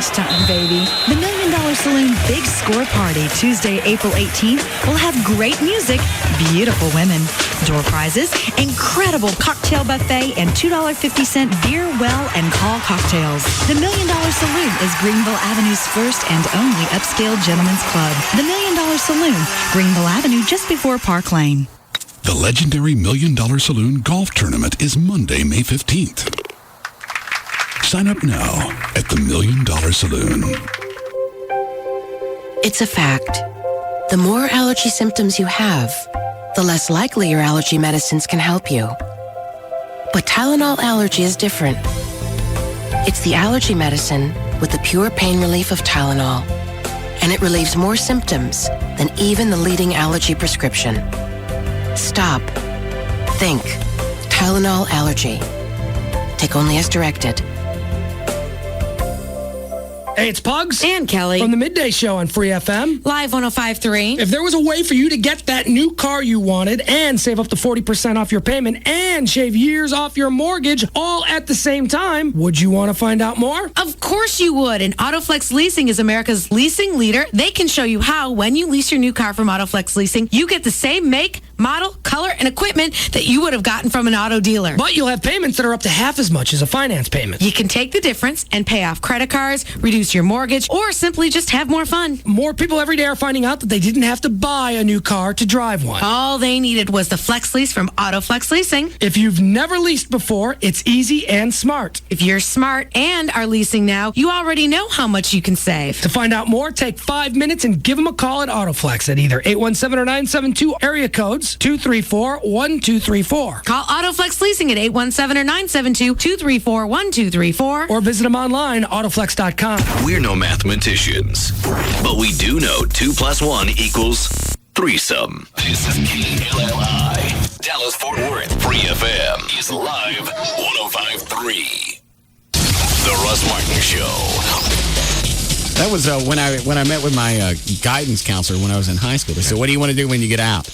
last time, baby. The $1 Million Saloon Big Score Party, Tuesday, April 18th, will have great music, beautiful women, door prizes, incredible cocktail buffet, and $2.50 beer, well, and call cocktails. The $1 Million Saloon is Greenville Avenue's first and only upscale gentlemen's club. The $1 Million Saloon, Greenville Avenue, just before Park Lane. The legendary $1 Million Saloon Golf Tournament is Monday, May 15th. Sign up now at the $1 Million Saloon. It's a fact. The more allergy symptoms you have, the less likely your allergy medicines can help you. But Tylenol Allergy is different. It's the allergy medicine with the pure pain relief of Tylenol. And it relieves more symptoms than even the leading allergy prescription. Stop. Think. Tylenol Allergy. Take only as directed. Hey, it's Pugs. And Kelly. From the Midday Show on Free FM. Live 105.3. If there was a way for you to get that new car you wanted and save up to 40% off your payment and shave years off your mortgage all at the same time, would you want to find out more? Of course you would. And Autoflex Leasing is America's leasing leader. They can show you how, when you lease your new car from Autoflex Leasing, you get the same make, model, color, and equipment that you would have gotten from an auto dealer. But you'll have payments that are up to half as much as a finance payment. You can take the difference and pay off credit cards, reduce your mortgage, or simply just have more fun. More people every day are finding out that they didn't have to buy a new car to drive one. All they needed was the Flex Lease from Autoflex Leasing. If you've never leased before, it's easy and smart. If you're smart and are leasing now, you already know how much you can save. To find out more, take 5 minutes and give them a call at Autoflex at either 817 or 972 area codes 234-1234. Call Autoflex Leasing at 817 or 972-234-1234. Or visit them online, autoflex.com. We're no mathematicians, but we do know 2 + 1 = threesome. This is KLLI. Dallas Fort Worth Free FM is live 105.3. The Russ Martin Show. That was when I met with my guidance counselor when I was in high school. They said, "What do you want to do when you get out?" I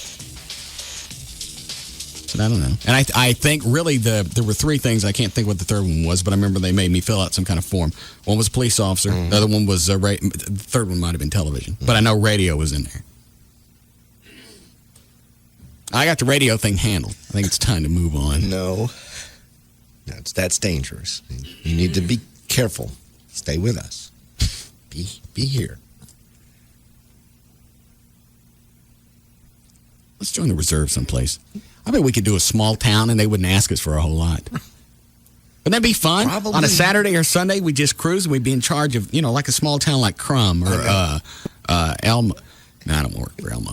said, "I don't know." And I think really there were 3 things. I can't think what the third one was, but I remember they made me fill out some kind of form. One was police officer. The other one was the third one might have been television. But I know radio was in there. I got the radio thing handled. I think it's time to move on. No, that's dangerous. You need to be careful. Stay with us. Be here. Let's join the reserve someplace. I bet we could do a small town and they wouldn't ask us for a whole lot. Wouldn't that be fun? Probably. On a Saturday or Sunday, we just cruise and we'd be in charge of, like a small town like Crum or Elmo. No, I don't work for Elmo.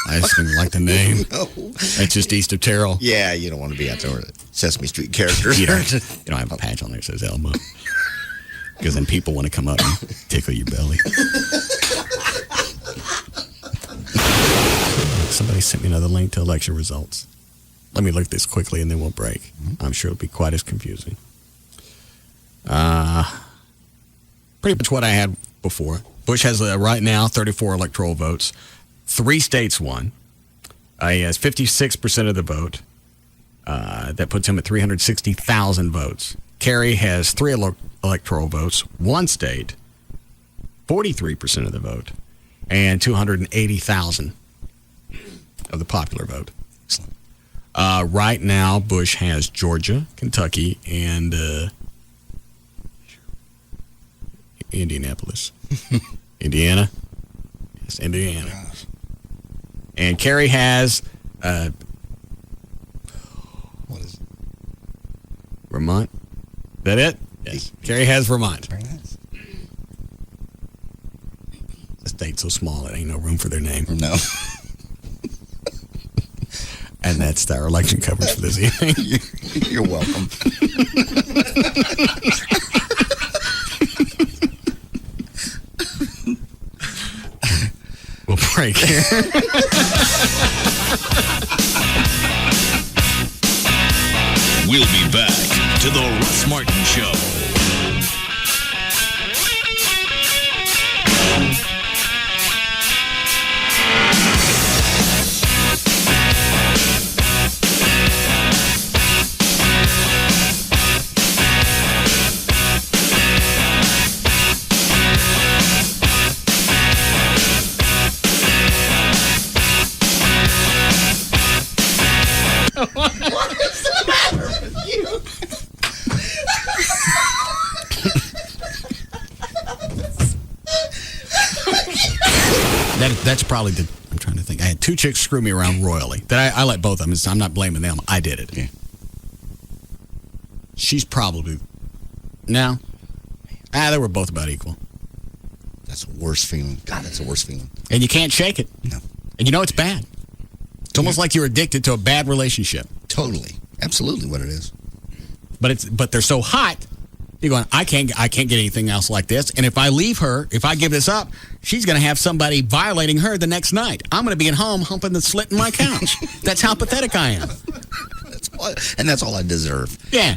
I just didn't like the name. No. It's just east of Terrell. Yeah, you don't want to be out there with Sesame Street characters. You don't have a patch on there that says Elmo. Because then people want to come up and tickle your belly. Somebody sent me another link to election results. Let me look at this quickly and then we'll break. I'm sure it'll be quite as confusing. Pretty much what I had before. Bush has right now 34 electoral votes. 3 states won. He has 56% of the vote. That puts him at 360,000 votes. Kerry has 3 electoral votes, 1 state, 43% of the vote, and 280,000 of the popular vote. Right now, Bush has Georgia, Kentucky, and Indianapolis. Indiana? Yes, Indiana. And Kerry has What is it? Vermont. Is that it? Yes. Kerry has Vermont. Very nice. The state's so small, it ain't no room for their name. No. And that's our election coverage for this evening. You're welcome. We'll break here. We'll be back to the Russ Martin Show. That's probably the. I'm trying to think. I had two chicks screw me around royally. That I let both of them. I'm not blaming them. I did it. Yeah. She's probably. No. They were both about equal. That's the worst feeling. God, that's the worst feeling. And you can't shake it. No. And you know it's bad. It's almost like you're addicted to a bad relationship. Totally. Absolutely what it is. But they're so hot. You're going, I can't get anything else like this. And if I leave her, if I give this up, she's going to have somebody violating her the next night. I'm going to be at home humping the slit in my couch. That's how pathetic I am. That's all I deserve. Yeah.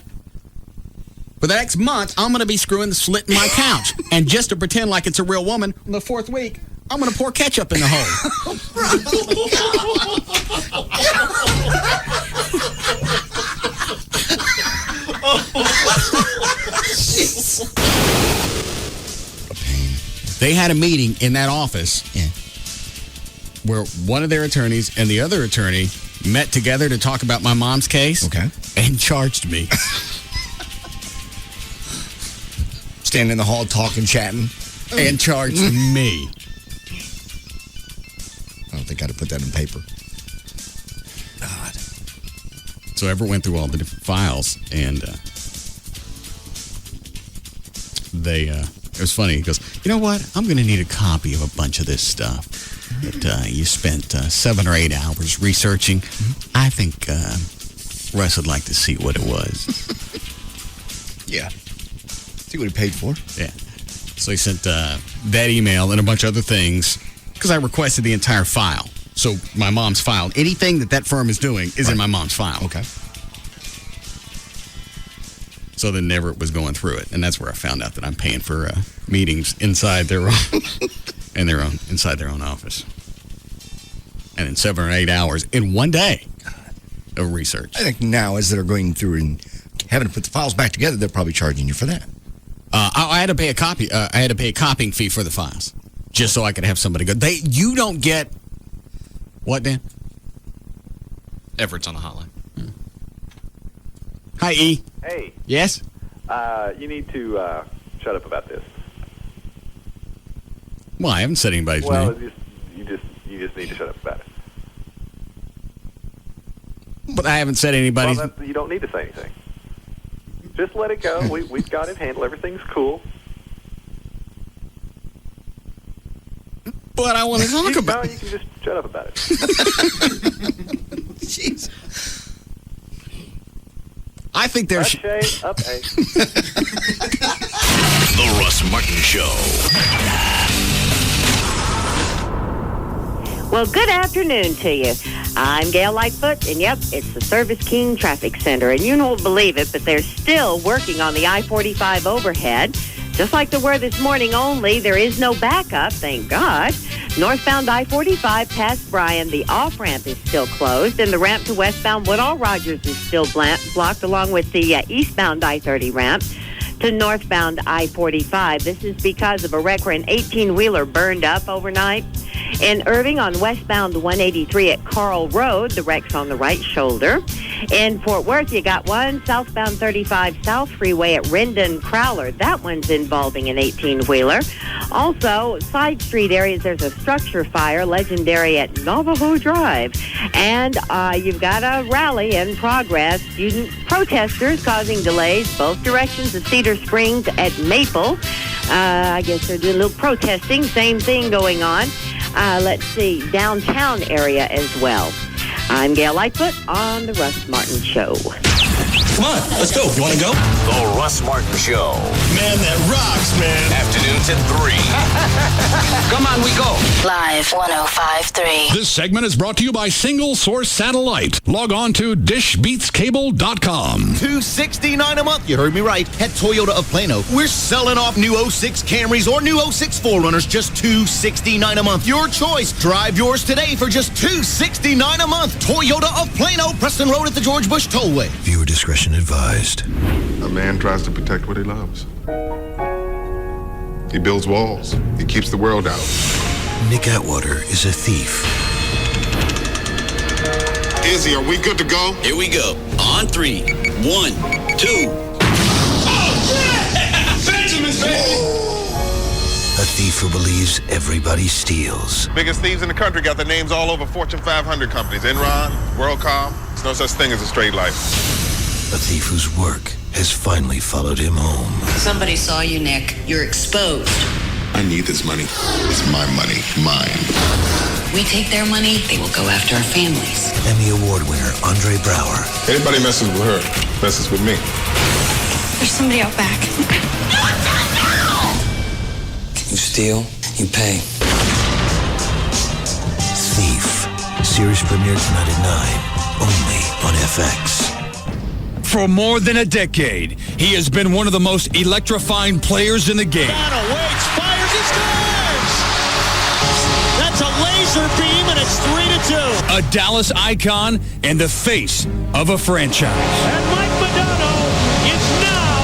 For the next month, I'm going to be screwing the slit in my couch. And just to pretend like it's a real woman, in the fourth week, I'm going to pour ketchup in the hole. They had a meeting in that office where one of their attorneys and the other attorney met together to talk about my mom's case. Okay. And charged me. Standing in the hall talking, chatting. And charged me. I don't think I'd have put that in paper. God. So Everett went through all the different files, and it was funny. He goes, you know what? I'm going to need a copy of a bunch of this stuff that you spent 7 or 8 hours researching. I think Russ would like to see what it was. Yeah. See what he paid for. Yeah. So he sent that email and a bunch of other things because I requested the entire file. So my mom's file, anything that firm is doing is in my mom's file. Okay. So then Everett was going through it, and that's where I found out that I'm paying for meetings inside their own, inside their own office, and in 7 or 8 hours in one day of research. I think now, as they're going through and having to put the files back together, they're probably charging you for that. I had to pay a copy. I had to pay a copying fee for the files, just so I could have somebody go. You don't get what, Dan? Everett's on the hotline. Hi, E. Hey. Yes? You need to shut up about this. Well, I haven't said anybody's name. Well, you just need to shut up about it. But I haven't said anybody's... Well, you don't need to say anything. Just let it go. We've got it handled. Everything's cool. But I want to talk about it. No, you can just shut up about it. Jeez. I think there's... The Russ Martin Show. Well, good afternoon to you. I'm Gail Lightfoot, and yep, it's the Service King Traffic Center. And you won't believe it, but they're still working on the I-45 overhead. Just like there were this morning, only there is no backup, thank God. Northbound I-45 past Bryan, the off-ramp is still closed, and the ramp to westbound Woodall-Rogers is still blocked, along with the eastbound I-30 ramp to northbound I-45. This is because of a wreck where an 18-wheeler burned up overnight. In Irving on westbound 183 at Carl Road, the wreck's on the right shoulder. In Fort Worth, you got one southbound 35 South Freeway at Rendon Crowler. That one's involving an 18-wheeler. Also, side street areas, there's a structure fire, legendary at Navajo Drive. And you've got a rally in progress. Student protesters causing delays both directions of Cedar Springs at Maple. I guess they're doing a little protesting. Same thing going on. Let's see, downtown area as well. I'm Gail Lightfoot on the Russ Martin Show. Come on, let's go. You want to go? The Russ Martin Show. Man, that rocks, man. Afternoons at 3. Come on, we go. Live 105.3. This segment is brought to you by Single Source Satellite. Log on to dishbeatscable.com. $269 a month. You heard me right. At Toyota of Plano, we're selling off new 06 Camrys or new 06 4Runners, just $269 a month. Your choice. Drive yours today for just $269 a month. Toyota of Plano, Preston Road at the George Bush Tollway. Viewer discretion advised. A man tries to protect what he loves. He builds walls. He keeps the world out. Nick Atwater is a thief. Izzy, are we good to go? Here we go. On 3. 1, 2. Oh, shit! Benjamin's baby! A thief who believes everybody steals. Biggest thieves in the country got their names all over Fortune 500 companies. Enron, WorldCom. There's no such thing as a straight life. A thief whose work has finally followed him home. Somebody saw you, Nick. You're exposed. I need this money. It's my money. Mine. We take their money, they will go after our families. Emmy Award winner Andre Brower. Anybody messes with her, messes with me. There's somebody out back. You steal, you pay. Thief. Series premiere tonight at 9, only on FX. For more than a decade, he has been one of the most electrifying players in the game. Waits, fires, he scores! That's a laser beam, and it's 3-2. A Dallas icon and the face of a franchise. And Mike Modano is now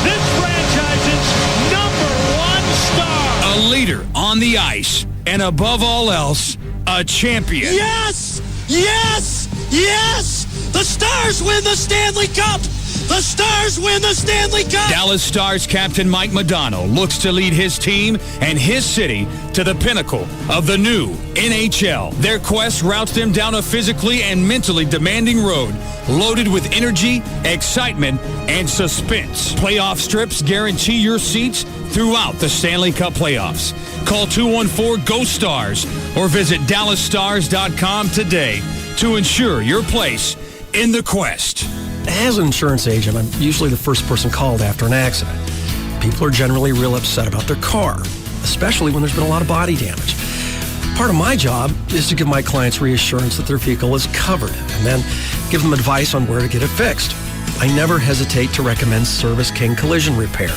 this franchise's #1 star. A leader on the ice, and above all else, a champion. Yes! Yes! Yes! The Stars win the Stanley Cup! The Stars win the Stanley Cup! Dallas Stars captain Mike Modano looks to lead his team and his city to the pinnacle of the new NHL. Their quest routes them down a physically and mentally demanding road, loaded with energy, excitement, and suspense. Playoff strips guarantee your seats throughout the Stanley Cup playoffs. Call 214-GO-STARS or visit DallasStars.com today to ensure your place in the quest. As an insurance agent, I'm usually the first person called after an accident. People are generally real upset about their car, especially when there's been a lot of body damage. Part of my job is to give my clients reassurance that their vehicle is covered and then give them advice on where to get it fixed. I never hesitate to recommend Service King Collision Repair.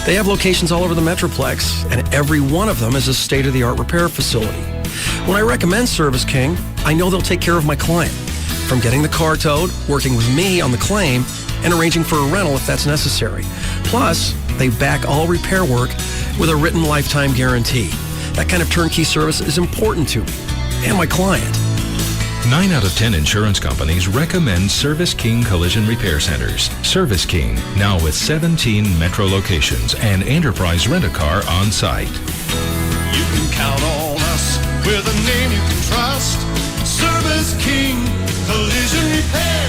They have locations all over the Metroplex, and every one of them is a state-of-the-art repair facility. When I recommend Service King, I know they'll take care of my client, from getting the car towed, working with me on the claim, and arranging for a rental if that's necessary. Plus, they back all repair work with a written lifetime guarantee. That kind of turnkey service is important to me and my client. 9 out of 10 insurance companies recommend Service King Collision Repair Centers. Service King, now with 17 metro locations and enterprise rent-a-car on site. You can count on us with a name you can trust. Service King Collision Repair.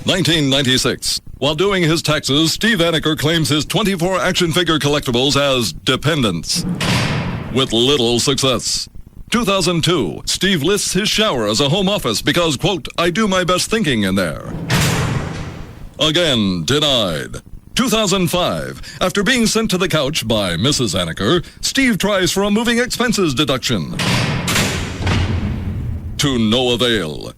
1996. While doing his taxes, Steve Anaker claims his 24 action figure collectibles as dependents, with little success. 2002, Steve lists his shower as a home office because, quote, I do my best thinking in there. Again, denied. 2005, after being sent to the couch by Mrs. Anaker, Steve tries for a moving expenses deduction. To no avail.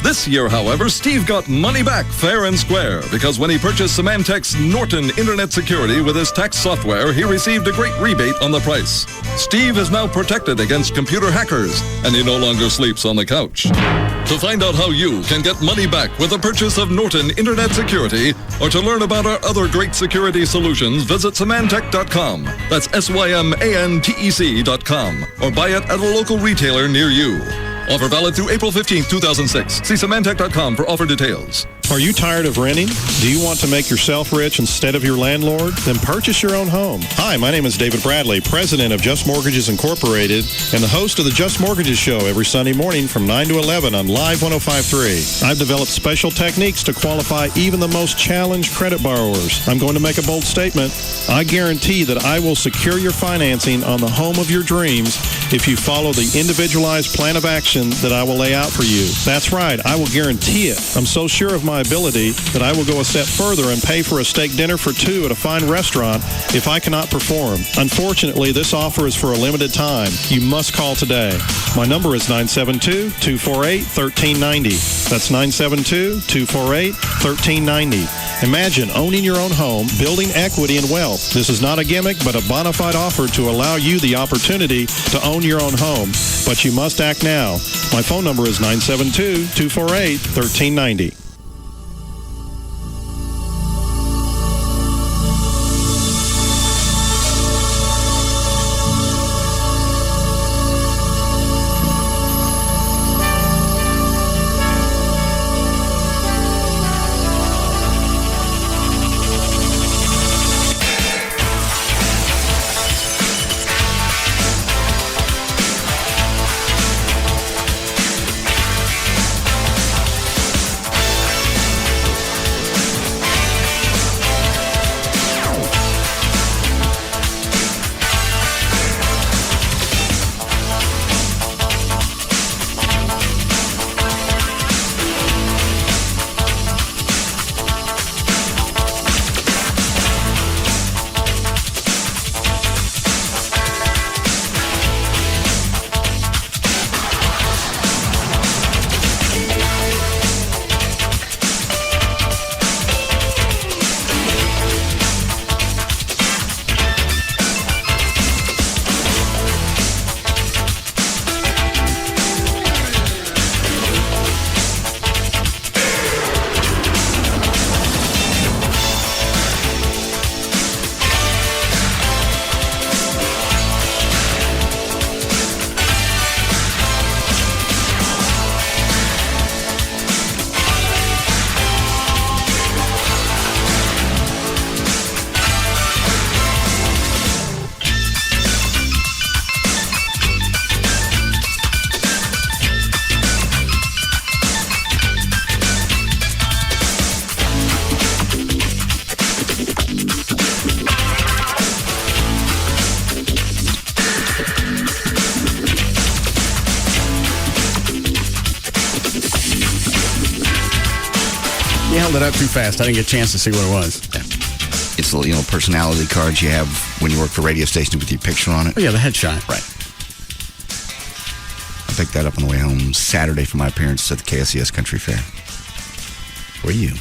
This year, however, Steve got money back fair and square because when he purchased Symantec's Norton Internet Security with his tax software, he received a great rebate on the price. Steve is now protected against computer hackers, and he no longer sleeps on the couch. To find out how you can get money back with the purchase of Norton Internet Security, or to learn about our other great security solutions, visit Symantec.com. That's SYMANTEC.com, or buy it at a local retailer near you. Offer valid through April 15, 2006. See Symantec.com for offer details. Are you tired of renting? Do you want to make yourself rich instead of your landlord? Then purchase your own home. Hi, my name is David Bradley, president of Just Mortgages Incorporated, and the host of the Just Mortgages Show every Sunday morning from 9 to 11 on Live 105.3. I've developed special techniques to qualify even the most challenged credit borrowers. I'm going to make a bold statement. I guarantee that I will secure your financing on the home of your dreams if you follow the individualized plan of action that I will lay out for you. That's right, I will guarantee it. I'm so sure of my ability that I will go a step further and pay for a steak dinner for two at a fine restaurant if I cannot perform. Unfortunately, this offer is for a limited time. You must call today. My number is 972-248-1390. That's 972-248-1390. Imagine owning your own home, building equity and wealth. This is not a gimmick, but a bona fide offer to allow you the opportunity to own your own home. But you must act now. My phone number is 972-248-1390. held it up too fast. I didn't get a chance to see what it was. Yeah. It's the personality cards you have when you work for radio stations with your picture on it. Oh, yeah, the headshot. Right. I picked that up on the way home Saturday for my appearance at the KLCS Country Fair. Where are you?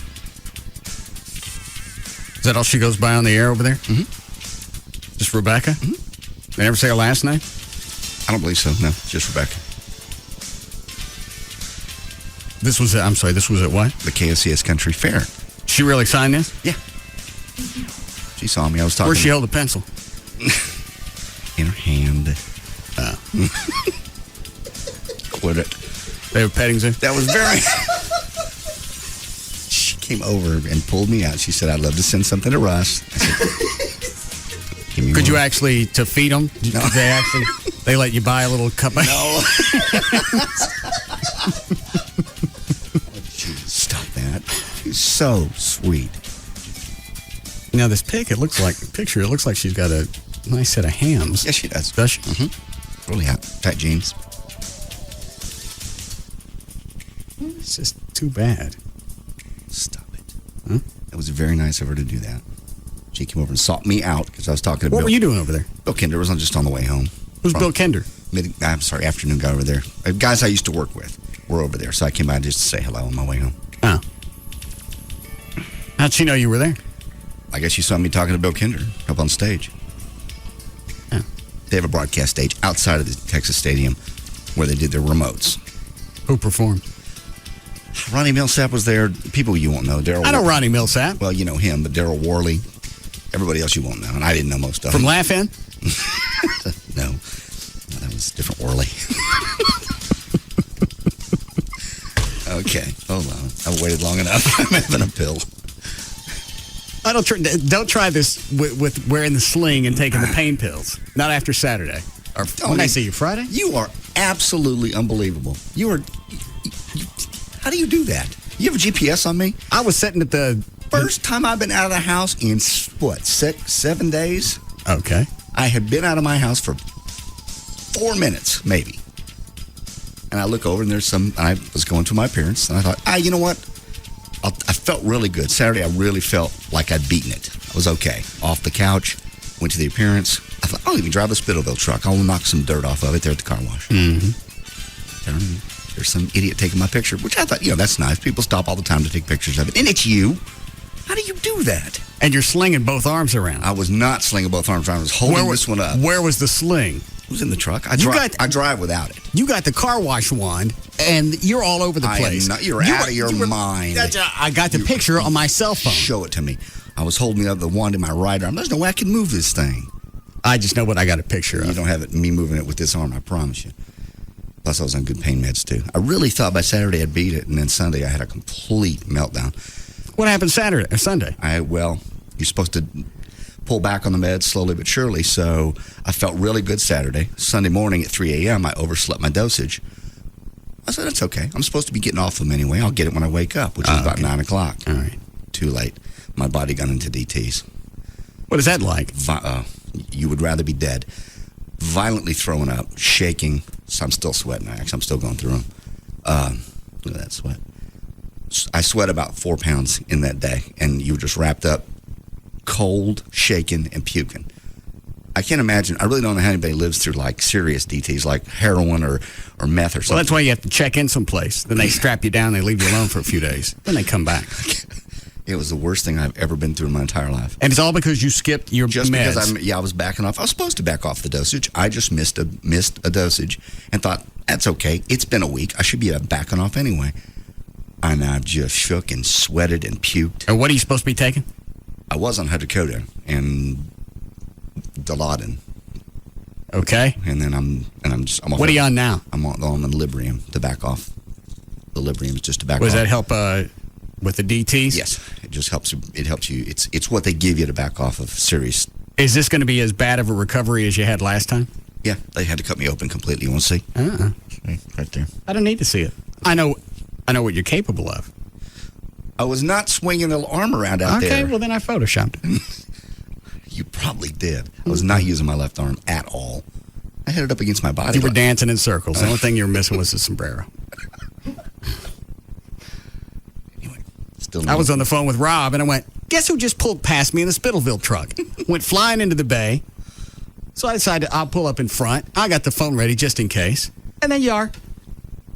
Is that all she goes by on the air over there? Mm-hmm. Just Rebecca? Mm-hmm. They never say her last name? I don't believe so. No, just Rebecca. This was at what? The KLCS Country Fair. She really signed this? Yeah. She saw me. I was talking. Where'd she hold the pencil? In her hand. Quit it. They have a petting zoo? That was very... She came over and pulled me out. She said, I'd love to send something to Russ. I said, give me Could one. you actually, to feed them, No. they let you buy a little cup of... No. Stop that. She's so sweet. Now, this picture, it looks like she's got a nice set of hams. Yes, she does. Does she? Mm-hmm. Really hot. Tight jeans. It's just too bad. Stop it. Huh? It was very nice of her to do that. She came over and sought me out because I was talking to Bill. What were you doing over there? Bill Kinder was just on the way home. Who's Bill Kinder? Afternoon guy over there. Guys I used to work with were over there, so I came by just to say hello on my way home. Oh. How'd she know you were there? I guess you saw me talking to Bill Kinder up on stage. Yeah. They have a broadcast stage outside of the Texas Stadium where they did their remotes. Who performed? Ronnie Millsap was there. People you won't know. I know Ronnie Millsap. Well, you know him, but Daryl Worley. Everybody else you won't know, and I didn't know most of them. From Laugh-In? No, that was a different Worley. Okay, hold on. I've waited long enough. I'm having a pill. Don't try this with wearing the sling and taking the pain pills. Not after Saturday. Or when I see you Friday. You are absolutely unbelievable. How do you do that? You have a GPS on me? I was sitting at the first time I've been out of the house in 7 days. Okay. I had been out of my house for 4 minutes, maybe. And I look over and I was going to my appearance and I thought, you know what? I felt really good. Saturday, I really felt like I'd beaten it. I was okay. Off the couch, went to the appearance. I thought, I'll even drive the Spittleville truck. I'll knock some dirt off of it there at the car wash. Mm-hmm. There's some idiot taking my picture, which I thought, that's nice. People stop all the time to take pictures of it. And it's you. How do you do that? And you're slinging both arms around. I was not slinging both arms around. I was holding this one up. Where was the sling? It was in the truck. I drive without it. You got the car wash wand, and you're all over the place. You're out of your mind. I got the picture on my cell phone. Show it to me. I was holding up the wand in my right arm. There's no way I can move this thing. I just know what I got a picture of. You don't have me moving it with this arm, I promise you. Plus, I was on good pain meds, too. I really thought by Saturday I'd beat it, and then Sunday I had a complete meltdown. What happened Saturday or Sunday? You're supposed to pull back on the meds slowly but surely, so I felt really good Saturday. Sunday morning at 3 a.m., I overslept my dosage. I said, that's okay. I'm supposed to be getting off them anyway. I'll get it when I wake up, which is about 9 o'clock. All right. Too late. My body got into DTs. What is that like? You would rather be dead. Violently throwing up, shaking. So I'm still sweating, actually. I'm still going through them. Look at that sweat. I sweat about 4 pounds in that day, and you were just wrapped up, cold, shaking, and puking. I can't imagine. I really don't know how anybody lives through like serious DTs, like heroin or meth or something. Well, that's why you have to check in someplace. Then they strap you down. They leave you alone for a few days. Then they come back. It was the worst thing I've ever been through in my entire life. And it's all because you skipped your just meds. Because I was backing off. I was supposed to back off the dosage. I just missed a dosage and thought, that's okay. It's been a week. I should be backing off anyway. And I just shook and sweated and puked. And what are you supposed to be taking? I was on hydrocodone and Dilaudid. Okay. And then I'm off. What are you on now? I'm on the Librium to back off. The Librium is just to back off. Does that help with the DTs? Yes. It just helps you. It helps you. It's what they give you to back off of serious. Is this going to be as bad of a recovery as you had last time? Yeah. They had to cut me open completely. You want to see? Right there. I don't need to see it. I know what you're capable of. I was not swinging the arm around out there. Okay, well then I photoshopped it. You probably did. I was not using my left arm at all. I had it up against my body. You were dancing in circles. The only thing you were missing was the sombrero. Anyway, still I was on the phone with Rob, and I went, guess who just pulled past me in the Spittleville truck? Went flying into the bay. So I decided I'll pull up in front. I got the phone ready just in case. And then you are.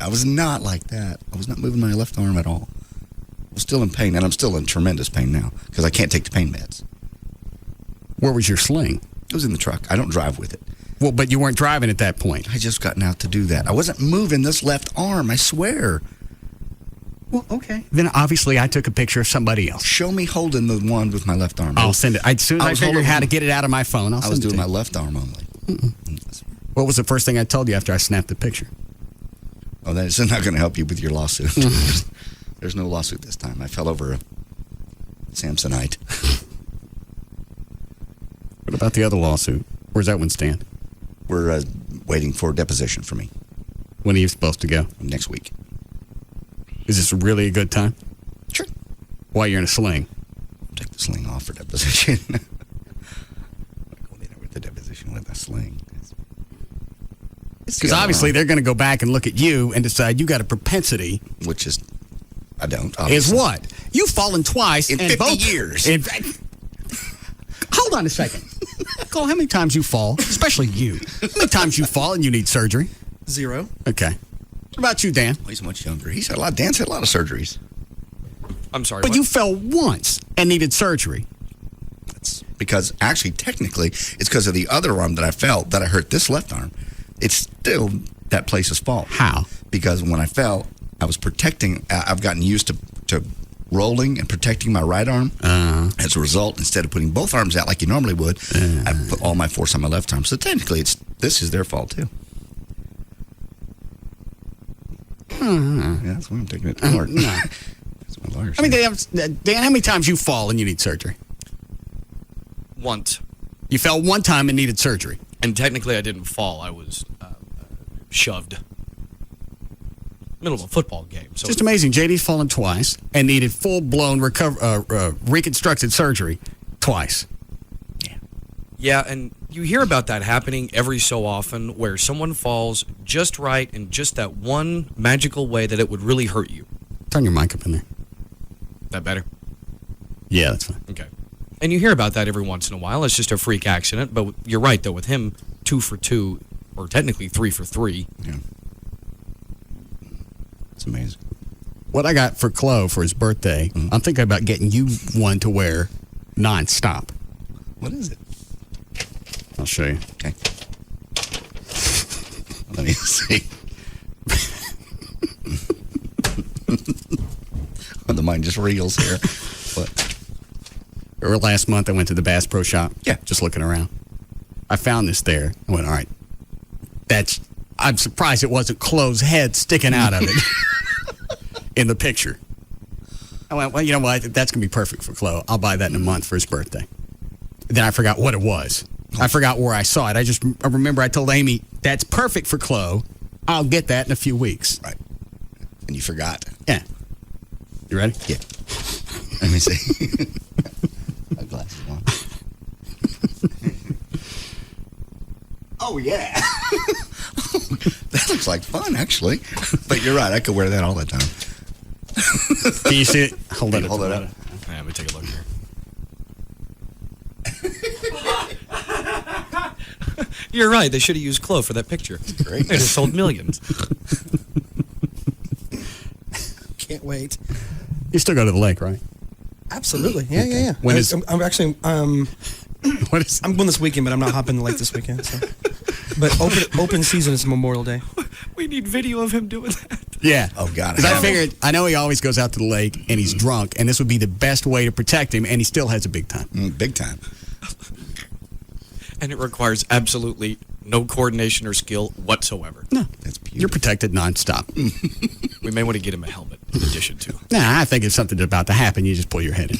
I was not like that. I was not moving my left arm at all. I was still in pain, and I'm still in tremendous pain now because I can't take the pain meds. Where was your sling? It was in the truck. I don't drive with it. Well, but you weren't driving at that point. I just gotten out to do that. I wasn't moving this left arm, I swear. Well, okay. Then obviously I took a picture of somebody else. Show me holding the one with my left arm. I'll send it. As soon as I figured how to get it out of my phone, I was doing my left arm only. What was the first thing I told you after I snapped the picture? Oh, that's not going to help you with your lawsuit. There's no lawsuit this time. I fell over a Samsonite. What about the other lawsuit? Where's that one stand? We're waiting for a deposition for me. When are you supposed to go? Next week. Is this really a good time? Sure. Why you're in a sling? Take the sling off for deposition. I'm going in there with the deposition with a sling. Because obviously they're going to go back and look at you and decide you got a propensity. Which is, I don't. Obviously. Is what? You've fallen twice in 50 years. Hold on a second. Cole, how many times you fall? Especially you. How many times you fall and you need surgery? 0. Okay. What about you, Dan? Well, he's much younger. He's had a lot. Dan's had a lot of surgeries. I'm sorry. But what? you fell once and needed surgery. That's because actually, technically, it's because of the other arm that I felt that I hurt this left arm. It's still that place's fault. How? Because when I fell, I was protecting. I've gotten used to rolling and protecting my right arm. As a result, instead of putting both arms out like you normally would, I put all my force on my left arm. So technically, this is their fault too. Yeah, that's why I'm taking it to court. No. That's my lawyer. I mean, Dan, how many times you fall and you need surgery? Once. You fell one time and needed surgery. And technically, I didn't fall. I was shoved. Middle of a football game. So Just amazing. JD's fallen twice and needed full-blown reconstructed surgery twice. Yeah, and you hear about that happening every so often where someone falls just right in just that one magical way that it would really hurt you. Turn your mic up in there. That better? Yeah, that's fine. Okay. And you hear about that every once in a while. It's just a freak accident. But you're right, though, with him, 2 for 2, or technically 3 for 3. Yeah. It's amazing. What I got for Chloe for his birthday, I'm thinking about getting you one to wear nonstop. What is it? I'll show you. Okay. Let me see. The mind just reels here. What? Or last month I went to the Bass Pro Shop. Yeah. Just looking around. I found this there. I went, all right. I'm surprised it wasn't Chloe's head sticking out of it in the picture. I went, well, you know what? That's going to be perfect for Chloe. I'll buy that in a month for his birthday. Then I forgot what it was. I forgot where I saw it. I remember I told Amy, that's perfect for Chloe. I'll get that in a few weeks. Right. And you forgot. Yeah. You ready? Yeah. Let me see. My glasses on. Oh, yeah. That looks like fun, actually. But you're right. I could wear that all the time. Can you see it? Hold it up. Hold it up. Yeah, let me take a look here. You're right. They should have used Chloe for that picture. Great. They'd have sold millions. Can't wait. You still go to the lake, right? Absolutely. Yeah. When is- I'm actually What is? I'm going this weekend, but I'm not hopping the lake this weekend. So. But open season is Memorial Day. We need video of him doing that. Yeah. Oh, God. Because I figured, I know he always goes out to the lake and he's drunk, and this would be the best way to protect him, and he still has a big time. Big time. And it requires absolutely no coordination or skill whatsoever. No. That's beautiful. You're protected nonstop. We may want to get him a helmet in addition to. Nah, I think if something's about to happen, you just pull your head in.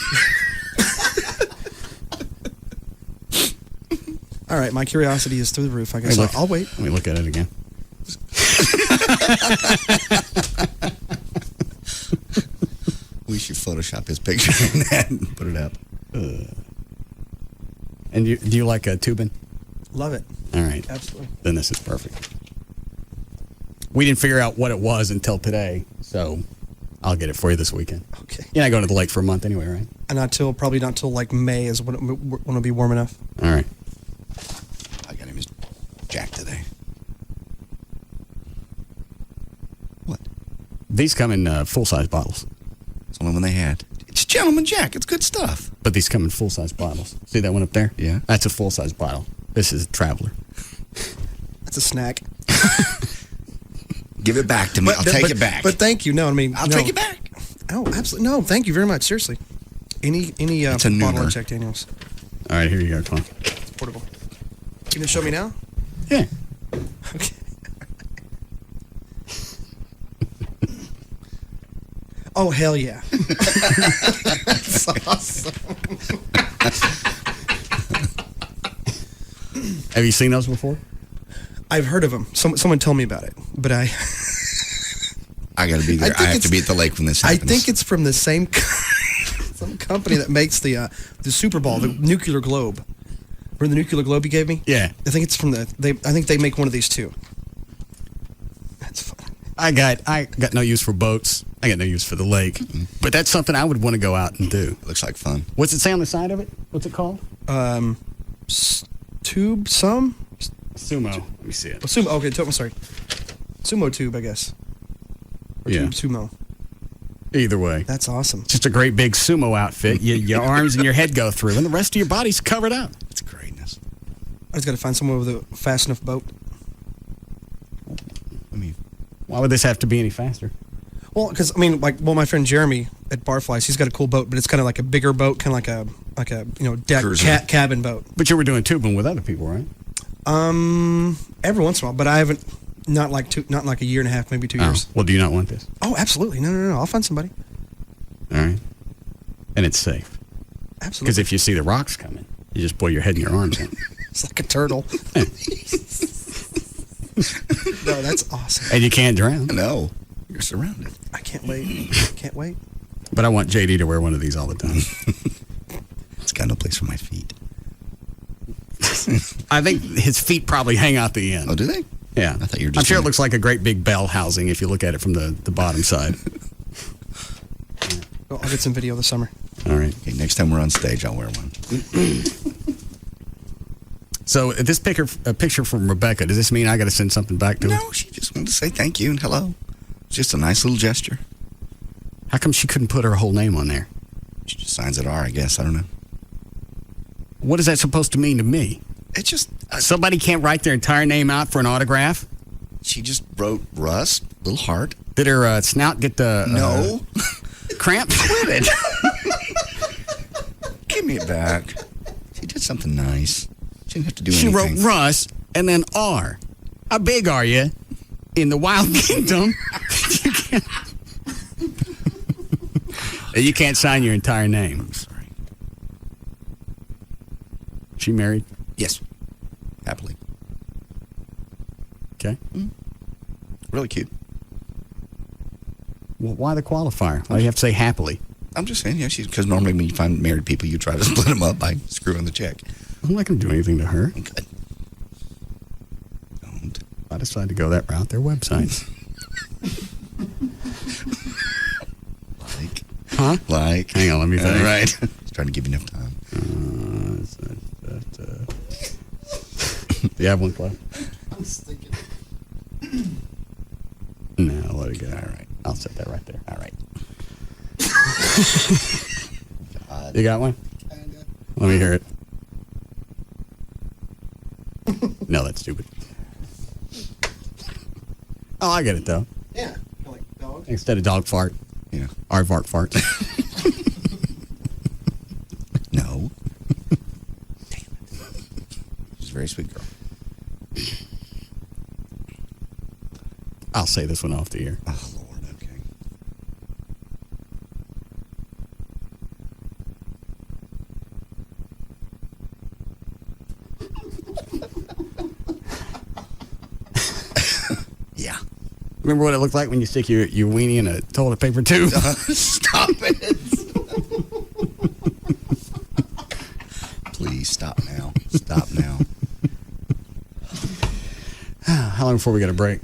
All right, my curiosity is through the roof. I guess I'll wait. Let me look at it again. We should Photoshop his picture and put it up. And do you like tubing? Love it. All right. Absolutely. Then this is perfect. We didn't figure out what it was until today, so I'll get it for you this weekend. Okay. You're not going to the lake for a month anyway, right? And probably not till like May is when it'll be warm enough. All right. I got him his Jack today. These come in full-size bottles. It's the only one they had. It's Gentleman Jack. It's good stuff. But these come in full-size bottles. See that one up there? Yeah. That's a full-size bottle. This is a Traveler. That's a snack. Give it back to me. I'll take it back. But thank you. No, I mean, I'll take it back. Oh, absolutely. No, thank you very much. Seriously. Any It's a bottle nooner. of Jack Daniels. All right, here you go, Tom. It's portable. You gonna show me now? Yeah. Okay. Oh, hell yeah. That's awesome. Have you seen those before? I've heard of them. Someone told me about it, but I got to be there. I have to be at the lake when this happens. I think it's from the same some company that makes the Super Bowl, the nuclear globe. Remember the nuclear globe you gave me? Yeah. I think it's from I think they make one of these too. That's fun. I got no use for boats. I got no use for the lake. But that's something I would want to go out and do. Looks like fun. What's it say on the side of it? What's it called? Tube some? Sumo. Let me see it. Oh, sumo. Okay, I'm sorry. Sumo tube, I guess. Or Yeah. tube sumo. Either way. That's awesome. Just a great big sumo outfit. Your arms and your head go through, and the rest of your body's covered up. It's greatness. I just got to find someone with a fast enough boat. Why would this have to be any faster? Well, because my friend Jeremy at Barflies, he's got a cool boat, but it's kind of like a bigger boat, kind of like a deck cabin boat. But you were doing tubing with other people, right? Every once in a while, but I haven't. Not like a year and a half, maybe 2 years. Well, do you not want this? Oh, absolutely. No. I'll find somebody. All right. And it's safe. Absolutely. Because if you see the rocks coming, you just pull your head and your arms in. It's like a turtle. No, that's awesome. And you can't drown. No. You're surrounded. I can't wait. Can't wait. But I want JD to wear one of these all the time. It's got no place for my feet. I think his feet probably hang out the end. Oh, do they? Yeah. I thought you were just I'm sure it looks like a great big bell housing if you look at it from the bottom side. Well, I'll get some video this summer. All right. Okay, next time we're on stage, I'll wear one. So this picture from Rebecca, does this mean I got to send something back to her? No, she just wanted to say thank you and hello. It's just a nice little gesture. How come she couldn't put her whole name on there? She just signs it R, I guess. I don't know. What is that supposed to mean to me? It's just... Somebody can't write their entire name out for an autograph? She just wrote Russ, little heart. Did her snout get the... No. Cramp? Quit it. Give me it back. She did something nice. She didn't have to do anything. She wrote Russ and then R. How big are you in the Wild Kingdom? You can't sign your entire name. I'm sorry. She married? Yes. Happily. Okay. Really cute. Well, why the qualifier? Why do you have to say happily? I'm just saying, yeah, because normally when you find married people, you try to split them up by screwing the check. I'm not going to do anything to her. Good. Don't. I decide to go that route. Their websites. Like. Hang on, let me think. All right. Just trying to give you enough time. Do you have one, Clive? I was thinking. No, let it go. All right. I'll set that right there. All right. You got one? Kinda. Let me hear it. No, that's stupid. Oh, I get it, though. Yeah. Like dog. Instead of dog fart. Yeah. Aardvark fart. No. Damn it. She's a very sweet girl. I'll say this one off the air. Oh, Lord, okay. Yeah. Remember what it looked like when you stick your weenie in a toilet paper tube? Stop it. Please stop now. Stop now. How long before we get a break?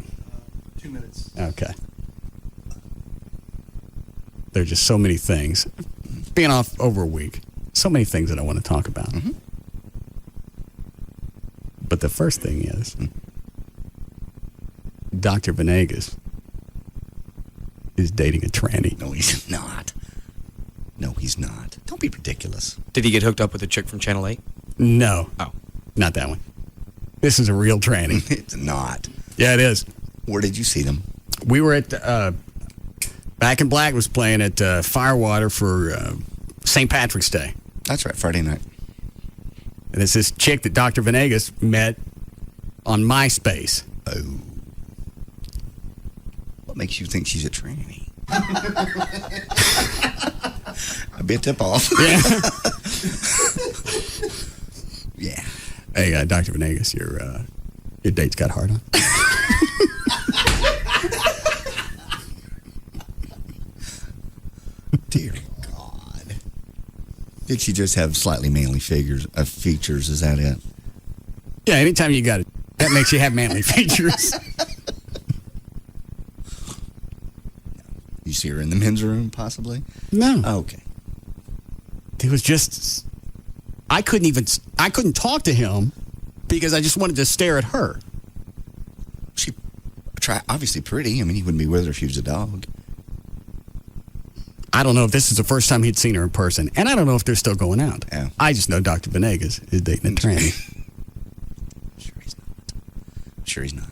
2 minutes. Okay. There's just so many things. Being off over a week, so many things that I want to talk about. Mm-hmm. But the first thing is, Dr. Venegas is dating a tranny. No, he's not. No, he's not. Don't be ridiculous. Did he get hooked up with a chick from Channel 8? No. Oh. Not that one. This is a real tranny. It's not. Yeah, it is. Where did you see them? We were at, Back in Black was playing at Firewater for St. Patrick's Day. That's right, Friday night. And it's this chick that Dr. Venegas met on MySpace. Oh. What makes you think she's a tranny? I'd be a tip-off. Yeah. Yeah. Hey, Dr. Venegas, your date's got hard on. Dear God. Did she just have slightly manly features? Is that it? Yeah, anytime you got it, that makes you have manly features. You see her in the men's room, possibly? No. Okay. It was just, I couldn't talk to him because I just wanted to stare at her. She obviously pretty. I mean, he wouldn't be with her if she was a dog. I don't know if this is the first time he'd seen her in person, and I don't know if they're still going out. Yeah. I just know Dr. Venegas is dating a tranny. Sure he's not.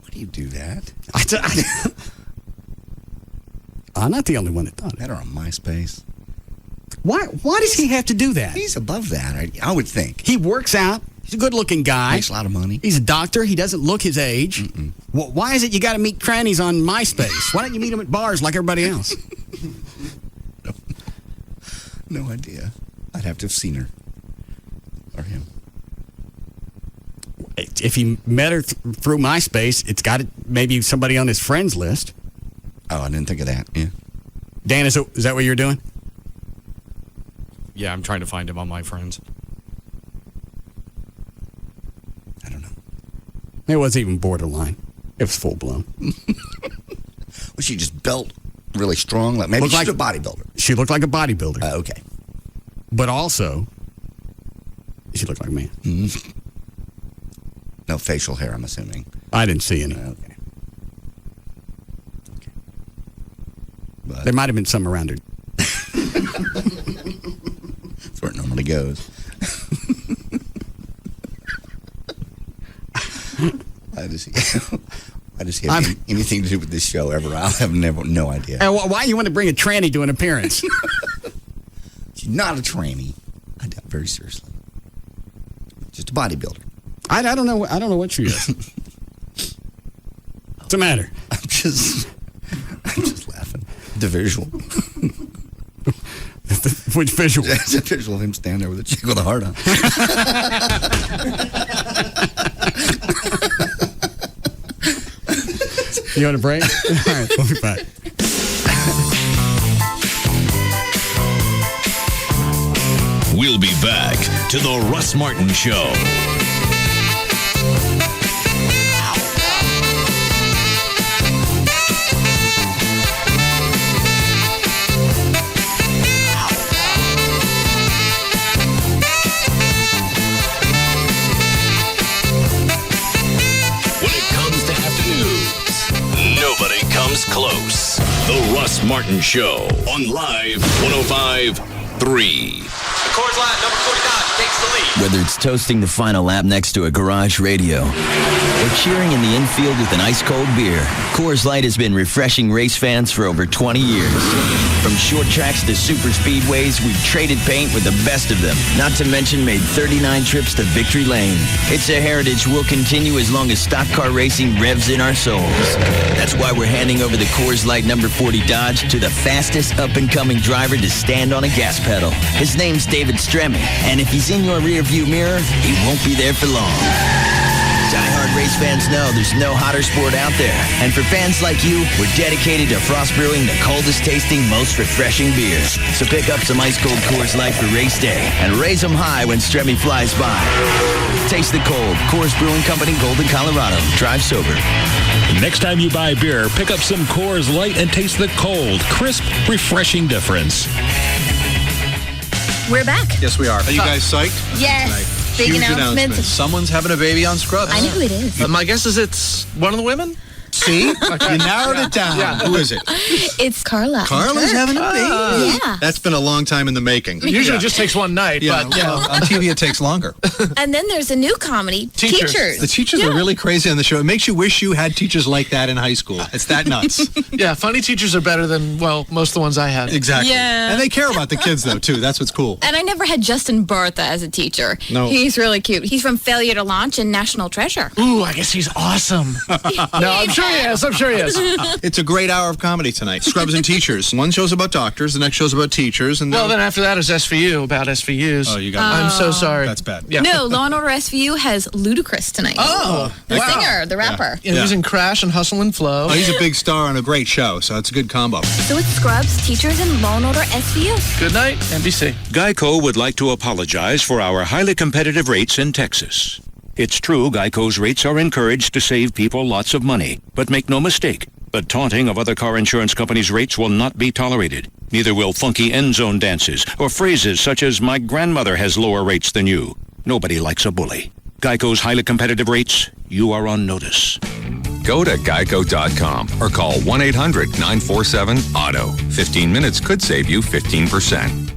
Why do you do that? I'm not the only one that thought it. Met her on MySpace. Why does he have to do that? He's above that, I would think. He works out. He's a good-looking guy. Makes a lot of money. He's a doctor. He doesn't look his age. Why is it you got to meet trannies on MySpace? Why don't you meet them at bars like everybody else? No idea. I'd have to have seen her. Or him. If he met her through MySpace, it's got maybe somebody on his friends list. Oh, I didn't think of that. Yeah. Dan, is that what you're doing? Yeah, I'm trying to find him on my friends. I don't know. It wasn't even borderline. It was full blown. Was she just built really strong? Like maybe she's a bodybuilder. She looked like a bodybuilder. Okay. But also, she looked like a man. Mm-hmm. No facial hair, I'm assuming. I didn't see any. Okay. But there might have been some around her. That's where it normally goes. I just have anything to do with this show ever. I'll have no idea. And why you want to bring a tranny to an appearance? She's not a tranny. I doubt very seriously. Just a bodybuilder. I don't know. I don't know what she is. What's the matter? I'm just laughing. The visual. Which visual? It's a visual of him standing there with a chick with a heart on. You want a break? All right, we'll be back. We'll be back to the Russ Martin Show. Comes close. The Russ Martin Show on Live 105.3. Coors Light, number 49, takes the lead. Whether it's toasting the final lap next to a garage radio or cheering in the infield with an ice-cold beer, Coors Light has been refreshing race fans for over 20 years. From short tracks to super speedways, we've traded paint with the best of them, not to mention made 39 trips to Victory Lane. It's a heritage we'll continue as long as stock car racing revs in our souls. That's why we're handing over the Coors Light number 40 Dodge to the fastest up-and-coming driver to stand on a gas pedal. His name's David Stremme, and if he's in your rear-view mirror, he won't be there for long. Die-hard race fans know there's no hotter sport out there. And for fans like you, we're dedicated to frost brewing the coldest tasting, most refreshing beers. So pick up some ice-cold Coors Light for race day and raise them high when Stremy flies by. Taste the cold. Coors Brewing Company, Golden, Colorado. Drive sober. Next time you buy beer, pick up some Coors Light and taste the cold, crisp, refreshing difference. We're back. Yes, we are. Are you guys psyched? Yes. Big Huge announcement. Someone's having a baby on Scrubs. I know who it is. My guess is it's one of the women. See? You narrowed it down. Yeah. Who is it? It's Carla. Carla's having a baby? Yeah. That's been a long time in the making. Usually it just takes one night. Yeah, but, well, on TV it takes longer. And then there's a new comedy, Teachers. The teachers are really crazy on the show. It makes you wish you had teachers like that in high school. It's that nuts. Yeah, funny teachers are better than, well, most of the ones I had. Exactly. Yeah. And they care about the kids, though, too. That's what's cool. And I never had Justin Bartha as a teacher. No. He's really cute. He's from Failure to Launch and National Treasure. Ooh, I guess he's awesome. No, I'm sure he is. I'm sure he is. It's a great hour of comedy tonight. Scrubs and Teachers. One show's about doctors, the next show's about teachers. And Well, then after that is SVU, about SVUs. Oh, you got I'm so sorry. That's bad. Yeah. No, Law & Order SVU has Ludacris tonight. Oh, the wow. singer, the rapper. Yeah, he was in Crash and Hustle and Flow. Oh, he's a big star on a great show, so it's a good combo. So it's Scrubs, Teachers, and Law & Order SVU. Good night, NBC. Geico would like to apologize for our highly competitive rates in Texas. It's true Geico's rates are encouraged to save people lots of money. But make no mistake, the taunting of other car insurance companies' rates will not be tolerated. Neither will funky end zone dances or phrases such as, "My grandmother has lower rates than you." Nobody likes a bully. Geico's highly competitive rates, you are on notice. Go to geico.com or call 1-800-947-AUTO. 15 minutes could save you 15%.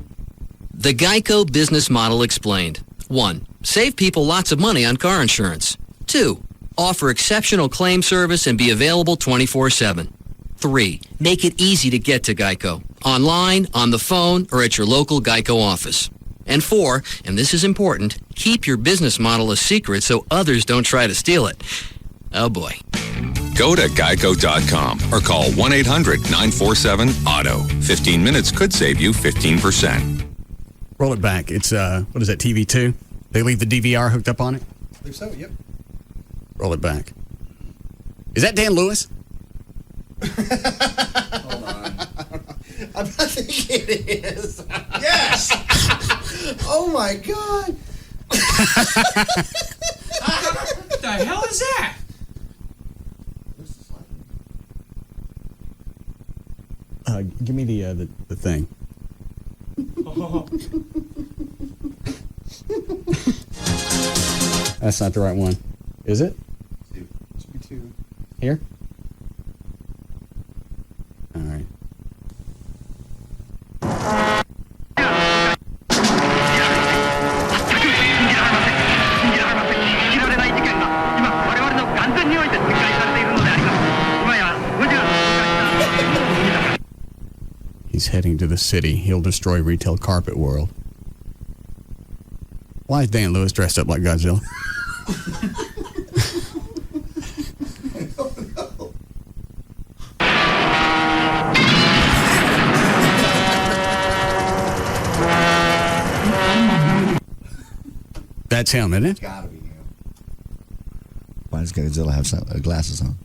The Geico business model explained. 1. Save people lots of money on car insurance. 2. Offer exceptional claim service and be available 24/7. 3. Make it easy to get to Geico. Online, on the phone, or at your local Geico office. And 4, and this is important, keep your business model a secret so others don't try to steal it. Oh boy. Go to geico.com or call 1-800-947-AUTO. 15 minutes could save you 15%. Roll it back. It's, what is that, TV2? They leave the DVR hooked up on it? I believe so, yep. Roll it back. Is that Dan Lewis? Hold on. I'm not thinking it is. Yes! Oh my God! What the hell is that? Give me the thing. That's not the right one. Is it? Here? All right. He's heading to the city. He'll destroy retail carpet world. Why is Dan Lewis dressed up like Godzilla? That's him, isn't it? Gotta be him. Why does Godzilla have some, glasses on?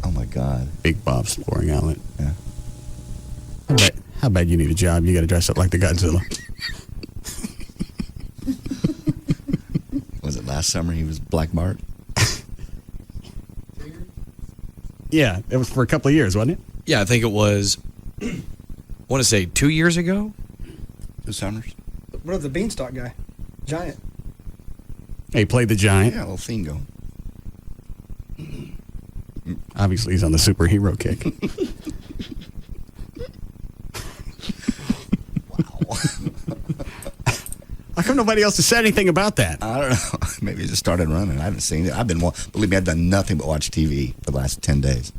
Oh my God. Big Bob's Flooring Outlet. Yeah. How bad you need a job? You got to dress up like the Godzilla. Was it last summer he was Black Bart? Yeah, it was for a couple of years, wasn't it? Yeah, I think it was, I want to say 2 years ago. 2 summers. What about the Beanstalk guy? Giant. He played the giant. Yeah, a little thing going. Obviously, he's on the superhero kick. How come nobody else has said anything about that? I don't know. Maybe he just started running. I haven't seen it. Believe me, I've done nothing but watch TV for the last 10 days.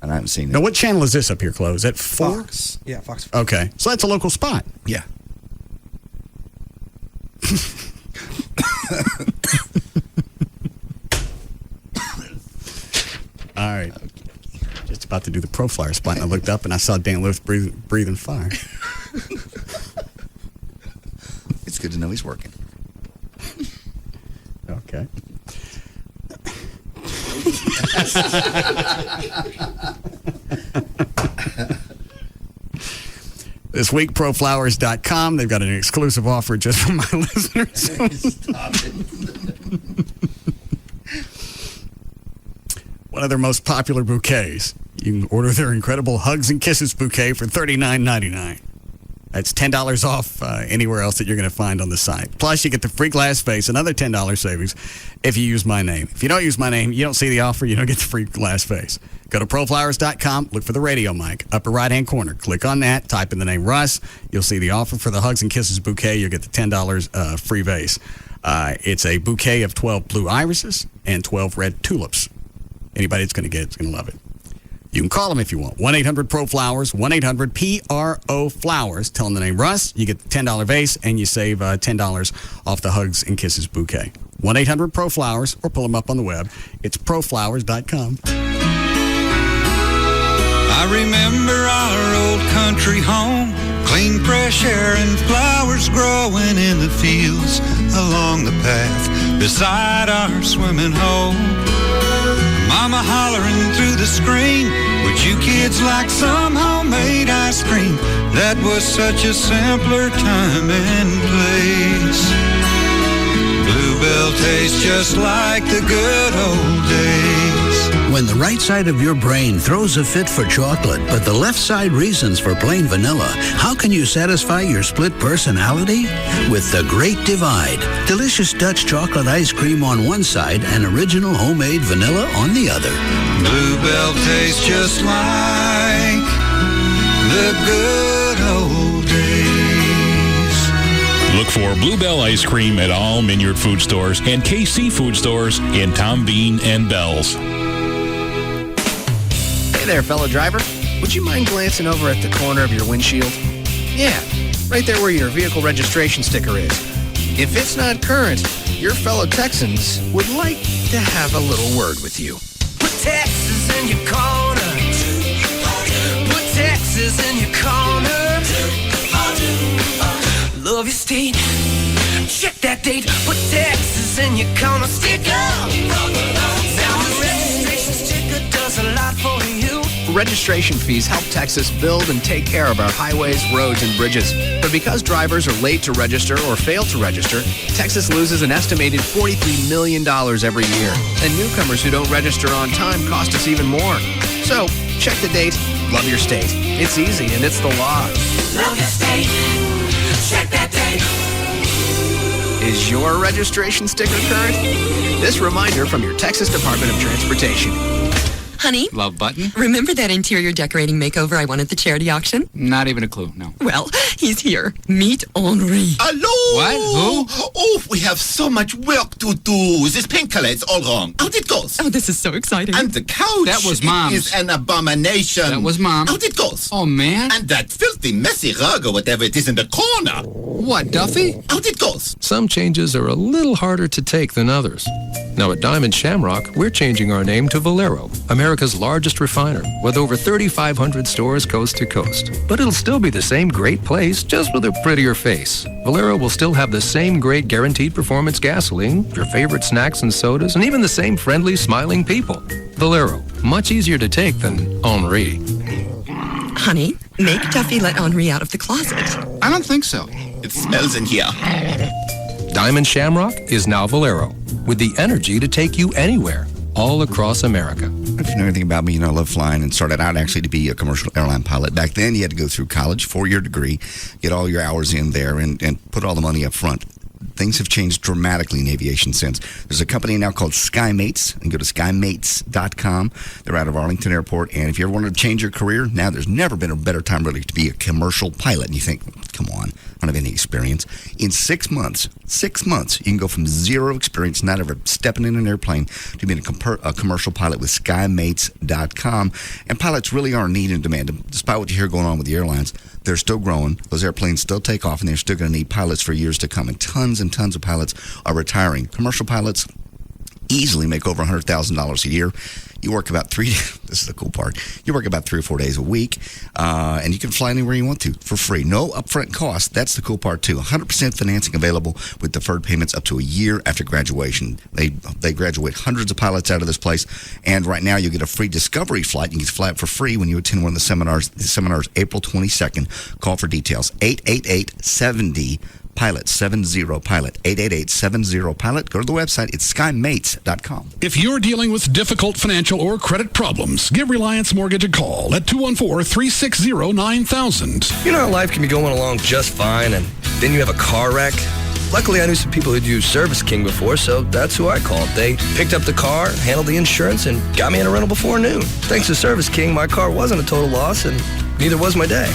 And I haven't seen it. Now, what channel is this up here, Chloe? Is that 4? Fox. Yeah, Fox. Okay. So that's a local spot. Yeah. All right. Just about to do the Pro Flyer spot, and I looked up and I saw Dan Lewis breathing fire. good to know he's working. Okay. This week, proflowers.com, they've got an exclusive offer just for my listeners. Stop it. One of their most popular bouquets. You can order their incredible Hugs and Kisses bouquet for $39.99. That's $10 off anywhere else that you're going to find on the site. Plus, you get the free glass vase, another $10 savings if you use my name. If you don't use my name, you don't see the offer, you don't get the free glass vase. Go to proflowers.com, look for the radio mic, upper right-hand corner. Click on that, type in the name Russ. You'll see the offer for the Hugs and Kisses bouquet. You'll get the $10 free vase. It's a bouquet of 12 blue irises and 12 red tulips. Anybody that's going to get it's going to love it. You can call them if you want. 1-800-PRO-FLOWERS, 1-800-PRO-FLOWERS. Tell them the name Russ. You get the $10 vase, and you save $10 off the Hugs and Kisses bouquet. 1-800-PRO-FLOWERS, or pull them up on the web. It's proflowers.com. I remember our old country home, clean fresh air and flowers growing in the fields along the path beside our swimming hole. Mama hollering through the screen, would you kids like some homemade ice cream? That was such a simpler time and place. Bluebell tastes just like the good old days. When the right side of your brain throws a fit for chocolate, but the left side reasons for plain vanilla, how can you satisfy your split personality? With The Great Divide. Delicious Dutch chocolate ice cream on one side and original homemade vanilla on the other. Bluebell tastes just like the good old days. Look for Bluebell ice cream at all Minyard food stores and KC food stores in Tom Bean and Bells. Hey there, fellow driver. Would you mind glancing over at the corner of your windshield? Yeah, right there where your vehicle registration sticker is. If it's not current, your fellow Texans would like to have a little word with you. Put Texas in your corner. Put Texas in your corner. Love your state. Check that date. Put Texas in your corner. Sticker. Now the registration sticker does a lot for you. Registration fees help Texas build and take care of our highways, roads, and bridges. But because drivers are late to register or fail to register, Texas loses an estimated $43 million every year. And newcomers who don't register on time cost us even more. So, check the date, love your state. It's easy and it's the law. Love your state. Check that date. Is your registration sticker current? This reminder from your Texas Department of Transportation. Honey? Love button? Remember that interior decorating makeover I won at the charity auction? Not even a clue, no. Well, he's here. Meet Henri. Hello? What? Who? Oh, we have so much work to do. This paint color is all wrong. Out it goes. Oh, this is so exciting. And the couch. That was Mom's. Is an abomination. That was Mom. Out it goes. Oh, man. And that filthy, messy rug or whatever it is in the corner. What, Duffy? Out it goes. Some changes are a little harder to take than others. Now at Diamond Shamrock, we're changing our name to Valero, America's largest refiner, with over 3,500 stores coast to coast. But it'll still be the same great place, just with a prettier face. Valero will still have the same great guaranteed performance gasoline, your favorite snacks and sodas, and even the same friendly, smiling people. Valero, much easier to take than Henri. Honey, make Duffy let Henri out of the closet. I don't think so. It smells in here. Diamond Shamrock is now Valero, with the energy to take you anywhere, all across America. If you know anything about me, I love flying and started out actually to be a commercial airline pilot. Back then, you had to go through college, 4-year degree, get all your hours in there, and put all the money up front. Things have changed dramatically in aviation since. There's a company now called SkyMates, and go to skymates.com. They're out of Arlington Airport, and if you ever wanted to change your career, now there's never been a better time really to be a commercial pilot. And you think, come on, I don't have any experience. In 6 months, you can go from zero experience, not ever stepping in an airplane, to being a commercial pilot with skymates.com. And pilots really are in need and demand. Despite what you hear going on with the airlines, they're still growing. Those airplanes still take off, and they're still going to need pilots for years to come. And tons of pilots are retiring. Commercial pilots, easily make over $100,000 a year. You work about this is the cool part. You work about 3 or 4 days a week, and you can fly anywhere you want to for free. No upfront cost. That's the cool part, too. 100% financing available with deferred payments up to a year after graduation. They graduate hundreds of pilots out of this place, and right now you get a free discovery flight. You can fly it for free when you attend one of the seminars. The seminar is April 22nd. Call for details. 888-70-PILOT, 70-PILOT, 888-70-PILOT. Go to the website. It's skymates.com. If you're dealing with difficult financial or credit problems, give Reliance Mortgage a call at 214-360-9000. You know how life can be going along just fine, and then you have a car wreck? Luckily, I knew some people who'd used Service King before, so that's who I called. They picked up the car, handled the insurance, and got me in a rental before noon. Thanks to Service King, my car wasn't a total loss, and neither was my day.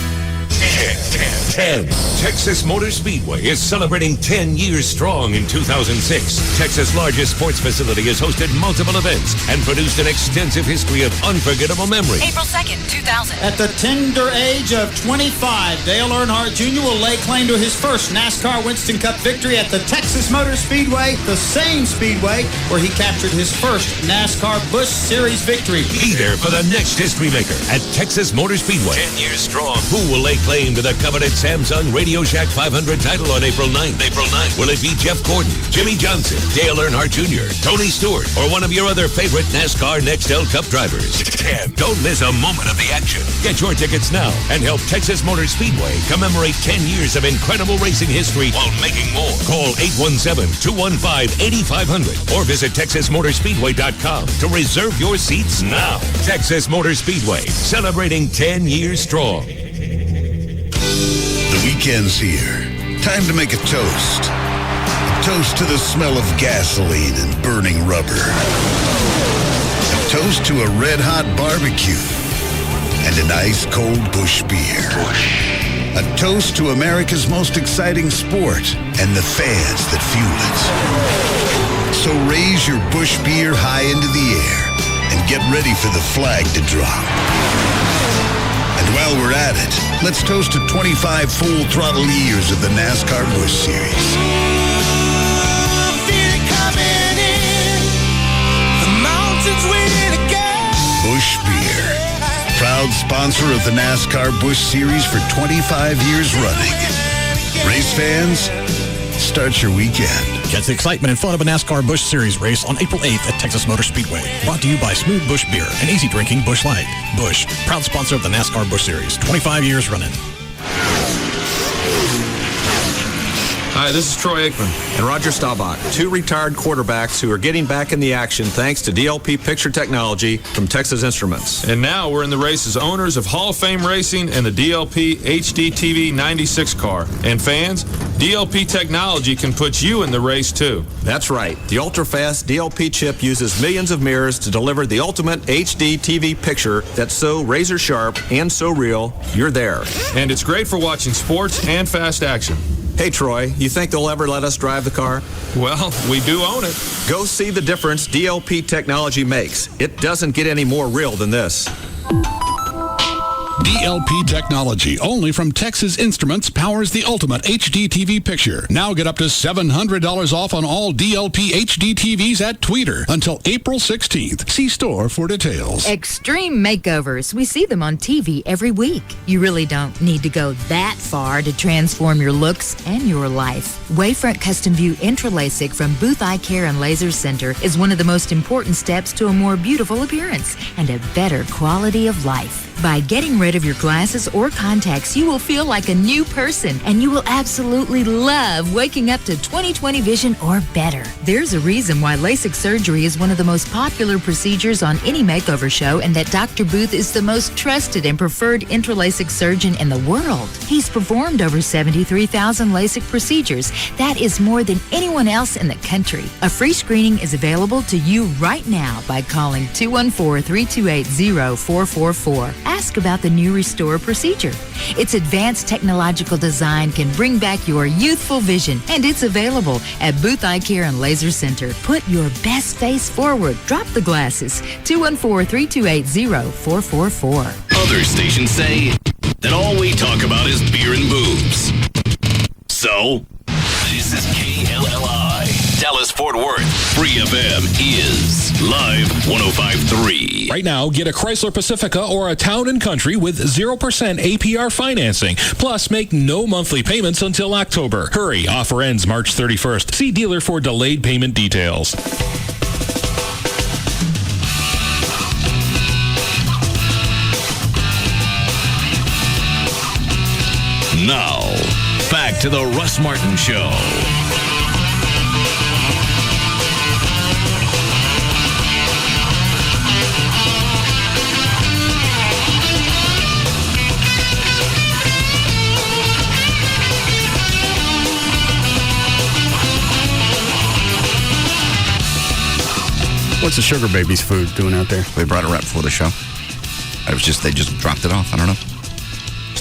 10. Texas Motor Speedway is celebrating 10 years strong in 2006. Texas' largest sports facility has hosted multiple events and produced an extensive history of unforgettable memories. April 2nd, 2000. At the tender age of 25, Dale Earnhardt Jr. will lay claim to his first NASCAR Winston Cup victory at the Texas Motor Speedway, the same speedway where he captured his first NASCAR Busch Series victory. Be there for the next history maker at Texas Motor Speedway. 10 years strong. Who will lay claim to the coveted Samsung Radio Shack 500 title on April 9th? Will it be Jeff Gordon, Jimmy Johnson, Dale Earnhardt Jr., Tony Stewart, or one of your other favorite NASCAR Nextel Cup drivers? 10. Don't miss a moment of the action. Get your tickets now and help Texas Motor Speedway commemorate 10 years of incredible racing history while making more. Call 817-215-8500 or visit TexasMotorspeedway.com to reserve your seats now. Texas Motor Speedway, celebrating 10 years strong. The weekend's here. Time to make a toast. A toast to the smell of gasoline and burning rubber. A toast to a red-hot barbecue and an ice-cold Busch beer. A toast to America's most exciting sport and the fans that fuel it. So raise your Busch beer high into the air and get ready for the flag to drop. And while we're at it, let's toast to 25 full-throttle years of the NASCAR Busch Series. Busch Beer, proud sponsor of the NASCAR Busch Series for 25 years running. Race fans, start your weekend. Catch the excitement and fun of a NASCAR Busch Series race on April 8th at Texas Motor Speedway. Brought to you by Smooth Busch Beer and easy drinking Busch Light. Busch, proud sponsor of the NASCAR Busch Series, 25 years running. Hi, this is Troy Aikman. And Roger Staubach, two retired quarterbacks who are getting back in the action thanks to DLP Picture Technology from Texas Instruments. And now we're in the race as owners of Hall of Fame Racing and the DLP HD TV 96 car. And fans, DLP Technology can put you in the race too. That's right. The ultra-fast DLP chip uses millions of mirrors to deliver the ultimate HD TV picture that's so razor sharp and so real, you're there. And it's great for watching sports and fast action. Hey, Troy, you think they'll ever let us drive the car? Well, we do own it. Go see the difference DLP technology makes. It doesn't get any more real than this. DLP Technology, only from Texas Instruments, powers the ultimate HD TV picture. Now get up to $700 off on all DLP HD TVs at Tweeter until April 16th. See store for details. Extreme makeovers. We see them on TV every week. You really don't need to go that far to transform your looks and your life. Wavefront Custom View Intra-LASIK from Booth Eye Care and Laser Center is one of the most important steps to a more beautiful appearance and a better quality of life. By getting rid of your glasses or contacts, you will feel like a new person, and you will absolutely love waking up to 20/20 vision or better. There's a reason why LASIK surgery is one of the most popular procedures on any makeover show, and that Dr. Booth is the most trusted and preferred intra-LASIK surgeon in the world. He's performed over 73,000 LASIK procedures. That is more than anyone else in the country. A free screening is available to you right now by calling 214-328-0444. Ask about the new Restore procedure. Its advanced technological design can bring back your youthful vision, and it's available at Booth Eye Care and Laser Center. Put your best face forward. Drop the glasses. 214-328-0444. Other stations say that all we talk about is beer and boobs. So, this is KLLI, Dallas-Fort Worth, Free FM is Live 105.3. Right now, get a Chrysler Pacifica or a Town & Country with 0% APR financing. Plus, make no monthly payments until October. Hurry, offer ends March 31st. See dealer for delayed payment details. Now, back to the Russ Martin Show. What's the Sugar Babies food doing out there? They brought it right before the show. They just dropped it off. I don't know.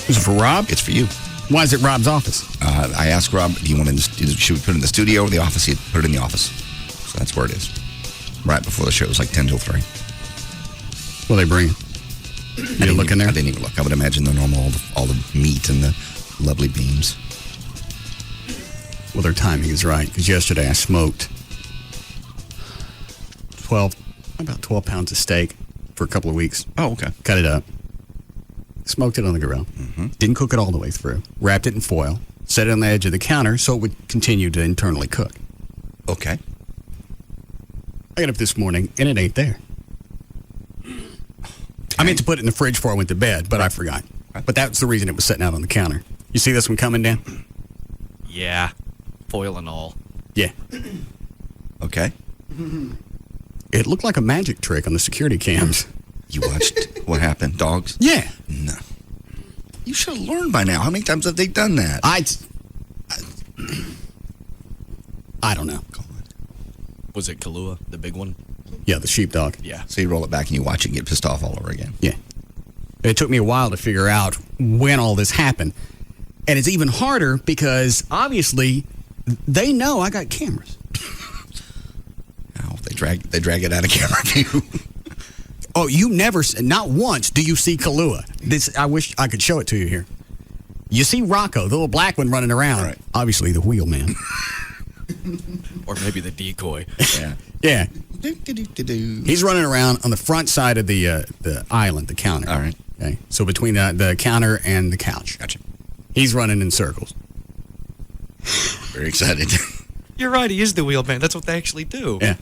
Is it for Rob? It's for you. Why is it Rob's office? I asked Rob, do you want it should we put it in the studio or the office? He put it in the office. So that's where it is. Right before the show. It was like 10 till 3. What are they bringing? You didn't look in there? I didn't even look. I would imagine the normal, all the meat and the lovely beans. Well, their timing is right, because yesterday I smoked about 12 pounds of steak for a couple of weeks. Oh, okay. Cut it up. Smoked it on the grill. Mm-hmm. Didn't cook it all the way through. Wrapped it in foil. Set it on the edge of the counter so it would continue to internally cook. Okay. I got up this morning, and it ain't there. I meant to put it in the fridge before I went to bed, but I forgot. But that's the reason it was sitting out on the counter. You see this one coming, Dan? Yeah. Foil and all. Yeah. Okay. It looked like a magic trick on the security cams. You watched what happened? Dogs? Yeah. No. You should have learned by now. How many times have they done that? I don't know. Was it Kahlua, the big one? Yeah, the sheepdog. Yeah. So you roll it back and you watch it get pissed off all over again. Yeah. It took me a while to figure out when all this happened. And it's even harder because obviously they know I got cameras. Oh, they drag it out of camera view. Oh, you never, not once do you see Kahlua. I wish I could show it to you here. You see Rocco, the little black one running around. Right. Obviously the wheelman. Or maybe the decoy. Yeah. Yeah. He's running around on the front side of the island, the counter. All right. Okay. So between the counter and the couch. Gotcha. He's running in circles. Very excited. You're right, he is the wheelman. That's what they actually do. Yeah.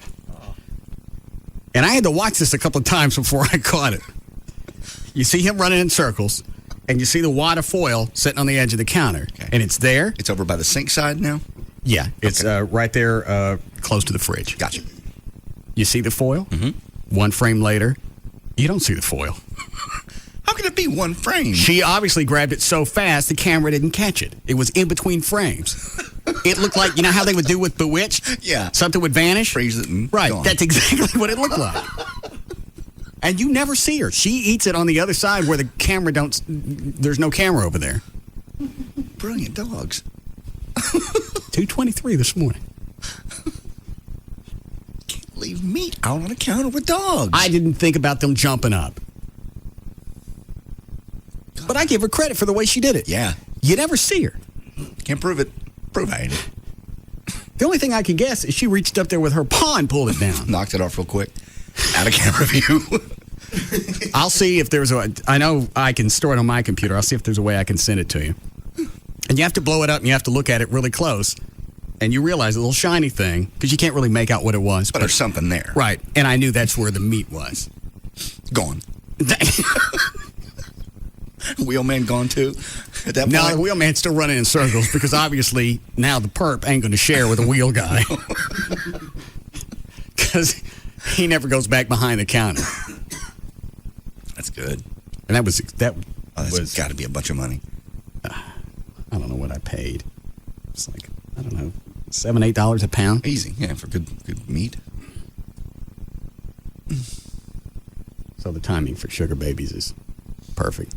And I had to watch this a couple of times before I caught it. You see him running in circles, and you see the wad of foil sitting on the edge of the counter. Okay. And it's there. It's over by the sink side now? Yeah. It's right there close to the fridge. Gotcha. You see the foil? Mm-hmm. One frame later, you don't see the foil. How can it be one frame? She obviously grabbed it so fast the camera didn't catch it. It was in between frames. It looked like, you know how they would do with Bewitched? Yeah. Something would vanish? Freeze it and right. gone. That's exactly what it looked like. And you never see her. She eats it on the other side where the camera there's no camera over there. Brilliant dogs. 2:23 this morning. Can't leave meat out on a counter with dogs. I didn't think about them jumping up. But I give her credit for the way she did it. Yeah. You never see her. Can't prove it. Prove I ain't it. The only thing I can guess is she reached up there with her paw and pulled it down. Knocked it off real quick. Out of camera view. I'll see if there's I know I can store it on my computer. I'll see if there's a way I can send it to you. And you have to blow it up and you have to look at it really close. And you realize a little shiny thing, because you can't really make out what it was. But there's something there. Right. And I knew that's where the meat was. Gone. Wheelman gone too? At that point? No, the wheelman's still running in circles because obviously now the perp ain't going to share with a wheel guy. Because he never goes back behind the counter. That's good. And that was got to be a bunch of money. I don't know what I paid. It's like, I don't know, $7, $8 a pound. Easy, yeah, for good meat. So the timing for Sugar Babies is perfect.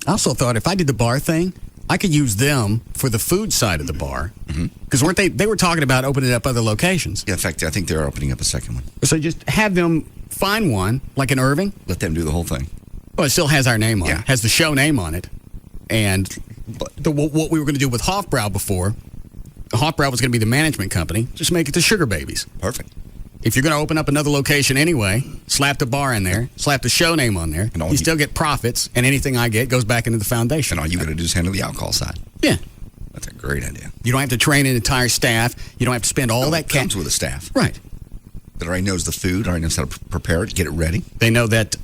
I also thought if I did the bar thing, I could use them for the food side of the bar. Because weren't they were talking about opening up other locations. Yeah, in fact, I think they're opening up a second one. So just have them find one, like in Irving. Let them do the whole thing. Well, it still has our name on it. Has the show name on it. And what we were going to do with Hofbrau before, Hofbrau was going to be the management company, just make it the Sugar Babies. Perfect. If you're going to open up another location anyway, slap the bar in there, slap the show name on there, you still get profits, and anything I get goes back into the foundation. And all you got to do is handle the alcohol side. Yeah. That's a great idea. You don't have to train an entire staff. You don't have to spend all that cash. Comes with a staff. Right. That already knows the food, already knows how to prepare it, get it ready. They know that,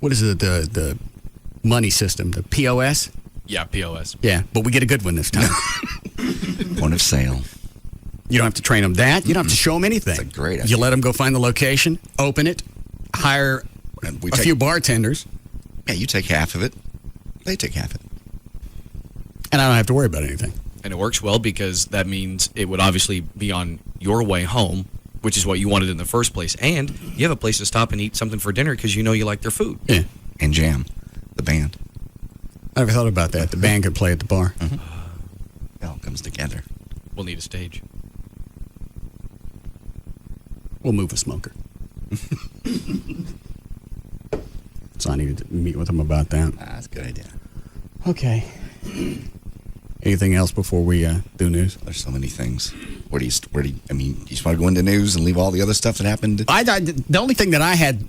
what is it, the money system, the POS? Yeah, POS. Yeah, but we get a good one this time. Point of sale. You don't have to train them that. You don't have to show them anything. That's a great idea. You let them go find the location, open it, hire a few bartenders. Yeah, you take half of it. They take half of it. And I don't have to worry about anything. And it works well because that means it would obviously be on your way home, which is what you wanted in the first place. And you have a place to stop and eat something for dinner because you know you like their food. Yeah. And jam. The band. I never thought about that. The band could play at the bar. Mm-hmm. It all comes together. We'll need a stage. We'll move a smoker. So I need to meet with them about that. That's a good idea. Okay. Anything else before we do news? There's so many things. Where do you, I mean, you just want to go into news and leave all the other stuff that happened? The only thing that I had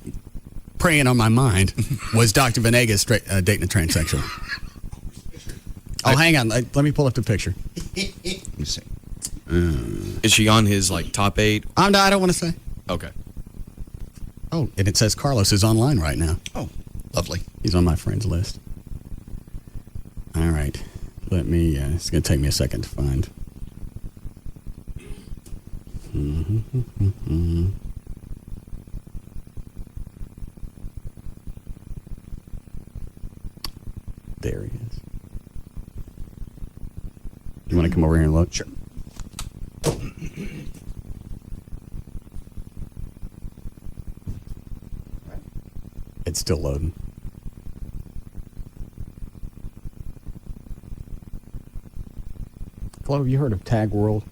preying on my mind was Dr. Venegas dating a transsexual. Oh, hang on. Let me pull up the picture. Let me see. Is she on his top 8? I don't want to say. Okay. Oh, and it says Carlos is online right now. Oh, lovely. He's on my friends list. All right. Let me, it's going to take me a second to find. There he is. You want to come over here and look? Sure. It's still loading. Flo, have you heard of Tag World?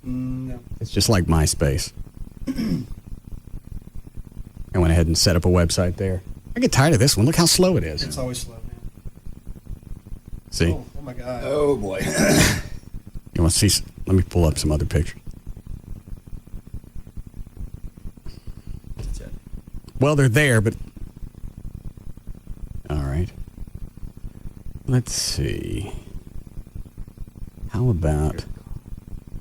No. It's just like MySpace. I went ahead and set up a website there. I get tired of this one. Look how slow it is. It's always slow, man. See? Oh my God. Oh, boy. You want to see? Let me pull up some other pictures. Well, they're there, but... All right. Let's see. How about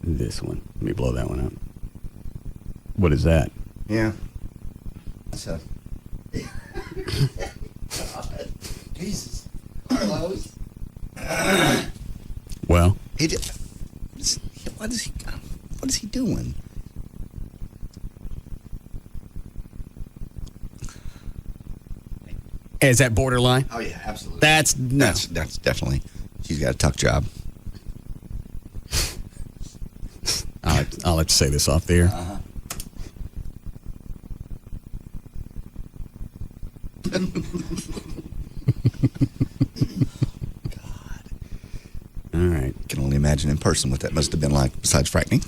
this one? Let me blow that one up. What is that? Yeah. That's a... Jesus. Carlos. Well? What is he doing? Is that borderline? Oh, yeah, absolutely. That's definitely. She's got a tough job. I'll let you say this off the air. Uh-huh. God. All right. Can only imagine in person what that must have been like, besides frightening.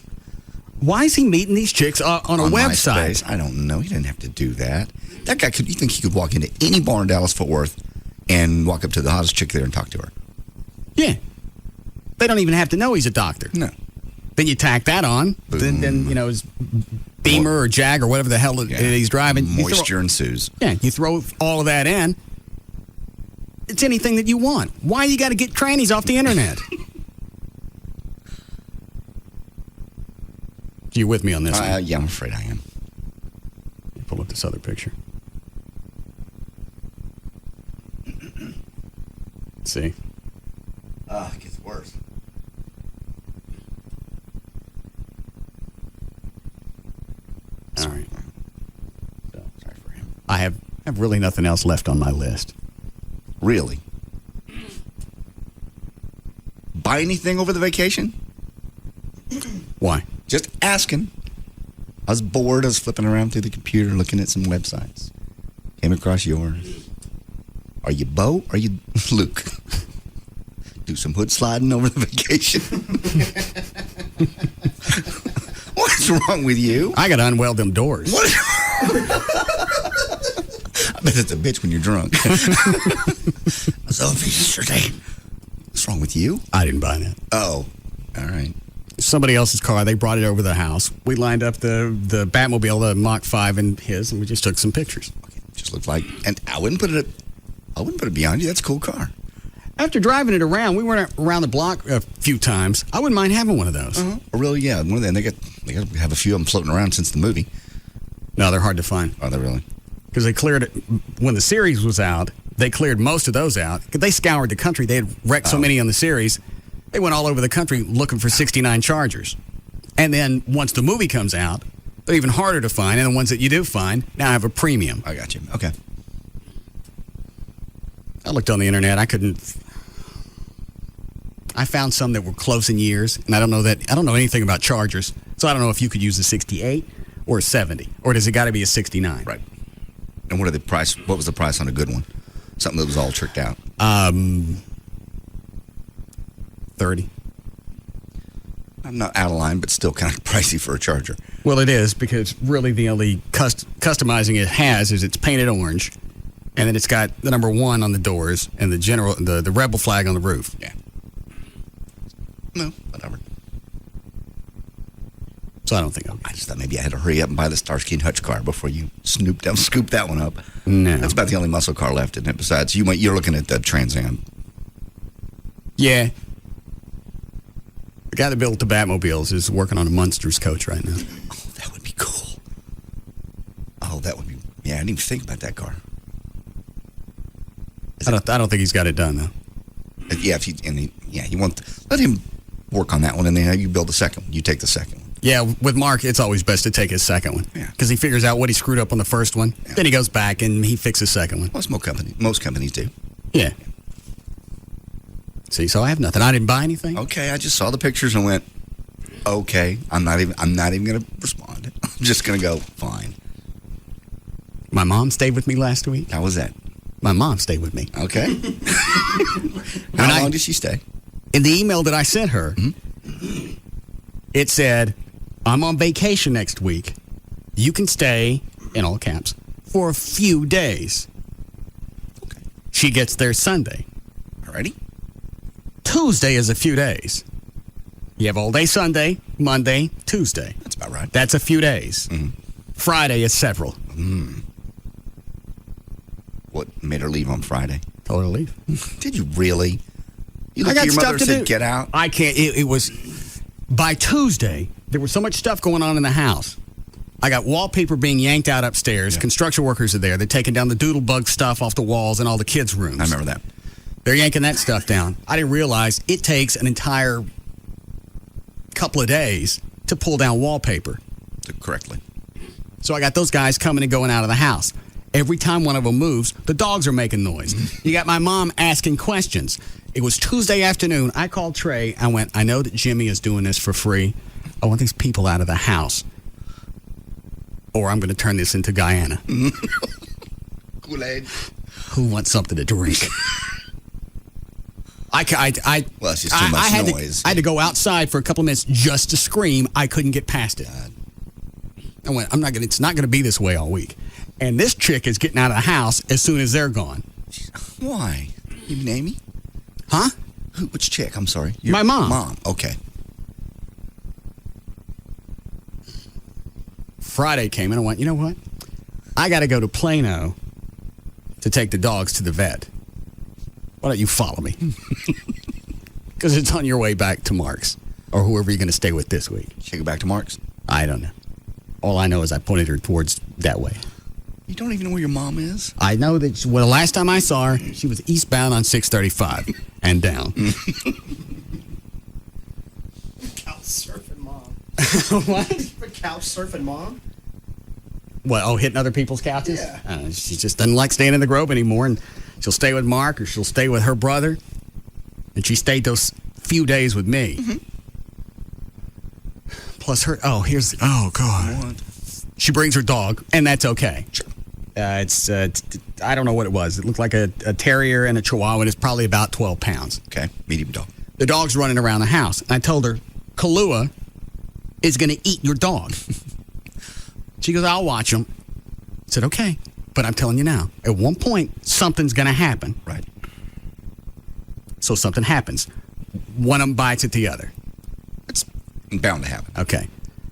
Why is he meeting these chicks on a website? MySpace. I don't know. He didn't have to do that. That guy you think he could walk into any bar in Dallas-Fort Worth and walk up to the hottest chick there and talk to her? Yeah. They don't even have to know he's a doctor. No. Then you tack that on. Then you know, his Beamer or Jag or whatever the hell he's driving. Moisture ensues. Yeah, you throw all of that in. It's anything that you want. Why you got to get trannies off the internet? You with me on this one? Yeah, I'm afraid I am. Pull up this other picture. See? It gets worse. All right. Sorry for him. I have really nothing else left on my list. Really? Buy anything over the vacation? Why? Just asking. I was bored. I was flipping around through the computer looking at some websites. Came across yours. Are you Bo? Are you Luke? Do some hood sliding over the vacation. What's wrong with you? I got to unweld them doors. What? I bet it's a bitch when you're drunk. So yesterday. What's wrong with you? I didn't buy that. Oh. All right. Somebody else's car. They brought it over to the house. We lined up the Batmobile, the Mach 5 and his, and we just took some pictures. Okay. Just looked like, and I wouldn't put it beyond you. That's a cool car. After driving it around, we went around the block a few times. I wouldn't mind having one of those. Oh, really? Yeah. One of them. They got to have a few of them floating around since the movie. No, they're hard to find. Are they really? Because they cleared it when the series was out. They cleared most of those out. They scoured the country. They had wrecked so many on the series. They went all over the country looking for 69 Chargers. And then once the movie comes out, they're even harder to find. And the ones that you do find now have a premium. I got you. Okay. I looked on the internet. I found some that were close in years, and I don't know anything about Chargers, so I don't know if you could use a 68 or a 70, or does it got to be a 69? Right. And what was the price on a good one? Something that was all tricked out. 30. I'm not out of line, but still kind of pricey for a Charger. Well, it is, because really the only customizing it has is it's painted orange, and then it's got the number 1 on the doors and the rebel flag on the roof. Yeah. No, whatever. So I don't think I just thought maybe I had to hurry up and buy the Starsky and Hutch car before you scoop that one up. No. That's about the only muscle car left, isn't it? Besides, you're looking at the Trans Am. Yeah. The guy that built the Batmobiles is working on a Munsters coach right now. Oh, that would be cool. Oh, that would be... Yeah, I didn't even think about that car. I don't think he's got it done, though. Yeah, you want... Let him work on that one, and then you build the second one. You take the second one. Yeah, with Mark, it's always best to take his second one. Yeah. Because he figures out what he screwed up on the first one. Yeah. Then he goes back and he fixes the second one. Most companies do. Yeah. See, so I have nothing. I didn't buy anything. Okay, I just saw the pictures and went, okay, I'm not even going to respond. I'm just going to go, fine. My mom stayed with me last week. How was that? My mom stayed with me. Okay. How long did she stay? In the email that I sent her, it said, I'm on vacation next week. You can stay, in all caps, for a few days. Okay. She gets there Sunday. Alrighty. Tuesday is a few days. You have all day Sunday, Monday, Tuesday. That's about right. That's a few days. Mm-hmm. Friday is several. What made her leave on Friday? Told her to leave. Did you really? You I looked got at your stuff mother to and said, do. get out? I can't. It was... By Tuesday, there was so much stuff going on in the house. I got wallpaper being yanked out upstairs. Yeah. Construction workers are there. They're taking down the doodle bug stuff off the walls in all the kids' rooms. I remember that. They're yanking that stuff down. I didn't realize it takes an entire couple of days to pull down wallpaper. Correctly. So I got those guys coming and going out of the house. Every time one of them moves, the dogs are making noise. You got my mom asking questions. It was Tuesday afternoon. I called Trey. I went, I know that Jimmy is doing this for free. I want these people out of the house, or I'm going to turn this into Guyana. Kool-Aid. Who wants something to drink? Well, it's just too much noise. I had to go outside for a couple of minutes just to scream. I couldn't get past it. I went, it's not going to be this way all week. And this chick is getting out of the house as soon as they're gone. Why? You mean Amy? Huh? Which chick? I'm sorry. My mom. Mom. Okay. Friday came and I went, you know what? I got to go to Plano to take the dogs to the vet. Why don't you follow me? Because it's on your way back to Mark's or whoever you're going to stay with this week. Should I go back to Mark's? I don't know. All I know is I pointed her towards that way. You don't even know where your mom is? I know that, the last time I saw her, she was eastbound on 635 and down. Couch surfing mom. What? Couch surfing mom? What, hitting other people's couches? Yeah. She just doesn't like staying in the Grove anymore, and she'll stay with Mark or she'll stay with her brother. And she stayed those few days with me. Mm-hmm. Plus God. What? She brings her dog, and that's okay. Sure. I don't know what it was. It looked like a terrier and a chihuahua, and it's probably about 12 pounds. Okay, medium dog. The dog's running around the house. And I told her, Kahlua is going to eat your dog. She goes, I'll watch him. I said, okay. But I'm telling you now, at one point, something's going to happen. Right. So something happens. One of them bites at the other. Bound to happen. Okay.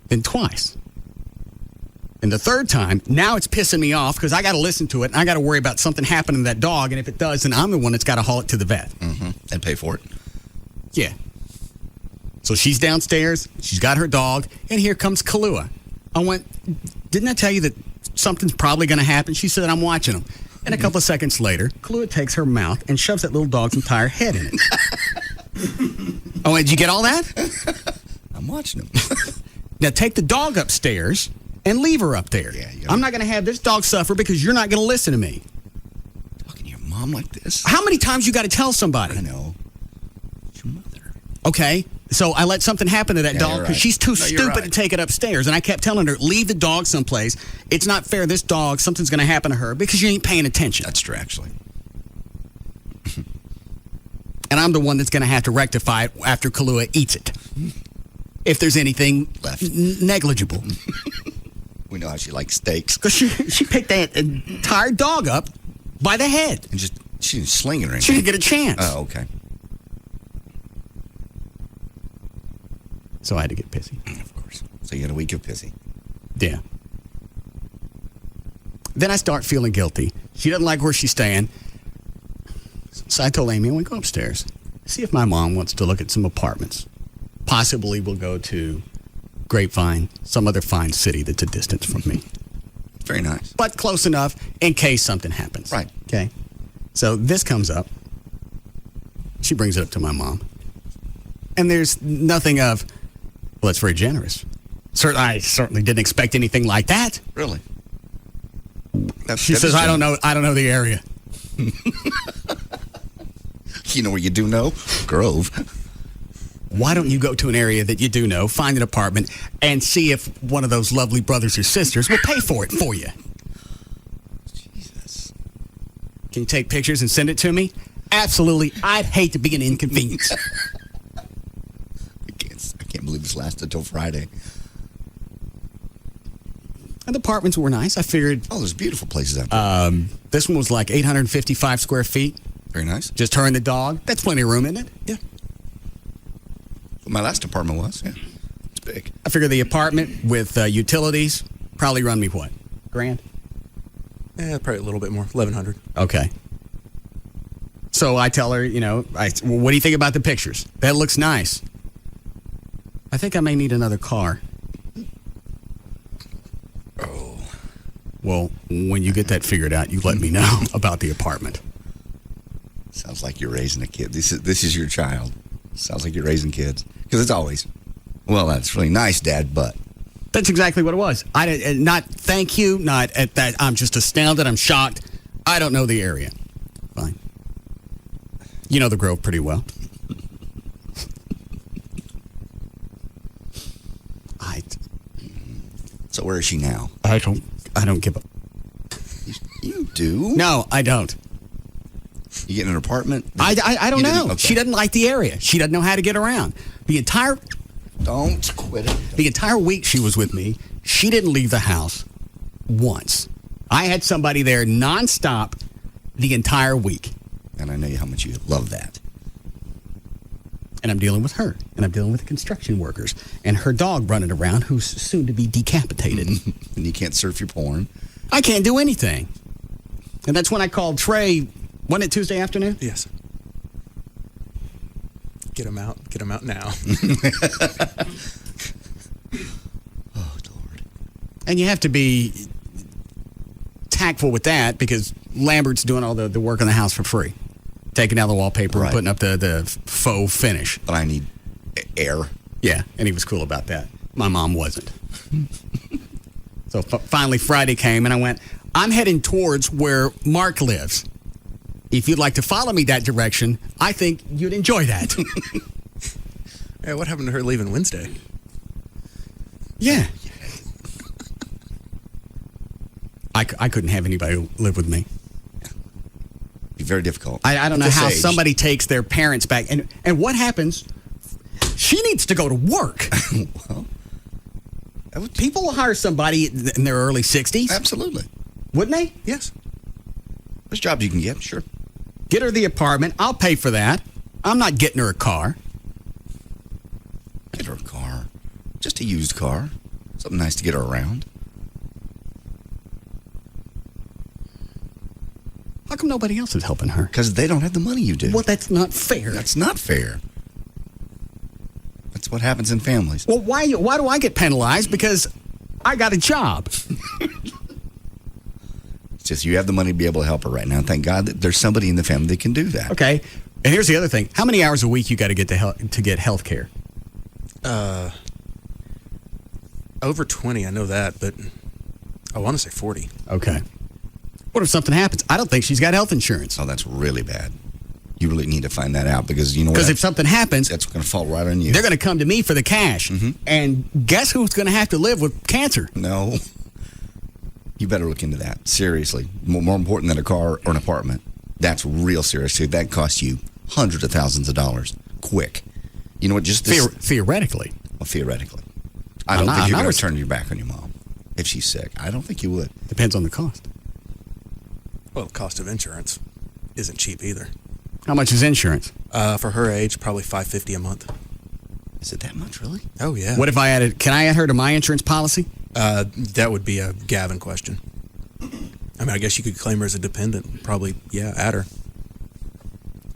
Then twice. And the third time, now it's pissing me off because I got to listen to it and I got to worry about something happening to that dog. And if it does, then I'm the one that's got to haul it to the vet. Mm-hmm. And pay for it. Yeah. So she's downstairs. She's got her dog. And here comes Kahlua. I went, didn't I tell you that something's probably going to happen? She said, I'm watching him. And a couple of seconds later, Kahlua takes her mouth and shoves that little dog's entire head in it. Oh, did you get all that? I'm watching him. Now take the dog upstairs and leave her up there. Yeah, I'm not going to have this dog suffer because you're not going to listen to me. Talking to your mom like this? How many times you got to tell somebody? I know. It's your mother. Okay, so I let something happen to that dog you're because right. she's too No, you're stupid right. to take it upstairs. And I kept telling her, leave the dog someplace. It's not fair. This dog, something's going to happen to her because you ain't paying attention. That's true, actually. And I'm the one that's going to have to rectify it after Kahlua eats it. If there's anything left negligible. We know how she likes steaks. Because she picked that entire dog up by the head. And she didn't sling it or anything. She didn't get a chance. Oh, okay. So I had to get pissy. Of course. So you had a week of pissy. Yeah. Then I start feeling guilty. She doesn't like where she's staying. So I told Amy, I'm going to go upstairs. See if my mom wants to look at some apartments. Possibly we'll go to Grapevine, some other fine city that's a distance from me. Very nice. But close enough in case something happens. Right. Okay. So this comes up. She brings it up to my mom. And there's nothing of, well, that's very generous. I certainly didn't expect anything like that. Really? She says, I don't know the area. You know where you do know? Grove. Why don't you go to an area that you do know, find an apartment, and see if one of those lovely brothers or sisters will pay for it for you? Jesus. Can you take pictures and send it to me? Absolutely. I'd hate to be an inconvenience. I can't believe this lasted until Friday. And the apartments were nice. I figured. Oh, there's beautiful places out there. This one was like 855 square feet. Very nice. Just her and the dog. That's plenty of room, isn't it? Yeah. My last apartment was, yeah. It's big. I figure the apartment with utilities probably run me what? $1,000? Yeah, probably a little bit more. 1,100. Okay. So I tell her, well, what do you think about the pictures? That looks nice. I think I may need another car. Oh. Well, when you get that figured out, you let me know about the apartment. Sounds like you're raising a kid. This is your child. Sounds like you're raising kids. Because it's always, well, that's really nice, Dad, but. That's exactly what it was. Not thank you, not at that. I'm just astounded. I'm shocked. I don't know the area. Fine. You know the Grove pretty well. So where is she now? I don't give a. You do? No, I don't. You get in an apartment? I don't know. Okay. She doesn't like the area. She doesn't know how to get around. Don't quit it. The entire week she was with me, she didn't leave the house once. I had somebody there nonstop the entire week. And I know how much you love that. And I'm dealing with her. And I'm dealing with the construction workers. And her dog running around who's soon to be decapitated. And you can't surf your porn. I can't do anything. And that's when I called Trey. Wasn't it Tuesday afternoon? Yes. Get him out. Get him out now. Oh, Lord. And you have to be tactful with that because Lambert's doing all the work on the house for free. Taking down the wallpaper and putting up the faux finish. But I need air. Yeah, and he was cool about that. My mom wasn't. So finally Friday came and I went, I'm heading towards where Mark lives. If you'd like to follow me that direction, I think you'd enjoy that. Hey, what happened to her leaving Wednesday? Yeah. I couldn't have anybody live with me. Be very difficult. I don't know At this how age. somebody takes their parents back. And what happens? She needs to go to work. Well, people will hire somebody in their early 60s. Absolutely. Wouldn't they? Yes. There's jobs you can get, sure. Get her the apartment. I'll pay for that. I'm not getting her a car. Get her a car. Just a used car. Something nice to get her around. How come nobody else is helping her? Because they don't have the money you do. Well, that's not fair. That's not fair. That's what happens in families. Well, why do I get penalized? Because I got a job. It's just you have the money to be able to help her right now. Thank God that there's somebody in the family that can do that. Okay. And here's the other thing. How many hours a week you got to get to get health care? Over 20, I know that, but I want to say 40. Okay. What if something happens? I don't think she's got health insurance. Oh, that's really bad. You really need to find that out because you know what? Because if something happens, that's going to fall right on you. They're going to come to me for the cash. Mm-hmm. And guess who's going to have to live with cancer? No. You better look into that. Seriously. More important than a car or an apartment. That's real serious. That costs you hundreds of thousands of dollars. Quick. You know what? Just this, theoretically. Well, theoretically. I don't think you're going to turn your back on your mom if she's sick. I don't think you would. Depends on the cost. Well, the cost of insurance isn't cheap either. How much is insurance? For her age, probably $550 a month. Is it that much, really? Oh, yeah. What if I added? Can I add her to my insurance policy? That would be a Gavin question. I mean, I guess you could claim her as a dependent. Probably, yeah, add her.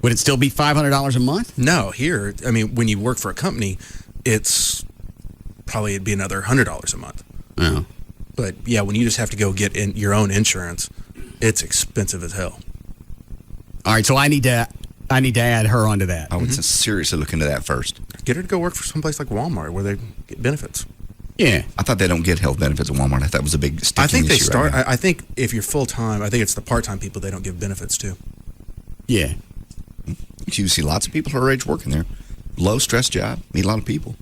Would it still be $500 a month? No, here, I mean, when you work for a company, it'd be another $100 a month. Oh. But yeah, when you just have to go get in your own insurance, it's expensive as hell. All right, so I need to add her onto that. I would seriously look into that first. Get her to go work for someplace like Walmart where they get benefits. Yeah. I thought they don't get health benefits at Walmart. I thought that was a big sticking I think they issue start. right now. I think if you're full time, I think it's the part time people they don't give benefits to. Yeah. You see lots of people her age working there. Low stress job. Meet a lot of people.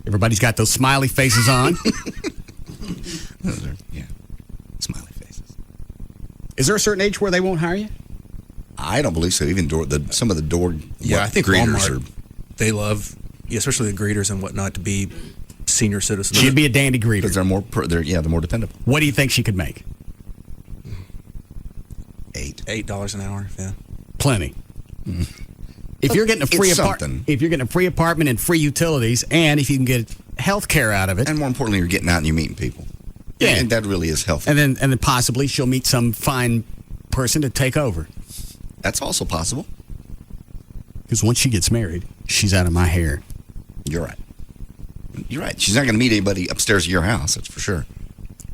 Everybody's got those smiley faces on. Those are, yeah, smiley faces. Is there a certain age where they won't hire you? I don't believe so. Even some of the door. Yeah, I think greeters Walmart, they love, especially the greeters and whatnot, to be senior citizens. She'd be a dandy greeter. Because they're more dependable. What do you think she could make? $8 an hour. Yeah, plenty. If you're getting a free apartment and free utilities, and if you can get health care out of it, and more importantly, you're getting out and you're meeting people. Yeah, and that really is healthy. And then possibly she'll meet some fine person to take over. That's also possible. Because once she gets married, she's out of my hair. You're right. You're right. She's not going to meet anybody upstairs at your house. That's for sure.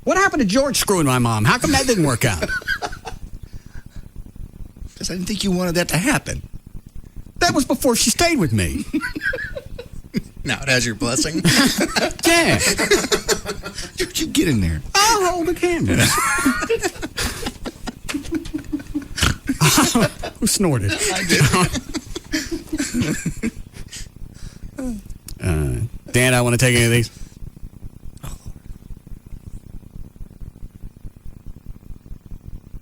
What happened to George screwing my mom? How come that didn't work out? Because I didn't think you wanted that to happen. That was before she stayed with me. Now it has your blessing. Yeah. Did you get in there? I'll hold the camera. Who snorted? I did. Dan, I want to take any of these.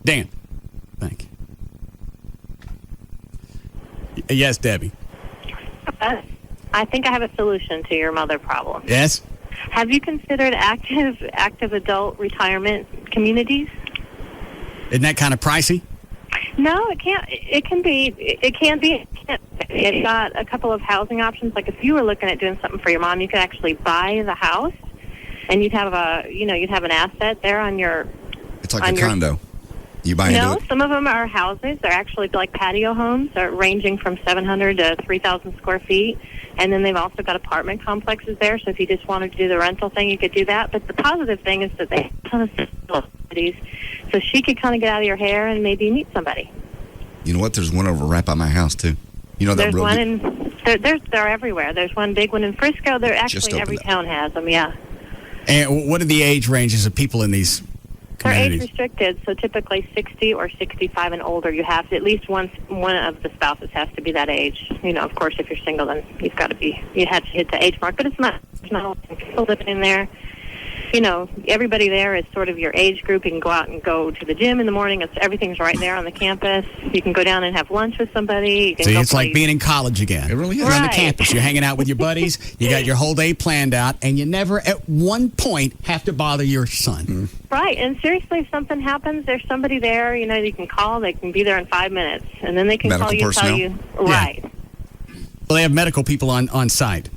Dan. Thank you. Yes, Debbie. I think I have a solution to your mother problem. Yes? Have you considered active adult retirement communities? Isn't that kind of pricey? No, it can't. It can be. It's got a couple of housing options. Like if you were looking at doing something for your mom, you could actually buy the house, and you'd have an asset there on your. It's like a condo. You buy into it? Some of them are houses. They're actually like patio homes. They're ranging from 700 to 3,000 square feet. And then they've also got apartment complexes there. So if you just wanted to do the rental thing, you could do that. But the positive thing is that they have a ton of facilities. So she could kind of get out of your hair and maybe meet somebody. You know what? There's one over right by my house, too. You know that There's real one in... They're everywhere. There's one big one in Frisco. They're actually every town has them, yeah. And what are the age ranges of people in these They're communities? age restricted, so typically 60 or 65 and older. You have to, at least one of the spouses has to be that age. You know, of course, if you're single, then you have to hit the age mark. But it's not people living in there. You know, everybody there is sort of your age group. You can go out and go to the gym in the morning. Everything's right there on the campus. You can go down and have lunch with somebody. You can See, go it's like being in college again. It really is. You're on the Right. campus. You're hanging out with your buddies. You got your whole day planned out, and you never at one point have to bother your son. Right, and seriously, if something happens, there's somebody there, you know, you can call. They can be there in 5 minutes, and then they can Medical call you, personnel? tell you. Yeah. Right. Well, they have medical people on site.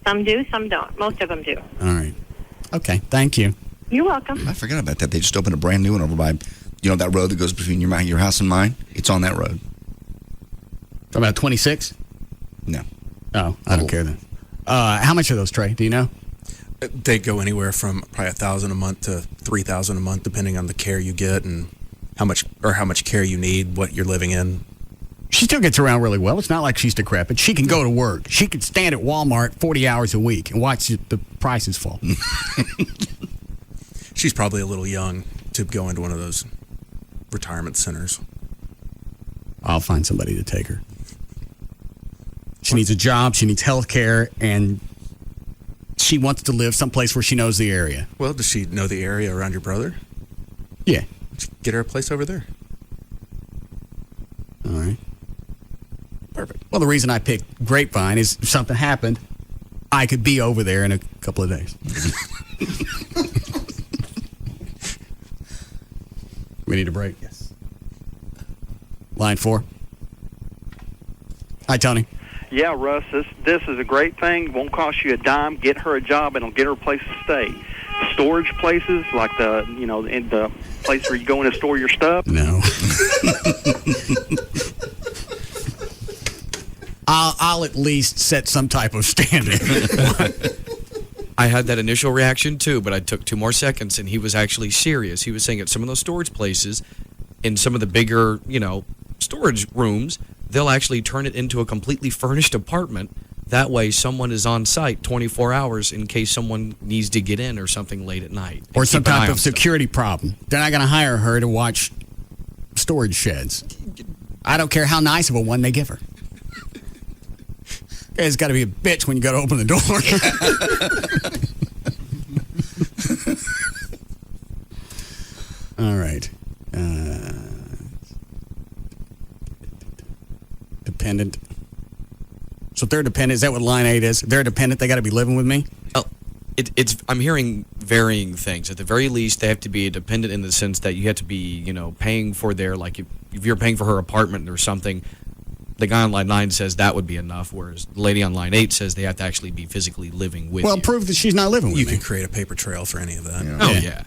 Some do, some don't. Most of them do. All right. Okay. Thank you. You're welcome. I forgot about that. They just opened a brand new one over by, that road that goes between your house and mine. It's on that road. Talking about 26? No. Oh, I don't care then. How much are those, Trey? Do you know? They go anywhere from probably $1,000 a month to $3,000 a month, depending on the care you get and how much care you need, what you're living in. She still gets around really well. It's not like she's decrepit. She can go to work. She can stand at Walmart 40 hours a week and watch the prices fall. She's probably a little young to go into one of those retirement centers. I'll find somebody to take her. She needs a job. She needs health care, and she wants to live someplace where she knows the area. Well, does she know the area around your brother? Yeah. Get her a place over there. All right. Perfect. Well, the reason I picked Grapevine is if something happened, I could be over there in a couple of days. We need a break. Yes. Line 4. Hi, Tony. Yeah, Russ, this is a great thing. Won't cost you a dime. Get her a job, and it'll get her a place to stay. Storage places, like in the place where you go in and store your stuff. No. I'll at least set some type of standard. I had that initial reaction too, but I took 2 more seconds, and he was actually serious. He was saying at some of those storage places, in some of the bigger, storage rooms, they'll actually turn it into a completely furnished apartment. That way, someone is on site 24 hours in case someone needs to get in or something late at night. Or some type of security problem. They're not going to hire her to watch storage sheds. I don't care how nice of a one they give her. It's got to be a bitch when you got to open the door. All right. Dependent. So if they're dependent, is that what line 8 is? If they're dependent, they got to be living with me? Oh, I'm hearing varying things. At the very least, they have to be a dependent in the sense that you have to be, paying for their, like if you're paying for her apartment or something, the guy on line 9 says that would be enough, whereas the lady on line 8 says they have to actually be physically living with you. Well, prove that she's not living with me. You can create a paper trail for any of that. Yeah. Oh, yeah.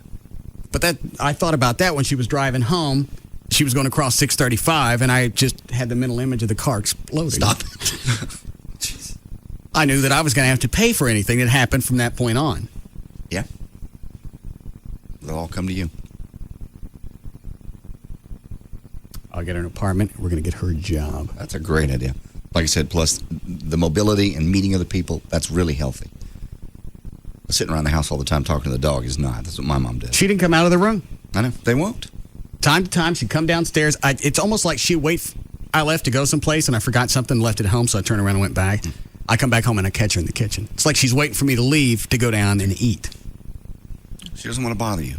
But I thought about that when she was driving home. She was going to cross 635, and I just had the mental image of the car exploding. Stop. I knew that I was going to have to pay for anything that happened from that point on. Yeah. They'll all come to you. I'll get her an apartment. We're going to get her a job. That's a great idea. Like I said, plus the mobility and meeting other people, that's really healthy. Sitting around the house all the time talking to the dog is not. That's what my mom did. She didn't come out of the room. I know. They won't. Time to time, she'd come downstairs. It's almost like she'd wait. I left to go someplace, and I forgot something, left it at home, so I turned around and went back. I come back home, and I catch her in the kitchen. It's like she's waiting for me to leave to go down and eat. She doesn't want to bother you.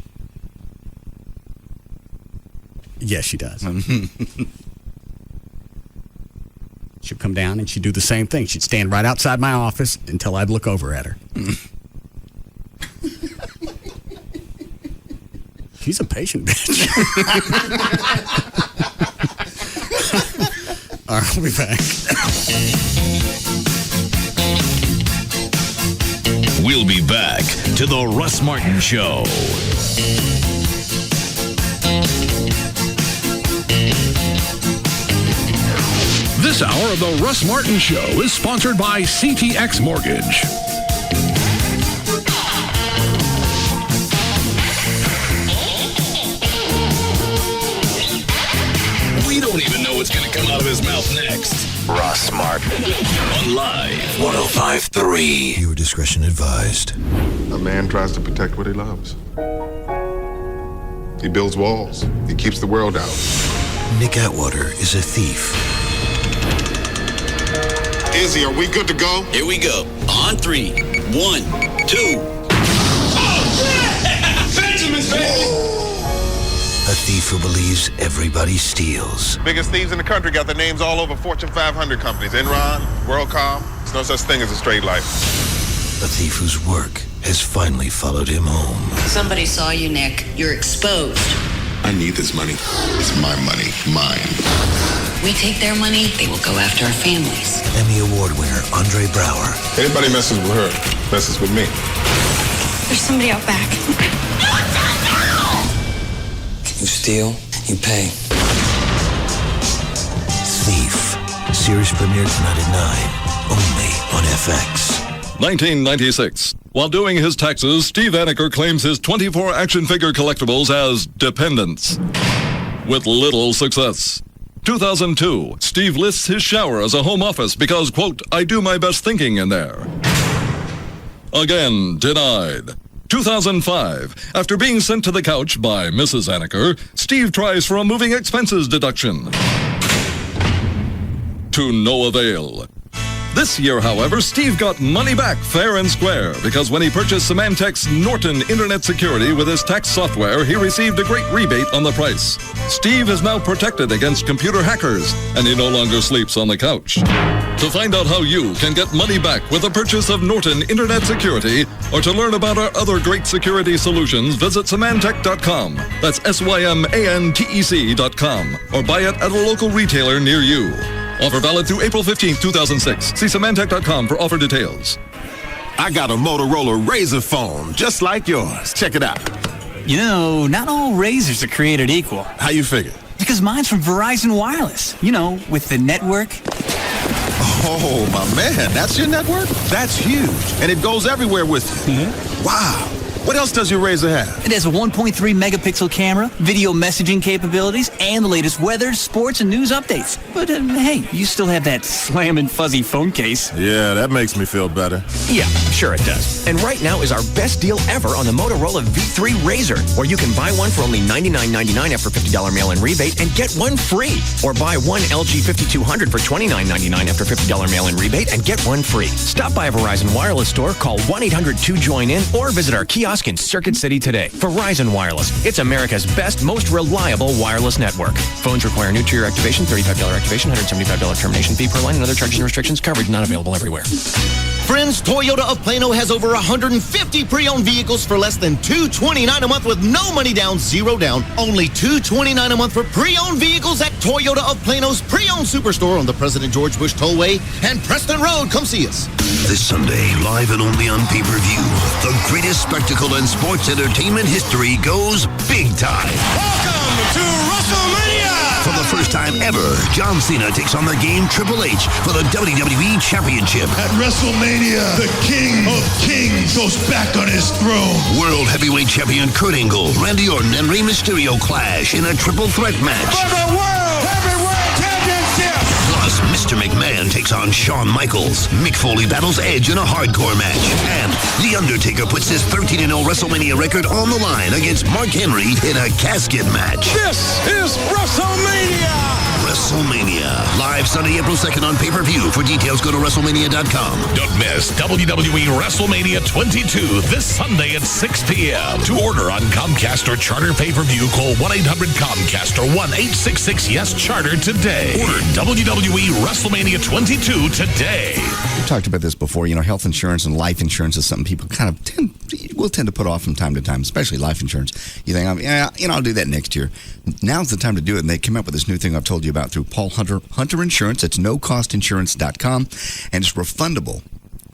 Yes, she does. She'd come down, and she'd do the same thing. She'd stand right outside my office until I'd look over at her. She's a patient bitch. All right, we'll be back. We'll be back to the Russ Martin Show. This hour of the Russ Martin Show is sponsored by CTX Mortgage. We don't even know what's going to come out of his mouth next. Russ Martin on Live 105.3. Viewer discretion advised. A man tries to protect what he loves. He builds walls. He keeps the world out. Nick Atwater is a thief. Izzy, are we good to go? Here we go. On 3. 1, 2. Oh, Benjamin's baby! A thief who believes everybody steals. Biggest thieves in the country got their names all over Fortune 500 companies. Enron, WorldCom. There's no such thing as a straight life. A thief whose work has finally followed him home. Somebody saw you, Nick. You're exposed. I need this money. It's my money. Mine. We take their money, they will go after our families. Emmy Award winner Andre Braugher. Anybody messes with her, messes with me. There's somebody out back. You steal, you pay. Thief. Series premiered tonight at 9, only on FX. 1996. While doing his taxes, Steve Anaker claims his 24 action figure collectibles as dependents. With little success. 2002. Steve lists his shower as a home office because, quote, I do my best thinking in there. Again, denied. 2005. After being sent to the couch by Mrs. Anaker, Steve tries for a moving expenses deduction. To no avail. This year, however, Steve got money back fair and square because when he purchased Symantec's Norton Internet Security with his tax software, he received a great rebate on the price. Steve is now protected against computer hackers, and he no longer sleeps on the couch. To find out how you can get money back with the purchase of Norton Internet Security, or to learn about our other great security solutions, visit Symantec.com. That's SYMANTEC.com, or buy it at a local retailer near you. Offer valid through April 15, 2006. See Symantec.com for offer details. I got a Motorola Razr phone, just like yours. Check it out. You know, not all razors are created equal. How you figure? Because mine's from Verizon Wireless. You know, with the network. Oh, my man, that's your network? That's huge. And it goes everywhere with you. Mm-hmm. Wow. What else does your Razr have? It has a 1.3 megapixel camera, video messaging capabilities, and the latest weather, sports, and news updates. But hey, you still have that slammin' fuzzy phone case. Yeah, that makes me feel better. Yeah, sure it does. And right now is our best deal ever on the Motorola V3 Razr, where you can buy one for only $99.99 after $50 mail-in rebate and get one free. Or buy one LG 5200 for $29.99 after $50 mail-in rebate and get one free. Stop by a Verizon Wireless store, call 1-800-2JOIN-IN, or visit our kiosk in Circuit City today. Verizon Wireless. It's America's best, most reliable wireless network. Phones require new tier activation, $35 activation, $175 termination fee per line, and other charges and restrictions. Coverage not available everywhere. Friends, Toyota of Plano has over 150 pre-owned vehicles for less than $229 a month with no money down, zero down. Only $229 a month for pre-owned vehicles at Toyota of Plano's pre-owned superstore on the President George Bush Tollway and Preston Road. Come see us. This Sunday, live and only on pay-per-view, the greatest spectacle in sports entertainment history goes big time. Welcome to WrestleMania! For the first time ever, John Cena takes on the game Triple H for the WWE Championship. At WrestleMania, the King of Kings goes back on his throne. World Heavyweight Champion Kurt Angle, Randy Orton, and Rey Mysterio clash in a triple threat match. For the World Heavyweight Championship! Plus, Mr. McMahon takes on Shawn Michaels. Mick Foley battles Edge in a hardcore match. And The Undertaker puts his 13-0 WrestleMania record on the line against Mark Henry in a casket match. This is WrestleMania! WrestleMania. Live Sunday, April 2nd on pay-per-view. For details, go to WrestleMania.com. Don't miss WWE WrestleMania 22 this Sunday at 6 p.m. To order on Comcast or Charter pay-per-view, call 1-800-COMCAST or 1-866-YES-CHARTER today. Order WWE WrestleMania 22 today. We've talked about this before. You know, health insurance and life insurance is something people kind of tend to put off from time to time, especially life insurance. You think, I'll do that next year. Now's the time to do it. And they came up with this new thing I've told you about through Paul Hunter Insurance. It's nocostinsurance.com, and it's refundable.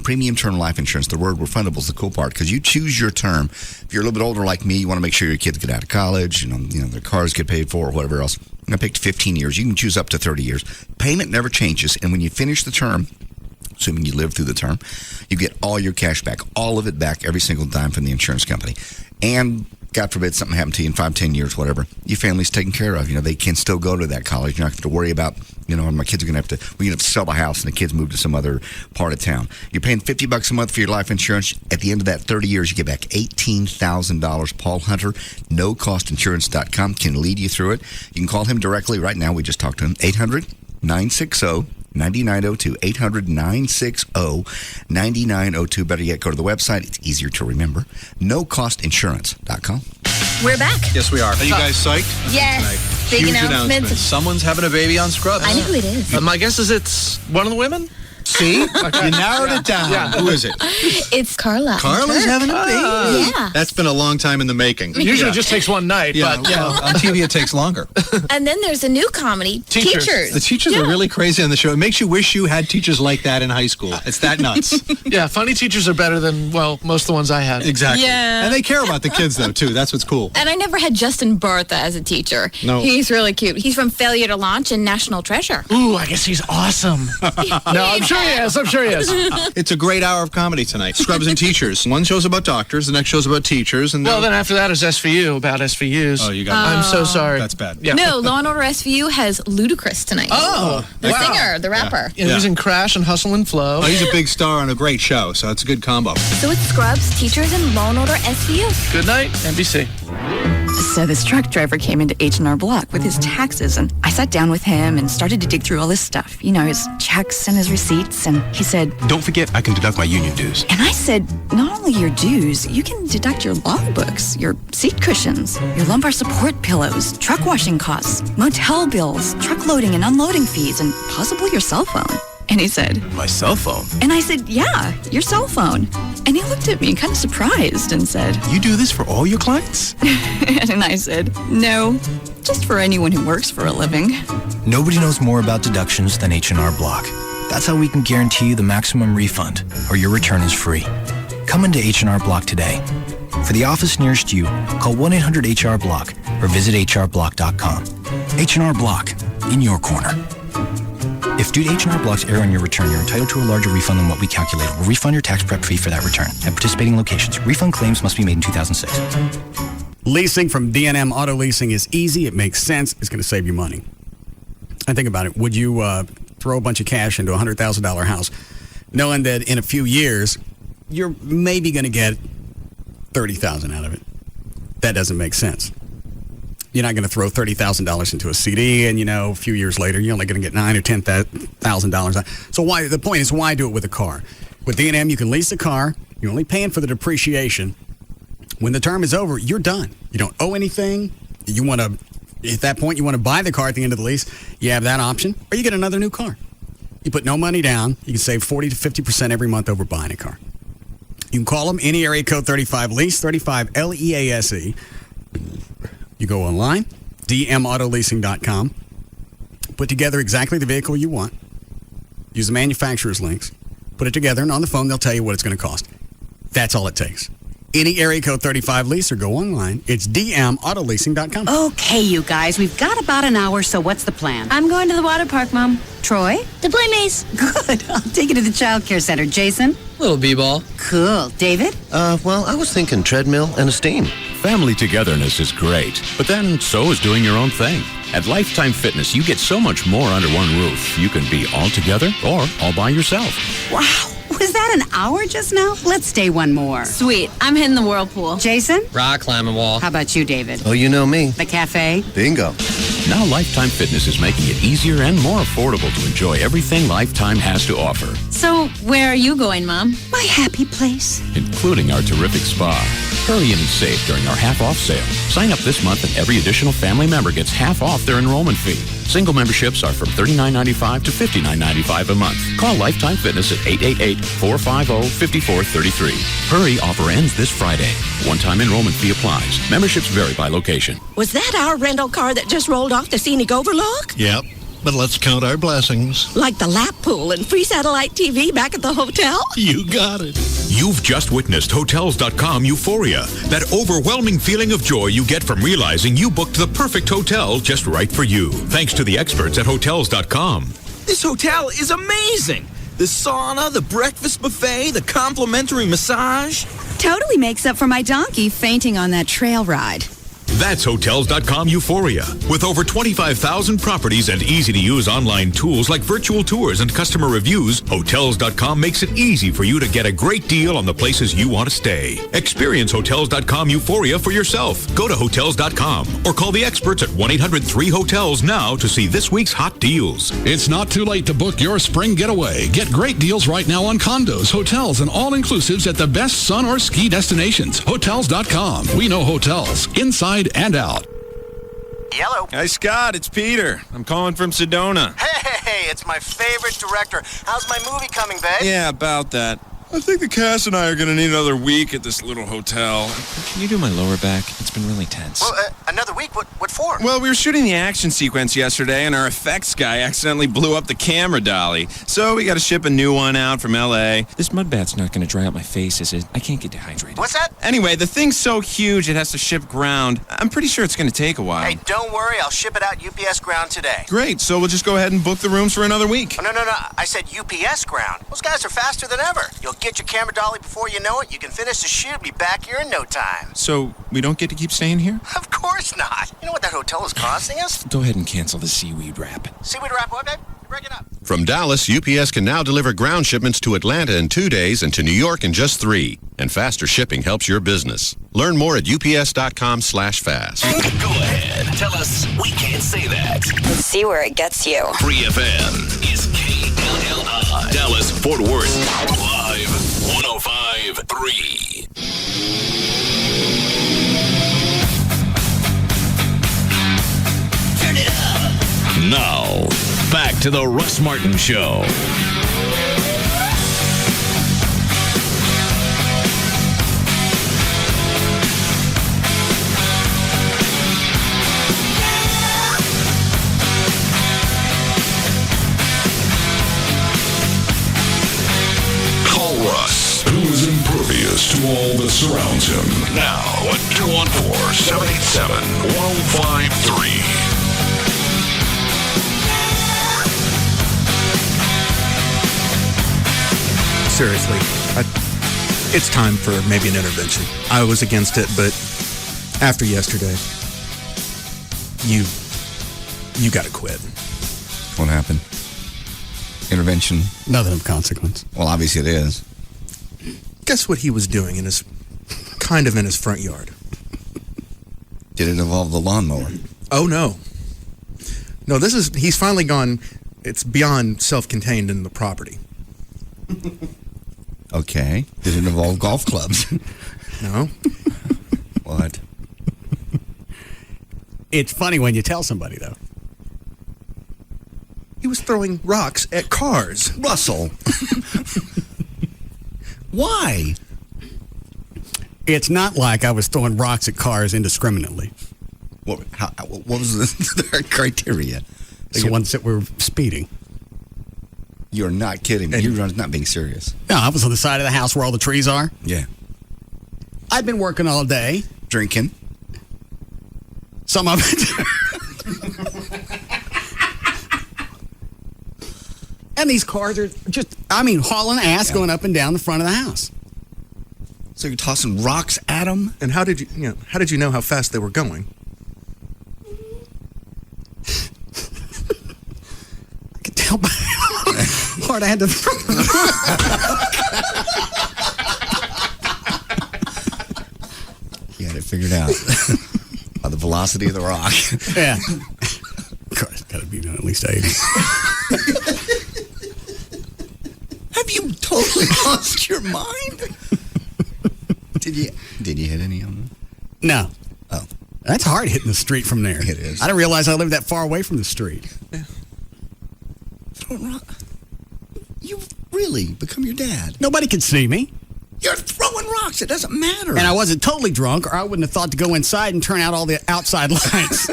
Premium term life insurance. The word refundable is the cool part because you choose your term. If you're a little bit older like me, you want to make sure your kids get out of college, their cars get paid for or whatever else. I picked 15 years. You can choose up to 30 years. Payment never changes, and when you finish the term, assuming you live through the term, you get all your cash back, all of it back, every single dime from the insurance company. And God forbid something happened to you in 5-10 years, whatever, your family's taken care of. They can still go to that college. You're not going to worry about, my kids are going to we're going to have to sell the house and the kids move to some other part of town. You're paying $50 a month for your life insurance. At the end of that 30 years, you get back $18,000. Paul Hunter, nocostinsurance.com can lead you through it. You can call him directly right now. We just talked to him, 800-960-9902, 800-960-9902. Better yet, go to the website. It's easier to remember. NoCostInsurance.com. We're back. Yes, we are. Are you guys psyched? Yes. Big Huge announcement. Someone's having a baby on Scrubs. I know who it is. My guess is it's one of the women? See? You narrowed it down. Yeah. Who is it? It's Carla. Carla's having a baby? Yeah. That's been a long time in the making. It usually just takes one night, but well, on TV it takes longer. And then there's a new comedy, Teachers. The teachers are really crazy on the show. It makes you wish you had teachers like that in high school. It's that nuts. Yeah, funny teachers are better than, well, most of the ones I had. Exactly. Yeah. And they care about the kids, though, too. That's what's cool. And I never had Justin Bartha as a teacher. No. He's really cute. He's from Failure to Launch and National Treasure. Ooh, I guess he's awesome. No, I'm sure he is. I'm sure he is. It's a great hour of comedy tonight. Scrubs and Teachers. One show's about doctors, the next show's about teachers. And Well, then after that is SVU, about SVUs. Oh, you got I'm so sorry. That's bad. Yeah. No, Law & Order SVU has Ludacris tonight. Oh, the singer, the rapper. Yeah, he was in Crash and Hustle and Flow. Oh, he's a big star on a great show, so it's a good combo. So it's Scrubs, Teachers, and Law & Order SVU. Good night, NBC. So this truck driver came into H&R Block with his taxes, and I sat down with him and started to dig through all his stuff. You know, his checks and his receipts, and he said, "Don't forget, I can deduct my union dues." and I said, not only your dues, you can deduct your logbooks, your seat cushions, your lumbar support pillows, truck washing costs, motel bills, truck loading and unloading fees, and possibly your cell phone. And he said, My cell phone? and I said, yeah, your cell phone. And he looked at me kind of surprised and said, You do this for all your clients? and I said, no, just for anyone who works for a living. Nobody knows more about deductions than H&R Block. That's how we can guarantee you the maximum refund, or your return is free. Come into H&R Block today. For the office nearest you, call 1-800-HR-BLOCK or visit hrblock.com. H&R Block, in your corner. If due to H&R Block's error on your return, you're entitled to a larger refund than what we calculated. We'll refund your tax prep fee for that return at participating locations. Refund claims must be made in 2006. Leasing from D&M Auto Leasing is easy. It makes sense. It's going to save you money. And think about it. Would you throw a bunch of cash into a $100,000 house knowing that in a few years you're maybe going to get $30,000 out of it? That doesn't make sense. You're not going to throw $30,000 into a CD, and a few years later you're only going to get $9,000 or $10,000. So why? The point is, why do it with a car? With D&M, you can lease a car. You're only paying for the depreciation. When the term is over, you're done. You don't owe anything. You want to, at that point, you want to buy the car at the end of the lease. You have that option, or you get another new car. You put no money down. You can save 40 to 50% every month over buying a car. You can call them any area code 35 lease 35 LEASE. You go online, dmautoleasing.com, put together exactly the vehicle you want, use the manufacturer's links, put it together, and on the phone they'll tell you what it's going to cost. That's all it takes. Any area code 35 lease or go online. It's dmautoleasing.com. Okay, you guys, we've got about an hour, so what's the plan? I'm going to the water park, Mom. Troy? To play maze. Good. I'll take you to the child care center. Jason? Little b-ball. Cool. David? Well, I was thinking treadmill and a steam. Family togetherness is great, but then so is doing your own thing. At Lifetime Fitness, you get so much more under one roof. You can be all together or all by yourself. Wow. Was that an hour just now? Let's stay one more. Sweet. I'm hitting the whirlpool. Jason? Rock climbing wall. How about you, David? Oh, you know me. The cafe? Bingo. Now Lifetime Fitness is making it easier and more affordable to enjoy everything Lifetime has to offer, So, where are you going, Mom? My happy place. including our terrific spa. Hurry in and save during our half-off sale. Sign up this month and every additional family member gets half off their enrollment fee. Single memberships are from $39.95 to $59.95 a month. Call Lifetime Fitness at 888-450-5433. Hurry offer ends this Friday. One-time enrollment fee applies. Memberships vary by location. Was that our rental car that just rolled off the scenic overlook? Yep, but let's count our blessings. Like the lap pool and free satellite TV back at the hotel? You got it. You've just witnessed Hotels.com euphoria, that overwhelming feeling of joy you get from realizing you booked the perfect hotel just right for you. Thanks to the experts at Hotels.com. This hotel is amazing. The sauna, the breakfast buffet, the complimentary massage. Totally makes up for my donkey fainting on that trail ride. That's Hotels.com euphoria. With over 25,000 properties and easy-to-use online tools like virtual tours and customer reviews, Hotels.com makes it easy for you to get a great deal on the places you want to stay. Experience Hotels.com euphoria for yourself. Go to Hotels.com or call the experts at 1-800-3HOTELS now to see this week's hot deals. It's not too late to book your spring getaway. Get great deals right now on condos, hotels, and all-inclusives at the best sun or ski destinations. Hotels.com. We know hotels. Inside and out. Yellow. Hi, Scott. It's Peter. I'm calling from Sedona. Hey, it's my favorite director. How's my movie coming, babe? Yeah, about that. I think the cast and I are going to need another week at this little hotel. Can you do my lower back? It's been really tense. Well, another week? What for? Well, we were shooting the action sequence yesterday, and our effects guy accidentally blew up the camera dolly. So we got to ship a new one out from L.A. This mud bath's not going to dry out my face, is it? I can't get dehydrated. What's that? Anyway, the thing's so huge it has to ship ground. I'm pretty sure it's going to take a while. Hey, don't worry. I'll ship it out UPS ground today. Great. So we'll just go ahead and book the rooms for another week. Oh, no. I said UPS ground. Those guys are faster than ever. You'll get your camera dolly before you know it. You can finish the shoot, be back here in no time. So we don't get to keep staying here? Of course not. You know what that hotel is costing us? Go ahead and cancel the seaweed wrap. Seaweed wrap what, babe? Break it up. From Dallas, UPS can now deliver ground shipments to Atlanta in 2 days and to New York in just 3. And faster shipping helps your business. Learn more at ups.com/fast. Go ahead. Tell us we can't say that. Let's see where it gets you. Free FM is KLLI. Dallas, Fort Worth. Live 105.3. Turn it up. Now, back to the Russ Martin Show. Call Russ, who is impervious to all that surrounds him. Now at 214-787-1053. Seriously, it's time for maybe an intervention. I was against it, but after yesterday, you got to quit. What happened? Intervention? Nothing of consequence. Well, obviously it is. Guess what he was doing in his front yard? Did it involve the lawnmower? Oh, no. No, he's finally gone, it's beyond self-contained in the property. Okay. Did it involve golf clubs? No. What? It's funny when you tell somebody, though. He was throwing rocks at cars. Russell. Why? It's not like I was throwing rocks at cars indiscriminately. What was the criteria? It's the ones that were speeding. You're not kidding me. You're not being serious. No, I was on the side of the house where all the trees are. Yeah. I've been working all day. Drinking. Some of it. And these cars are just, hauling ass going up and down the front of the house. So you're tossing rocks at them? And how did you know how fast they were going? I could tell by how hard I had to throw the You had it figured out. By the velocity of the rock. Yeah. Of course, got to be doing at least 80. Have you totally lost your mind? Did you hit any of them? No. Oh. That's hard hitting the street from there. It is. I didn't realize I lived that far away from the street. Yeah. You really become your dad. Nobody can see me. You're throwing rocks. It doesn't matter. And I wasn't totally drunk, or I wouldn't have thought to go inside and turn out all the outside lights.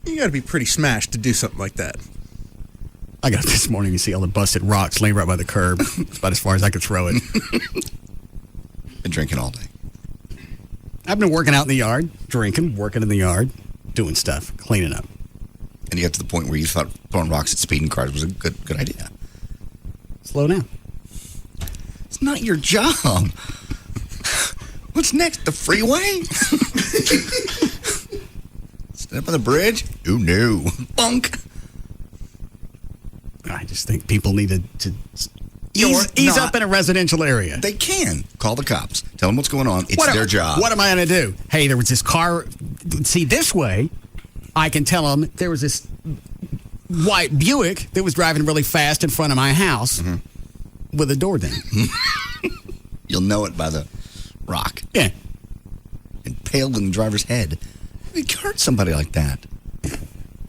You got to be pretty smashed to do something like that. I got up this morning to see all the busted rocks laying right by the curb. It's about as far as I could throw it. Been drinking all day. I've been working out in the yard, drinking, working in the yard, doing stuff, cleaning up. And you got to the point where you thought throwing rocks at speeding cars was a good idea. Slow down. It's not your job. What's next? The freeway? Step on the bridge? Oh, no. Bunk. I just think people need to ease up in a residential area. They can. Call the cops. Tell them what's going on. It's their job. What am I going to do? Hey, there was this car. See, this way, I can tell them there was this white Buick that was driving really fast in front of my house with a door down. You'll know it by the rock.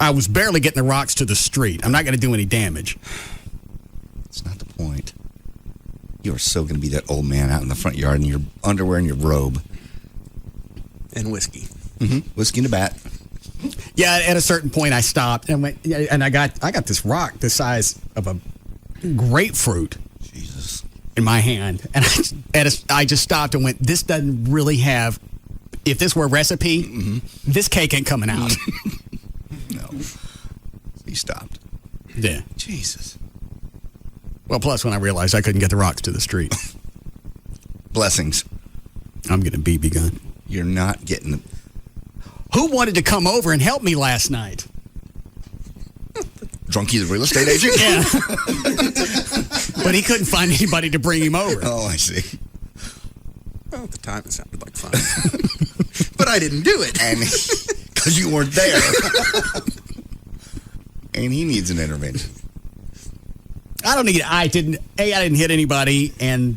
I was barely getting the rocks to the street. I'm not going to do any damage. That's not the point. You are so going to be that old man out in the front yard in your underwear and your robe. And whiskey. Mm-hmm. Whiskey in the bat. Yeah, at a certain point, I stopped and went, and I got this rock the size of a grapefruit. Jesus. In my hand, and I just stopped and went, this doesn't really have. If this were a recipe, this cake ain't coming out. No. He stopped. Yeah. Jesus. Well, plus when I realized I couldn't get the rocks to the street. Blessings. I'm getting a BB gun. You're not getting them. Who wanted to come over and help me last night? Drunky, the real estate agent? Yeah. But he couldn't find anybody to bring him over. Oh, I see. Well, at the time, it sounded like fun. But I didn't do it. And because you weren't there. And he needs an intervention. I didn't hit anybody, and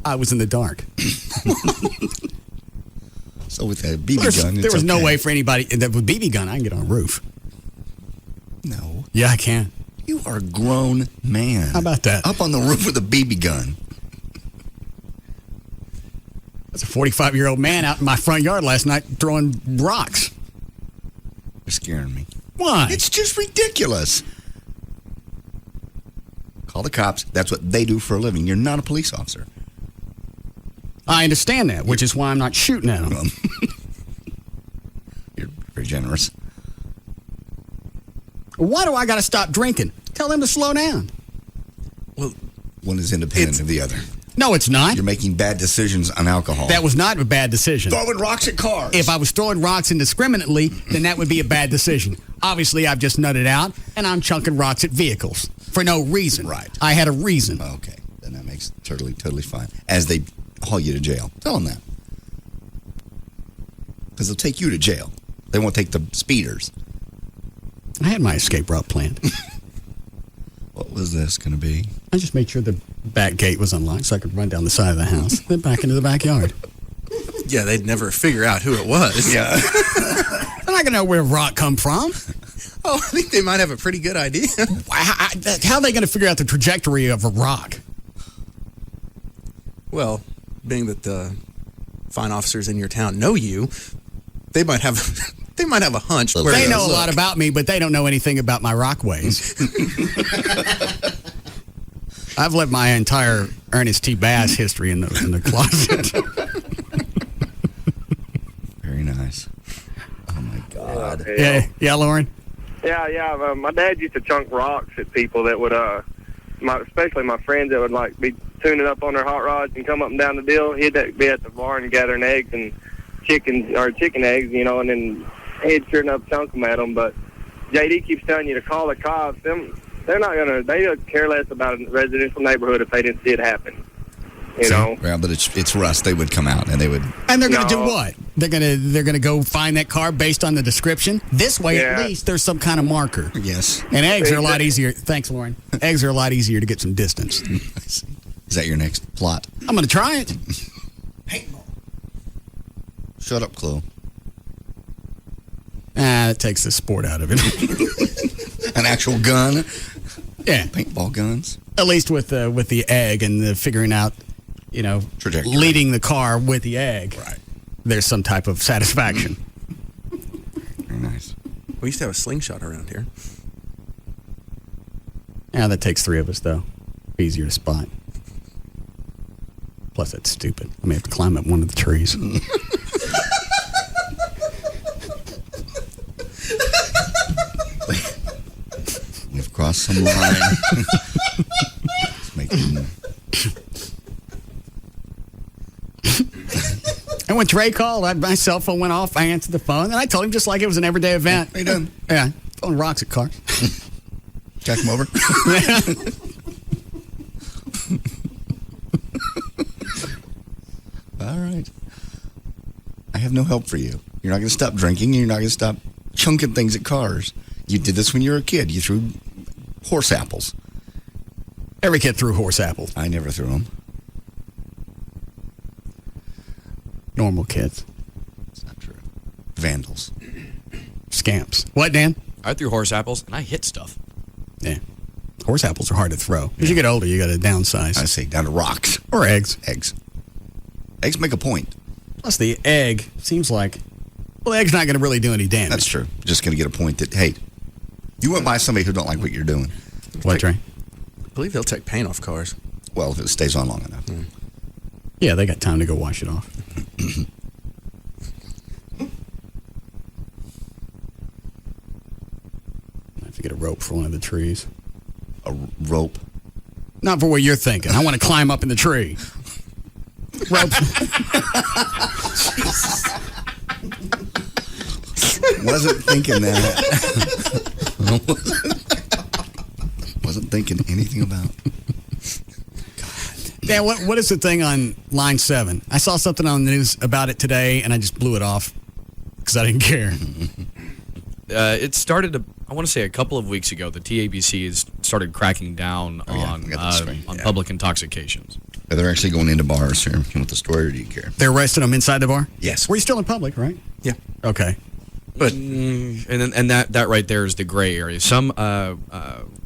I was in the dark. So with a BB gun, there was no way for anybody. With BB gun, I can get on a roof. No. Yeah, I can. You are a grown man. How about that? Up on the roof with a BB gun. That's a 45-year-old man out in my front yard last night throwing rocks. You're scaring me. Why? It's just ridiculous. Call the cops. That's what they do for a living. You're not a police officer. I understand that, which is why I'm not shooting at them. You're very generous. Why do I got to stop drinking? Tell them to slow down. Well, one is independent of the other. No, it's not. You're making bad decisions on alcohol. That was not a bad decision. Throwing rocks at cars. If I was throwing rocks indiscriminately, then that would be a bad decision. Obviously, I've just nutted out, and I'm chunking rocks at vehicles for no reason. Right. I had a reason. Okay. Then that makes totally fine. As they haul you to jail. Tell them that. Because they'll take you to jail. They won't take the speeders. I had my escape route planned. What was this going to be? I just made sure the back gate was unlocked so I could run down the side of the house, then back into the backyard. Yeah, they'd never figure out who it was. Yeah. They're not going to know where rock come from. Oh, I think they might have a pretty good idea. How are they going to figure out the trajectory of a rock? Well, being that the fine officers in your town know you, they might have a hunch. They know a lot about me, but they don't know anything about my rock ways. I've lived my entire Ernest T. Bass history in the closet. Very nice. Oh, my God. Yeah, Lauren? Yeah. My dad used to chunk rocks at people that would, especially my friends that would, like, be tuning up on their hot rods and come up and down the deal. He'd be at the barn gathering eggs and chicken eggs, and then he'd sure enough chunk them at them. But JD keeps telling you to call the cops. They don't care less about a residential neighborhood if they didn't see it happen. You know? Yeah, but it's Russ. They would come out and they would. And they're going to do what? They're gonna go find that car based on the description. This way, at least there's some kind of marker. Yes. And eggs are a lot easier. Thanks, Lauren. Eggs are a lot easier to get some distance. Is that your next plot? I'm going to try it. Paintball. Shut up, Chloe. It takes the sport out of it. An actual gun? Yeah. Paintball guns? At least with the egg and the figuring out, trajectory. Leading the car with the egg. Right. There's some type of satisfaction. Very nice. We used to have a slingshot around here. Yeah, that takes 3 of us, though. Easier to spot. Plus, that's stupid. I may have to climb up one of the trees. We've crossed some line. And when Trey called, my cell phone went off. I answered the phone, and I told him just like it was an everyday event. How you doing? Yeah, throwing rocks at cars. Jack him over? All right. I have no help for you. You're not going to stop drinking. You're not going to stop chunking things at cars. You did this when you were a kid. You threw horse apples. Every kid threw horse apples. I never threw them. Normal kids. It's not true. Vandals. Scamps. What, Dan? I threw horse apples, and I hit stuff. Yeah. Horse apples are hard to throw. As you get older, you got to downsize. I say down to rocks. Or eggs. Eggs make a point. Plus, the egg seems like, well, the egg's not going to really do any damage. That's true. Just going to get a point that, hey, you went by somebody who don't like what you're doing. What, Trey? I believe they'll take paint off cars. Well, if it stays on long enough. Yeah, they got time to go wash it off. I have to get a rope for one of the trees. A rope? Not for what you're thinking. I want to climb up in the tree. Rope. Wasn't thinking that. Wasn't thinking anything about. Dan, what is the thing on line 7? I saw something on the news about it today, and I just blew it off because I didn't care. It started, I want to say a couple of weeks ago, the TABC has started cracking down on public intoxications. Are they actually going into bars here? You want the story, or do you care? They're arresting them inside the bar? Yes. We're still in public, right? Yeah. Okay. But and that right there is the gray area. Some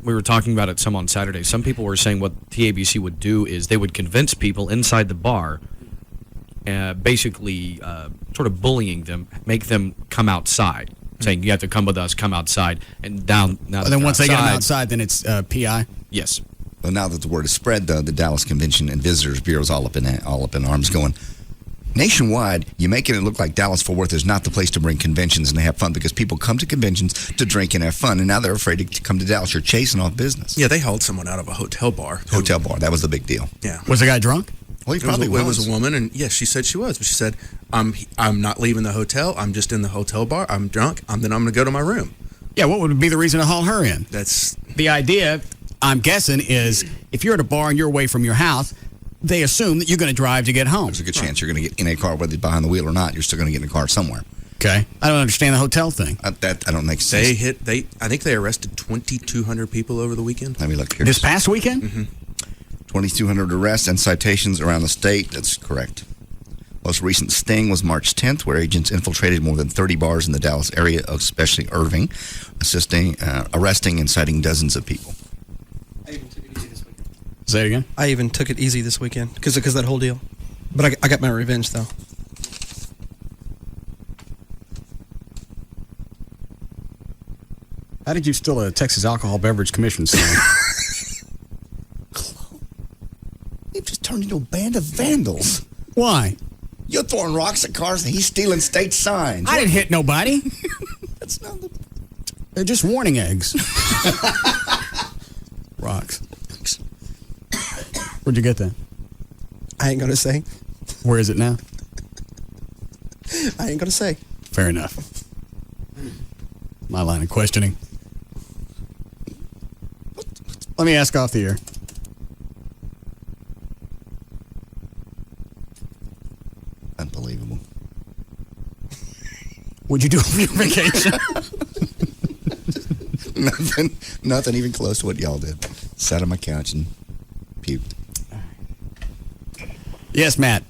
we were talking about it some on Saturday. Some people were saying what TABC would do is they would convince people inside the bar, basically sort of bullying them, make them come outside, saying you have to come with us, come outside, and down. Now And then once they get them outside, then it's PI. Yes. Well, now that the word is spread, though, the Dallas Convention and Visitors Bureau is all up in arms, going. Nationwide, you're making it look like Dallas-Fort Worth is not the place to bring conventions and to have fun because people come to conventions to drink and have fun, and now they're afraid to come to Dallas. You're chasing off business. Yeah, they hauled someone out of a hotel bar. Hotel bar. That was the big deal. Yeah. Was the guy drunk? Well, he probably was. It was a woman, and yes, she said she was. But she said, I'm not leaving the hotel. I'm just in the hotel bar. I'm drunk. Then I'm going to go to my room. Yeah, what would be the reason to haul her in? That's the idea, I'm guessing, is if you're at a bar and you're away from your house, they assume that you're going to drive to get home. There's a good chance you're going to get in a car, whether you're behind the wheel or not. You're still going to get in a car somewhere. Okay. I don't understand the hotel thing. I don't make sense. I think they arrested 2,200 people over the weekend. Let me look here. This past weekend? Mm-hmm. 2,200 arrests and citations around the state. That's correct. Most recent sting was March 10th, where agents infiltrated more than 30 bars in the Dallas area, especially Irving, arresting and citing dozens of people. Say it again? I even took it easy this weekend because of that whole deal. But I got my revenge, though. How did you steal a Texas Alcohol Beverage Commission sign? They've just turned into a band of vandals. Why? You're throwing rocks at cars and he's stealing state signs. I didn't hit nobody. That's not the... They're just warning eggs. Rocks. Where'd you get that? I ain't going to say. Where is it now? I ain't going to say. Fair enough. My line of questioning. Let me ask off the air. Unbelievable. What'd you do for your vacation? Nothing even close to what y'all did. Sat on my couch and puked. Yes, Matt.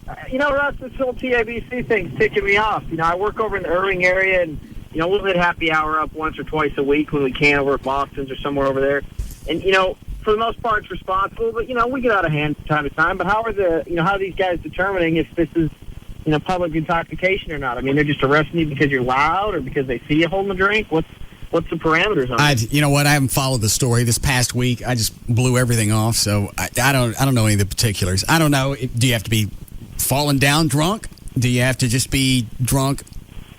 Russ, this whole TABC thing's ticking me off. I work over in the Irving area, and, we'll hit happy hour up once or twice a week when we can over at Boston's or somewhere over there. And, for the most part, it's responsible, but, we get out of hand from time to time. But how are these guys determining if this is, public intoxication or not? I mean, they're just arresting you because you're loud or because they see you holding a drink? What's the parameters on it? You know what? I haven't followed the story this past week. I just blew everything off, so I don't know any of the particulars. I don't know. Do you have to be falling down drunk? Do you have to just be drunk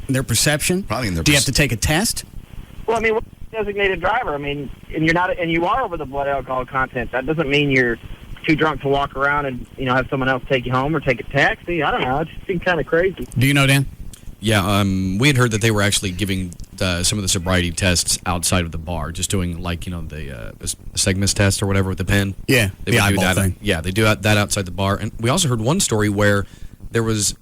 in their perception? Probably in their Do you have to take a test? Well, I mean, what's a designated driver? I mean, and you are over the blood alcohol content. That doesn't mean you're too drunk to walk around and have someone else take you home or take a taxi. I don't know. It just seems kind of crazy. Do you know, Dan? Yeah, we had heard that they were actually giving some of the sobriety tests outside of the bar, just doing the Segmus test or whatever with the pen. Yeah, they the eyeball thing. Yeah, they do that outside the bar. And we also heard one story where there was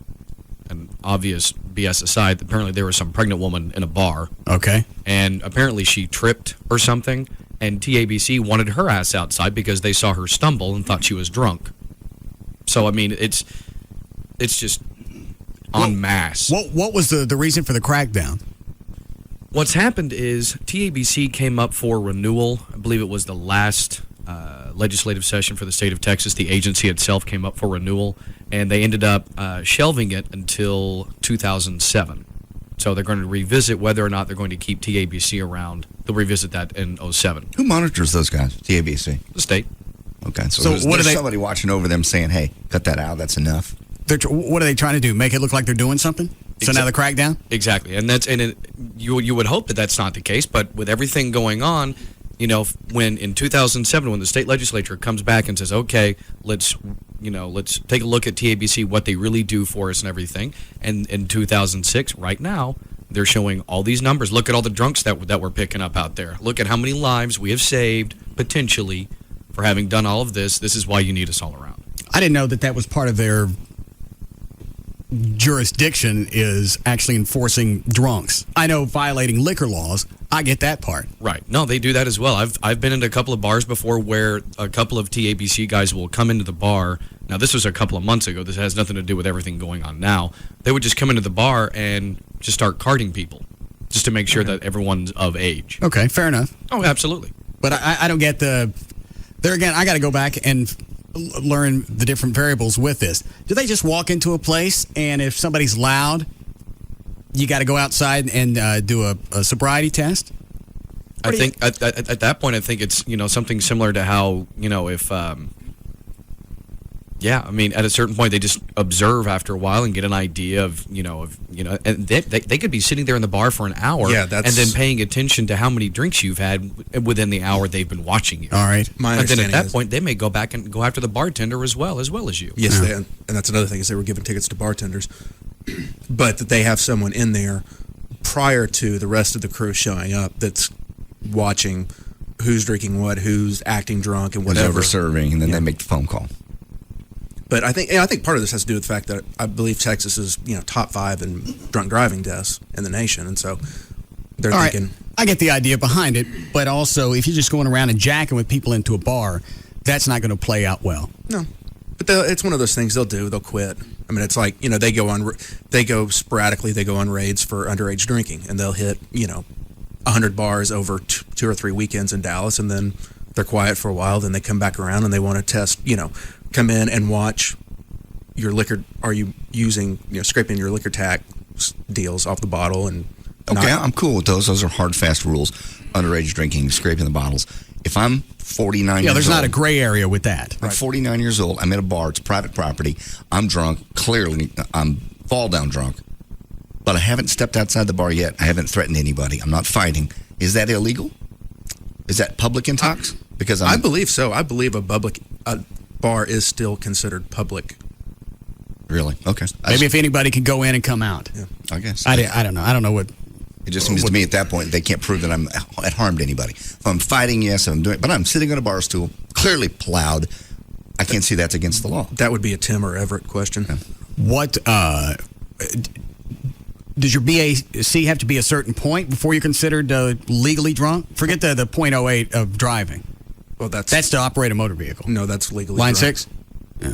an obvious BS aside. Apparently, there was some pregnant woman in a bar. Okay. And apparently, she tripped or something, and TABC wanted her ass outside because they saw her stumble and thought she was drunk. So I mean, it's just en masse. What was the reason for the crackdown? What's happened is TABC came up for renewal. I believe it was the last legislative session for the state of Texas. The agency itself came up for renewal, and they ended up shelving it until 2007. So they're going to revisit whether or not they're going to keep TABC around. They'll revisit that in 2007. Who monitors those guys? TABC? The state. Okay, so there's somebody watching over them saying, hey, cut that out, that's enough. What are they trying to do? Make it look like they're doing something? So now the crackdown? Exactly. And you would hope that that's not the case, but with everything going on, when in 2007, when the state legislature comes back and says, okay, let's take a look at TABC, what they really do for us and everything. And in 2006, right now, they're showing all these numbers. Look at all the drunks that we're picking up out there. Look at how many lives we have saved, potentially, for having done all of this. This is why you need us all around. I didn't know that was part of their jurisdiction, is actually enforcing drunks. I know violating liquor laws. I get that part. Right. No, they do that as well. I've been into a couple of bars before where a couple of TABC guys will come into the bar. Now, this was a couple of months ago. This has nothing to do with everything going on now. They would just come into the bar and just start carding people just to make sure that everyone's of age. Okay, fair enough. Oh, absolutely. But I don't get there again, I got to go back and learn the different variables with this. Do they just walk into a place, and if somebody's loud, you got to go outside and do a sobriety test? I think at that point, I think it's something similar to how if at a certain point they just observe after a while and get an idea of and they could be sitting there in the bar for an hour and then paying attention to how many drinks you've had within the hour they've been watching you. All right. And then at that point they may go back and go after the bartender as well as you. Yes, and that's another thing is they were giving tickets to bartenders, but that they have someone in there prior to the rest of the crew showing up that's watching who's drinking what, who's acting drunk, and whatever. Over serving, and then they make the phone call. But I think part of this has to do with the fact that I believe Texas is top 5 in drunk driving deaths in the nation, and so they're thinking. Right. I get the idea behind it, but also if you're just going around and jacking with people into a bar, that's not going to play out well. No, but it's one of those things they'll quit. I mean, it's like they go sporadically, they go on raids for underage drinking, and they'll hit 100 bars over 2 or 3 weekends in Dallas, and then they're quiet for a while. Then they come back around and they want to test. Come in and watch your liquor. Are you using, scraping your liquor tax deals off the bottle? And okay, I'm cool with those. Those are hard, fast rules. Underage drinking, scraping the bottles. If I'm 49 years old. Yeah, there's not a gray area with that. I'm 49 years old. I'm at a bar. It's private property. I'm drunk. Clearly, I'm fall down drunk. But I haven't stepped outside the bar yet. I haven't threatened anybody. I'm not fighting. Is that illegal? Is that public intox? Because I believe so. I believe a bar is still considered public. Really? Okay. Maybe if anybody can go in and come out. Yeah, I guess. I don't know. I don't know what. It just seems to me at that point they can't prove that I'm had harmed anybody. If I'm fighting, yes, I'm doing. But I'm sitting on a bar stool, clearly plowed. I can't see that's against the law. That would be a Tim or Everett question. Yeah. What does your BAC have to be a certain point before you're considered legally drunk? Forget the .08 of driving. Well, that's to operate a motor vehicle. No, that's legally Line drunk. 6? Yeah.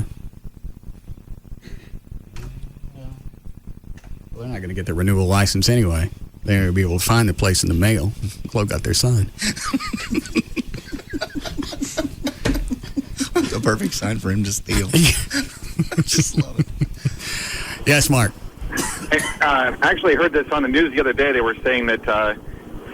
Well, they're not going to get their renewal license anyway. They're going to be able to find the place in the mail. Chloe got their sign. The perfect sign for him to steal. Just love it. Yes, Mark. I actually heard this on the news the other day. They were saying that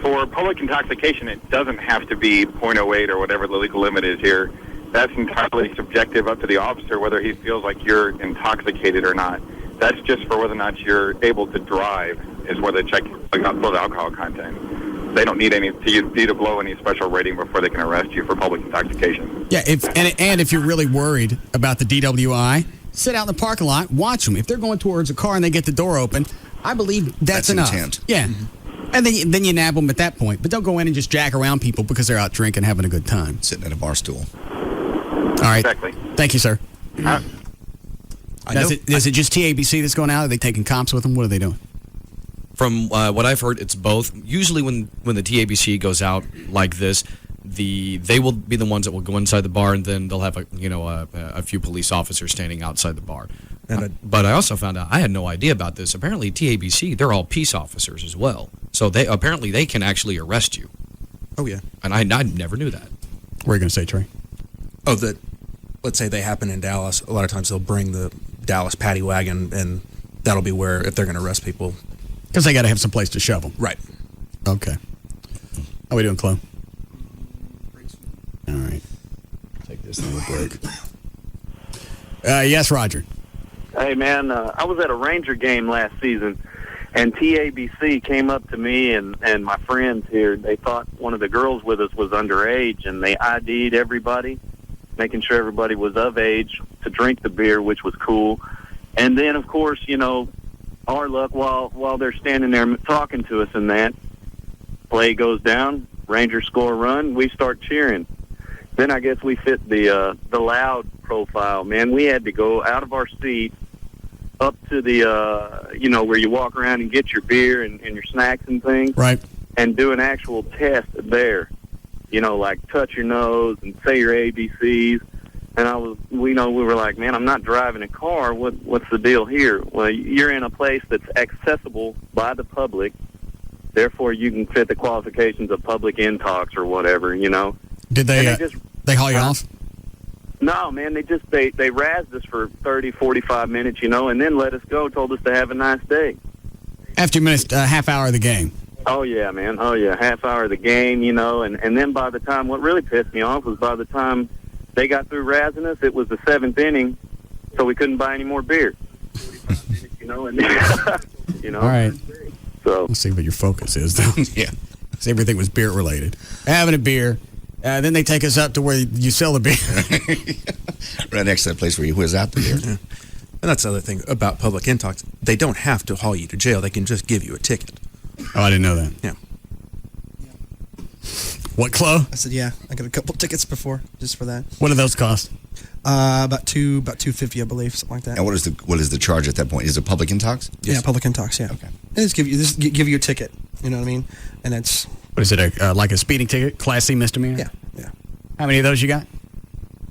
for public intoxication, it doesn't have to be .08 or whatever the legal limit is here. That's entirely subjective up to the officer whether he feels like you're intoxicated or not. That's just for whether or not you're able to drive is where they check blood alcohol content. They don't need to blow any special rating before they can arrest you for public intoxication. Yeah, if you're really worried about the DWI, sit out in the parking lot, watch them. If they're going towards a car and they get the door open, I believe that's enough. Intent. Yeah. Mm-hmm. And then you nab them at that point. But don't go in and just jack around people because they're out drinking, having a good time. Sitting at a bar stool. All right. Exactly. Thank you, sir. Is it just TABC that's going out? Are they taking cops with them? What are they doing? From what I've heard, it's both. Usually when the TABC goes out like this, they will be the ones that will go inside the bar, and then they'll have a few police officers standing outside the bar. But I also found out, I had no idea about this. Apparently, TABC, they're all peace officers as well. So they can actually arrest you. Oh, yeah. And I never knew that. What are you going to say, Trey? Oh, that, let's say they happen in Dallas. A lot of times they'll bring the Dallas paddy wagon, and that'll be where, if they're going to arrest people. Because they got to have some place to shove them. Right. Okay. How we doing, Chloe? All right. Take this thing a break. Yes, Roger. Hey, man, I was at a Ranger game last season, and TABC came up to me and my friends here. They thought one of the girls with us was underage, and they ID'd everybody, making sure everybody was of age to drink the beer, which was cool. And then, of course, you know, our luck, while they're standing there talking to us and that, play goes down, Rangers score a run, we start cheering. Then I guess we fit the loud profile. Man, we had to go out of our seat up to the, where you walk around and get your beer and your snacks and things. Right. And do an actual test there. You know, like touch your nose and say your ABCs. And we were like, man, I'm not driving a car. What's the deal here? Well, you're in a place that's accessible by the public. Therefore, you can fit the qualifications of public intox or whatever, you know. Did they haul you off? No, man, they razzed us for 30, 45 minutes, you know, and then let us go, told us to have a nice day. After you missed a half hour of the game. Oh, yeah, man. Oh, yeah, half hour of the game, you know, and then by the time, what really pissed me off was by the time they got through razzing us, it was the 7th inning, so we couldn't buy any more beer. You know, and you know. All right. So let's see what your focus is, though. Yeah. Because everything was beer related. Having a beer. Then they take us up to where you sell the beer. Right next to that place where you whiz out the beer. Yeah. And that's the other thing about public intox. They don't have to haul you to jail. They can just give you a ticket. Oh, I didn't know that. Yeah. What, Chloe? I said, yeah. I got a couple tickets before, just for that. What do those cost? About $250, I believe, something like that. And what is the charge at that point? Is it public intox? Yes. Yeah, public intox. Yeah. Okay. They just give you a ticket. You know what I mean? And it's what is it? Like a speeding ticket, Class C misdemeanor? Yeah. Yeah. How many of those you got?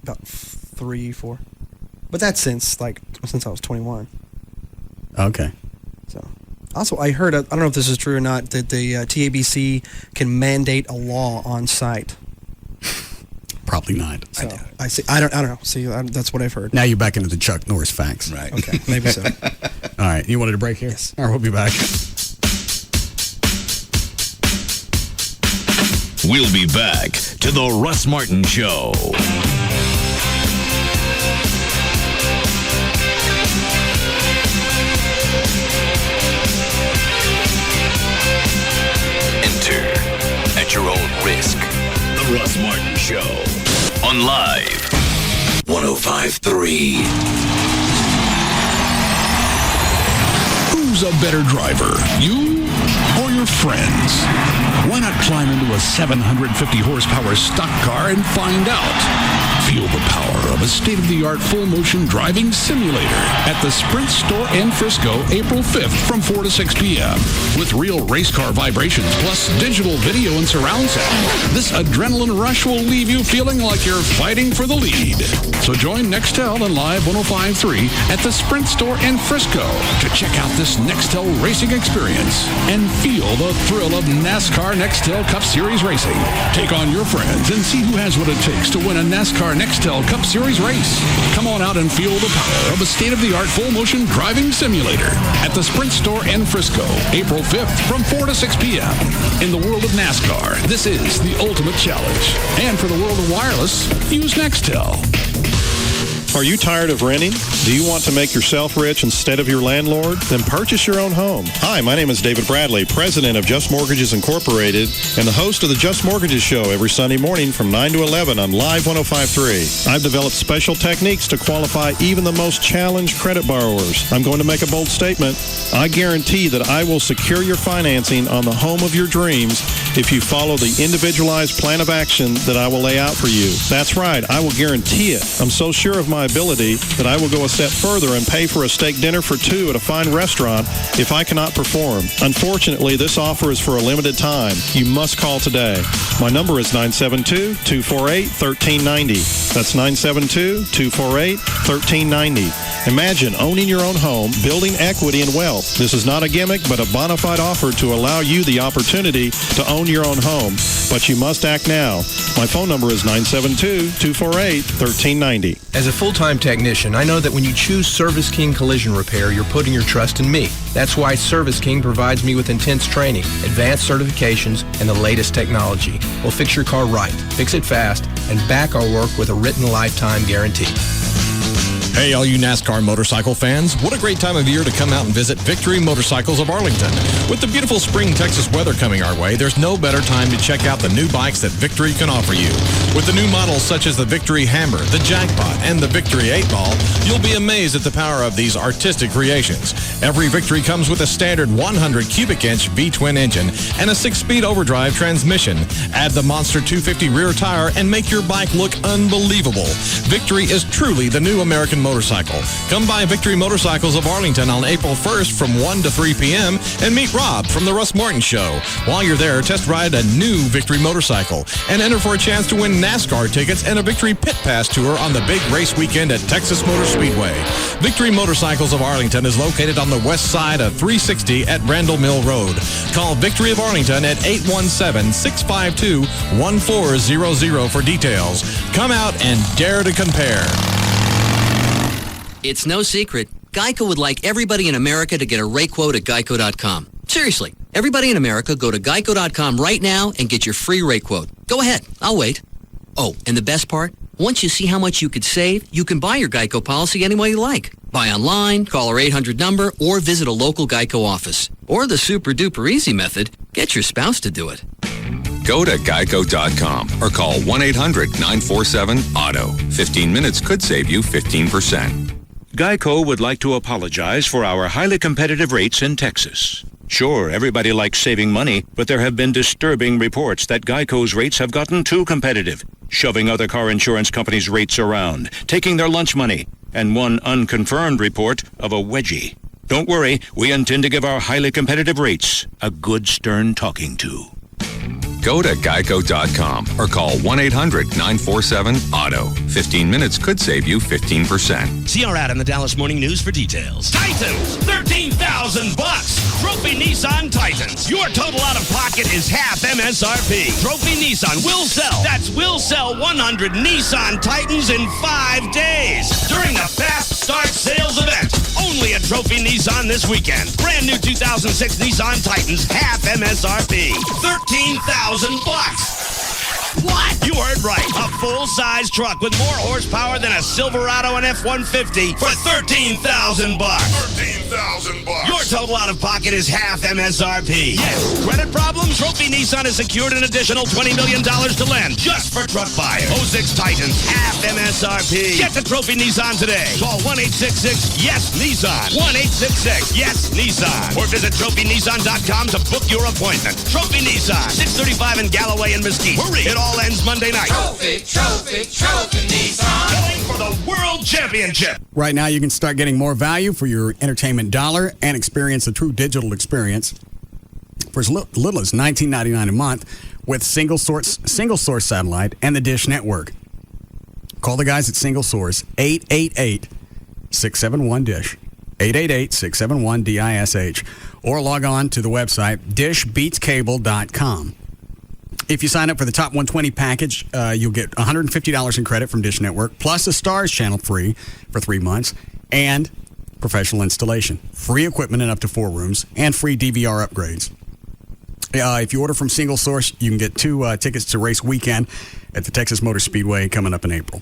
About 3, 4. But that's since I was 21. Okay. So, also I heard, I don't know if this is true or not, that the TABC can mandate a law on site. Probably not. So, I don't know. See, that's what I've heard. Now you're back into the Chuck Norris facts. Right. Okay, maybe so. All right. You wanted a break here? Yes. All right, we'll be back. We'll be back to the Russ Martin Show. Enter at your own risk. The Russ Martin Show on Live 105.3. Who's a better driver, you or your friends? Why not climb into a 750 horsepower stock car and find out? Feel the power of a state-of-the-art full-motion driving simulator at the Sprint store in Frisco, April 5th from 4 to 6 p.m. With real race car vibrations plus digital video and surround sound. This adrenaline rush will leave you feeling like you're fighting for the lead. So join Nextel and Live 105.3 at the Sprint store in Frisco to check out this Nextel racing experience and feel the thrill of NASCAR Nextel Cup Series racing. Take on your friends and see who has what it takes to win a NASCAR Nextel Cup Series race. Come on out and feel the power of a state-of-the-art full-motion driving simulator at the Sprint store in Frisco, April 5th from 4 to 6 p.m. In the world of NASCAR, this is the ultimate challenge. And for the world of wireless, use Nextel. Are you tired of renting? Do you want to make yourself rich instead of your landlord? Then purchase your own home. Hi, my name is David Bradley, president of Just Mortgages Incorporated, and the host of the Just Mortgages Show every Sunday morning from 9 to 11 on Live 105.3. I've developed special techniques to qualify even the most challenged credit borrowers. I'm going to make a bold statement. I guarantee that I will secure your financing on the home of your dreams if you follow the individualized plan of action that I will lay out for you. That's right, I will guarantee it. I'm so sure of my ability that I will go a step further and pay for a steak dinner for two at a fine restaurant if I cannot perform. Unfortunately, this offer is for a limited time. You must call today. My number is 972-248-1390. That's 972-248-1390. Imagine owning your own home, building equity and wealth. This is not a gimmick, but a bona fide offer to allow you the opportunity to own your own home. But you must act now. My phone number is 972-248-1390. As a full-time technician, I know that when you choose Service King Collision Repair, you're putting your trust in me. That's why Service King provides me with intense training, advanced certifications, and the latest technology. We'll fix your car right, fix it fast, and back our work with a written lifetime guarantee. Hey, all you NASCAR motorcycle fans, what a great time of year to come out and visit Victory Motorcycles of Arlington. With the beautiful spring Texas weather coming our way, there's no better time to check out the new bikes that Victory can offer you. With the new models such as the Victory Hammer, the Jackpot, and the Victory 8-Ball, you'll be amazed at the power of these artistic creations. Every Victory comes with a standard 100 cubic inch V-twin engine and a 6-speed overdrive transmission. Add the Monster 250 rear tire and make your bike look unbelievable. Victory is truly the new American motorcycle. Come by Victory Motorcycles of Arlington on April 1st from 1 to 3 p.m. and meet Rob from the Russ Martin Show. While you're there, test ride a new Victory motorcycle and enter for a chance to win NASCAR tickets and a Victory Pit Pass tour on the big race weekend at Texas Motor Speedway. Victory Motorcycles of Arlington is located on the west side of 360 at Randall Mill Road. Call Victory of Arlington at 817-652-1400 for details. Come out and dare to compare. It's no secret, Geico would like everybody in America to get a rate quote at geico.com. Seriously, everybody in America go to geico.com right now and get your free rate quote. Go ahead, I'll wait. Oh, and the best part? Once you see how much you could save, you can buy your Geico policy any way you like. Buy online, call our 800 number, or visit a local Geico office. Or the super duper easy method, get your spouse to do it. Go to geico.com or call 1-800-947-AUTO. 15 minutes could save you 15%. Geico would like to apologize for our highly competitive rates in Texas. Sure, everybody likes saving money, but there have been disturbing reports that Geico's rates have gotten too competitive, shoving other car insurance companies' rates around, taking their lunch money, and one unconfirmed report of a wedgie. Don't worry, we intend to give our highly competitive rates a good stern talking to. Go to geico.com or call 1-800-947-AUTO. 15 minutes could save you 15%. See our ad in the Dallas Morning News for details. Titans, $13,000. Trophy Nissan Titans. Your total out of pocket is half MSRP. Trophy Nissan will sell. Will sell 100 Nissan Titans in 5 days during the Fast Start sales event. Only at Trophy Nissan this weekend. Brand new 2006 Nissan Titans, half MSRP. $13,000. What? You heard right. A full-size truck with more horsepower than a Silverado and F-150 for $13,000. $13,000. Your total out of pocket is half MSRP. Yes. Credit problem? Trophy Nissan has secured an additional $20 million to lend just for truck buyers. 06 Titans, half MSRP. Get to Trophy Nissan today. Call 1-866-YES-NISSAN. 1-866-YES-NISSAN. Or visit trophynissan.com to book your appointment. Trophy Nissan, 635 in Galloway and Mesquite. Hurry. It all ends Monday night. Trophy Nissan. Going for the World Championship. Right now, you can start getting more value for your entertainment dollar and experience a true digital experience for as little as $19.99 a month with single source satellite and the Dish Network. Call the guys at Single Source, 888-671-DISH, 888-671-DISH, or log on to the website dishbeatscable.com. If you sign up for the Top 120 package, you'll get $150 in credit from Dish Network, plus a Stars channel free for 3 months, and professional installation, free equipment in up to 4 rooms, and free DVR upgrades. If you order from Single Source, you can get 2 tickets to race weekend at the Texas Motor Speedway coming up in April.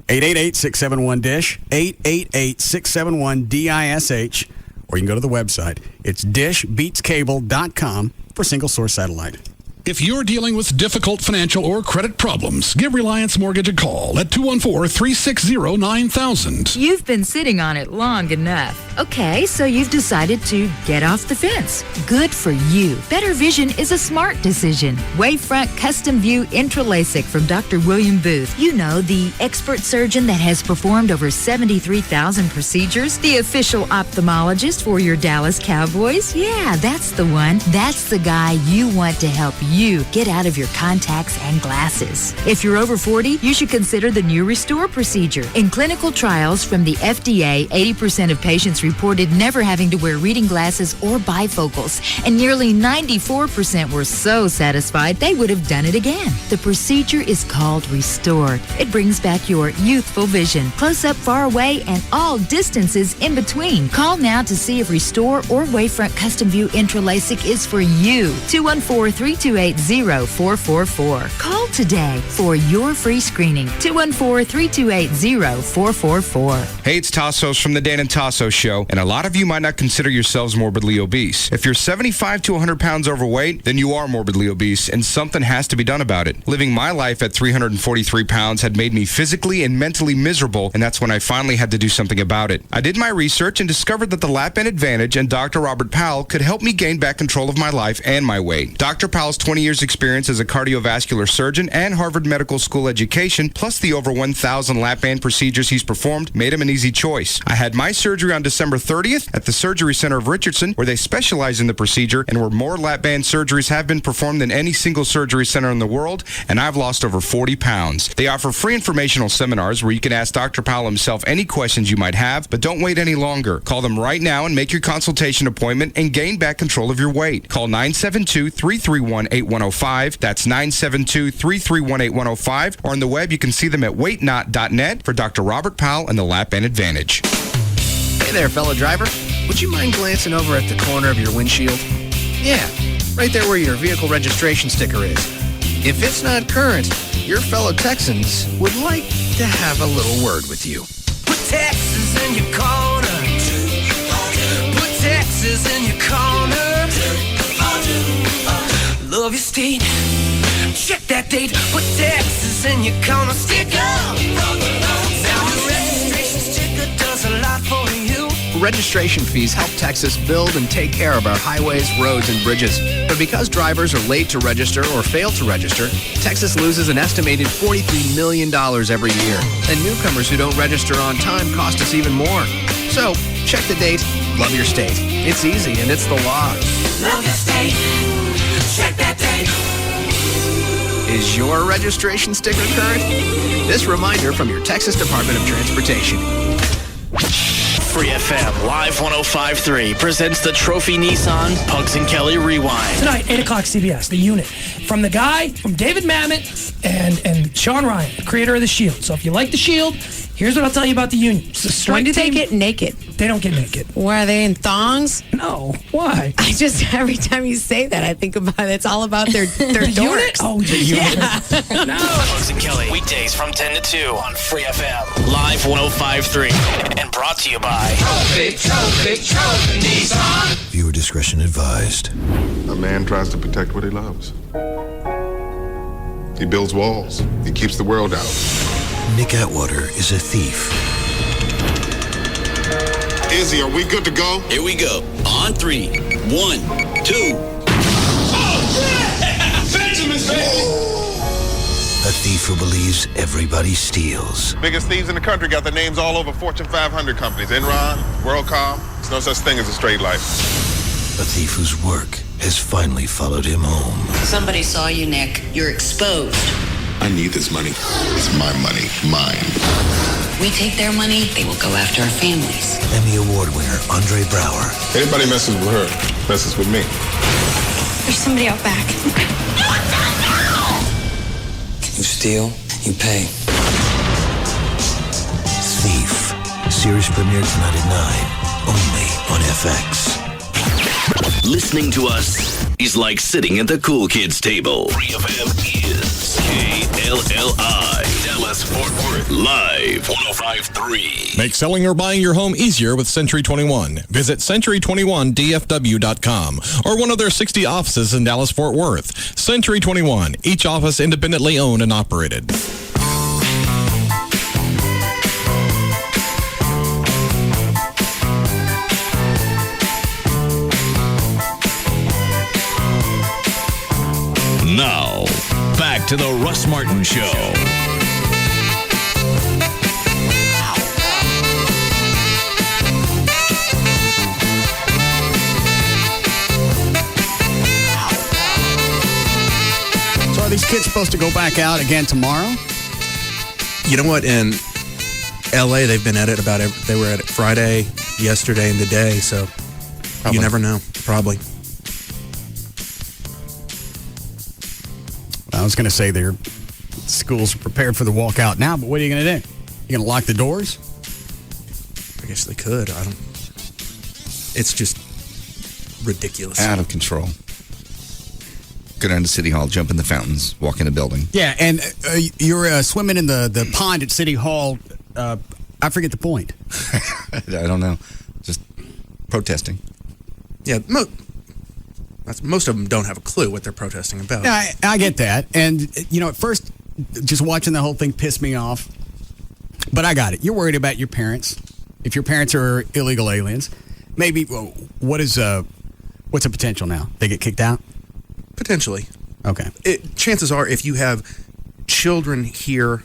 888-671-DISH, 888-671-DISH, or you can go to the website. It's dishbeatscable.com for Single Source satellite. If you're dealing with difficult financial or credit problems, give Reliance Mortgage a call at 214-360-9000. You've been sitting on it long enough. Okay, so you've decided to get off the fence. Good for you. Better vision is a smart decision. Wavefront Custom View Intralasic from Dr. William Booth. You know, the expert surgeon that has performed over 73,000 procedures. The official ophthalmologist for your Dallas Cowboys. Yeah, that's the one. That's the guy you want to help you get out of your contacts and glasses. If you're over 40, you should consider the new Restore procedure. In clinical trials from the FDA, 80% of patients reported never having to wear reading glasses or bifocals, and nearly 94% were so satisfied they would have done it again. The procedure is called Restore. It brings back your youthful vision, close up, far away, and all distances in between. Call now to see if Restore or Wavefront Custom View Intralasic is for you. 214-328-0444. Call today for your free screening. 214-328-0444. Hey, it's Tassos from the Dan and Tassos Show, and a lot of you might not consider yourselves morbidly obese. If you're 75 to 100 pounds overweight, then you are morbidly obese, and something has to be done about it. Living my life at 343 pounds had made me physically and mentally miserable, and that's when I finally had to do something about it. I did my research and discovered that the Lap Band Advantage and Dr. Robert Powell could help me gain back control of my life and my weight. Dr. Powell's 20 years experience as a cardiovascular surgeon and Harvard Medical School education, plus the over 1,000 lap band procedures he's performed, made him an easy choice. I had my surgery on December 30th at the Surgery Center of Richardson, where they specialize in the procedure and where more lap band surgeries have been performed than any single surgery center in the world, and I've lost over 40 pounds. They offer free informational seminars where you can ask Dr. Powell himself any questions you might have, but don't wait any longer. Call them right now and make your consultation appointment and gain back control of your weight. Call 972-331-8105. That's 972-331-8105. Or on the web, you can see them at weightnot.net for Dr. Robert Powell and the Lap Band Advantage. Hey there, fellow driver. Would you mind glancing over at the corner of your windshield? Yeah, right there where your vehicle registration sticker is. If it's not current, your fellow Texans would like to have a little word with you. Put Texas in your corner. Put Texas in your corner. Love your state. Check that date. Put Texas in your corner. Sticker. Now the registration sticker does a lot for you. Registration fees help Texas build and take care of our highways, roads, and bridges. But because drivers are late to register or fail to register, Texas loses an estimated $43 million every year. And newcomers who don't register on time cost us even more. So, check the date, love your state. It's easy and it's the law. Love your state. Check that date. Is your registration sticker current? This reminder from your Texas Department of Transportation. Free FM Live 105.3 presents the Trophy Nissan Pugs and Kelly Rewind. Tonight, 8 o'clock CBS, The Unit. From the guy, from David Mamet and Sean Ryan, the creator of The Shield. So if you like The Shield, here's what I'll tell you about the Union. When do they get naked? They don't get naked. Why, are they in thongs? No. Why? I just, every time you say that, I think about it. It's all about their dorks. Unit? Oh, the Unit. No. Pugs and Kelly, weekdays from 10 to 2 on Free FM Live 105.3. And brought to you by Trophy Nissan. Viewer discretion advised. A man tries to protect what he loves. He builds walls. He keeps the world out. Nick Atwater is a thief. Izzy, are we good to go? Here we go. On 3. 1, 2. Oh, yeah! Benjamin's baby! A thief who believes everybody steals. Biggest thieves in the country got their names all over Fortune 500 companies. Enron, WorldCom. There's no such thing as a straight life. A thief whose work has finally followed him home. Somebody saw you, Nick. You're exposed. I need this money. It's my money. Mine. We take their money, they will go after our families. Emmy Award winner Andre Brower. Anybody messes with her, messes with me. There's somebody out back. You steal, you pay. Thief. Series premiere tonight at 9. Only on FX. Listening to us is like sitting at the cool kids table. Free FM is KLLI, Dallas Fort Worth, live 105.3. Make selling or buying your home easier with Century 21. Visit century21dfw.com or one of their 60 offices in Dallas Fort Worth. Century 21, each office independently owned and operated. Now, back to the Russ Martin Show. So are these kids supposed to go back out again tomorrow? You know what? In L.A., they've been at it they were at it Friday, yesterday, and today, so you never know. Probably. I was going to say their schools are prepared for the walkout now, but what are you going to do? You going to lock the doors? I guess they could. It's just ridiculous. Out of control. Go down to City Hall, jump in the fountains, walk in the building. Yeah, and you're swimming in the pond at City Hall. I forget the point. I don't know. Just protesting. Yeah, most of them don't have a clue what they're protesting about. Yeah, I get that. And, at first, just watching the whole thing pissed me off. But I got it. You're worried about your parents. If your parents are illegal aliens, maybe, what's a potential now? They get kicked out? Potentially. Okay. Chances are, if you have children here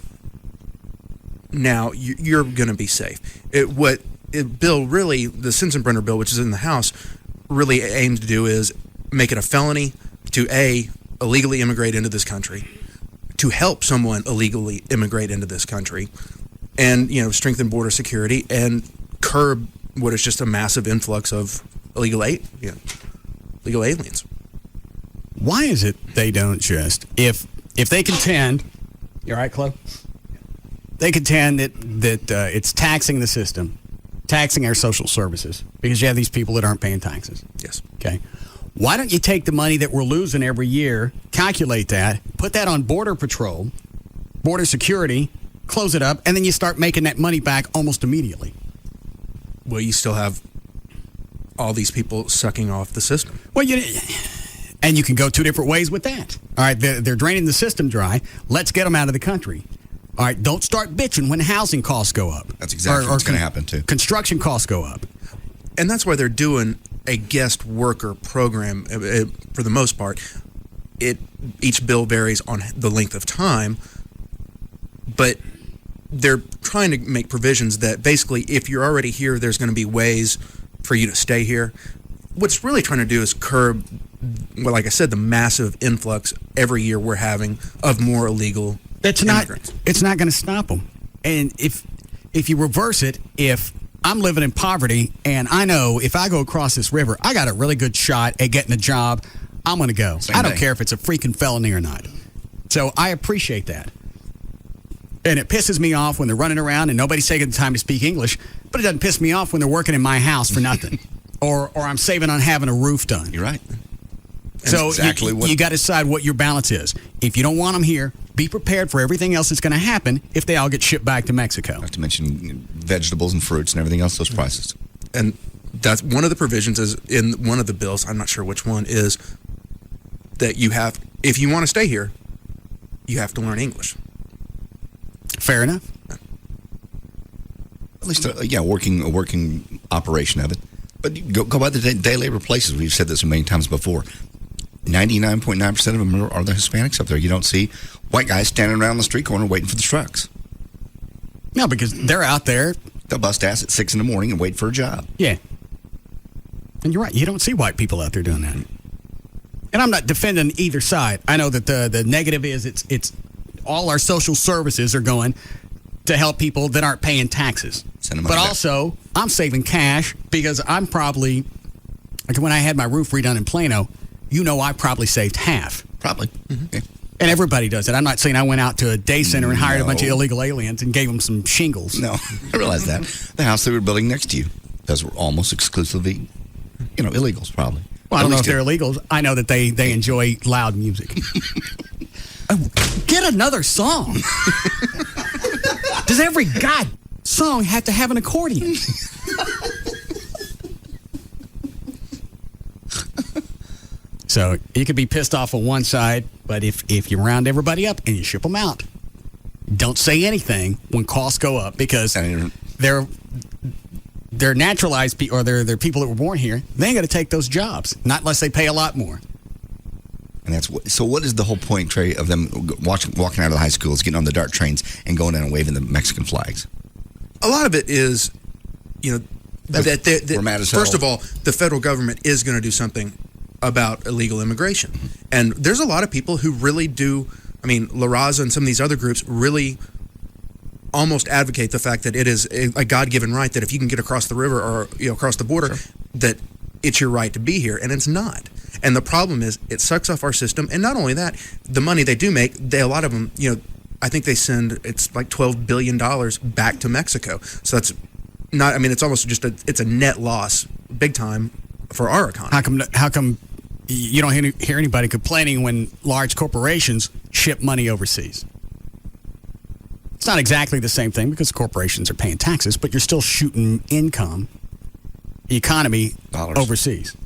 now, you're going to be safe. The Sensenbrenner bill, which is in the House, really aims to do is make it a felony to illegally immigrate into this country, to help someone illegally immigrate into this country, and strengthen border security and curb what is just a massive influx of illegal aliens. Why is it they don't just if they contend? You all right, Chloe? They contend that it's taxing the system, taxing our social services, because you have these people that aren't paying taxes. Yes. Okay. Why don't you take the money that we're losing every year, calculate that, put that on Border Patrol, Border Security, close it up, and then you start making that money back almost immediately? Well, you still have all these people sucking off the system. Well, and you can go two different ways with that. All right, they're draining the system dry. Let's get them out of the country. All right, don't start bitching when housing costs go up. That's exactly what's going to happen, too. Construction costs go up. And that's why they're doing a guest worker program for the most part. Each bill varies on the length of time, but they're trying to make provisions that basically if you're already here, there's going to be ways for you to stay here. What's really trying to do is curb, well, like I said, the massive influx every year we're having of more illegal immigrants. It's not going to stop them. And if you reverse it, if I'm living in poverty and I know if I go across this river, I got a really good shot at getting a job, I'm going to go. I don't care if it's a freaking felony or not. So I appreciate that. And it pisses me off when they're running around and nobody's taking the time to speak English, but it doesn't piss me off when they're working in my house for nothing. or I'm saving on having a roof done. You're right. So you got to decide what your balance is. If you don't want them here, be prepared for everything else that's going to happen if they all get shipped back to Mexico. Not to mention vegetables and fruits and everything else, those prices. And that's one of the provisions is in one of the bills, I'm not sure which one, is that if you want to stay here, you have to learn English. Fair enough. At least, a working operation of it. But go by the day labor places. We've said this a million times before. 99.9% of them are the Hispanics up there. You don't see white guys standing around the street corner waiting for the trucks. No, because they're out there. They'll bust ass at 6 a.m. and wait for a job. Yeah. And you're right. You don't see white people out there doing that. And I'm not defending either side. I know that the negative is it's all our social services are going to help people that aren't paying taxes. But also, I'm saving cash because I'm probably, like when I had my roof redone in Plano, I probably saved half. Probably. Mm-hmm. Yeah. And everybody does it. I'm not saying I went out to a day center and hired a bunch of illegal aliens and gave them some shingles. No, I realize that. The house they were building next to you, those were almost exclusively, illegals probably. Well, I don't know if they're illegals. I know that they enjoy loud music. Get another song. Does every song have to have an accordion? So you could be pissed off on one side, but if you round everybody up and you ship them out, don't say anything when costs go up, because they're naturalized people, or they're people that were born here. They ain't got to take those jobs, not unless they pay a lot more. And so. What is the whole point, Trey, of them walking out of the high schools, getting on the DART trains, and going down and waving the Mexican flags? A lot of it is, that we're mad as hell. First of all, the federal government is going to do something about illegal immigration, and there's a lot of people who really do. I mean, La Raza and some of these other groups really almost advocate the fact that it is a God-given right that if you can get across the river or across the border, that it's your right to be here, and it's not. And the problem is it sucks off our system, and not only that, the money they do make, a lot of them, I think they send, it's like $12 billion back to Mexico. So that's not, I mean, it's almost just it's a net loss, big time, for our economy. How come you don't hear anybody complaining when large corporations ship money overseas? It's not exactly the same thing because corporations are paying taxes, but you're still shooting income, economy overseas.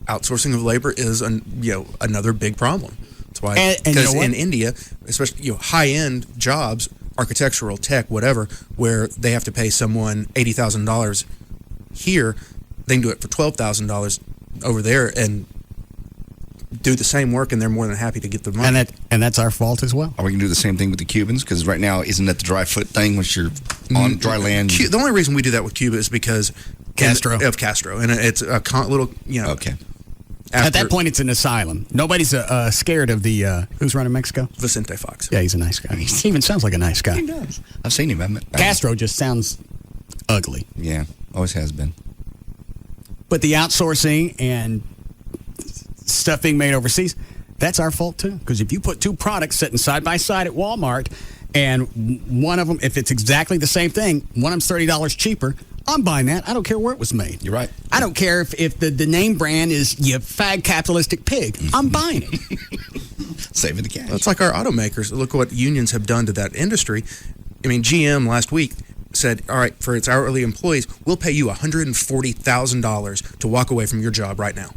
Outsourcing of labor is another big problem. That's why, because in India, especially high-end jobs, architectural, tech, whatever, where they have to pay someone $80,000 here, they can do it for $12,000 over there and do the same work, and they're more than happy to get the money. And that's our fault as well. Are we going to do the same thing with the Cubans? Because right now, isn't that the dry foot thing, once you're on dry land? The only reason we do that with Cuba is because of Castro, and it's a little, Okay. At that point, it's an asylum. Nobody's scared of the who's running Mexico? Vicente Fox. Yeah, he's a nice guy. He even sounds like a nice guy. He does. I've seen him. Castro just sounds ugly. Yeah, always has been. But the outsourcing and stuff being made overseas, that's our fault too. Because if you put two products sitting side by side at Walmart, and one of them, if it's exactly the same thing, one of them's $30 cheaper, I'm buying that. I don't care where it was made. You're right. I don't care if the name brand is you fag capitalistic pig. I'm buying it. Saving the cash. Well, it's like our automakers. Look what unions have done to that industry. I mean, GM last week said, all right, for its hourly employees, we'll pay you $140,000 to walk away from your job right now.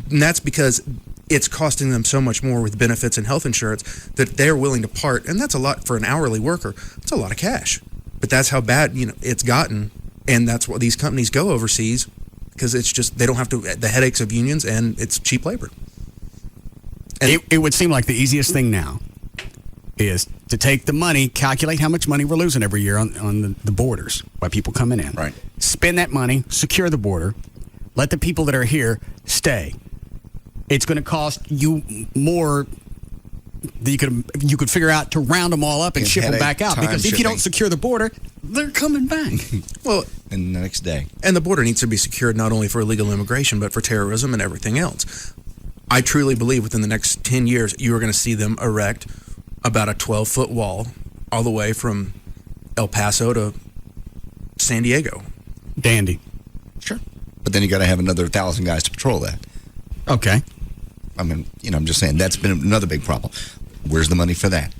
And that's because it's costing them so much more with benefits and health insurance that they're willing to part. And that's a lot for an hourly worker. It's a lot of cash. But that's how bad it's gotten, and that's why these companies go overseas, because it's just they don't have the headaches of unions, and it's cheap labor. And it would seem like the easiest thing now is to take the money, calculate how much money we're losing every year on the borders by people coming in. Right. Spend that money, secure the border, let the people that are here stay. It's going to cost you more than you could figure out to round them all up and ship them back out. Because if you don't secure the border, they're coming back. Well, and the next day. And the border needs to be secured not only for illegal immigration, but for terrorism and everything else. I truly believe within the next 10 years, you are going to see them erect about a 12-foot wall all the way from El Paso to San Diego. Dandy. Sure. But then you got to have another 1,000 guys to patrol that. Okay. I mean, I'm just saying that's been another big problem. Where's the money for that?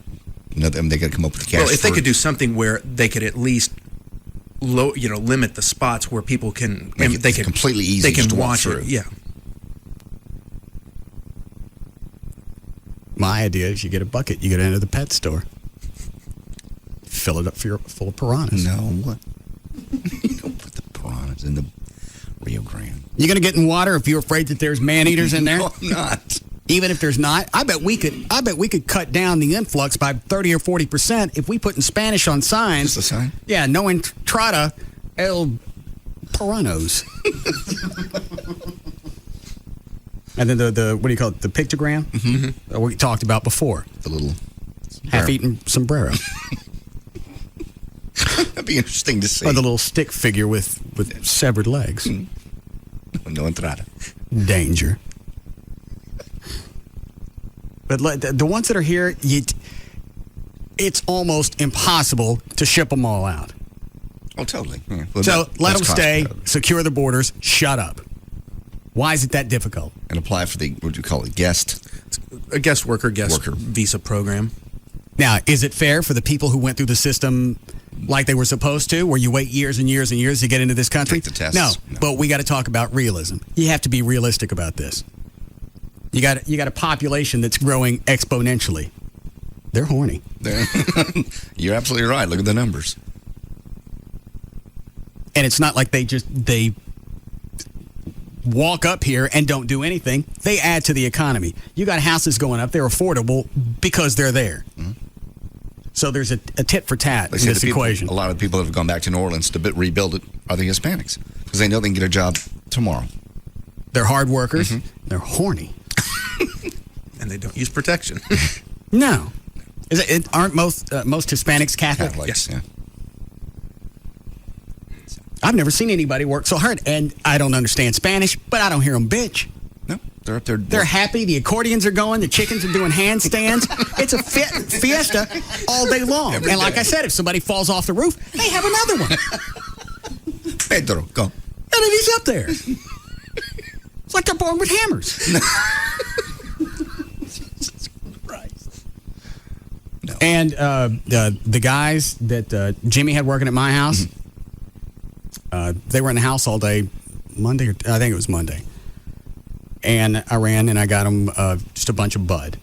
They got to come up with the cash. Well, if they could do something where they could at least limit the spots where people can, they can completely easy. They can to watch through. it. Yeah. My idea is you get a bucket, you go into the pet store, fill it up full of piranhas. No, what? You don't put the piranhas in the Rio Grande. You going to get in water if you're afraid that there's man-eaters in there? No, I'm not. Even if there's not, I bet we could cut down the influx by 30 or 40% if we put in Spanish on signs. Just a sign? Yeah, no entrada el piranhos. And then the what do you call it? The pictogram? Mm-hmm. We talked about before. The little half-eaten sombrero. That'd be interesting to see. Or the little stick figure with severed legs. No entrada. Danger. But the ones that are here, it's almost impossible to ship them all out. Oh, totally. Yeah. Well, so let them stay, secure the borders, shut up. Why is it that difficult? And apply for the, what do you call it, a guest worker visa program. Now, is it fair for the people who went through the system like they were supposed to, where you wait years and years and years to get into this country? Take the tests. No, but we got to talk about realism. You have to be realistic about this. You got a population that's growing exponentially. They're horny. You're absolutely right. Look at the numbers. And it's not like they walk up here and don't do anything. They add to the economy. You got houses going up. They're affordable because they're there. Mm-hmm. So there's a tit for tat in this equation. A lot of the people that have gone back to New Orleans to rebuild it are the Hispanics because they know they can get a job tomorrow. They're hard workers. Mm-hmm. They're horny. And they don't use protection. No. Aren't most Hispanics Catholic? Yes. Yeah. I've never seen anybody work so hard, and I don't understand Spanish, but I don't hear them bitch. No, they're up there. They're happy. The accordions are going. The chickens are doing handstands. It's a fiesta all day long. And like I said, if somebody falls off the roof, they have another one. Pedro, go. And he's up there. It's like they're born with hammers. Jesus Christ. No. And the guys that Jimmy had working at my house, they were in the house all day Monday, I think it was Monday. And I ran and I got them just a bunch of bud.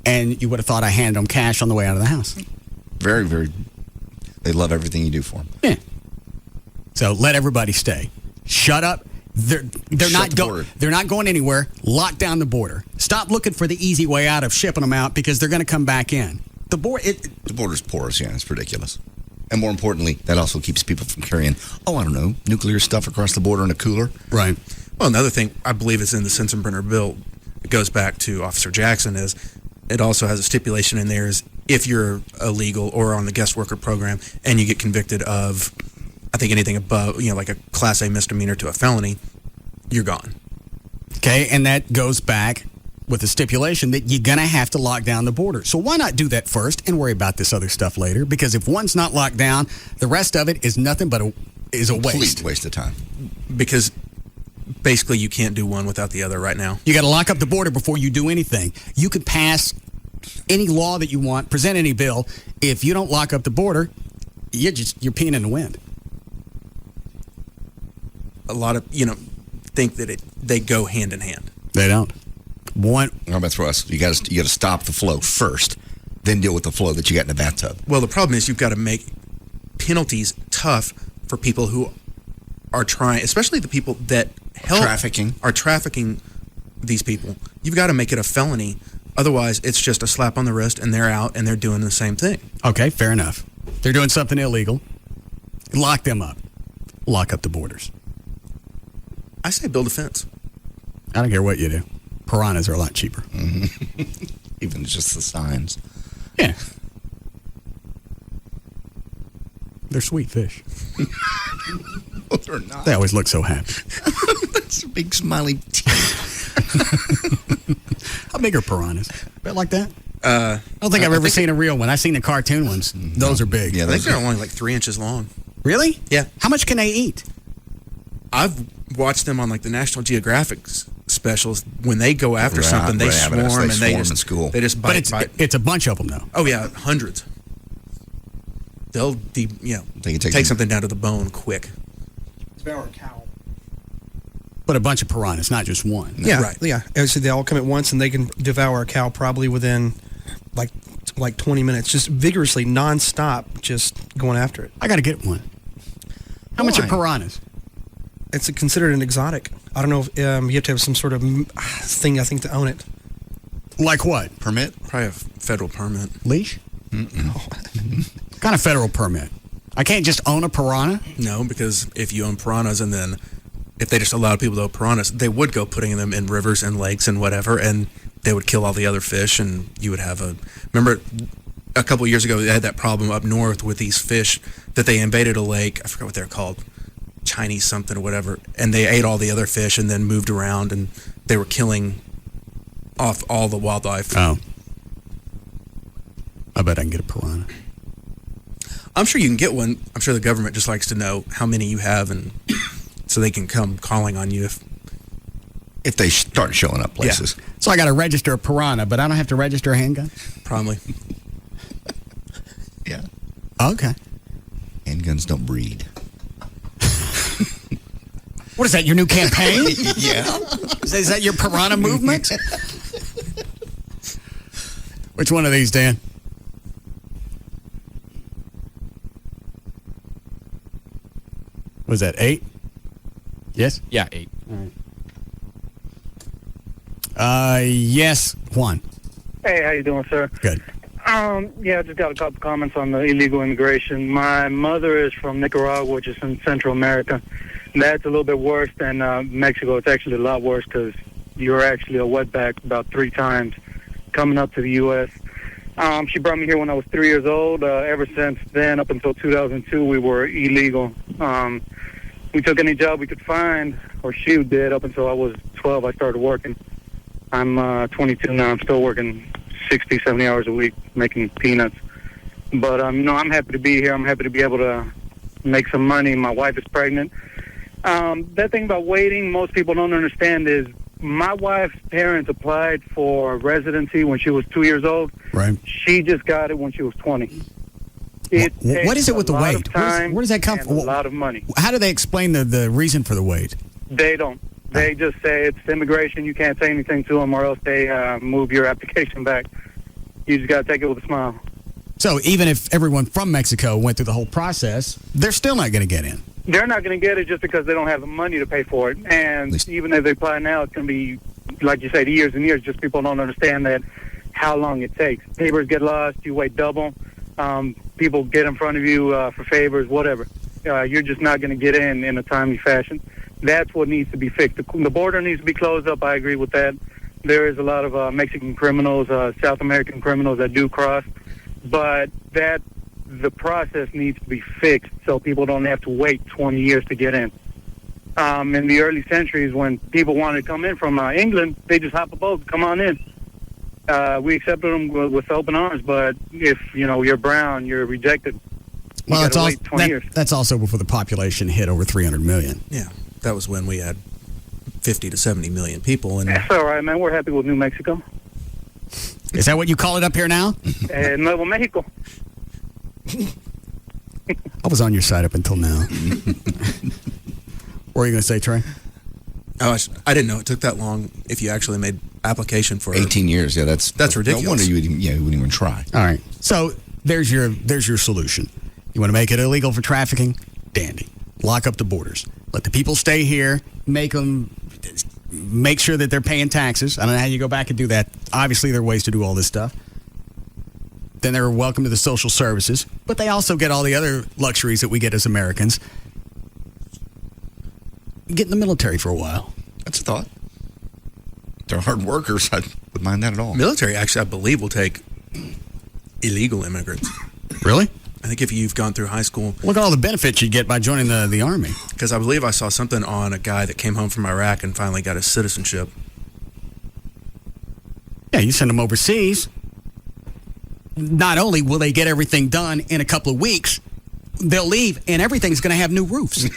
And you would have thought I handed them cash on the way out of the house. Very, very. They love everything you do for them. Yeah. So let everybody stay. Shut up. They're not going anywhere. Lock down the border. Stop looking for the easy way out of shipping them out because they're going to come back in. The border's porous. Yeah, it's ridiculous. And more importantly, that also keeps people from carrying, nuclear stuff across the border in a cooler. Right. Well, another thing I believe is in the Sensenbrenner bill, it goes back to Officer Jackson, is it also has a stipulation in there is if you're illegal or on the guest worker program and you get convicted of, I think anything above, like a Class A misdemeanor to a felony, you're gone. Okay, and that goes back with the stipulation that you're going to have to lock down the border. So why not do that first and worry about this other stuff later? Because if one's not locked down, the rest of it is nothing but a waste. Complete waste of time. Because basically you can't do one without the other right now. You got to lock up the border before you do anything. You could pass any law that you want, present any bill. If you don't lock up the border, you're peeing in the wind. A lot of, think that they go hand in hand. They don't. That's for us. You got to stop the flow first, then deal with the flow that you got in the bathtub. Well, the problem is you've got to make penalties tough for people who are trying, especially the people that are trafficking these people. You've got to make it a felony. Otherwise, it's just a slap on the wrist and they're out and they're doing the same thing. Okay, fair enough. They're doing something illegal. Lock them up. Lock up the borders. I say build a fence. I don't care what you do. Piranhas are a lot cheaper. Mm-hmm. Even just the signs. Yeah. They're sweet fish. No, they're not. They always look so happy. That's a big smiley teeth. How big are piranhas? About like that? I don't think I've ever seen a real one. I've seen the cartoon ones. Those are big. Yeah, I think they're only like 3 inches long. Really? Yeah. How much can they eat? I've watched them on like the National Geographic specials. When they go after something, they swarm and they just in school. They just bite. But it's a bunch of them though. Oh yeah, hundreds. They'll take something down to the bone quick. Devour a cow. But a bunch of piranhas, not just one. Yeah, right. Yeah. So they all come at once, and they can devour a cow probably within like 20 minutes, just vigorously, nonstop, just going after it. I got to get one. How much are piranhas? It's considered an exotic. I don't know if you have to have some sort of thing, I think, to own it. Like what? Permit? Probably a federal permit. Leash? What kind of federal permit? I can't just own a piranha? No, because if you own piranhas and then if they just allowed people to own piranhas, they would go putting them in rivers and lakes and whatever, and they would kill all the other fish, and you would have remember a couple of years ago, they had that problem up north with these fish that they invaded a lake. I forgot what they're called. Chinese something or whatever, and they ate all the other fish and then moved around, and they were killing off all the wildlife. Oh. I bet I can get a piranha. I'm sure you can get one. I'm sure the government just likes to know how many you have, and so they can come calling on you if If they start showing up places. Yeah. So I got to register a piranha, but I don't have to register a handgun? Probably. Yeah. Okay. Handguns don't breed. What is that, your new campaign? Yeah. Is that your piranha movement? Which one of these, Dan? Was that 8? Yes? Yeah, 8. All right. Yes, Juan. Hey, how you doing, sir? Good. Yeah, I just got a couple comments on the illegal immigration. My mother is from Nicaragua, which is in Central America. That's a little bit worse than Mexico. It's actually a lot worse because you're actually a wetback about 3 times coming up to the U.S. She brought me here when I was 3 years old. Ever since then, up until 2002, we were illegal. We took any job we could find, or she did, up until I was 12. I started working. I'm 22 now. I'm still working 60, 70 hours a week making peanuts. But, I'm happy to be here. I'm happy to be able to make some money. My wife is pregnant. That thing about waiting, most people don't understand is my wife's parents applied for residency when she was 2 years old. Right. She just got it when she was 20. What is it with the wait? Where does that come from? A lot of money. How do they explain the reason for the wait? They don't. They just say it's immigration. You can't say anything to them, or else they move your application back. You just got to take it with a smile. So even if everyone from Mexico went through the whole process, they're still not going to get in. They're not going to get it just because they don't have the money to pay for it. And even if they apply now, it's going to be, like you say, years and years. Just people don't understand that how long it takes. Papers get lost. You wait double. People get in front of you for favors, whatever. You're just not going to get in a timely fashion. That's what needs to be fixed. The border needs to be closed up. I agree with that. There is a lot of Mexican criminals, South American criminals that do cross. But the process needs to be fixed so people don't have to wait 20 years to get in. In the early centuries, when people wanted to come in from England, they just hop a boat, come on in. We accepted them with open arms, but if you're brown, you're rejected. Well, Years. that's also before the population hit over 300 million. Yeah, that was when we had 50 to 70 million people. And that's all right, man. We're happy with New Mexico. Is that what you call it up here now? Nuevo Mexico. I was on your side up until now. What were you going to say, Trey? Oh, I didn't know it took that long if you actually made application for 18 years. Yeah, that's ridiculous. No wonder you wouldn't even try. All right. So there's your solution. You want to make it illegal for trafficking? Dandy. Lock up the borders. Let the people stay here. Make sure that they're paying taxes. I don't know how you go back and do that. Obviously, there are ways to do all this stuff. Then they're welcome to the social services, but they also get all the other luxuries that we get as Americans. Get in the military for a while. That's a thought. They're hard workers. I wouldn't mind that at all. Military, actually, I believe, will take illegal immigrants. Really? I think if you've gone through high school. Look at all the benefits you'd get by joining the Army. Because I believe I saw something on a guy that came home from Iraq and finally got his citizenship. Yeah, you send them overseas. Not only will they get everything done in a couple of weeks, they'll leave and everything's going to have new roofs.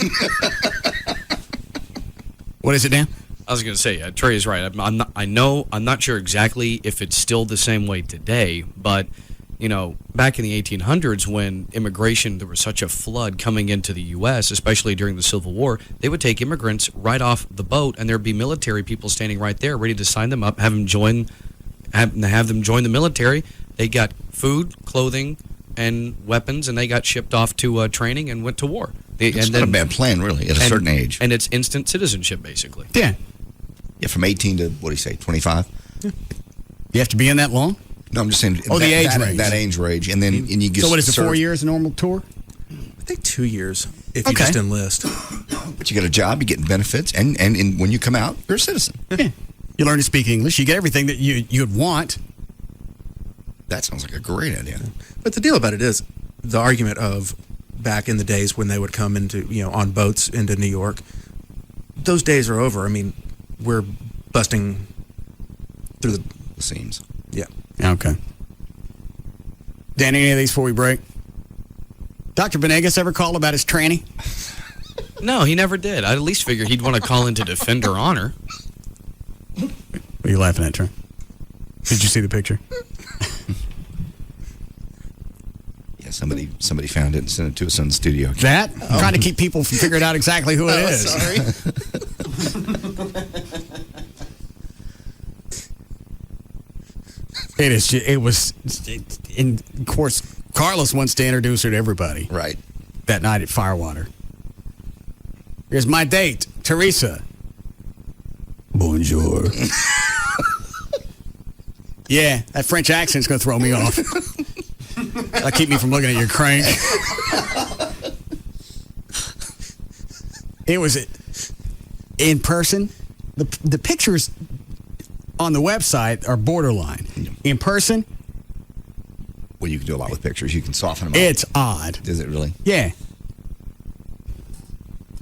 What is it, Dan? I was going to say, Trey is right. I'm not sure exactly if it's still the same way today, but back in the 1800s when immigration, there was such a flood coming into the U.S., especially during the Civil War, they would take immigrants right off the boat, and there'd be military people standing right there ready to sign them up, have them join the military. They got food, clothing, and weapons, and they got shipped off to training and went to war. It's not a bad plan, really, at a certain age. And it's instant citizenship, basically. Yeah. Yeah, from 18 to, 25? Yeah. You have to be in that long? No, I'm just saying. The age range. That age range. And then you get. So what is it, 4 years normal tour? I think 2 years if you just enlist. But you get a job, you get benefits, and when you come out, you're a citizen. Yeah. You learn to speak English. You get everything that you'd want. That sounds like a great idea. But the deal about it is the argument of back in the days when they would come into, on boats into New York, those days are over. I mean, we're busting through the seams. Yeah. Okay. Dan, any of these before we break? Dr. Venegas ever call about his tranny? No, he never did. I at least figured he'd want to call in to defend her honor. What are you laughing at, Trey? Did you see the picture? Yeah, somebody found it and sent it to us in the studio. That? I'm trying to keep people from figuring out exactly who it is. Sorry. It was, and of course, Carlos wants to introduce her to everybody. Right. That night at Firewater. Here's my date, Teresa. Bonjour. Yeah, that French accent's going to throw me off. That'll keep me from looking at your crank. It was in person. The pictures on the website are borderline. In person, well, you can do a lot with pictures. You can soften them up. It's odd. Is it really? Yeah.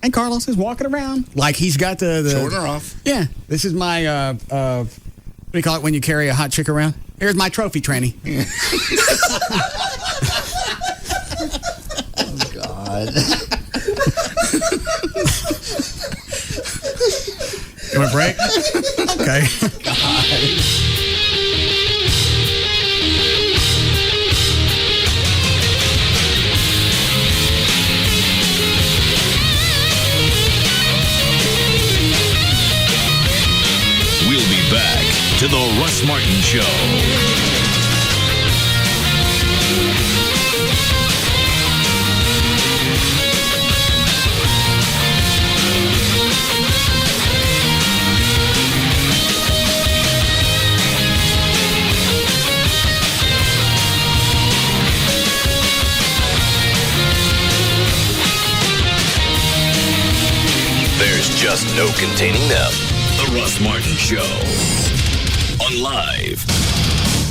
And Carlos is walking around like he's got the showing her off. Yeah. This is my what do you call it when you carry a hot chick around? Here's my trophy, tranny. Oh God. You want a break? Okay. God. We'll be back to the Russ Martin Show. There's just no containing them. The Russ Martin Show. On Live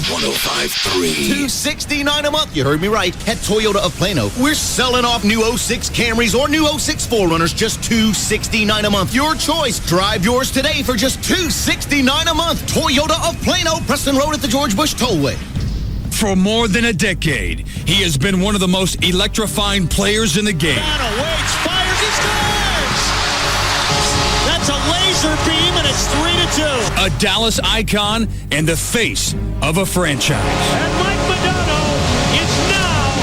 105.3. $269 a month. You heard me right. At Toyota of Plano, we're selling off new 06 Camrys or new 06 4Runners, just $269 a month. Your choice. Drive yours today for just $269 a month. Toyota of Plano, Preston Road at the George Bush Tollway. For more than a decade, he has been one of the most electrifying players in the game. Waits, fires, he scores! That's a laser beam, and it's 3-2. A Dallas icon and the face of a franchise. And Mike Madonna is now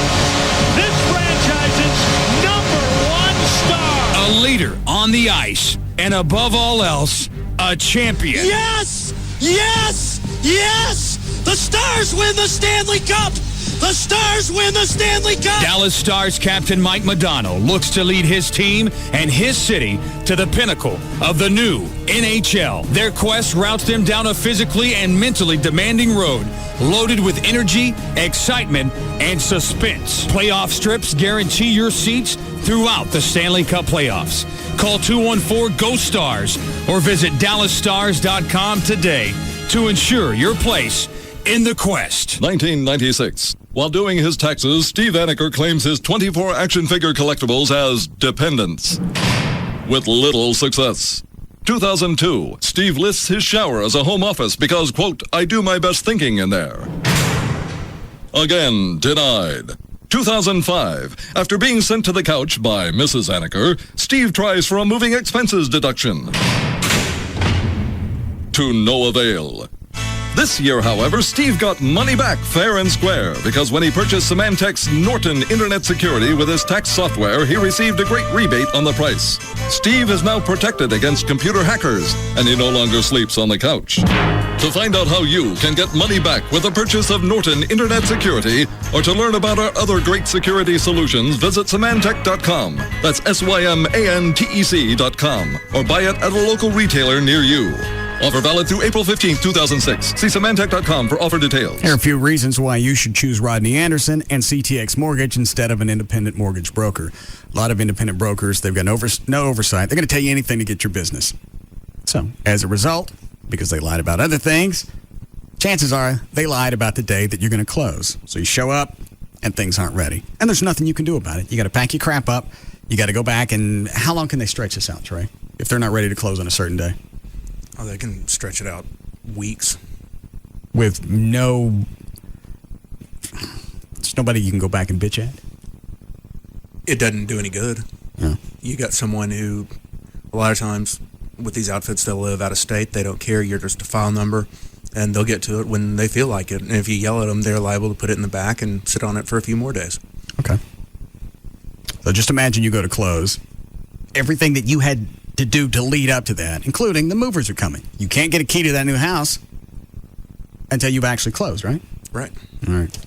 this franchise's #1 star. A leader on the ice, and above all else, a champion. Yes! Yes! Yes! The Stars win the Stanley Cup! The Stars win the Stanley Cup! Dallas Stars captain Mike Madonna looks to lead his team and his city to the pinnacle of the new NHL. Their quest routes them down a physically and mentally demanding road, loaded with energy, excitement, and suspense. Playoff strips guarantee your seats throughout the Stanley Cup playoffs. Call 214-GO-STARS or visit DallasStars.com today to ensure your place in the quest. 1996. While doing his taxes, Steve Anaker claims his 24 action figure collectibles as dependents, with little success. 2002. Steve lists his shower as a home office because, quote, I do my best thinking in there. Again, denied. 2005. After being sent to the couch by Mrs. Anaker, Steve tries for a moving expenses deduction. To no avail. This year, however, Steve got money back fair and square because when he purchased Symantec's Norton Internet Security with his tax software, he received a great rebate on the price. Steve is now protected against computer hackers, and he no longer sleeps on the couch. To find out how you can get money back with the purchase of Norton Internet Security, or to learn about our other great security solutions, visit Symantec.com. That's SYMANTEC.com, or buy it at a local retailer near you. Offer valid through April 15, 2006. See Symantec.com for offer details. Here are a few reasons why you should choose Rodney Anderson and CTX Mortgage instead of an independent mortgage broker. A lot of independent brokers, they've got no oversight. They're going to tell you anything to get your business. So, as a result, because they lied about other things, chances are they lied about the day that you're going to close. So you show up and things aren't ready. And there's nothing you can do about it. You got to pack your crap up. You got to go back and how long can they stretch this out, Trey? If they're not ready to close on a certain day? Oh, they can stretch it out weeks. With no... There's nobody you can go back and bitch at? It doesn't do any good. Yeah. You got someone who, a lot of times, with these outfits, they'll live out of state. They don't care. You're just a file number, and they'll get to it when they feel like it. And if you yell at them, they're liable to put it in the back and sit on it for a few more days. Okay. So just imagine you go to close. Everything that you had to do to lead up to that, including the movers are coming. You can't get a key to that new house until you've actually closed, right? Right. All right.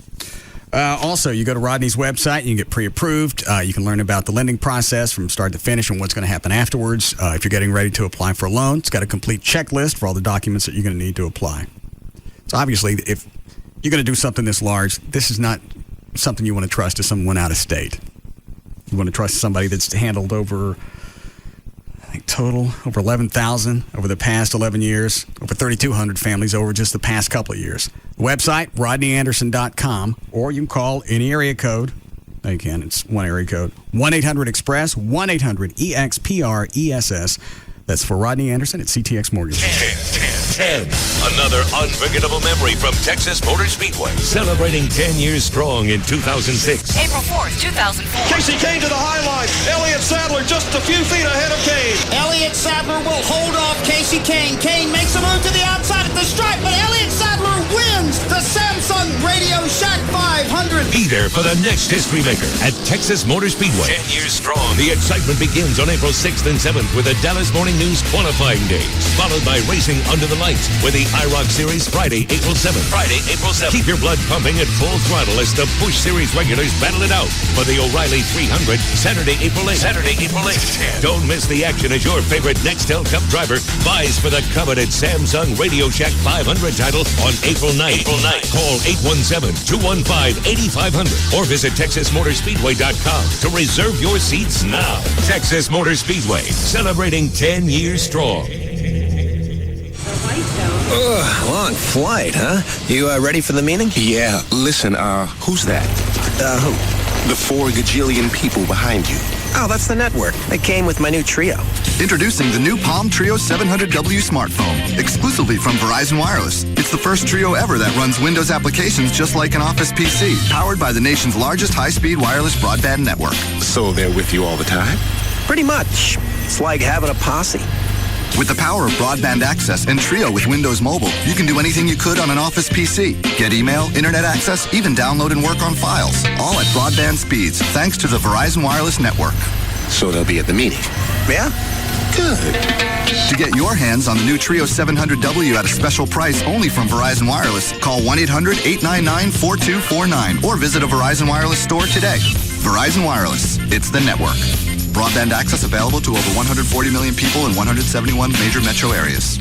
Also, you go to Rodney's website, you can get pre-approved. You can learn about the lending process from start to finish and what's going to happen afterwards. If you're getting ready to apply for a loan, it's got a complete checklist for all the documents that you're going to need to apply. So obviously, if you're going to do something this large, this is not something you want to trust to someone out of state. You want to trust somebody that's handled over, I think, total over 11,000 over the past 11 years, over 3,200 families over just the past couple of years. Website, rodneyanderson.com, or you can call any area code. No, you can. It's one area code. 1-800-EXPRESS, 1-800-EXPRESS. That's for Rodney Anderson at CTX Mortgage. 10. Another unforgettable memory from Texas Motor Speedway. Celebrating 10 years strong in 2006. April 4th, 2004. Casey Kane to the high line. Elliott Sadler just a few feet ahead of Kane. Elliott Sadler will hold off Casey Kane. Kane makes a move to the outside of the stripe, but Elliott Sadler wins the Samsung Radio Shack 500. Be there for the next history maker at Texas Motor Speedway. 10 years strong. The excitement begins on April 6th and 7th with the Dallas Morning News qualifying days, followed by racing under the lights with the IROC Series Friday, April 7th. Keep your blood pumping at full throttle as the Busch Series regulars battle it out for the O'Reilly 300 Saturday, April 8th. Don't miss the action as your favorite Nextel Cup driver vies for the coveted Samsung Radio Shack 500 title on April 9th. Call 817-215-8500 or visit TexasMotorspeedway.com to reserve your seats now. Texas Motor Speedway, celebrating 10 years strong. Long flight, huh? You ready for the meeting? Yeah. Listen, who's that? Who? The 4 gajillion people behind you. Oh, that's the network. They came with my new Trio. Introducing the new Palm Trio 700W smartphone, exclusively from Verizon Wireless. It's the first Trio ever that runs Windows applications just like an Office PC, powered by the nation's largest high-speed wireless broadband network. So they're with you all the time? Pretty much. It's like having a posse. With the power of broadband access and Trio with Windows Mobile, you can do anything you could on an Office PC. Get email, internet access, even download and work on files. All at broadband speeds, thanks to the Verizon Wireless Network. So they'll be at the meeting? Yeah? Good. To get your hands on the new Trio 700W at a special price only from Verizon Wireless, call 1-800-899-4249 or visit a Verizon Wireless store today. Verizon Wireless, it's the network. Broadband access available to over 140 million people in 171 major metro areas.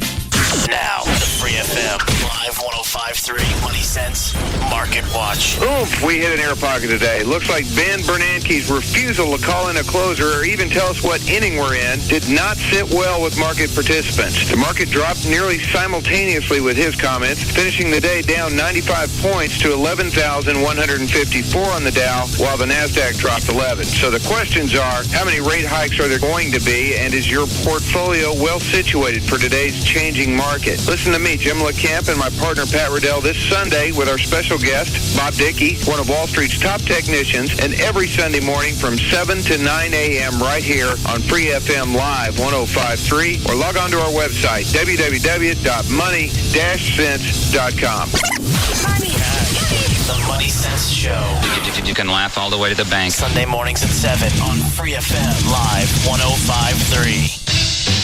Now, the Free FM Live 105.3 Money Sense Market Watch. Oof, we hit an air pocket today. Looks like Ben Bernanke's refusal to call in a closer or even tell us what inning we're in did not sit well with market participants. The market dropped nearly simultaneously with his comments, finishing the day down 95 points to 11,154 on the Dow, while the NASDAQ dropped 11. So the questions are, how many rate hikes are there going to be, and is your portfolio well situated for today's changing market? Listen to me, Jim LeCamp, and my partner Pat Riddell this Sunday with our special guest, Bob Dickey, one of Wall Street's top technicians, and every Sunday morning from 7 to 9 a.m. right here on Free FM Live 105.3, or log on to our website, www.money-sense.com. The Money Sense Show. You can laugh all the way to the bank. Sunday mornings at 7 on Free FM Live 105.3.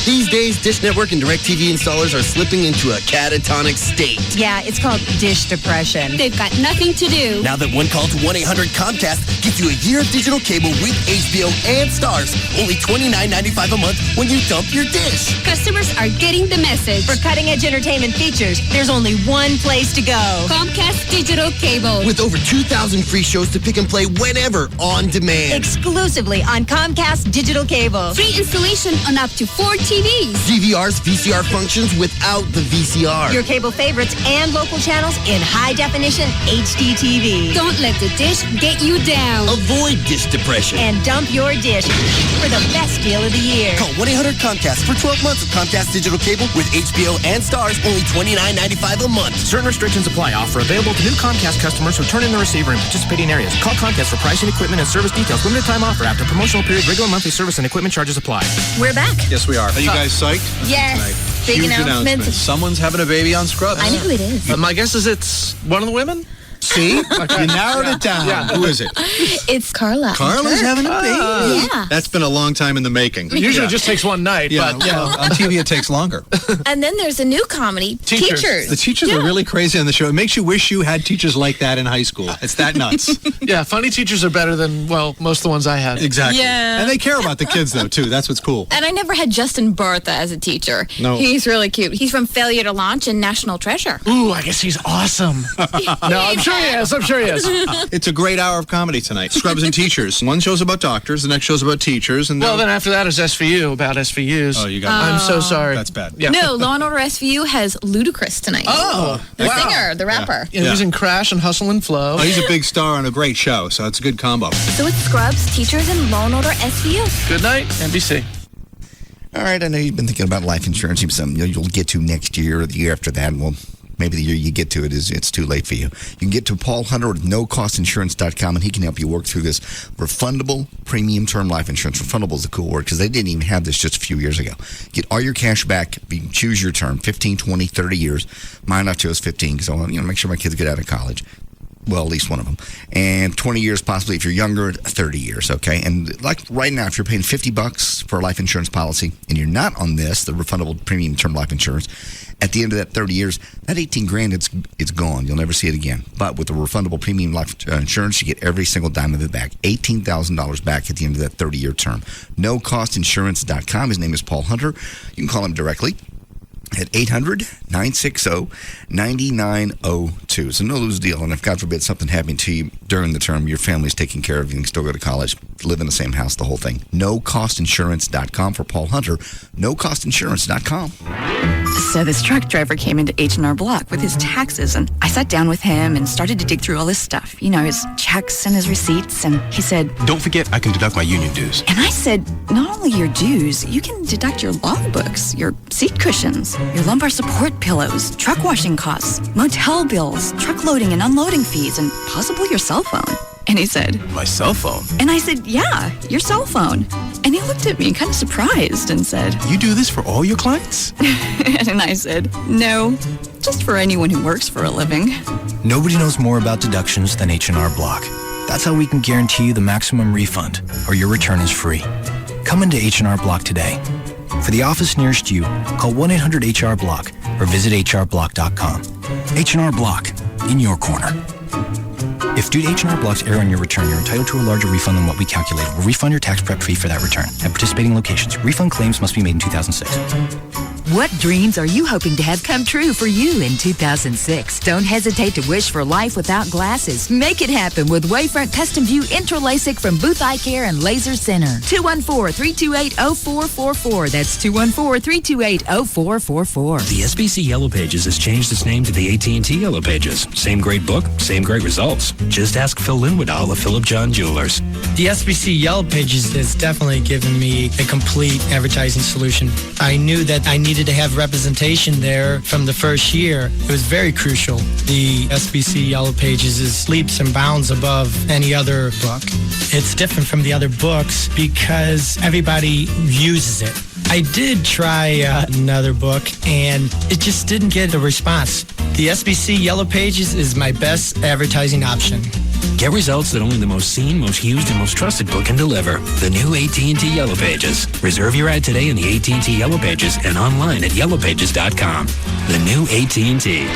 These days, Dish Network and DirecTV installers are slipping into a catatonic state. Yeah, it's called dish depression. They've got nothing to do. Now that one call to 1-800-COMCAST gets you a year of digital cable with HBO and Stars, only $29.95 a month when you dump your dish. Customers are getting the message. For cutting-edge entertainment features, there's only one place to go. Comcast Digital Cable. With over 2,000 free shows to pick and play whenever on demand. Exclusively on Comcast Digital Cable. Free installation on up to 4 TVs. DVRs, VCR functions without the VCR. Your cable favorites and local channels in high definition HD TV. Don't let the dish get you down. Avoid dish depression. And dump your dish for the best deal of the year. Call 1-800-COMCAST for 12 months of Comcast Digital Cable with HBO and Stars, only $29.95 a month. Certain restrictions apply. Offer available to new Comcast customers who turn in the receiver in participating areas. Call Comcast for pricing, equipment, and service details. Limited time offer. After promotional period, regular monthly service and equipment charges apply. We're back. Yes, we are. Are you guys psyched? Yes. Big Huge announcement. Someone's having a baby on Scrubs. I know who it is. My guess is it's one of the women. See? You narrowed it down. Yeah. Who is it? It's Carla. Carla's having a baby? Yeah. That's been a long time in the making. Usually it just takes one night, Yeah, but well, on TV it takes longer. And then there's a new comedy, Teachers. The teachers are really crazy on the show. It makes you wish you had teachers like that in high school. It's that nuts. Yeah, funny teachers are better than, well, most of the ones I had. Exactly. Yeah. And they care about the kids, though, too. That's what's cool. And I never had Justin Bartha as a teacher. No. He's really cute. He's from Failure to Launch and National Treasure. Ooh, I guess he's awesome. No, I'm sure he is. I'm sure he is. It's a great hour of comedy tonight. Scrubs and Teachers. One show's about doctors, the next show's about teachers. And Well, then after that is SVU, about SVUs. Oh, you got I'm so sorry. That's bad. Yeah. No, Law & Order SVU has Ludacris tonight. Oh, the wow. singer, the rapper. Yeah, he was in Crash and Hustle and Flow. Oh, he's a big star on a great show, so it's a good combo. So it's Scrubs, Teachers, and Law & Order SVU. Good night, NBC. All right, I know you've been thinking about life insurance. Something you'll get to next year or the year after that. Well, maybe the year you get to it's too late for you. You can get to Paul Hunter at NoCostInsurance.com, and he can help you work through this refundable premium term life insurance. Refundable is a cool word because they didn't even have this just a few years ago. Get all your cash back. You can choose your term, 15, 20, 30 years. Mine I chose 15 because I want to make sure my kids get out of college. Well, at least one of them. And 20 years, possibly if you're younger, 30 years, okay? And like right now, if you're paying $50 for a life insurance policy and you're not on this, the refundable premium term life insurance, at the end of that 30 years, that 18 grand, it's gone. You'll never see it again. But with the refundable premium life insurance, you get every single dime of it back. $18,000 back at the end of that 30-year term. NoCostInsurance.com. His name is Paul Hunter. You can call him directly at 800-960-9902. It's a no-lose deal, and if, God forbid, something happened to you during the term, your family's taken care of, you can still go to college, live in the same house, the whole thing. NoCostInsurance.com for Paul Hunter. NoCostInsurance.com. So this truck driver came into H&R Block with his taxes, and I sat down with him and started to dig through all his stuff. You know, his checks and his receipts, and he said, Don't forget, I can deduct my union dues. and I said, not only your dues, you can deduct your logbooks, your seat cushions, your lumbar support pillows, truck washing costs, motel bills, truck loading and unloading fees, and possibly your cell phone. And he said, My cell phone? and I said, yeah, your cell phone. And he looked at me kind of surprised and said, You do this for all your clients? and I said, no, just for anyone who works for a living. Nobody knows more about deductions than H&R Block. That's how we can guarantee you the maximum refund, or your return is free. Come into H&R Block today. For the office nearest you, call 1-800-HR-BLOCK or visit hrblock.com. H&R Block, in your corner. If due to H&R Block's error on your return, you're entitled to a larger refund than what we calculated. We'll refund your tax prep fee for that return. At participating locations, refund claims must be made in 2006. What dreams are you hoping to have come true for you in 2006? Don't hesitate to wish for life without glasses. Make it happen with Wavefront Custom View Intra LASIK from Booth Eye Care and Laser Center. 214-328-0444. That's 214-328-0444. The SBC Yellow Pages has changed its name to the AT&T Yellow Pages. Same great book, same great results. Just ask Phil Linwoodall of Philip John Jewelers. The SBC Yellow Pages has definitely given me a complete advertising solution. I knew that I needed to have representation there from the first year. It was very crucial. The SBC Yellow Pages is leaps and bounds above any other book. It's different from the other books because everybody uses it. I did try another book, and it just didn't get a response. The SBC Yellow Pages is my best advertising option. Get results that only the most seen, most used, and most trusted book can deliver. The new AT&T Yellow Pages. Reserve your ad today in the AT&T Yellow Pages and online at yellowpages.com. The new AT&T.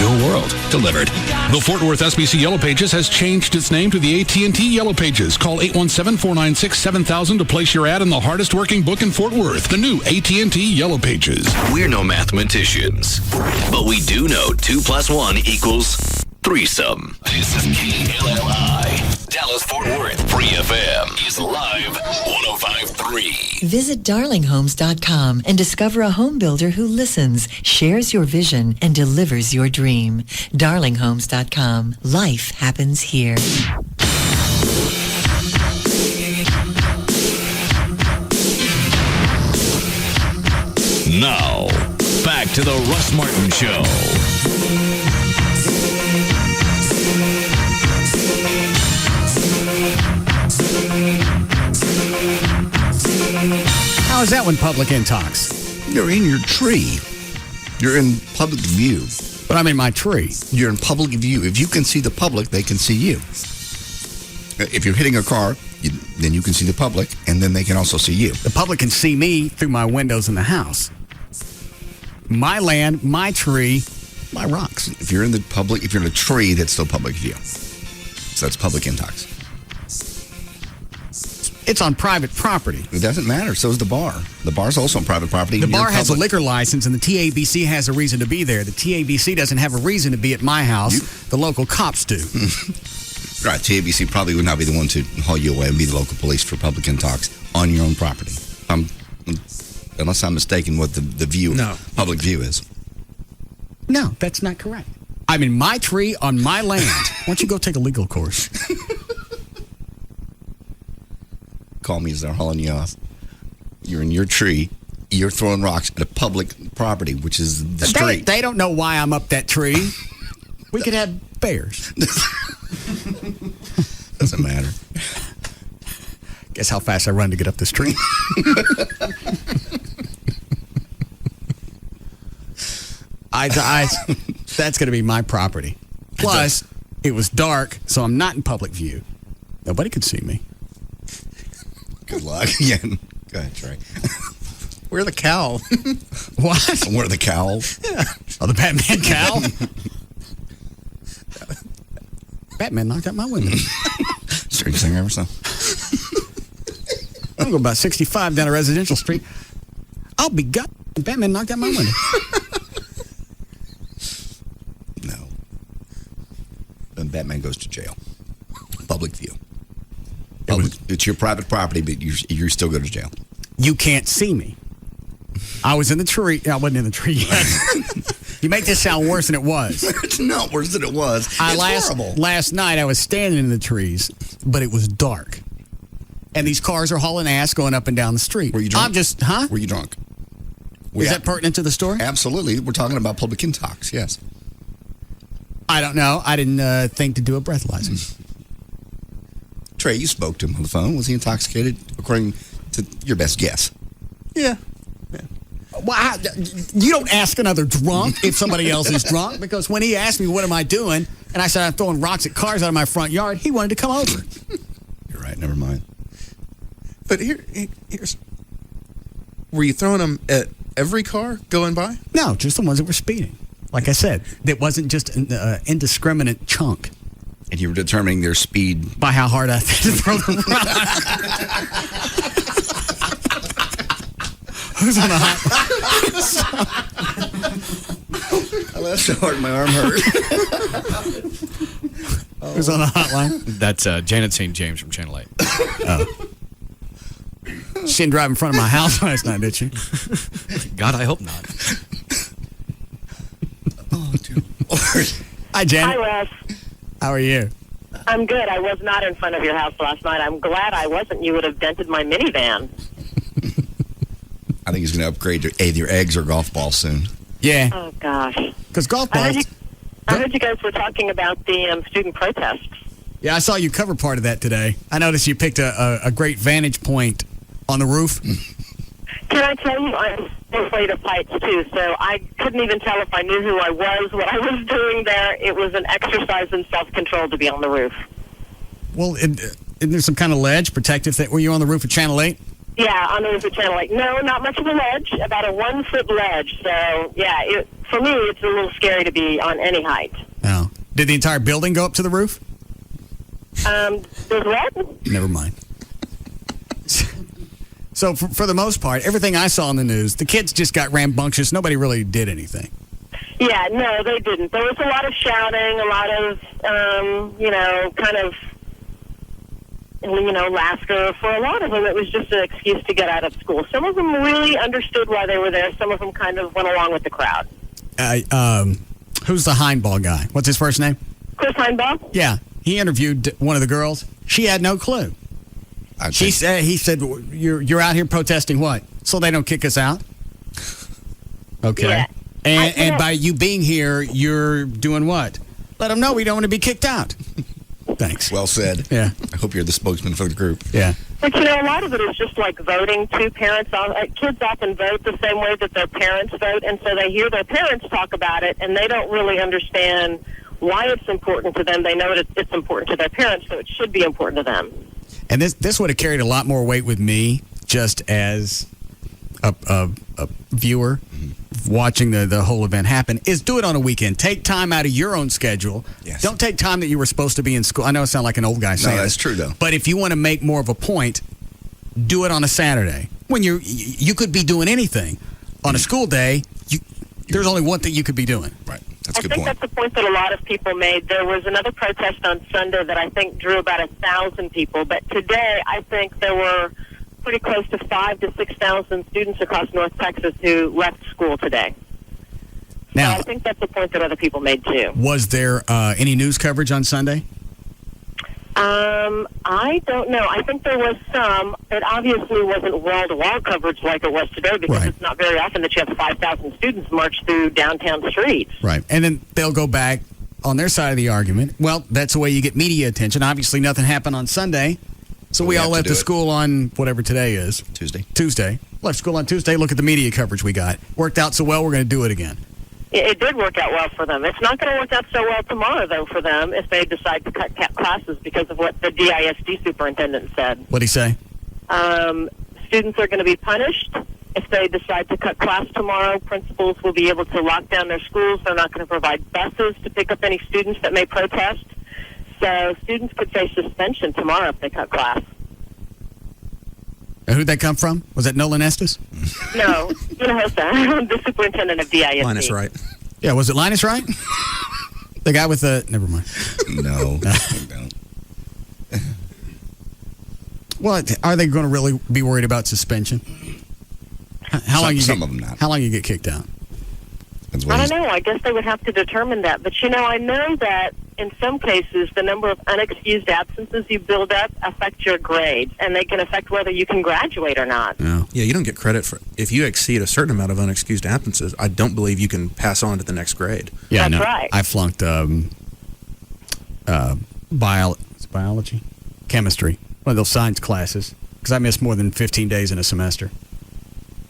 Your world delivered. The Fort Worth SBC Yellow Pages has changed its name to the AT&T Yellow Pages. Call 817-496-7000 to place your ad in the hardest working book in Fort Worth. The new AT&T Yellow Pages. We're no mathematicians, but we do know 2 + 1 = threesome. This is KLLI. Dallas Fort Worth. Free FM is live 105.3. Visit darlinghomes.com and discover a home builder who listens, shares your vision, and delivers your dream. darlinghomes.com. Life happens here. Now, back to the Russ Martin Show. How is that one public intox? You're in your tree. You're in public view. But I'm in my tree. You're in public view. If you can see the public, they can see you. If you're hitting a car, then you can see the public, and then they can also see you. The public can see me through my windows in the house. My land, my tree, my rocks. If you're in the public, if you're in a tree, that's still public view. So that's public intox. It's on private property. It doesn't matter. So is the bar. The bar's also on private property. The bar has a liquor license, and the TABC has a reason to be there. The TABC doesn't have a reason to be at my house. The local cops do. Right. TABC probably would not be the one to haul you away and be the local police for public intox on your own property. Unless I'm mistaken what the view, public view is. No, that's not correct. I'm in my tree on my land. Why don't you go take a legal course? Call me as they're hauling you off. You're in your tree. You're throwing rocks at a public property, which is the street. They don't know why I'm up that tree. We could have bears. Doesn't matter. Guess how fast I run to get up this tree. That's going to be my property. Plus, it was dark, so I'm not in public view. Nobody could see me. Good luck. Yeah. Go ahead, Trey. Wear the cowl. What? Wear the cowl? Yeah. Oh, the Batman cowl? Batman knocked out my window. Strangest thing I ever saw. I'm going about 65 down a residential street. I'll be gut. Batman knocked out my window. No. Then Batman goes to jail. Public view. It's your private property, but you still go to jail. You can't see me. I was in the tree. I wasn't in the tree yet. You make this sound worse than it was. It's not worse than it was. It's horrible. Last night, I was standing in the trees, but it was dark. And these cars are hauling ass going up and down the street. Were you drunk? Were you drunk? Is that pertinent to the story? Absolutely. We're talking about public intox, yes. I don't know. I didn't think to do a breathalyzer. Trey, you spoke to him on the phone. Was he intoxicated, according to your best guess? Yeah. Well, you don't ask another drunk if somebody else is drunk, because when he asked me, what am I doing? And I said, I'm throwing rocks at cars out of my front yard, he wanted to come over. You're right. Never mind. But here's... Were you throwing them at every car going by? No, just the ones that were speeding. Like I said, it wasn't just an indiscriminate chunk. And you were determining their speed by how hard I had to throw the rock. Who's on the hot? I laughed so hard my arm hurt. Who's on the hotline? That's Janet St. James from Channel 8. Oh. She didn't drive in front of my house last night, did she? God, I hope not. Oh, dear Lord. Hi, Janet. Hi, Russ. How are you? I'm good. I was not in front of your house last night. I'm glad I wasn't. You would have dented my minivan. I think he's going to upgrade to either eggs or golf balls soon. Yeah. Oh, gosh. Because golf balls... I heard you guys were talking about the student protests. Yeah, I saw you cover part of that today. I noticed you picked a great vantage point on the roof. Can I tell you, I'm afraid of heights, too, so I couldn't even tell if I knew who I was, what I was doing there. It was an exercise in self-control to be on the roof. Well, isn't there some kind of ledge, protective? Were you on the roof of Channel 8? Yeah, on the roof of Channel 8. No, not much of a ledge, about a 1-foot ledge. So, yeah, for me, it's a little scary to be on any height. Oh. Did the entire building go up to the roof? There's what? Never mind. So, for the most part, everything I saw in the news, the kids just got rambunctious. Nobody really did anything. Yeah, no, they didn't. There was a lot of shouting, a lot of, kind of, laughter. For a lot of them, it was just an excuse to get out of school. Some of them really understood why they were there. Some of them kind of went along with the crowd. Who's the Heinbaugh guy? What's his first name? Chris Heinbaugh? Yeah. He interviewed one of the girls. She had no clue. He said, you're out here protesting what? So they don't kick us out? Okay. Yeah. And by you being here, you're doing what? Let them know we don't want to be kicked out. Thanks. Well said. Yeah. I hope you're the spokesman for the group. Yeah. But, a lot of it is just like voting too. Kids often vote the same way that their parents vote, and so they hear their parents talk about it, and they don't really understand why it's important to them. They know it's important to their parents, so it should be important to them. And this would have carried a lot more weight with me just as a viewer watching the whole event happen, is do it on a weekend. Take time out of your own schedule. Yes. Don't take time that you were supposed to be in school. I know I sound like an old guy saying No, that's this, true, though. But if you want to make more of a point, do it on a Saturday. When you could be doing anything. On a school day, there's only one thing you could be doing. Right. That's a good I think point. that's a point that a lot of people made. There was another protest on Sunday that I think drew about 1,000 people, but today I think there were pretty close to 5,000 to 6,000 students across North Texas who left school today. Now, so I think that's a point that other people made too. Was there any news coverage on Sunday? I don't know. I think there was some. It obviously wasn't wall-to-wall coverage like it was today because it's not very often that you have 5,000 students march through downtown streets. Right. And then they'll go back on their side of the argument. Well, that's the way you get media attention. Obviously, nothing happened on Sunday, so we all left the school on whatever today is. Tuesday. Left school on Tuesday. Look at the media coverage we got. Worked out so well, we're going to do it again. It did work out well for them. It's not going to work out so well tomorrow, though, for them if they decide to cut classes because of what the DISD superintendent said. What'd he say? Students are going to be punished. If they decide to cut class tomorrow, principals will be able to lock down their schools. They're not going to provide buses to pick up any students that may protest. So students could face suspension tomorrow if they cut class. And who'd that come from? Was that Nolan Estes? No, the superintendent of DISD. Linus Wright. Yeah, was it Linus Wright? The guy with the... Never mind. No. What? Are they going to really be worried about suspension? How long Some of them not. How long you get kicked out? I don't know. I guess they would have to determine that. But, I know that in some cases the number of unexcused absences you build up affect your grades, and they can affect whether you can graduate or not. Yeah, you don't get credit for if you exceed a certain amount of unexcused absences. I don't believe you can pass on to the next grade. Yeah, That's I know. right. I flunked biology, chemistry, one of those science classes, because I missed more than 15 days in a semester.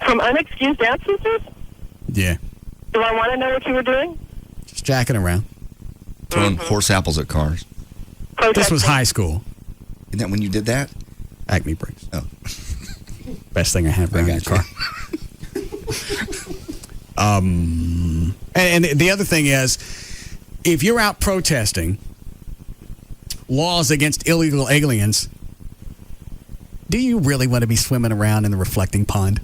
From unexcused absences? Yeah. Do I want to know what you were doing? Just jacking around. Throwing horse apples at cars. This was high school. Isn't that when you did that? Acme brakes. Oh. Best thing I have around your car. And the other thing is, if you're out protesting laws against illegal aliens, do you really want to be swimming around in the reflecting pond?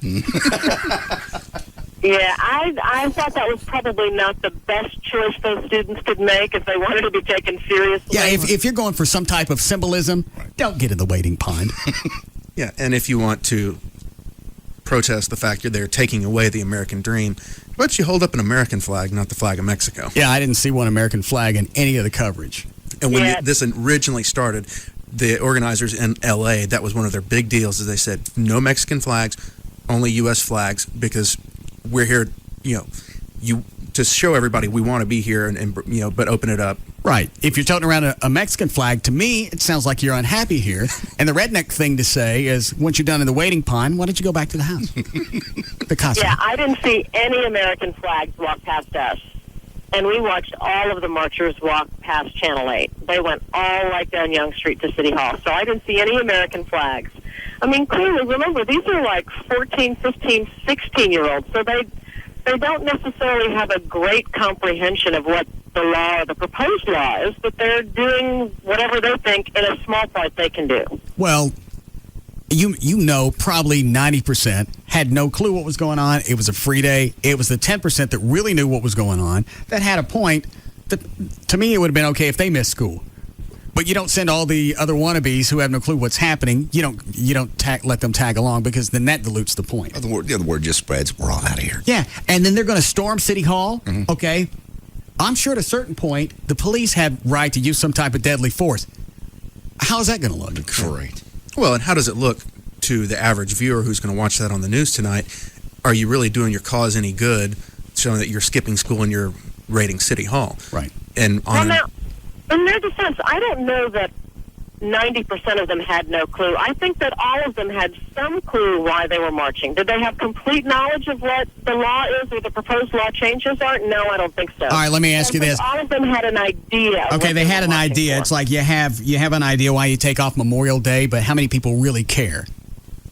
Yeah, I thought that was probably not the best choice those students could make if they wanted to be taken seriously. Yeah, if you're going for some type of symbolism, don't get in the wading pond. Yeah, and if you want to protest the fact that they're taking away the American dream, why don't you hold up an American flag, not the flag of Mexico? Yeah, I didn't see one American flag in any of the coverage. And when this originally started, the organizers in L.A., that was one of their big deals, is they said, no Mexican flags, only U.S. flags, because we're here, to show everybody we want to be here and but open it up. Right. If you're toting around a Mexican flag, to me, it sounds like you're unhappy here. And the redneck thing to say is, once you're done in the wading pond, why don't you go back to the house? The casa. Yeah, I didn't see any American flags walk past us. And we watched all of the marchers walk past Channel 8. They went all right down Young Street to City Hall. So I didn't see any American flags. I mean, clearly, remember, these are like 14, 15, 16-year-olds. So they don't necessarily have a great comprehension of what the law or the proposed law is, but they're doing whatever they think in a small part they can do. Well, probably 90% had no clue what was going on. It was a free day. It was the 10% that really knew what was going on, that had a point. That, to me, it would have been okay if they missed school. But you don't send all the other wannabes who have no clue what's happening. You don't let them tag along, because then that dilutes the point. The word just spreads. We're all out of here. Yeah, and then they're going to storm City Hall. Mm-hmm. Okay, I'm sure at a certain point the police have right to use some type of deadly force. How is that going to look? Great. Well, and how does it look to the average viewer who's going to watch that on the news tonight? Are you really doing your cause any good, showing that you're skipping school and you're raiding City Hall? Right. And now, in their defense, I don't know that 90% of them had no clue. I think that all of them had some clue why they were marching. Did they have complete knowledge of what the law is or the proposed law changes are? No, I don't think so. All right, let me ask you this. All of them had an idea. Okay, they had an idea. It's like you have an idea why you take off Memorial Day, but how many people really care?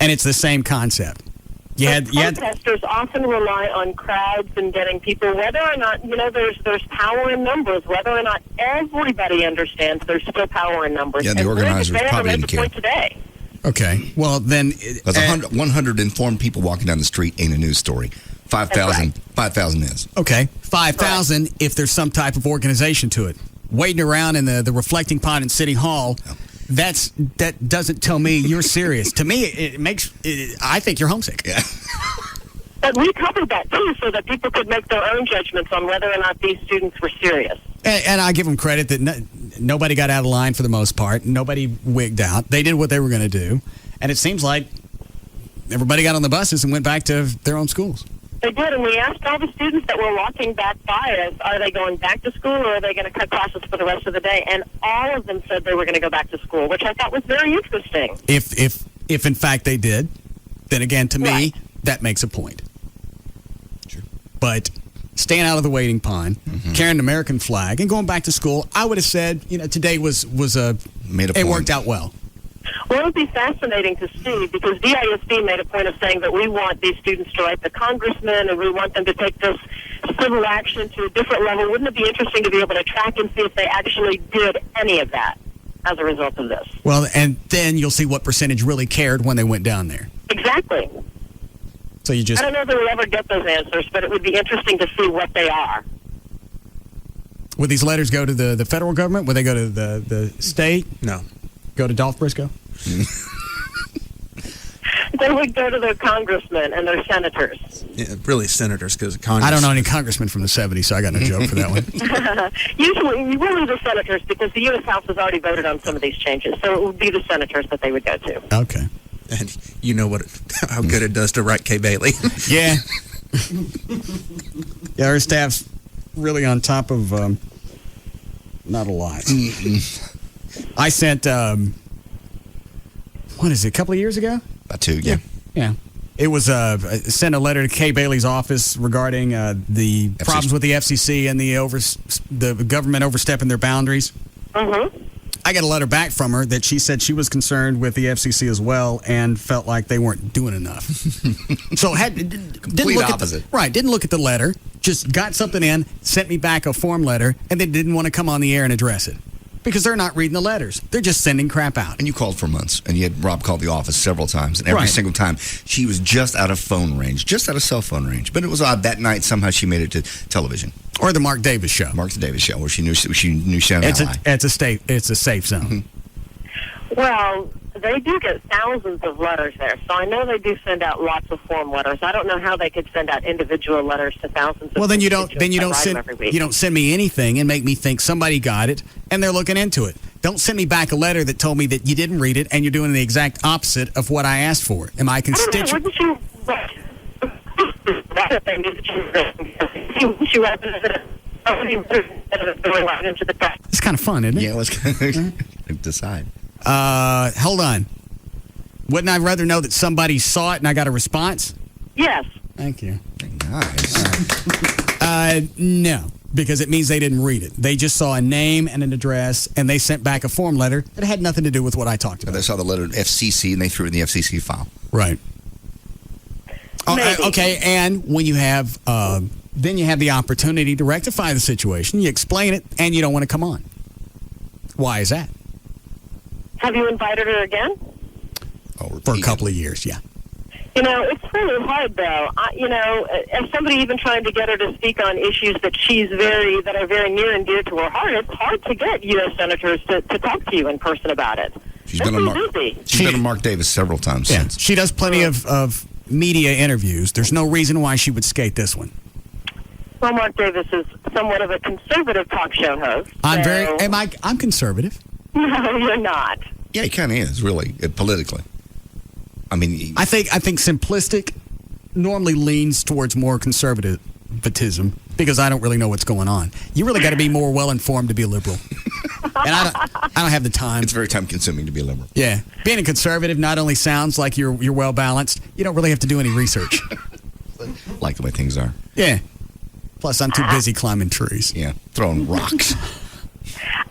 And it's the same concept. Protesters often rely on crowds and getting people, whether or not, there's power in numbers, whether or not everybody understands there's still power in numbers. Yeah, the organizers probably didn't care. Today. Okay, well then... 100 informed people walking down the street ain't a news story. 5,000 is. Okay, 5,000 if there's some type of organization to it. Waiting around in the reflecting pot in City Hall... That doesn't tell me you're serious. To me, I think you're homesick. Yeah. But we covered that, too, so that people could make their own judgments on whether or not these students were serious. And I give them credit that nobody got out of line for the most part. Nobody wigged out. They did what they were going to do. And it seems like everybody got on the buses and went back to their own schools. They did, and we asked all the students that were walking back by us, are they going back to school or are they going to cut classes for the rest of the day? And all of them said they were going to go back to school, which I thought was very interesting. If in fact they did, then again, to me, that makes a point. Sure. But staying out of the waiting pond, carrying an American flag, and going back to school, I would have said, today was it worked out well. Well, it would be fascinating to see because DISD made a point of saying that we want these students to write the congressman and we want them to take this civil action to a different level. Wouldn't it be interesting to be able to track and see if they actually did any of that as a result of this? Well, and then you'll see what percentage really cared when they went down there. Exactly. So you just... I don't know that we'll ever get those answers, but it would be interesting to see what they are. Would these letters go to the federal government? Would they go to the state? No. Go to Dolph Briscoe? They would go to their congressmen and their senators. Yeah, really senators, because Congress... I don't know any congressmen from the 70s, so I got no joke for that one. Usually, really the senators, because the U.S. House has already voted on some of these changes, so it would be the senators that they would go to. Okay. And you know how good it does to write Kay Bailey. Yeah. Yeah, our staff's really on top of not a lot. I sent, what is it, a couple of years ago? About 2, yeah. Yeah. It was sent a letter to Kay Bailey's office regarding the FCC. problems with the FCC and the government overstepping their boundaries. Mm-hmm. I got a letter back from her that she said she was concerned with the FCC as well and felt like they weren't doing enough. So didn't look opposite. Didn't look at the letter, just got something in, sent me back a form letter, and then didn't want to come on the air and address it. Because they're not reading the letters. They're just sending crap out. And you called for months, and Rob called the office several times, and every single time she was just out of phone range, just out of cell phone range. But it was odd that night somehow she made it to television. Or the Mark Davis show. Mark Davis show, where she knew Channel LI. It's a safe zone. Mm-hmm. Well, they do get thousands of letters there, so I know they do send out lots of form letters. I don't know how they could send out individual letters to thousands of Well, then you don't send me anything and make me think somebody got it and they're looking into it. Don't send me back a letter that told me that you didn't read it and you're doing the exact opposite of what I asked for. Am I constituent? Wouldn't you? It's kind of fun, isn't it? Yeah, let's decide. Hold on. Wouldn't I rather know that somebody saw it and I got a response? Yes. Thank you. Nice. No, because it means they didn't read it. They just saw a name and an address, and they sent back a form letter that had nothing to do with what I talked about. They saw the letter FCC, and they threw it in the FCC file. Right. Okay, and when you have, then you have the opportunity to rectify the situation. You explain it, and you don't want to come on. Why is that? Have you invited her again? For a couple of years, yeah. It's really hard, though. As somebody even trying to get her to speak on issues that that are very near and dear to her heart, it's hard to get U.S. senators to talk to you in person about it. She's been on Mark Davis several times since. She does plenty of media interviews. There's no reason why she would skate this one. Well, Mark Davis is somewhat of a conservative talk show host. I'm conservative. No, you're not. Yeah, he kind of is, really, politically. I mean, I think simplistic normally leans towards more conservatism because I don't really know what's going on. You really got to be more well informed to be a liberal. I don't have the time. It's very time consuming to be a liberal. Yeah. Being a conservative not only sounds like you're well balanced, you don't really have to do any research. Like the way things are. Yeah. Plus, I'm too busy climbing trees. Yeah. Throwing rocks.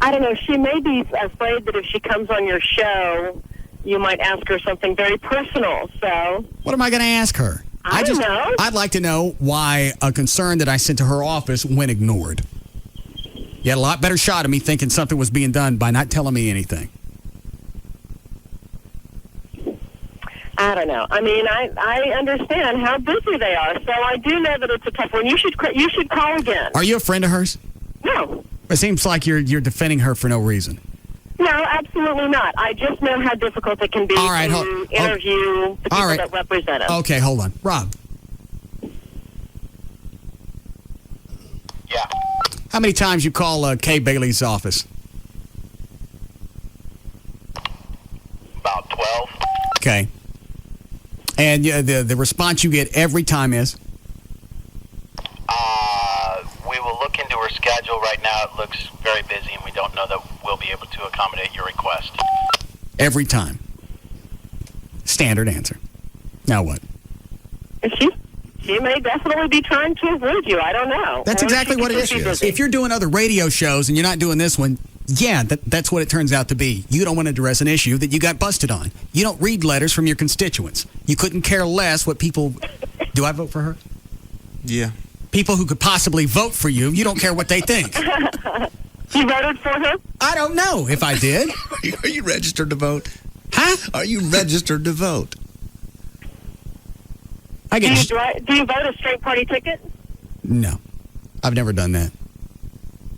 I don't know. She may be afraid that if she comes on your show, you might ask her something very personal. So What am I going to ask her? I don't know. I'd like to know why a concern that I sent to her office went ignored. You had a lot better shot of me thinking something was being done by not telling me anything. I don't know. I mean, I understand how busy they are, so I do know that it's a tough one. You should call again. Are you a friend of hers? No. It seems like you're defending her for no reason. No, absolutely not. I just know how difficult it can be to interview the people that represent us. Okay, hold on. Rob. Yeah. How many times you call Kay Bailey's office? About 12. Okay. And the response you get every time is? We will look into her schedule. Right now it looks very busy, and we don't know that we'll be able to accommodate your request. Every time. Standard answer. Now what? She may definitely be trying to avoid you. I don't know. That's exactly what it is. If you're doing other radio shows and you're not doing this one, yeah, that's what it turns out to be. You don't want to address an issue that you got busted on. You don't read letters from your constituents. You couldn't care less what people... Do I vote for her? Yeah. People who could possibly vote for you, you don't care what they think. You voted for her? I don't know if I did. Are you registered to vote? Huh? Are you registered to vote? Do you vote a straight party ticket? No. I've never done that.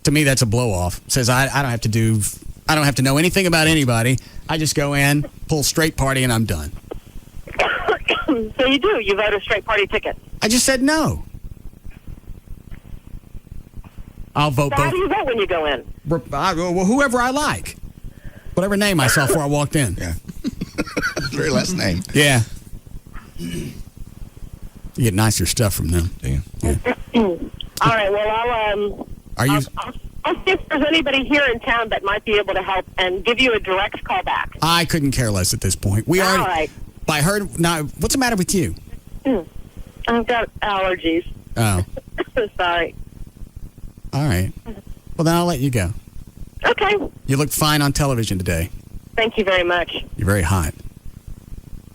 To me, that's a blow-off. Says I don't have to know anything about anybody. I just go in, pull straight party, and I'm done. So you do. You vote a straight party ticket. I just said no. I'll vote So both. how do you vote when you go in? Well, whoever I like. Whatever name I saw before I walked in. Yeah. Very last name. Yeah. You get nicer stuff from them. Yeah. All right. Well, I'll see if there's anybody here in town that might be able to help and give you a direct call back. I couldn't care less at this point. We All already. right. I heard. Now, what's the matter with you? I've got allergies. Oh. Sorry. All right. Well, then I'll let you go. Okay. You look fine on television today. Thank you very much. You're very hot.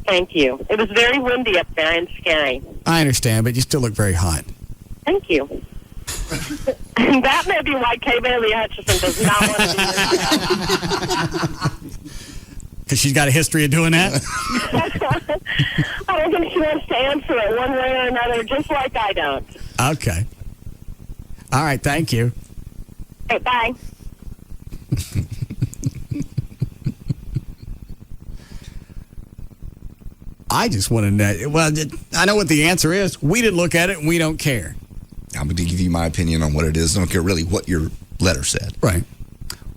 Thank you. It was very windy up there and scary. I understand, but you still look very hot. Thank you. That may be why Kay Bailey Hutchison does not want to be Because she's got a history of doing that? I don't think she wants to answer it one way or another, just like I don't. Okay. All right, thank you. Okay, bye. I just want to know. Well, I know what the answer is. We didn't look at it, and we don't care. I'm going to give you my opinion on what it is. I don't care really what your letter said. Right.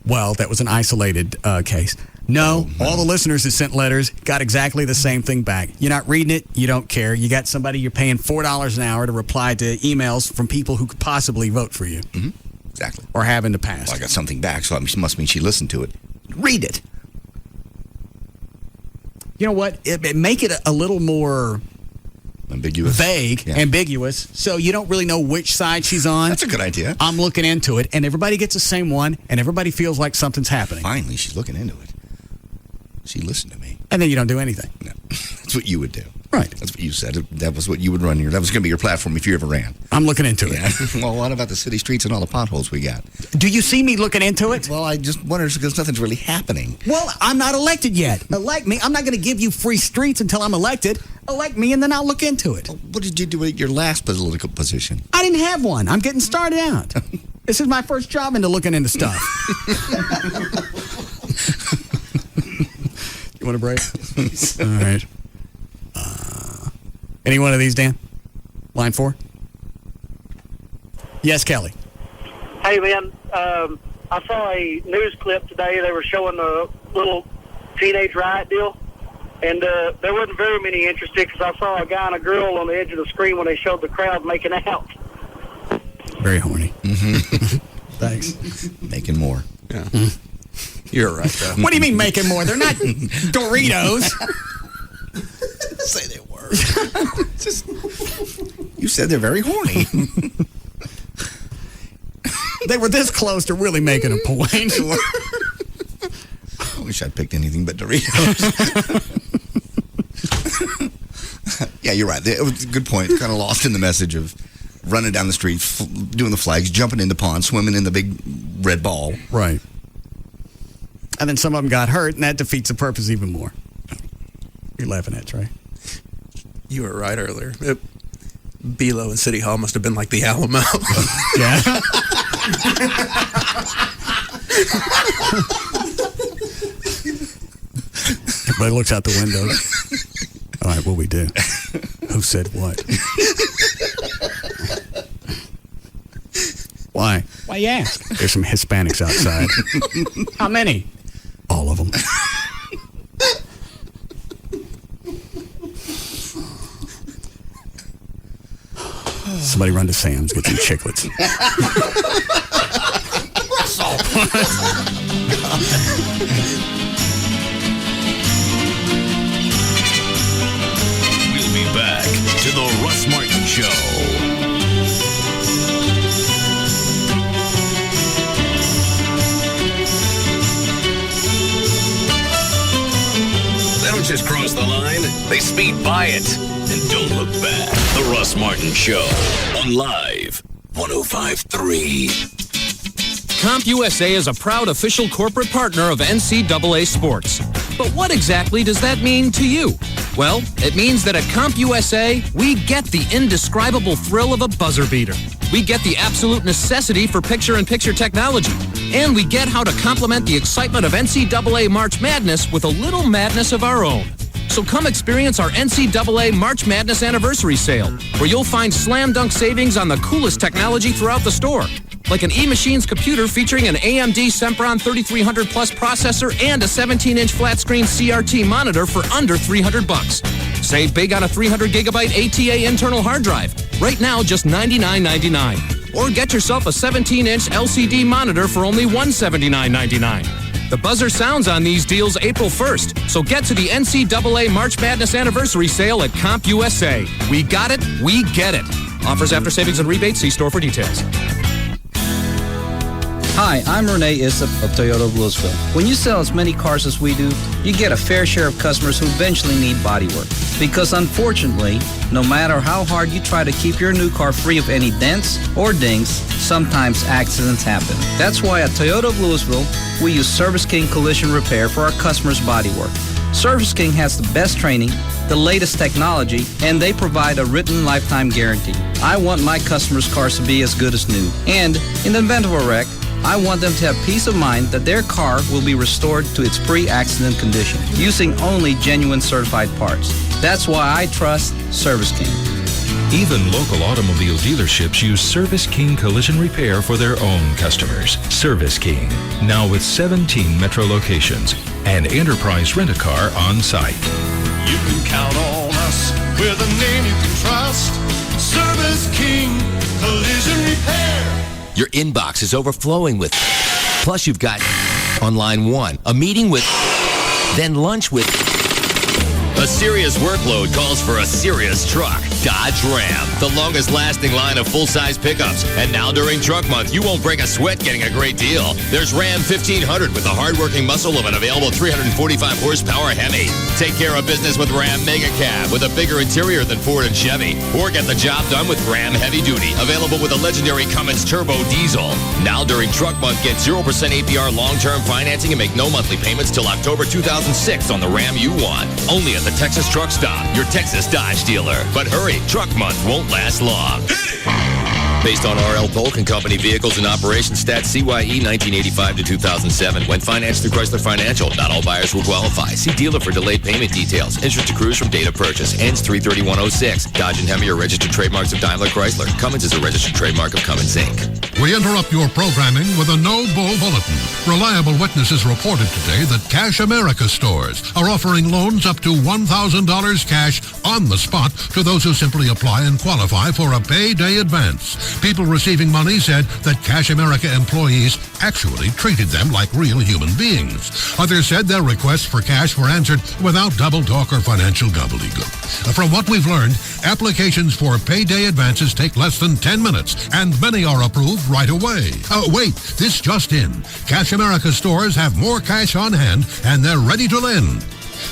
Well, that was an isolated case. No, all the listeners that sent letters got exactly the same thing back. You're not reading it. You don't care. You got somebody you're paying $4 an hour to reply to emails from people who could possibly vote for you. Mm-hmm. Exactly. Or have in the past. Well, I got something back, so it must mean she listened to it. Read it. You know what? Make it a little more ambiguous, vague, ambiguous, so you don't really know which side she's on. That's a good idea. I'm looking into it, and everybody gets the same one, and everybody feels like something's happening. Finally, she's looking into it. She listened to me. And then you don't do anything. No. That's what you would do. Right. That's what you said. That was what you would run that was going to be your platform if you ever ran. I'm looking into it. Well, what about the city streets and all the potholes we got? Do you see me looking into it? Well, I just wonder because nothing's really happening. Well, I'm not elected yet. Elect me. I'm not going to give you free streets until I'm elected. Elect me, and then I'll look into it. What did you do at your last political position? I didn't have one. I'm getting started out. This is my first job into looking into stuff. You want a break? All right. Any one of these, Dan? Line 4? Yes, Kelly. Hey, man. I saw a news clip today. They were showing a little teenage riot deal, and there wasn't very many interested because I saw a guy and a girl on the edge of the screen when they showed the crowd making out. Very horny. Mm-hmm. Thanks. Making more. Yeah. You're right, though. What do you mean making more? They're not Doritos. Say they were. You said they're very horny. They were this close to really making a point. I wish I'd picked anything but Doritos. Yeah, you're right. It was a good point. Kind of lost in the message of running down the street, doing the flags, jumping in the pond, swimming in the big red ball. Right. And then some of them got hurt, and that defeats the purpose even more. You're laughing at, Trey. You were right earlier. Belo and City Hall must have been like the Alamo. Yeah. Everybody looks out the window. All right, what we do? Who said what? Why? Why you ask? There's some Hispanics outside. How many? All of them. Somebody run to Sam's, get some chiclets. We'll be back to the Russ Martin Show. They don't just cross the line, they speed by it. And don't look back. The Russ Martin Show on Live 105.3. CompUSA is a proud official corporate partner of NCAA Sports. But what exactly does that mean to you? Well, it means that at CompUSA, we get the indescribable thrill of a buzzer beater. We get the absolute necessity for picture-in-picture technology. And we get how to complement the excitement of NCAA March Madness with a little madness of our own. So come experience our NCAA March Madness Anniversary Sale, where you'll find slam dunk savings on the coolest technology throughout the store. Like an E-Machines computer featuring an AMD Sempron 3300 Plus processor and a 17-inch flat-screen CRT monitor for under $300. Save big on a 300-gigabyte ATA internal hard drive. Right now, just $99.99. Or get yourself a 17-inch LCD monitor for only $179.99. The buzzer sounds on these deals April 1st, so get to the NCAA March Madness Anniversary Sale at CompUSA. We got it, we get it. Offers after savings and rebates. See store for details. Hi, I'm Renee Issop of Toyota of Louisville. When you sell as many cars as we do, you get a fair share of customers who eventually need bodywork. Because unfortunately, no matter how hard you try to keep your new car free of any dents or dings, sometimes accidents happen. That's why at Toyota of Louisville, we use Service King Collision Repair for our customers' bodywork. Service King has the best training, the latest technology, and they provide a written lifetime guarantee. I want my customers' cars to be as good as new. And in the event of a wreck, I want them to have peace of mind that their car will be restored to its pre-accident condition using only genuine certified parts. That's why I trust Service King. Even local automobile dealerships use Service King Collision Repair for their own customers. Service King, now with 17 metro locations and Enterprise Rent-A-Car on site. You can count on us with a name you can trust. Service King Collision Repair. Your inbox is overflowing with. Plus, you've got on line one, a meeting with, then lunch with. A serious workload calls for a serious truck. Dodge Ram, the longest lasting line of full-size pickups. And now during Truck Month, you won't break a sweat getting a great deal. There's Ram 1500 with the hard-working muscle of an available 345 horsepower Hemi. Take care of business with Ram Mega Cab with a bigger interior than Ford and Chevy. Or get the job done with Ram Heavy Duty, available with a legendary Cummins Turbo Diesel. Now during Truck Month, get 0% APR long-term financing and make no monthly payments till October 2006 on the Ram you want. Only at the Texas Truck Stop, your Texas Dodge dealer. But hurry, Truck Month won't last long. Based on RL Polk and Company vehicles in operation, stats CYE 1985 to 2007. When financed through Chrysler Financial, not all buyers will qualify. See dealer for delayed payment details. Interest accrues from date of purchase. Ends 3/31/06. Dodge and Hemi are registered trademarks of Daimler Chrysler. Cummins is a registered trademark of Cummins Inc. We interrupt your programming with a no-bull bulletin. Reliable witnesses reported today that Cash America stores are offering loans up to $1,000 cash on the spot to those who simply apply and qualify for a payday advance. People receiving money said that Cash America employees actually treated them like real human beings. Others said their requests for cash were answered without double talk or financial gobbledygook. From what we've learned, applications for payday advances take less than 10 minutes, and many are approved right away. Wait, this just in. Cash America stores have more cash on hand, and they're ready to lend.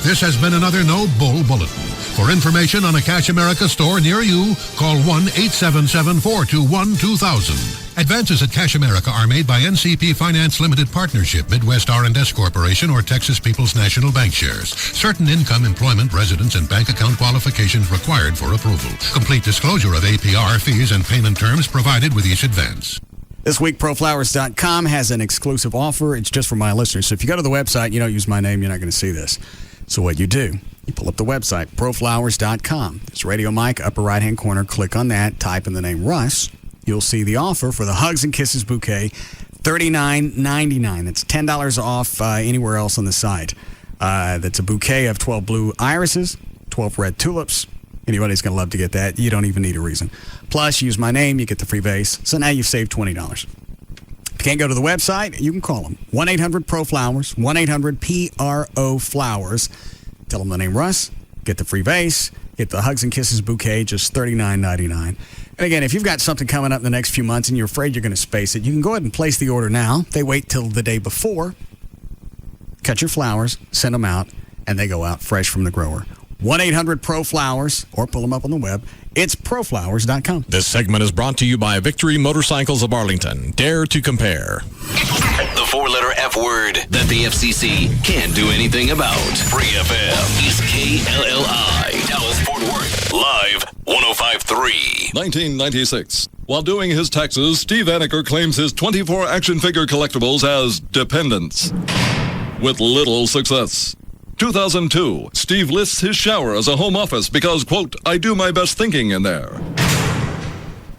This has been another No Bull Bulletin. For information on a Cash America store near you, call 1-877-421-2000. Advances at Cash America are made by NCP Finance Limited Partnership, Midwest R&S Corporation, or Texas People's National Bank shares. Certain income, employment, residence, and bank account qualifications required for approval. Complete disclosure of APR, fees, and payment terms provided with each advance. This week, ProFlowers.com has an exclusive offer. It's just for my listeners. So if you go to the website, you don't use my name, you're not going to see this. So what you do, you pull up the website, ProFlowers.com. It's Radio Mike, upper right-hand corner. Click on that. Type in the name Russ. You'll see the offer for the Hugs and Kisses bouquet, $39.99. That's $10 off anywhere else on the site. That's a bouquet of 12 blue irises, 12 red tulips. Anybody's going to love to get that. You don't even need a reason. Plus, use my name, you get the free vase. So now you've saved $20. If you can't go to the website, you can call them. 1-800-PRO-FLOWERS, 1-800-PRO-FLOWERS. Tell them the name Russ, get the free vase, get the Hugs and Kisses bouquet, just $39.99. And again, if you've got something coming up in the next few months and you're afraid you're going to space it, you can go ahead and place the order now. They wait till the day before, cut your flowers, send them out, and they go out fresh from the grower. 1-800-PRO-FLOWERS, or pull them up on the web. It's ProFlowers.com. This segment is brought to you by Victory Motorcycles of Arlington. Dare to compare. The four-letter F word that the FCC can't do anything about. Free FM is KLLI. Dallas Fort Worth. Live 105.3. 1996. While doing his taxes, Steve Anaker claims his 24 action figure collectibles as dependents. With little success. 2002, Steve lists his shower as a home office because, quote, I do my best thinking in there.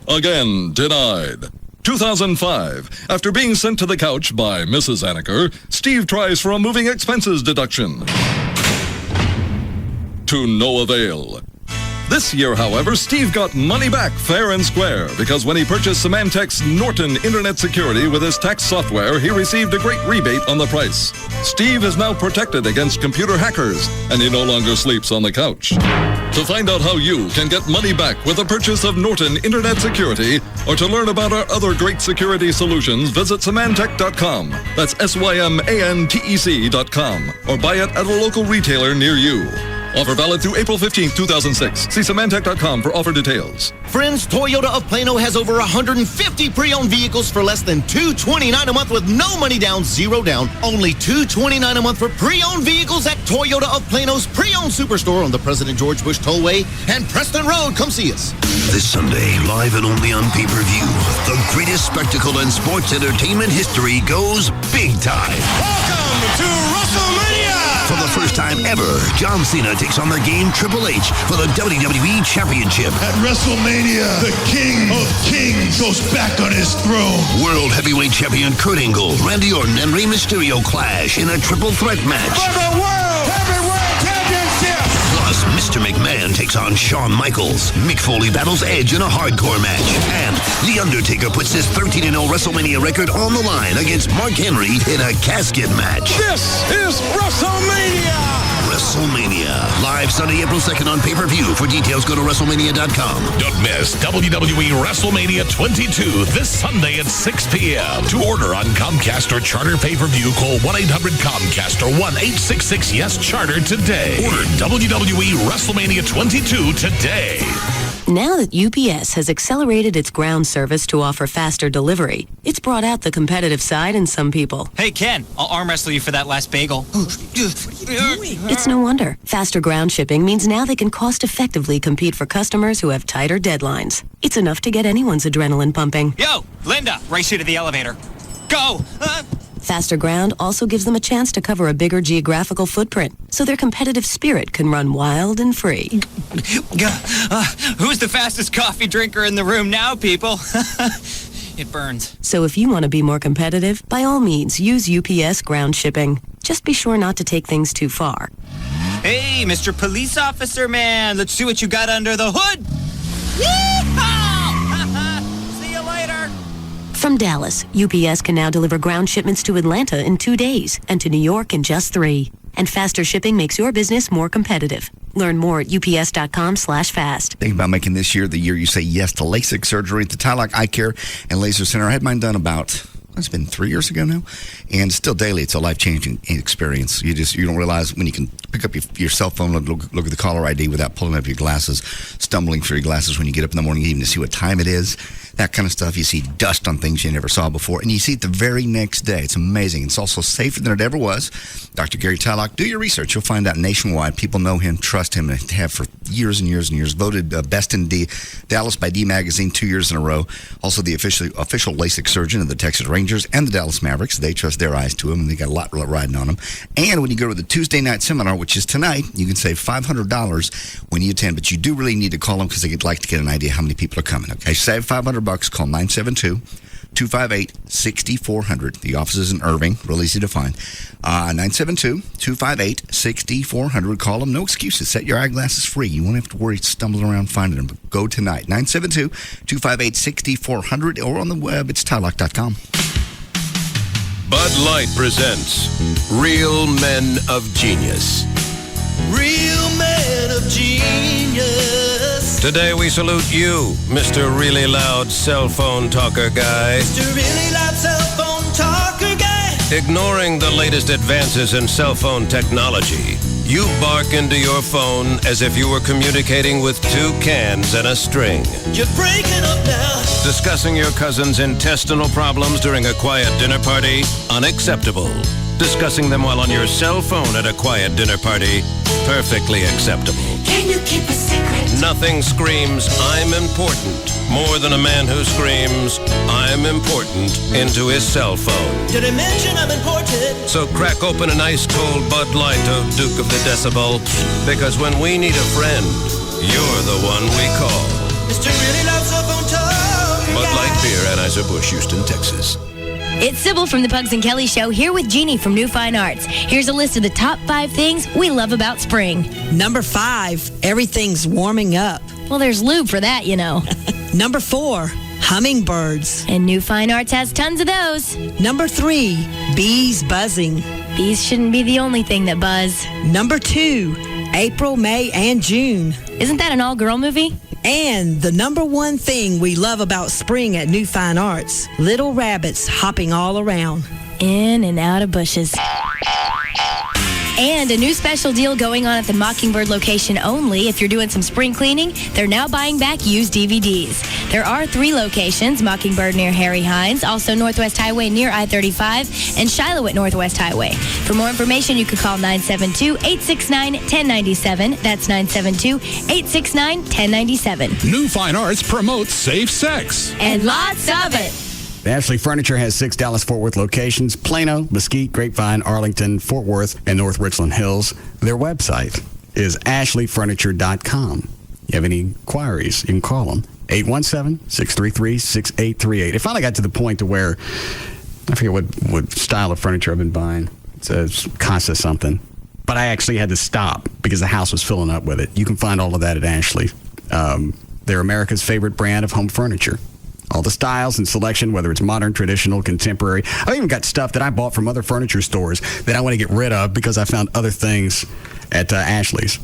Again, denied. 2005, after being sent to the couch by Mrs. Anaker, Steve tries for a moving expenses deduction. To no avail. This year, however, Steve got money back fair and square because when he purchased Symantec's Norton Internet Security with his tax software, he received a great rebate on the price. Steve is now protected against computer hackers, and he no longer sleeps on the couch. To find out how you can get money back with the purchase of Norton Internet Security, or to learn about our other great security solutions, visit Symantec.com. That's SYMANTEC.com, or buy it at a local retailer near you. Offer valid through April 15, 2006. See Symantec.com for offer details. Friends, Toyota of Plano has over 150 pre-owned vehicles for less than $229 a month with no money down, zero down. Only $229 a month for pre-owned vehicles at Toyota of Plano's pre-owned superstore on the President George Bush Tollway and Preston Road. Come see us. This Sunday, live and only on pay-per-view, the greatest spectacle in sports entertainment history goes big time. Welcome to WrestleMania! For the first time ever, John Cena takes on the Game Triple H for the WWE Championship. At WrestleMania, the King of Kings goes back on his throne. World Heavyweight Champion Kurt Angle, Randy Orton, and Rey Mysterio clash in a triple threat match. For the World Heavyweight Championship! Plus, Mr. McMahon takes on Shawn Michaels. Mick Foley battles Edge in a hardcore match. And The Undertaker puts his 13-0 WrestleMania record on the line against Mark Henry in a casket match. This is WrestleMania! WrestleMania. Live Sunday, April 2nd on pay-per-view. For details, go to WrestleMania.com. Don't miss WWE WrestleMania 22 this Sunday at 6 p.m. To order on Comcast or Charter pay-per-view, call 1-800-COMCAST or 1-866-YES-CHARTER today. Order WWE WrestleMania 22 today. Now that UPS has accelerated its ground service to offer faster delivery, it's brought out the competitive side in some people. Hey, Ken, I'll arm wrestle you for that last bagel. It's no wonder. Faster ground shipping means now they can cost-effectively compete for customers who have tighter deadlines. It's enough to get anyone's adrenaline pumping. Yo, Linda, race you to the elevator. Go! Faster ground also gives them a chance to cover a bigger geographical footprint, so their competitive spirit can run wild and free. Who's the fastest coffee drinker in the room now, people? It burns. So if you want to be more competitive, by all means, use UPS ground shipping. Just be sure not to take things too far. Hey, Mr. Police Officer Man, let's see what you got under the hood. Yeehaw! See you later. From Dallas, UPS can now deliver ground shipments to Atlanta in 2 days and to New York in just 3. And faster shipping makes your business more competitive. Learn more at ups.com/fast. Think about making this year the year you say yes to LASIK surgery at the Tylock Eye Care and Laser Center. I had mine done about, it's been 3 years ago now, and still daily it's a life-changing experience. You don't realize when you can pick up your cell phone, look at the caller ID without pulling up your glasses, stumbling through your glasses when you get up in the morning even to see what time it is, that kind of stuff. You see dust on things you never saw before, and you see it the very next day. It's amazing. It's also safer than it ever was. Dr. Gary Tylock, do your research. You'll find out nationwide. People know him, trust him, and have for years and years and years. Voted best in Dallas by D Magazine 2 years in a row. Also the official LASIK surgeon of the Texas Rangers and the Dallas Mavericks. They trust their eyes to him, and they got a lot riding on them. And when you go to the Tuesday night seminar, which is tonight, you can save $500 when you attend. But you do really need to call them because they'd like to get an idea how many people are coming. Okay, save $500. Call 972-258-6400. The office is in Irving, real easy to find. 972-258-6400. Call them, no excuses. Set your eyeglasses free. You won't have to worry stumbling around finding them. But go tonight. 972-258-6400, or on the web, it's tylock.com. Bud Light presents Real Men of Genius. Real men of genius. Today we salute you, Mr. Really Loud Cell Phone Talker Guy. Mr. Really Loud Cell Phone Talker Guy. Ignoring the latest advances in cell phone technology, you bark into your phone as if you were communicating with 2 cans and a string. You're breaking up now. Discussing your cousin's intestinal problems during a quiet dinner party? Unacceptable. Discussing them while on your cell phone at a quiet dinner party? Perfectly acceptable. Can you keep a secret? Nothing screams, I'm important, more than a man who screams, I'm important, into his cell phone. Did I mention I'm important? So crack open an ice-cold Bud Light, oh Duke of the Decibel, because when we need a friend, you're the one we call. Mr. Really Loud Cell Phone Talker Bud Light Guy. Beer, Anheuser-Busch, Houston, Texas. It's Sybil from the Pugs and Kelly Show, here with Jeannie from New Fine Arts. Here's a list of the top 5 things we love about spring. Number 5, everything's warming up. Well, there's lube for that, you know. Number 4, hummingbirds. And New Fine Arts has tons of those. Number 3, bees buzzing. Bees shouldn't be the only thing that buzz. Number 2, April, May, and June. Isn't that an all-girl movie? And the number 1 thing we love about spring at New Fine Arts, little rabbits hopping all around. In and out of bushes. And a new special deal going on at the Mockingbird location only. If you're doing some spring cleaning, they're now buying back used DVDs. There are 3 locations, Mockingbird near Harry Hines, also Northwest Highway near I-35, and Shiloh at Northwest Highway. For more information, you can call 972-869-1097. That's 972-869-1097. New Fine Arts promotes safe sex. And lots of it. Ashley Furniture has 6 Dallas-Fort Worth locations: Plano, Mesquite, Grapevine, Arlington, Fort Worth, and North Richland Hills. Their website is ashleyfurniture.com. You have any inquiries, you can call them. 817-633-6838. It finally got to the point to where, I forget what style of furniture I've been buying. It's Casa something. But I actually had to stop because the house was filling up with it. You can find all of that at Ashley. They're America's favorite brand of home furniture. All the styles and selection, whether it's modern, traditional, contemporary. I've even got stuff that I bought from other furniture stores that I want to get rid of because I found other things at Ashley's.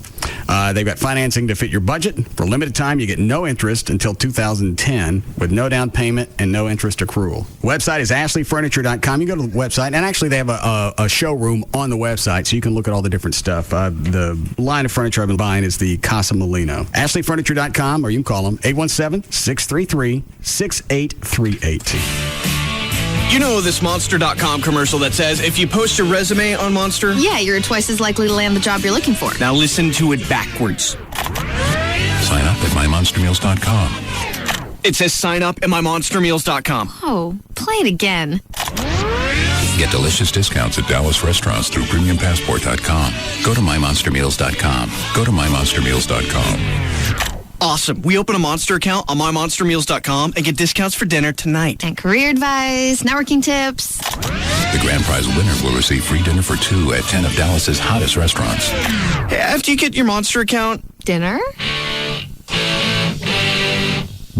They've got financing to fit your budget. For a limited time, you get no interest until 2010 with no down payment and no interest accrual. Website is ashleyfurniture.com. You go to the website, and actually they have a showroom on the website, so you can look at all the different stuff. The line of furniture I've been buying is the Casa Molino. ashleyfurniture.com, or you can call them 817-633-6838. You know this Monster.com commercial that says, if you post your resume on Monster... Yeah, you're twice as likely to land the job you're looking for. Now listen to it backwards. Sign up at mymonstermeals.com. It says sign up at mymonstermeals.com. Oh, play it again. Get delicious discounts at Dallas restaurants through premiumpassport.com. Go to mymonstermeals.com. Go to mymonstermeals.com. Awesome. We open a Monster account on mymonstermeals.com and get discounts for dinner tonight. And career advice, networking tips. The grand prize winner will receive free dinner for 2 at 10 of Dallas's hottest restaurants. Hey, after you get your Monster account... Dinner?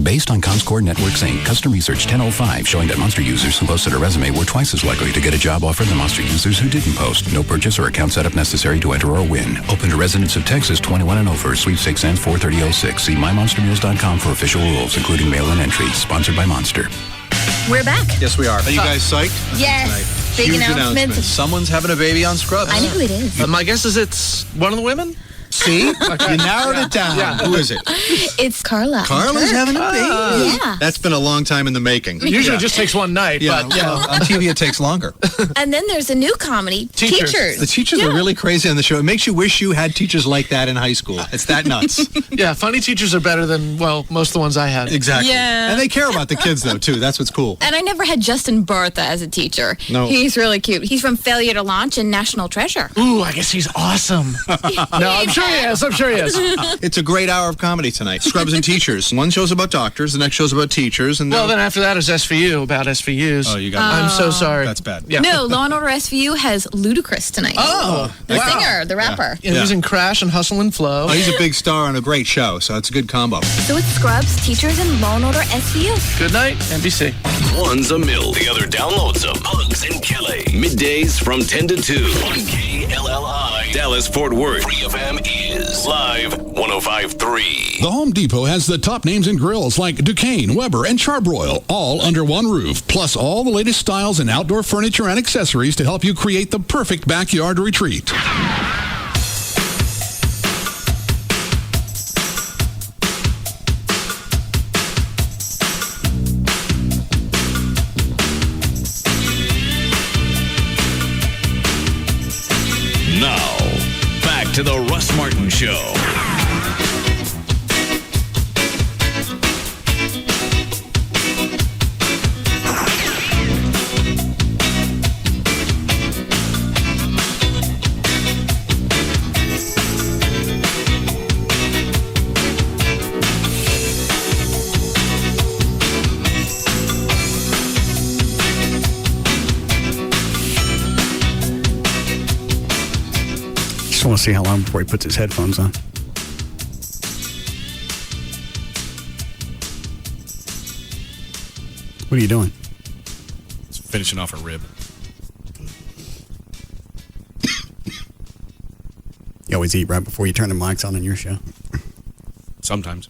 Based on Comscore Networks Inc., custom research 1005 showing that Monster users who posted a resume were twice as likely to get a job offer than Monster users who didn't post. No purchase or account setup necessary to enter or win. Open to residents of Texas 21 and over. Sweepstakes ends 4/30/06. See mymonstermeals.com for official rules, including mail-in entry. Sponsored by Monster. We're back. Yes, we are. Are you guys psyched? Yes. Big Huge announcement. Someone's having a baby on Scrubs. I know who it is. My guess is it's one of the women. See? You narrowed it down. Yeah. Who is it? It's Carla. Carla's having a baby. Yeah. That's been a long time in the making. Usually it just takes one night, but on TV it takes longer. And then there's a new comedy, Teachers. The teachers are really crazy on the show. It makes you wish you had teachers like that in high school. It's that nuts. Yeah, funny teachers are better than, well, most of the ones I had. Exactly. Yeah. And they care about the kids, though, too. That's what's cool. And I never had Justin Bartha as a teacher. No. He's really cute. He's from Failure to Launch and National Treasure. Ooh, I guess he's awesome. No, I'm sure he is. I'm sure he is. It's a great hour of comedy tonight. Scrubs and teachers. One show's about doctors, the next show's about teachers. And well, then after that is SVU, about SVUs. Oh, you got I'm so sorry. That's bad. Yeah. No, Law & Order SVU has Ludacris tonight. Oh, the singer, the rapper. Yeah. He was in Crash and Hustle and Flow. Oh, he's a big star on a great show, so it's a good combo. So it's Scrubs, Teachers, and Law & Order SVU. Good night, NBC. One's a mill, the other downloads them. Hugs and Kelly. Middays from 10 to 2 on KLLI. Dallas Fort Worth. Free FM is live 105.3. The Home Depot has the top names in grills like Duquesne, Weber, and Charbroil, all under one roof, plus all the latest styles in outdoor furniture and accessories to help you create the perfect backyard retreat. Now, back to the Russ Martin Show. I want to see how long before he puts his headphones on. What are you doing? Just finishing off a rib. You always eat right before you turn the mics on your show. Sometimes.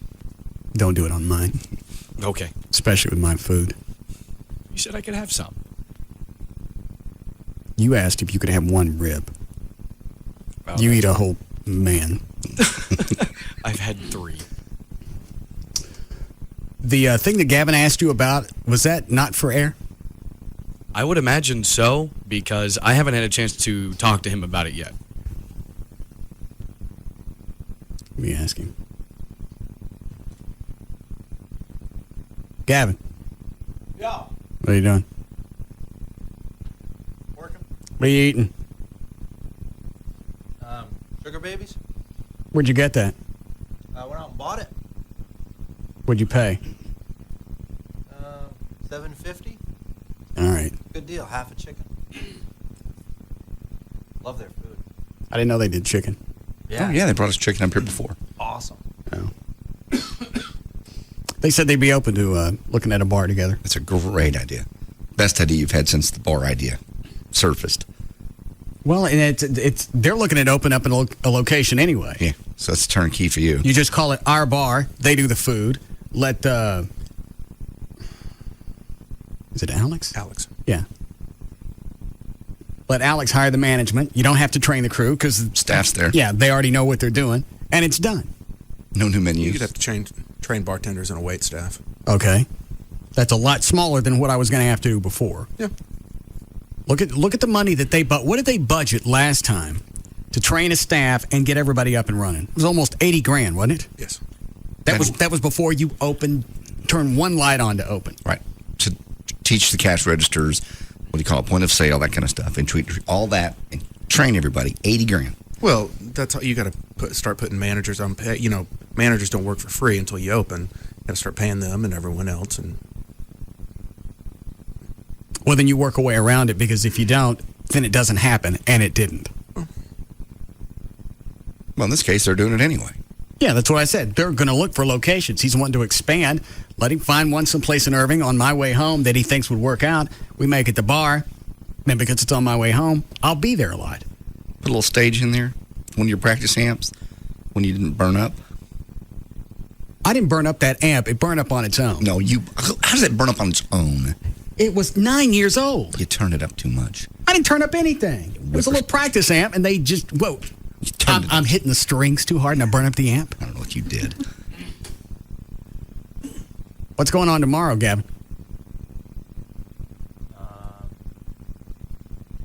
Don't do it on mine. Okay. Especially with my food. You said I could have some. You asked if you could have one rib. Well, you eat a whole man. I've had 3. The thing that Gavin asked you about, was that not for air? I would imagine so, because I haven't had a chance to talk to him about it yet. Let me ask him. Gavin. Yeah. What are you doing? Working. What are you eating? Sugar babies? Where'd you get that? I went out and bought it. What'd you pay? $7.50. All right. Good deal. Half a chicken. Love their food. I didn't know they did chicken. Yeah. Oh, yeah, they brought us chicken up here before. Awesome. Oh. They said they'd be open to looking at a bar together. That's a great idea. Best idea you've had since the bar idea surfaced. Well, and it's they're looking at open up a location anyway. Yeah, so it's turnkey for you. You just call it our bar. They do the food. Let is it Alex? Alex. Yeah. Let Alex hire the management. You don't have to train the crew because staff's there. Yeah, they already know what they're doing, and it's done. No new menus. You'd have to train bartenders and a wait staff. Okay, that's a lot smaller than what I was going to have to do before. Yeah. Look at the money that they what did they budget last time to train a staff and get everybody up and running? It was almost $80,000, wasn't it? Yes. That was before you turn one light on to open. Right. To teach the cash registers, what do you call it, point of sale, that kind of stuff, and treat all that and train everybody. $80,000. Well, that's how you got to start putting managers on pay. You know, managers don't work for free until you open. You got to start paying them and everyone else. And Well, then you work a way around it, because if you don't, then it doesn't happen, and it didn't. Well, in this case, they're doing it anyway. Yeah, that's what I said. They're going to look for locations. He's wanting to expand. Let him find one someplace in Irving on my way home that he thinks would work out. We make it the bar. Then because it's on my way home, I'll be there a lot. Put a little stage in there. One of your practice amps when you didn't burn up. I didn't burn up that amp. It burned up on its own. No, how does it burn up on its own? It was 9 years old. You turned it up too much. I didn't turn up anything. It was a little practice amp, and they just, whoa. I'm hitting the strings too hard, and I burn up the amp. I don't know what you did. What's going on tomorrow, Gavin?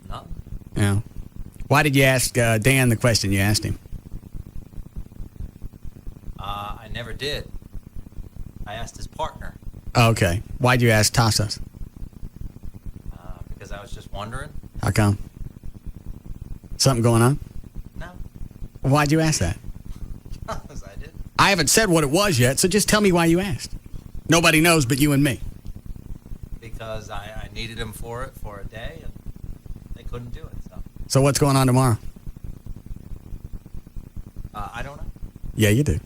Nothing. Yeah. Why did you ask Dan the question you asked him? I never did. I asked his partner. Oh, okay. Why'd you ask Tassos? Because I was just wondering. How come? Something going on? No. Why'd you ask that? Because I did. I haven't said what it was yet, so just tell me why you asked. Nobody knows but you and me. Because I needed him for it for a day, and they couldn't do it. So what's going on tomorrow? I don't know. Yeah, you do.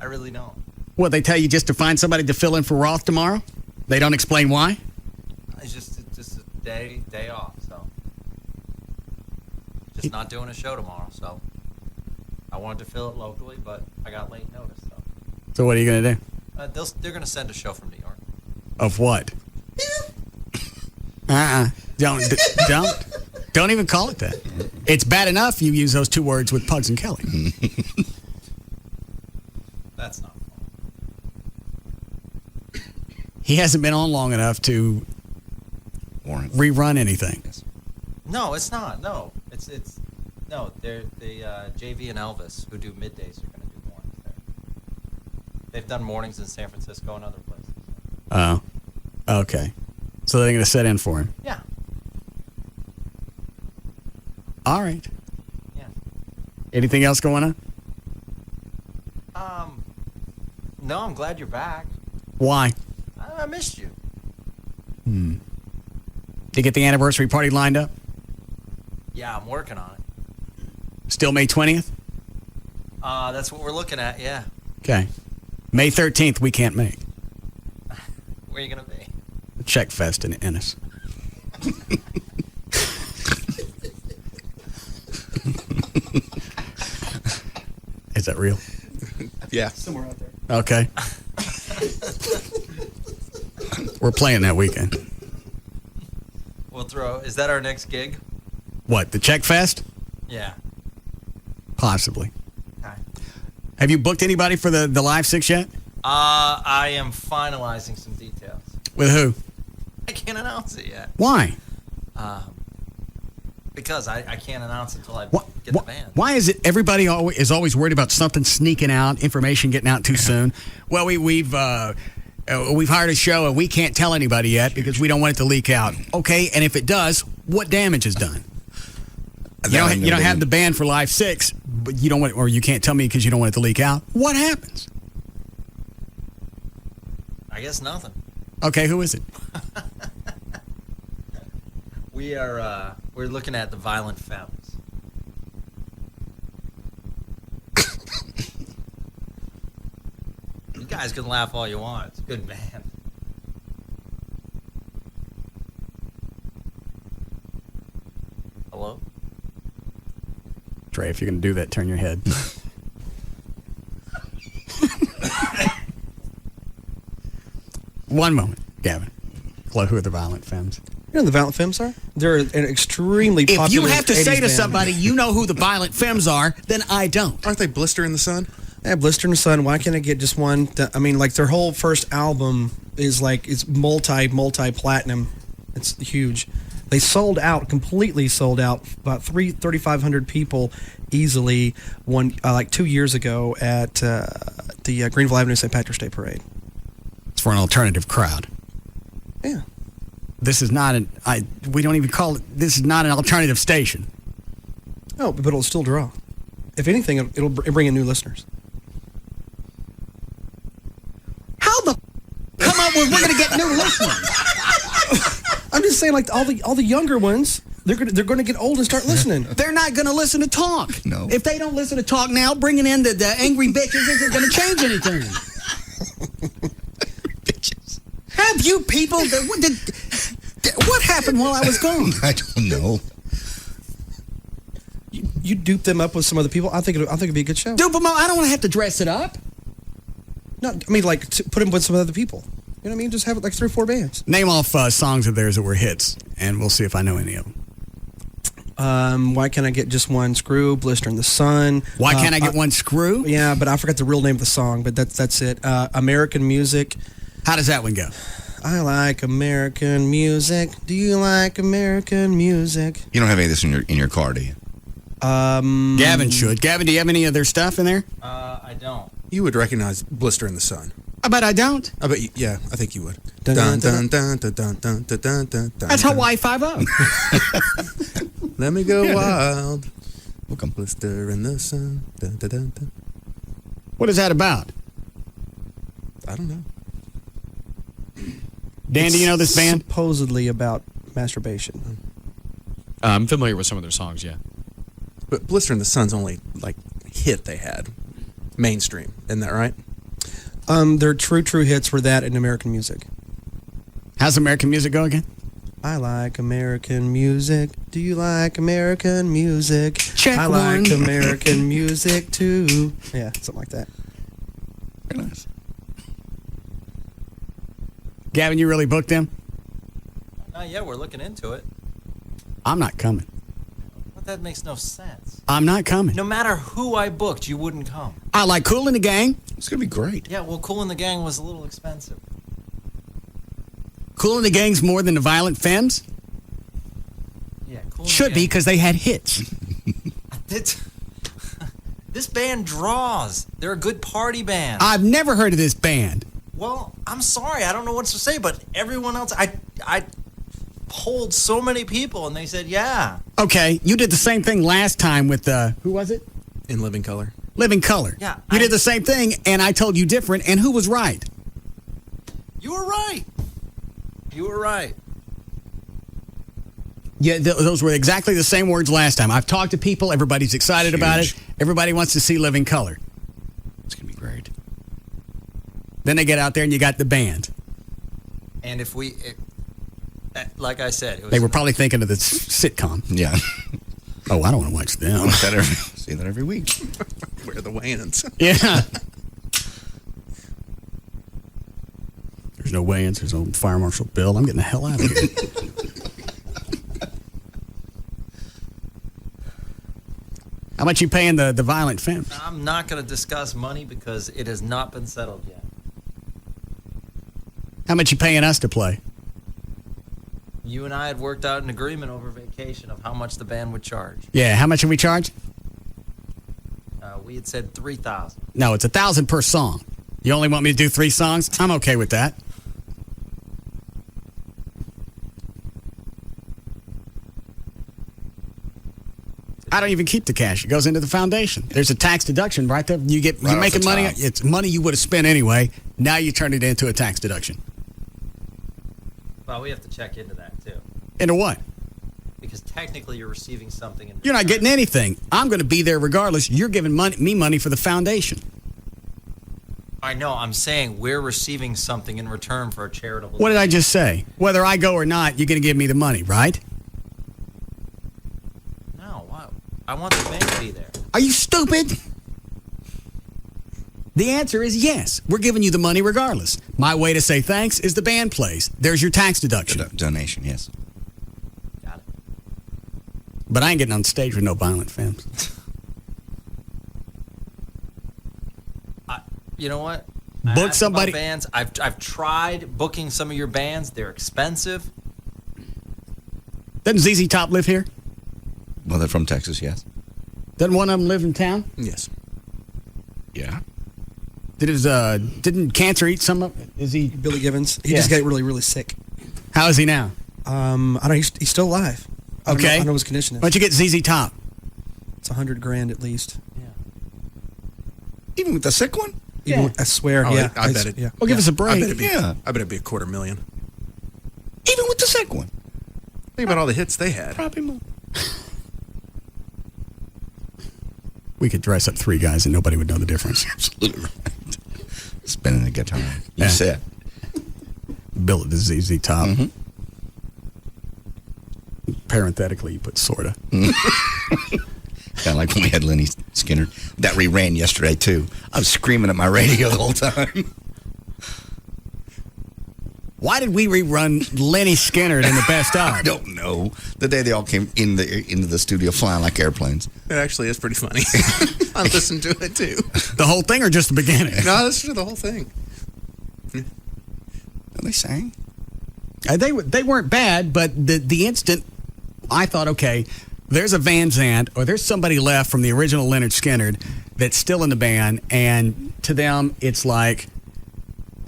I really don't. What, they tell you just to find somebody to fill in for Roth tomorrow? They don't explain why? It's just a day off, so just not doing a show tomorrow. So I wanted to fill it locally, but I got late notice. So what are you going to do? They're going to send a show from New York. Of what? Don't even call it that. It's bad enough you use those two words with Pugs and Kelly. That's not. He hasn't been on long enough to rerun anything. No, it's not. No, it's no. They're the JV and Elvis who do middays are going to do mornings there. They've done mornings in San Francisco and other places. Oh, okay. So they're going to set in for him. Yeah. All right. Yeah. Anything else going on? No, I'm glad you're back. Why? I missed you. Did you get the anniversary party lined up? Yeah, I'm working on it. Still May 20th? That's what we're looking at. Yeah. Okay. May 13th, we can't make. Where are you going to be? Czech Fest in Ennis. Is that real? Yeah. Somewhere out there. Okay. We're playing that weekend. We'll throw. Is that our next gig? What, the Czech Fest? Yeah. Possibly. Okay. Have you booked anybody for the Live 6 yet? I am finalizing some details. With who? I can't announce it yet. Why? Because I can't announce until I get the band. Why is it everybody is always worried about something sneaking out, information getting out too soon? Well, we've hired a show and we can't tell anybody yet because we don't want it to leak out. Okay, and if it does, what damage is done? You don't have the band for Live 6, but you don't want, or you can't tell me because you don't want it to leak out. What happens? I guess nothing. Okay, who is it? We're looking at the Violent Femmes. You guys can laugh all you want. It's a good band. Hello? Trey, if you're going to do that, turn your head. One moment, Gavin. Chloe, who are the Violent Femmes? You know who the Violent Femmes are? They're an extremely popular. If you have to 80s say to band. somebody, you know who the Violent Femmes are, then I don't. Aren't they Blister in the Sun? Yeah, Blister in the Sun. Why can't I get just one? I mean, like their whole first album is like it's multi-platinum. It's huge. They sold out, completely sold out, about 3,500 people easily. Like 2 years ago at the Greenville Avenue St. Patrick's Day Parade. It's for an alternative crowd. Yeah. This is not we don't even call it, this is not an alternative station. Oh, but it'll still draw. if anything, it'll bring in new listeners. How the come up with we're going to get new listeners? I'm just saying, like all the younger ones, they're going to get old and start listening. They're not going to listen to talk. No. If they don't listen to talk now, bringing in the angry bitches isn't going to change anything. Bitches. Have you people? What happened while I was gone? I don't know. You dupe them up with some other people. I think it'd be a good show. Dupe them up? I don't want to have to dress it up. No, I mean like put them with some other people. You know what I mean? Just have it like 3 or 4 bands. Name off songs of theirs that were hits, and we'll see if I know any of them. Why can't I get just one screw? Blister in the Sun. Why can't I get one screw? Yeah, but I forgot the real name of the song. But that's it. American Music. How does that one go? I like American music. Do you like American music? You don't have any of this in your car, do you? Gavin should. Gavin, do you have any of their stuff in there? I don't. You would recognize Blister in the Sun. I bet I don't. I bet I think you would. Dun, dun, dun, dun, dun, dun, dun, dun, dun, dun, That's Hawaii 5-0. Let me go wild. Blister in the sun. Dun, dun, dun, dun. What is that about? I don't know. Dan, do you know this band? Supposedly about masturbation. I'm familiar with some of their songs, yeah. But Blister in the Sun's only like hit they had. Mainstream. Isn't that right? Their true hits were that and American Music. How's American Music go again? I like American music. Do you like American music? Check I like one. American music too. Yeah, something like that. Very nice. Gavin, you really booked them? Not yet. We're looking into it. I'm not coming. But that makes no sense. I'm not coming. No matter who I booked, you wouldn't come. I like Kool and the Gang. It's going to be great. Yeah, well, Kool and the Gang was a little expensive. Kool and the Gang's more than the Violent Femmes? Yeah, Kool and Should the be Gang. because they had hits. This band draws. They're a good party band. I've never heard of this band. Well, I'm sorry. I don't know what to say, but everyone else, I polled so many people, and they said, yeah. Okay, you did the same thing last time with, who was it? In Living Color. Living Color. Yeah. You did the same thing, and I told you different, and who was right? You were right. You were right. Yeah, those were exactly the same words last time. I've talked to people. Everybody's excited about it. Everybody wants to see Living Color. It's going to be great. Then they get out there and you got the band. And if like I said, it was They were probably thinking of the sitcom. Yeah. Oh, I don't want to watch them. See that every week. Where are the weigh-ins? Yeah. There's no weigh-ins. There's no Fire Marshal Bill. I'm getting the hell out of here. How much you paying the Violent Femmes? I'm not going to discuss money because it has not been settled yet. How much you paying us to play? You and I had worked out an agreement over vacation of how much the band would charge. Yeah, how much have we charged? We had said $3,000. No, it's $1,000 per song. You only want me to do 3 songs? I'm okay with that. I don't even keep the cash. It goes into the foundation. There's a tax deduction right there. You're making money. It's money you would have spent anyway. Now you turn it into a tax deduction. Well, we have to check into that too. Into what? Because technically you're receiving something. You're not getting anything. I'm going to be there regardless. You're giving me money for the foundation. I know. I'm saying we're receiving something in return for a charitable. What did I just say? Whether I go or not, you're going to give me the money, right? No, I want the band to be there. Are you stupid? The answer is yes. We're giving you the money regardless. My way to say thanks is the band plays. There's your tax deduction. Donation, yes. Got it. But I ain't getting on stage with no Violent Femmes. You know what? Book somebody. Bands. I've tried booking some of your bands. They're expensive. Doesn't ZZ Top live here? Well, they're from Texas, yes. Doesn't one of them live in town? Yes. Yeah. Didn't cancer eat some of it? Is he Billy Gibbons? He just got really, really sick. How is he now? I don't know. He's still alive. I don't know his condition is. Why don't you get ZZ Top? It's $100,000 at least. Yeah. Even with the sick one? Even with, I swear, Oh, yeah. I bet it. Yeah. Well, give us a break. I bet it'd be, Yeah. I bet it'd be $250,000. Even with the sick one? Think about all the hits they had. Probably more. We could dress up 3 guys and nobody would know the difference. Absolutely right. Spinning the guitar. You Yeah. said. Bill it to ZZ Top. Mm-hmm. Parenthetically, you put sorta. Kind of like when we had Lenny Skinner. That reran yesterday, too. I was screaming at my radio the whole time. Why did we rerun Lenny Skinner in the best of? I don't know. The day they all came into the studio flying like airplanes. It actually is pretty funny. I listened to it too. The whole thing or just the beginning? No, I listened to the whole thing. They sang. They weren't bad, but the instant I thought, okay, there's a Van Zandt or there's somebody left from the original Leonard Skinner that's still in the band, and to them it's like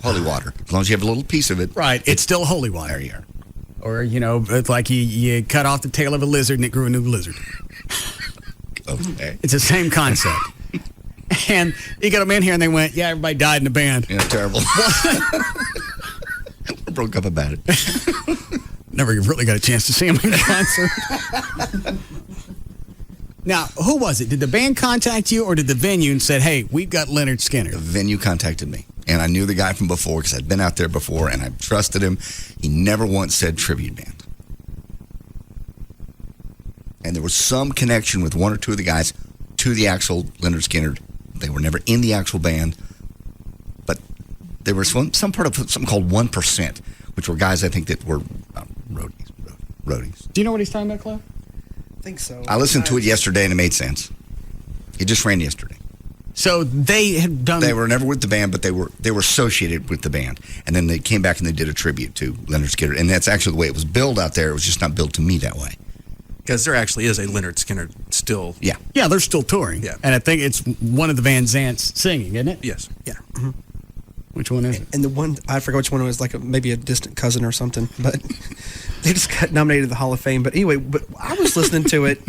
holy water. As long as you have a little piece of it. Right. It's still holy water. There you are. Or, it's like you cut off the tail of a lizard and it grew a new lizard. Okay. It's the same concept. And you got them in here and they went, yeah, everybody died in the band. Yeah, terrible. Broke up about it. Never really got a chance to see him in concert. Now, who was it? Did the band contact you or did the venue and said, hey, we've got Leonard Skinner? The venue contacted me. And I knew the guy from before because I'd been out there before and I trusted him. He never once said tribute band. And there was some connection with one or two of the guys to the actual Leonard Skinner. They were never in the actual band. But there was some part of something called 1%, which were guys I think that were roadies. Do you know what he's talking about, Cliff? I think so. I listened to it yesterday and it made sense. It just ran yesterday. So they had done. They were never with the band, but they were associated with the band. And then they came back and they did a tribute to Leonard Skinner. And that's actually the way it was billed out there. It was just not billed to me that way. Because there actually is a Leonard Skinner still. Yeah. Yeah, they're still touring. Yeah. And I think it's one of the Van Zandts singing, isn't it? Yes. Yeah. Mm-hmm. Which one is it? And the one, I forgot which one it was, like maybe a distant cousin or something. But they just got nominated to the Hall of Fame. But anyway, I was listening to it.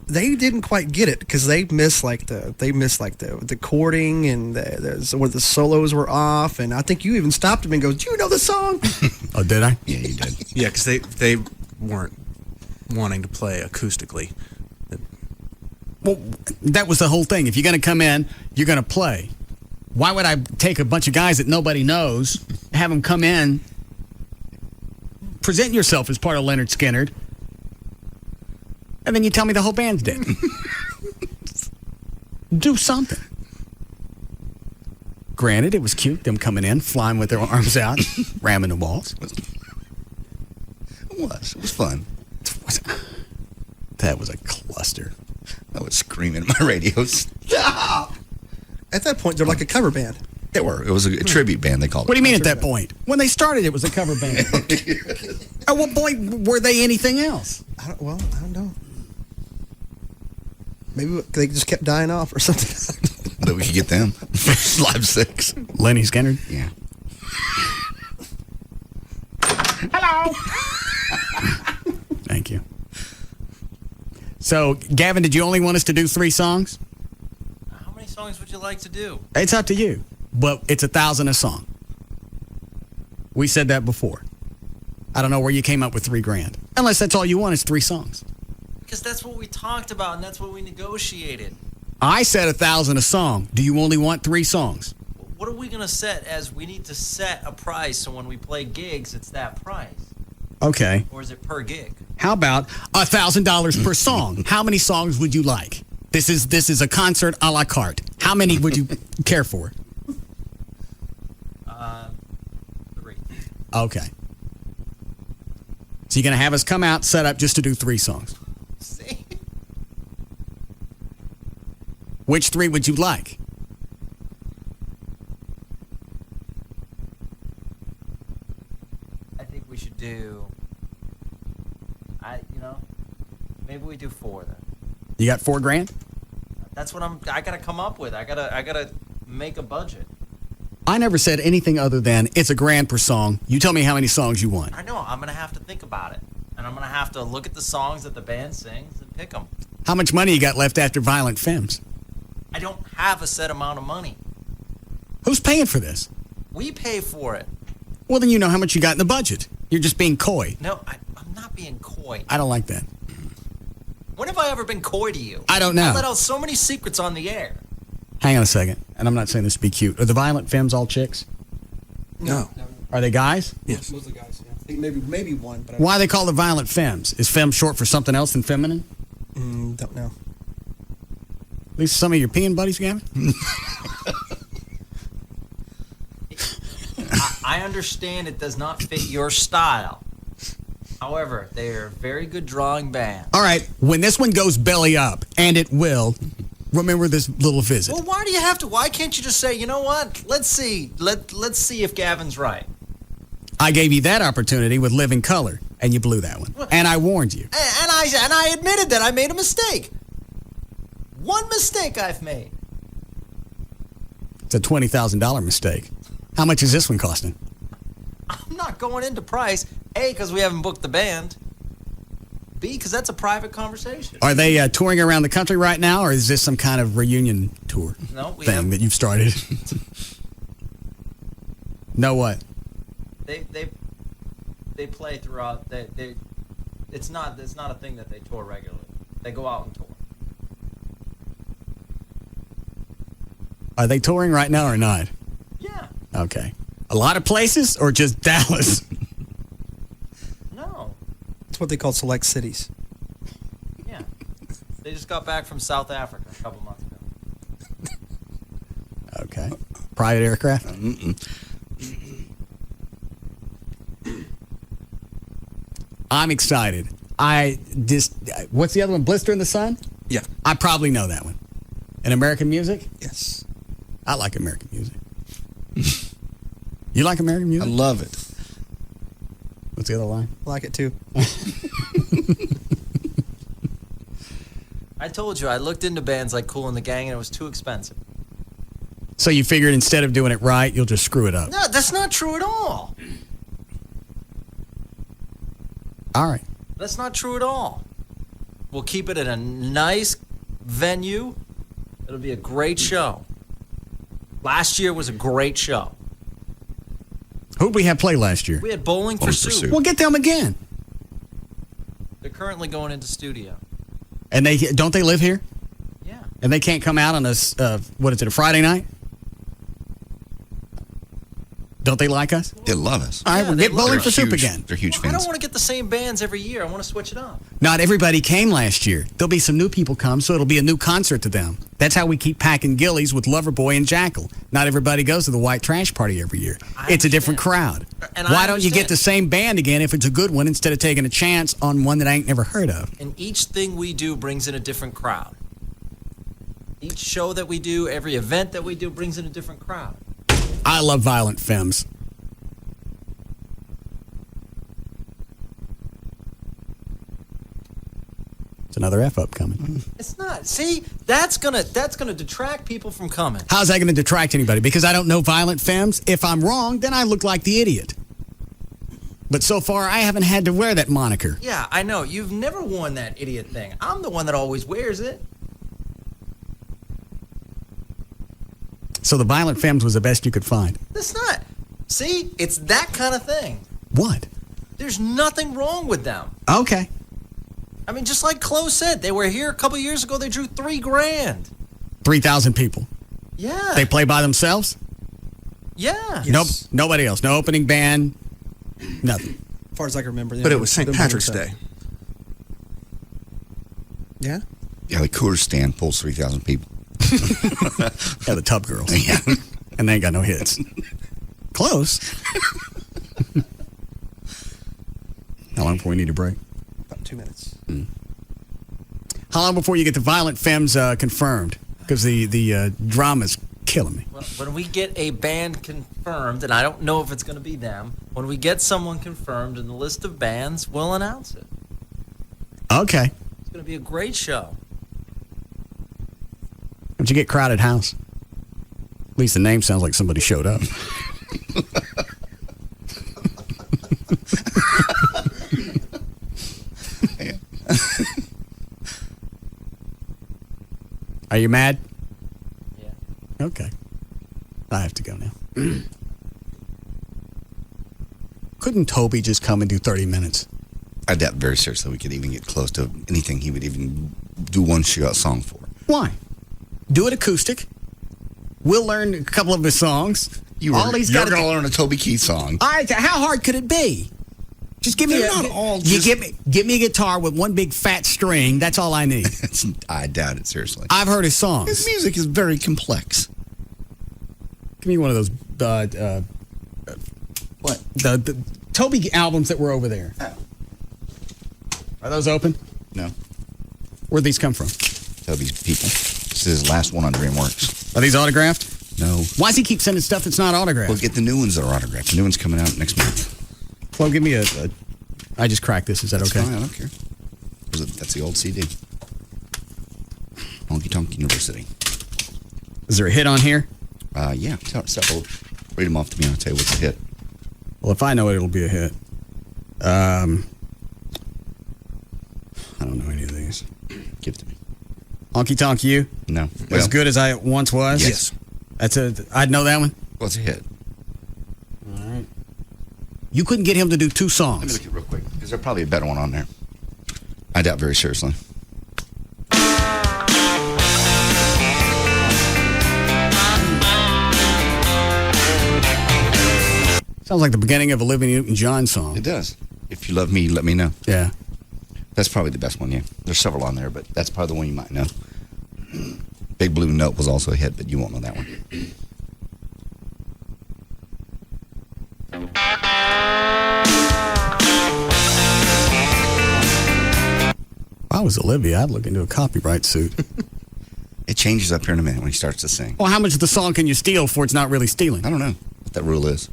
They didn't quite get it because they missed the chording and where the solos were off, and I think you even stopped him and goes, "Do you know the song?" Oh, did I? Yeah, you did. Yeah, because they weren't wanting to play acoustically. Well, that was the whole thing. If you're going to come in, you're going to play. Why would I take a bunch of guys that nobody knows, have them come in, present yourself as part of Leonard Skinner, and then you tell me the whole band's dead? Do something. Granted, it was cute, them coming in, flying with their arms out, ramming the walls. It was fun. That was a cluster. I was screaming at my radio. Stop! At that point, they're like a cover band. They were. It was a tribute band, they called it. What do you mean at that point? When they started, it was a cover band. At what point were they anything else? I don't know. Maybe they just kept dying off or something. But we could get them. First Live 6. Lenny Skinner? Yeah. Hello. Thank you. So, Gavin, did you only want us to do 3 songs? How many songs would you like to do? It's up to you, but it's $1,000 a song. We said that before. I don't know where you came up with $3,000. Unless that's all you want is 3 songs. Because that's what we talked about and that's what we negotiated. I said $1,000 a song. Do you only want 3 songs? What are we going to set as we need to set a price so when we play gigs, it's that price? Okay. Or is it per gig? How about $1,000 per song? How many songs would you like? This is a concert a la carte. How many would you care for? 3. Okay. So you're going to have us come out, set up just to do 3 songs. See? Which 3 would you like? I think we should do... maybe we do 4 then. You got $4,000? That's what I gotta come up with. I gotta make a budget. I never said anything other than it's $1,000 per song. You tell me how many songs you want. I know, I'm gonna have to think about it. And I'm gonna have to look at the songs that the band sings and pick them. How much money you got left after Violent Femmes? I don't have a set amount of money. Who's paying for this? We pay for it. Well, then you know how much you got in the budget. You're just being coy. No, I'm not being coy. I don't like that. When have I ever been coy to you? I don't know. I let out so many secrets on the air. Hang on a second. And I'm not saying this to be cute. Are the Violent Femmes all chicks? No. Are they guys? Yes. Mostly guys, yeah. I think maybe one. But Why are they called the Violent Femmes? Is femme short for something else than feminine? Don't know. At least some of your peeing buddies, Gavin? I understand it does not fit your style. However, they are a very good drawing band. All right. When this one goes belly up, and it will, remember this little visit. Well, why do you have to? Why can't you just say, you know what? Let's see. Let's see if Gavin's right. I gave you that opportunity with Living Color, and you blew that one. And I warned you. And I admitted that I made a mistake. One mistake I've made. It's a $20,000 mistake. How much is this one costing? I'm not going into price. A, because we haven't booked the band. B, because that's a private conversation. Are they touring around the country right now, or is this some kind of reunion tour thing that you've started? No what? They play throughout. It's not a thing that they tour regularly. They go out and tour. Are they touring right now or not? Yeah. Okay. A lot of places or just Dallas? No. It's what they call select cities. Yeah. They just got back from South Africa a couple months ago. Okay. Private aircraft? I'm excited. What's the other one? Blister in the Sun? Yeah. I probably know that one. And American music? Yes. I like American music. You like American music? I love it. What's the other line? I like it too. I told you, I looked into bands like Kool and the Gang, and it was too expensive. So you figured instead of doing it right, you'll just screw it up. No, that's not true at all. All right. That's not true at all. We'll keep it at a nice venue. It'll be a great show. Last year was a great show. Who'd we have play last year? We had Bowling for Soup. Well, get them again. They're currently going into studio. And don't they live here? Yeah. And they can't come out on a Friday night? Don't they like us? They love us. All right, we'll get Bowling for Soup again. They're huge I fans. don't want to get the same bands every year. I want to switch it up. Not everybody came last year. There'll be some new people come, so it'll be a new concert to them. That's how we keep packing Gillies with Loverboy and Jackal. Not everybody goes to the White Trash Party every year. It's a different crowd. Why don't you get the same band again if it's a good one instead of taking a chance on one that I ain't never heard of? And each thing we do brings in a different crowd. Each show that we do, every event that we do brings in a different crowd. I love Violent Femmes. It's another F-up coming. It's not. See, that's gonna detract people from coming. How's that going to detract anybody? Because I don't know Violent Femmes? If I'm wrong, then I look like the idiot. But so far, I haven't had to wear that moniker. Yeah, I know. You've never worn that idiot thing. I'm the one that always wears it. So the Violent Femmes was the best you could find. That's not. See, it's that kind of thing. What? There's nothing wrong with them. Okay. I mean, just like Chloe said, they were here a couple years ago. They drew $3,000. 3,000 people. Yeah. They play by themselves? Yeah. Nope. Nobody else. No opening band. Nothing. As far as I can remember. But it was St. Patrick's Day. Yeah? Yeah, the Coors stand pulls 3,000 people. Yeah, the Tub Girls. Yeah. And they ain't got no hits. Close. How long before we need a break? About 2 minutes. How long before you get the Violent Femmes confirmed? Because the drama's killing me. Well, when we get a band confirmed, and I don't know if it's going to be them, when we get someone confirmed in the list of bands, we'll announce it. Okay. It's going to be a great show. How'd you get Crowded House? At least the name sounds like somebody showed up. Are you mad? Okay. I have to go now. Couldn't Toby just come and do 30 minutes? I doubt very seriously we could even get close to anything he would even do one song for. Why? Do it acoustic. We'll learn a couple of his songs. You're going to learn a Toby Keith song. All right, how hard could it be? Just give me give me a guitar with one big fat string. That's all I need. I doubt it, seriously. I've heard his songs. His music is very complex. Give me one of those what? The Toby albums that were over there. Are those open? No. Where'd these come from? Toby's people. This is his last one on DreamWorks. Are these autographed? No. Why does he keep sending stuff that's not autographed? We'll get the new ones that are autographed. The new one's coming out next month. Well, give me I just cracked this. Is that okay? Fine, I don't care. That's the old CD. Honky Tonk University. Is there a hit on here? Yeah. Several. Read them off to me and I'll tell you what's a hit. Well, if I know it, it'll be a hit. I don't know any of these. Give it to me. Honky Tonk You? No. As good as I once was? Yes. I'd know that one? Well, it's a hit. All right. You couldn't get him to do 2 songs. Let me look at it real quick, because there's probably a better one on there. I doubt very seriously. Sounds like the beginning of a Olivia Newton-John song. It does. If you love me, let me know. Yeah. That's probably the best one, yeah. There's several on there, but that's probably the one you might know. Big Blue Note was also a hit, but you won't know that one. If I was Olivia, I'd look into a copyright suit. It changes up here in a minute when he starts to sing. Well, how much of the song can you steal before it's not really stealing? I don't know what that rule is.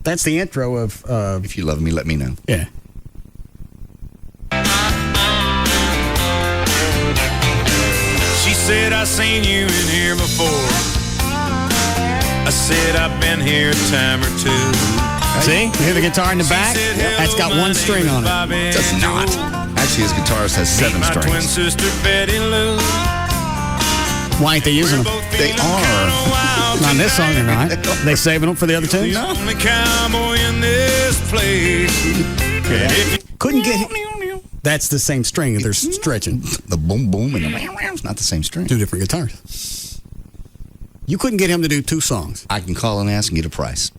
That's the intro of... If you love me, let me know. Yeah. She said, I seen you in here before. I said, I've been here a time or two. See? You hear the guitar in the back? That's got 1 string on it. It does not. Actually, his guitarist has 7 My twin strings. sister Betty Lou. Why ain't they using them? They are. Not on this song, they're not. They saving them for the other tunes? The only cowboy in this place. Yeah. Couldn't get... That's the same string that they're stretching. The boom boom and the it's not the same string. 2 different guitars. You couldn't get him to do 2 songs. I can call and ask and get a price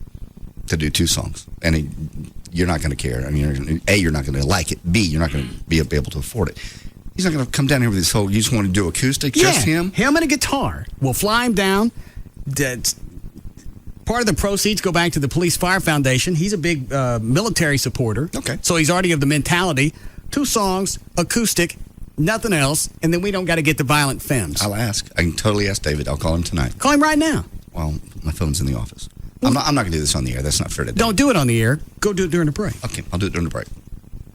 to do 2 songs. And you're not going to care. I mean, A, you're not going to like it. B, you're not going to be able to afford it. He's not going to come down here with this whole, you just want to do acoustic, just him? Him and a guitar. We'll fly him down. Part of the proceeds go back to the Police Fire Foundation. He's a big military supporter. Okay. So he's already of the mentality. 2 songs, acoustic, nothing else, and then we don't got to get the violent femmes. I'll ask. I can totally ask David. I'll call him tonight. Call him right now. Well, my phone's in the office. I'm not going to do this on the air. That's not fair to do. Don't do it on the air. Go do it during the break. Okay, I'll do it during the break.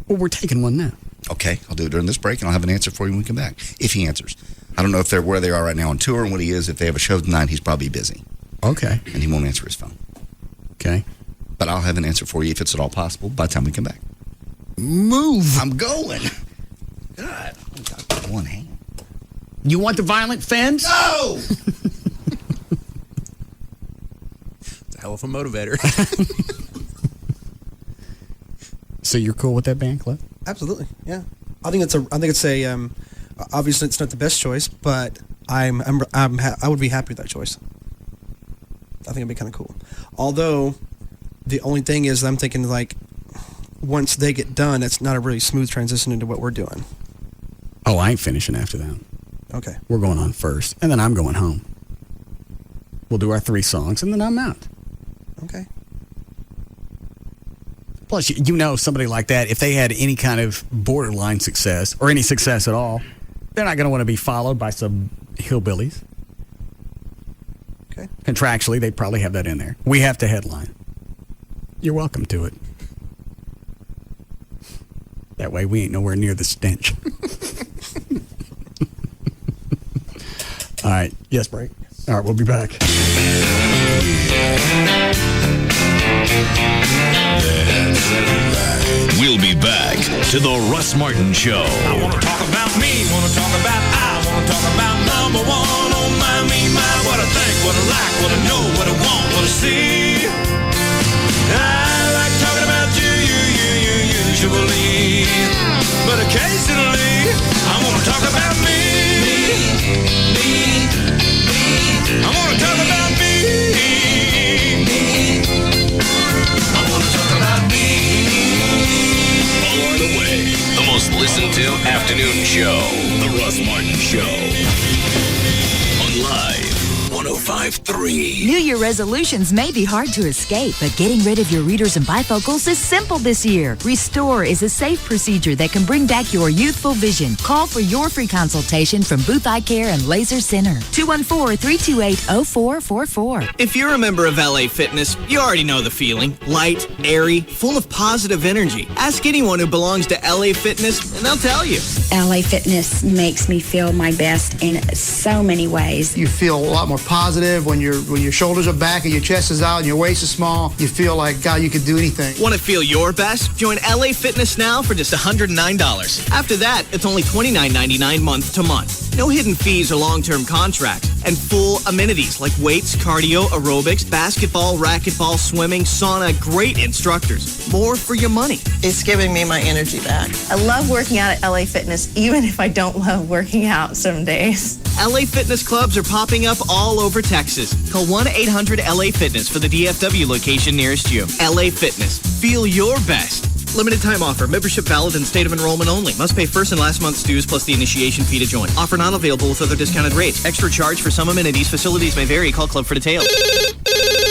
Well, we're taking one now. Okay, I'll do it during this break, and I'll have an answer for you when we come back, if he answers. I don't know if they're where they are right now on tour and what he is. If they have a show tonight, he's probably busy. Okay. And he won't answer his phone. Okay. But I'll have an answer for you if it's at all possible by the time we come back. Move. I'm going. God, I've got 1 hand. You want the violent femmes? No! It's a hell of a motivator. So you're cool with that band, Cliff? Absolutely, yeah. I think it's a. Obviously, it's not the best choice, but I would be happy with that choice. I think it'd be kind of cool. Although, the only thing is, I'm thinking like, once they get done, it's not a really smooth transition into what we're doing. Oh, I ain't finishing after that. Okay. We're going on first, and then I'm going home. We'll do our 3 songs, and then I'm out. Okay. Plus, you know somebody like that, if they had any kind of borderline success, or any success at all, they're not going to want to be followed by some hillbillies. Okay. Contractually, they probably have that in there. We have to headline. You're welcome to it. That way, we ain't nowhere near the stench. All right. Yes, break. All right, we'll be back. We'll be back to the Russ Martin Show. I want to talk about me, want to talk about I, want wanna talk about number one. Oh my, me, my, what I think, what I like, what I know, what I want, what I see. I like talking about you usually, but occasionally I wanna talk about me. I wanna talk about me. I wanna talk about me. On the way, the most listened to afternoon show, The Russ Martin Show. On Live 105.3. New Year resolutions may be hard to escape, but getting rid of your readers and bifocals is simple this year. Restore is a safe procedure that can bring back your youthful vision. Call for your free consultation from Booth Eye Care and Laser Center. 214-328-0444. If you're a member of LA Fitness, you already know the feeling. Light, airy, full of positive energy. Ask anyone who belongs to LA Fitness and they'll tell you. LA Fitness makes me feel my best in so many ways. You feel a lot more positive when your shoulders are back and your chest is out and your waist is small. You feel like, God, you could do anything. Want to feel your best? Join LA Fitness now for just $109. After that, it's only $29.99 month to month. No hidden fees or long-term contracts. And full amenities like weights, cardio, aerobics, basketball, racquetball, swimming, sauna, great instructors. More for your money. It's giving me my energy back. I love working out at LA Fitness, even if I don't love working out some days. LA Fitness clubs are popping up all over Texas. Call 1-800-LA-FITNESS for the DFW location nearest you. LA Fitness. Feel your best. Limited time offer. Membership valid in state of enrollment only. Must pay first and last month's dues plus the initiation fee to join. Offer not available with other discounted rates. Extra charge for some amenities. Facilities may vary. Call Club for details.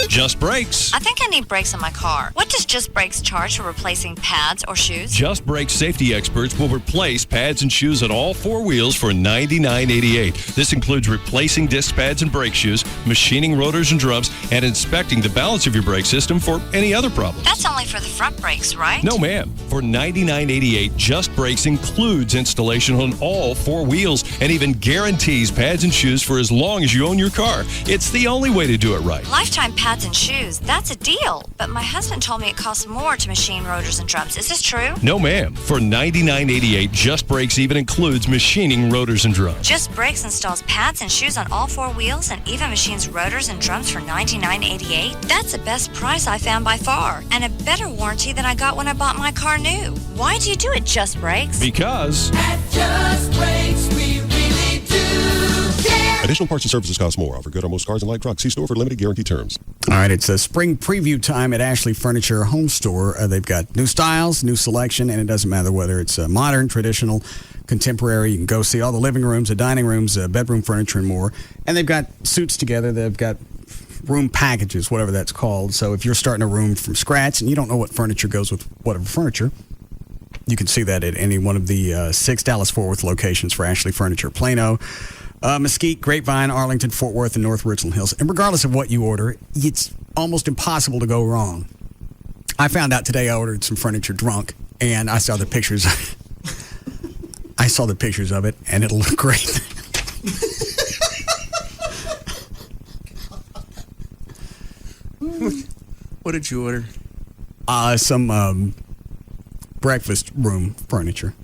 Just Brakes. I think I need brakes on my car. What does Just Brakes charge for replacing pads or shoes? Just Brakes safety experts will replace pads and shoes on all four wheels for $99.88. This includes replacing disc pads and brake shoes, machining rotors and drums, and inspecting the balance of your brake system for any other problems. That's only for the front brakes, right? No, ma'am. For $99.88, Just Brakes includes installation on all four wheels and even guarantees pads and shoes for as long as you own your car. It's the only way to do it right. Lifetime pads and shoes. That's a deal. But my husband told me it costs more to machine rotors and drums. Is this true? No, ma'am. For $99.88, Just Brakes even includes machining rotors and drums. Just Brakes installs pads and shoes on all four wheels and even machines rotors and drums for $99.88. That's the best price I found by far, and a better warranty than I got when I bought my car new. Why do you do it, Just Brakes? Because at Just Brakes, we really do care. Additional parts and services cost more. Offer good on most cars and light trucks. See store for limited guarantee terms. All right, it's a spring preview time at Ashley Furniture Home Store. They've got new styles, new selection, and it doesn't matter whether it's modern, traditional, contemporary. You can go see all the living rooms, the dining rooms, bedroom furniture, and more. And they've got suits together. They've got room packages, whatever that's called. So if you're starting a room from scratch and you don't know what furniture goes with whatever furniture, you can see that at any one of the 6 Dallas-Fort Worth locations for Ashley Furniture. Plano, Mesquite, Grapevine, Arlington, Fort Worth, and North Richland Hills. And regardless of what you order, it's almost impossible to go wrong. I found out today I ordered some furniture drunk, and I saw the pictures. I saw the pictures of it, and it looked great. What did you order? Some breakfast room furniture.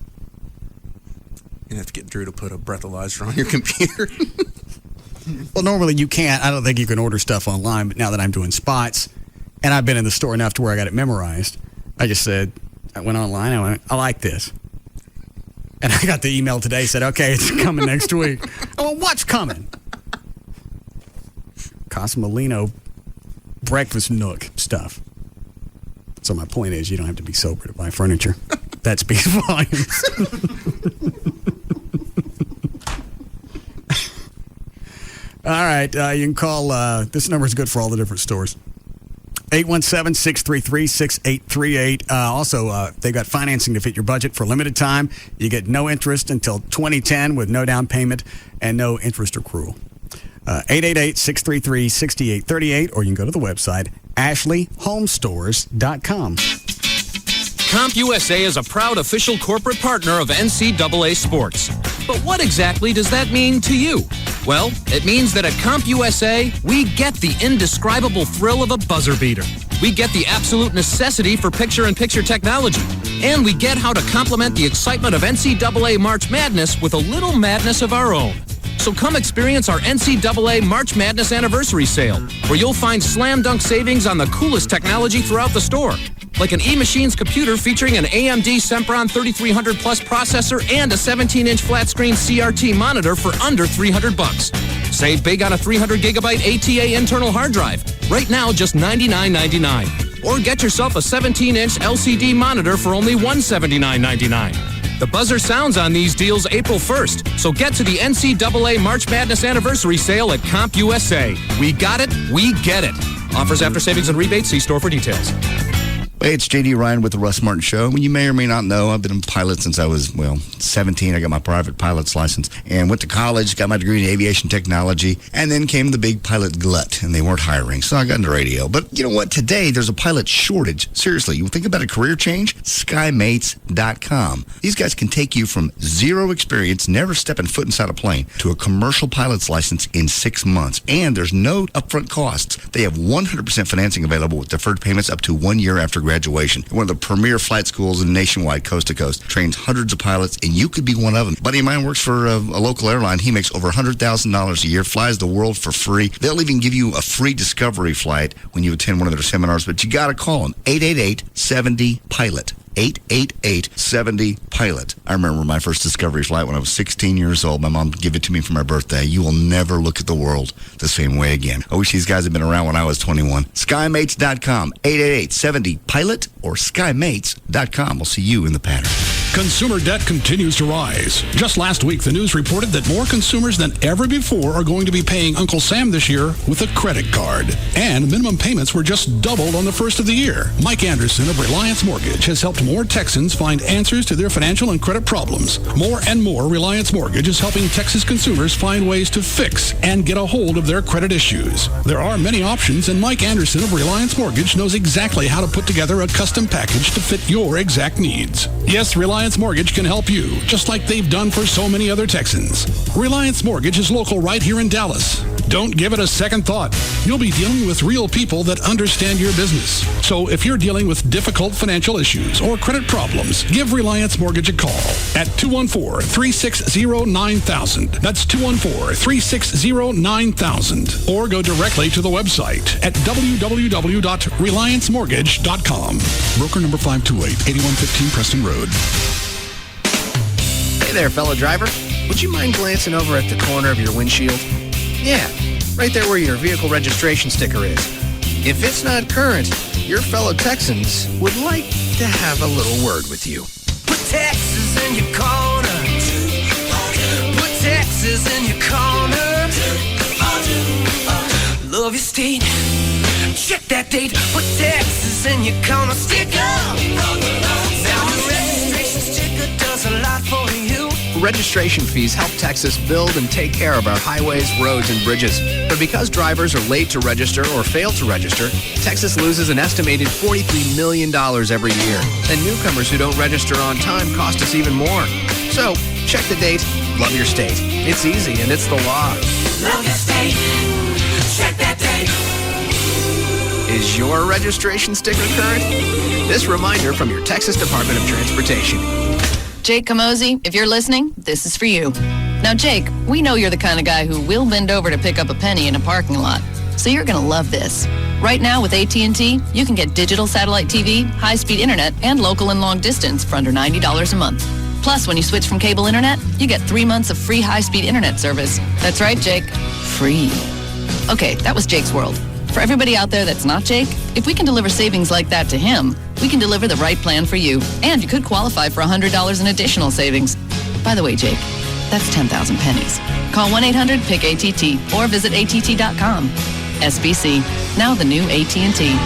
You have to get Drew to put a breathalyzer on your computer. Well, normally you can't. I don't think you can order stuff online, but now that I'm doing spots, and I've been in the store enough to where I got it memorized, I just said, I went online, I went, I like this. And I got the email today, said, okay, it's coming next week. I went, what's coming? Cosmolino breakfast nook stuff. So my point is, you don't have to be sober to buy furniture. That speaks volumes. All right, you can call, this number is good for all the different stores. 817-633-6838. Also, they've got financing to fit your budget for a limited time. You get no interest until 2010 with no down payment and no interest accrual. 888-633-6838, or you can go to the website, ashleyhomestores.com. CompUSA is a proud official corporate partner of NCAA Sports. But what exactly does that mean to you? Well, it means that at CompUSA, we get the indescribable thrill of a buzzer beater. We get the absolute necessity for picture-in-picture technology. And we get how to complement the excitement of NCAA March Madness with a little madness of our own. So come experience our NCAA March Madness Anniversary Sale, where you'll find slam dunk savings on the coolest technology throughout the store. Like an E-Machines computer featuring an AMD Sempron 3300 Plus processor and a 17-inch flat-screen CRT monitor for under $300. Save big on a 300-gigabyte ATA internal hard drive. Right now, just $99.99. Or get yourself a 17-inch LCD monitor for only $179.99. The buzzer sounds on these deals April 1st, so get to the NCAA March Madness Anniversary Sale at CompUSA. We got it, we get it. Offers after savings and rebates. See store for details. Hey, it's JD Ryan with the Russ Martin Show. You may or may not know, I've been a pilot since I was, 17. I got my private pilot's license and went to college, got my degree in aviation technology, and then came the big pilot glut, and they weren't hiring, so I got into radio. But you know what? Today, there's a pilot shortage. Seriously, you think about a career change? SkyMates.com. These guys can take you from zero experience, never stepping foot inside a plane, to a commercial pilot's license in 6 months. And there's no upfront costs. They have 100% financing available with deferred payments up to 1 year after graduation. One of the premier flight schools nationwide, coast to coast, trains hundreds of pilots, and you could be one of them. Buddy of mine works for a local airline. He makes over $100,000 a year, flies the world for free. They'll even give you a free discovery flight when you attend one of their seminars, but you got to call them, 888-70-PILOT. 888-70-PILOT. I remember my first discovery flight when I was 16 years old. My mom gave it to me for my birthday. You will never look at the world the same way again. I wish these guys had been around when I was 21. SkyMates.com, 888-70-PILOT or SkyMates.com. We'll see you in the pattern. Consumer debt continues to rise. Just last week, the news reported that more consumers than ever before are going to be paying Uncle Sam this year with a credit card. And minimum payments were just doubled on the first of the year. Mike Anderson of Reliance Mortgage has helped more Texans find answers to their financial and credit problems. More and more, Reliance Mortgage is helping Texas consumers find ways to fix and get a hold of their credit issues. There are many options, and Mike Anderson of Reliance Mortgage knows exactly how to put together a custom package to fit your exact needs. Yes, Reliance Mortgage can help you, just like they've done for so many other Texans. Reliance Mortgage is local right here in Dallas. Don't give it a second thought. You'll be dealing with real people that understand your business. So if you're dealing with difficult financial issues or credit problems, give Reliance Mortgage a call at 214-360-9000. That's 214-360-9000. Or go directly to the website at www.reliancemortgage.com. Broker number 528-8115 Preston Road. Hey there, fellow driver. Would you mind glancing over at the corner of your windshield? Yeah, right there where your vehicle registration sticker is. If it's not current, your fellow Texans would like to have a little word with you. Put Texas in your corner. Put Texas in your corner. Love your state. Check that date. Put Texas in your corner. Sticker. Now the registration sticker does a lot for you. Registration fees help Texas build and take care of our highways, roads, and bridges. But because drivers are late to register or fail to register, Texas loses an estimated $43 million every year. And newcomers who don't register on time cost us even more. So, check the date, love your state. It's easy and it's the law. Love your state. Check that date. Is your registration sticker current? This reminder from your Texas Department of Transportation. Jake Camozzi, if you're listening, this is for you. Now, Jake, we know you're the kind of guy who will bend over to pick up a penny in a parking lot. So you're going to love this. Right now with AT&T, you can get digital satellite TV, high-speed internet, and local and long distance for under $90 a month. Plus, when you switch from cable internet, you get 3 months of free high-speed internet service. That's right, Jake. Free. Okay, that was Jake's world. For everybody out there that's not Jake, if we can deliver savings like that to him, we can deliver the right plan for you. And you could qualify for $100 in additional savings. By the way, Jake, that's 10,000 pennies. Call 1-800-PICK-ATT or visit att.com. SBC, now the new AT&T.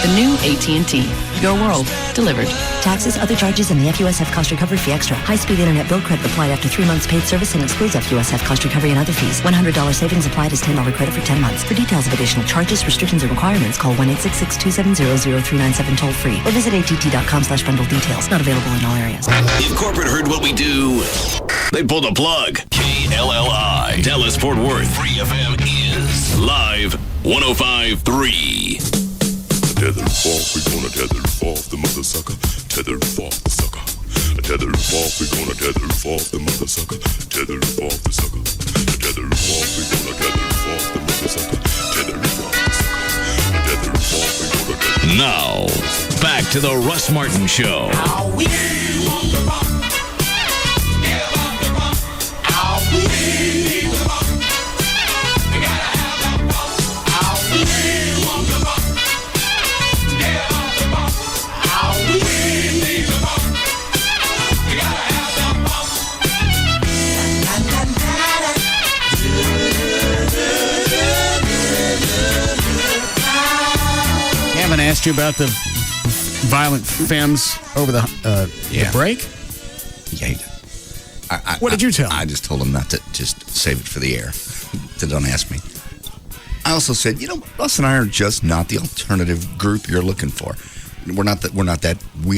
The new AT&T. Your world, delivered. Taxes, other charges, and the FUSF cost recovery fee extra. High-speed internet bill credit applied after 3 months paid service and excludes FUSF cost recovery and other fees. $100 savings applied as $10 credit for 10 months. For details of additional charges, restrictions, and requirements, call 1-866-270-0397 toll free or visit att.com/bundle details. Not available in all areas. If corporate heard what we do, they pull the plug. KLLI, Dallas Fort Worth, Free FM is live 105.3. Tether off, we gonna tether off the mother sucker. Tether off the sucker. Tether the roof off, we gonna tether the roof off the mother sucker. Tether the roof off the sucker. Tether the roof off, we gonna tether the roof off the mother sucker. Tether the roof off the sucker. Tether the roof off, we gonna tether. Now, back to the Russ Martin Show. I haven't asked you about the violent femmes over the break. Yeah, he did. What did you tell him? I just told him not to just save it for the air. So don't ask me. I also said, Russ and I are just not the alternative group you're looking for. We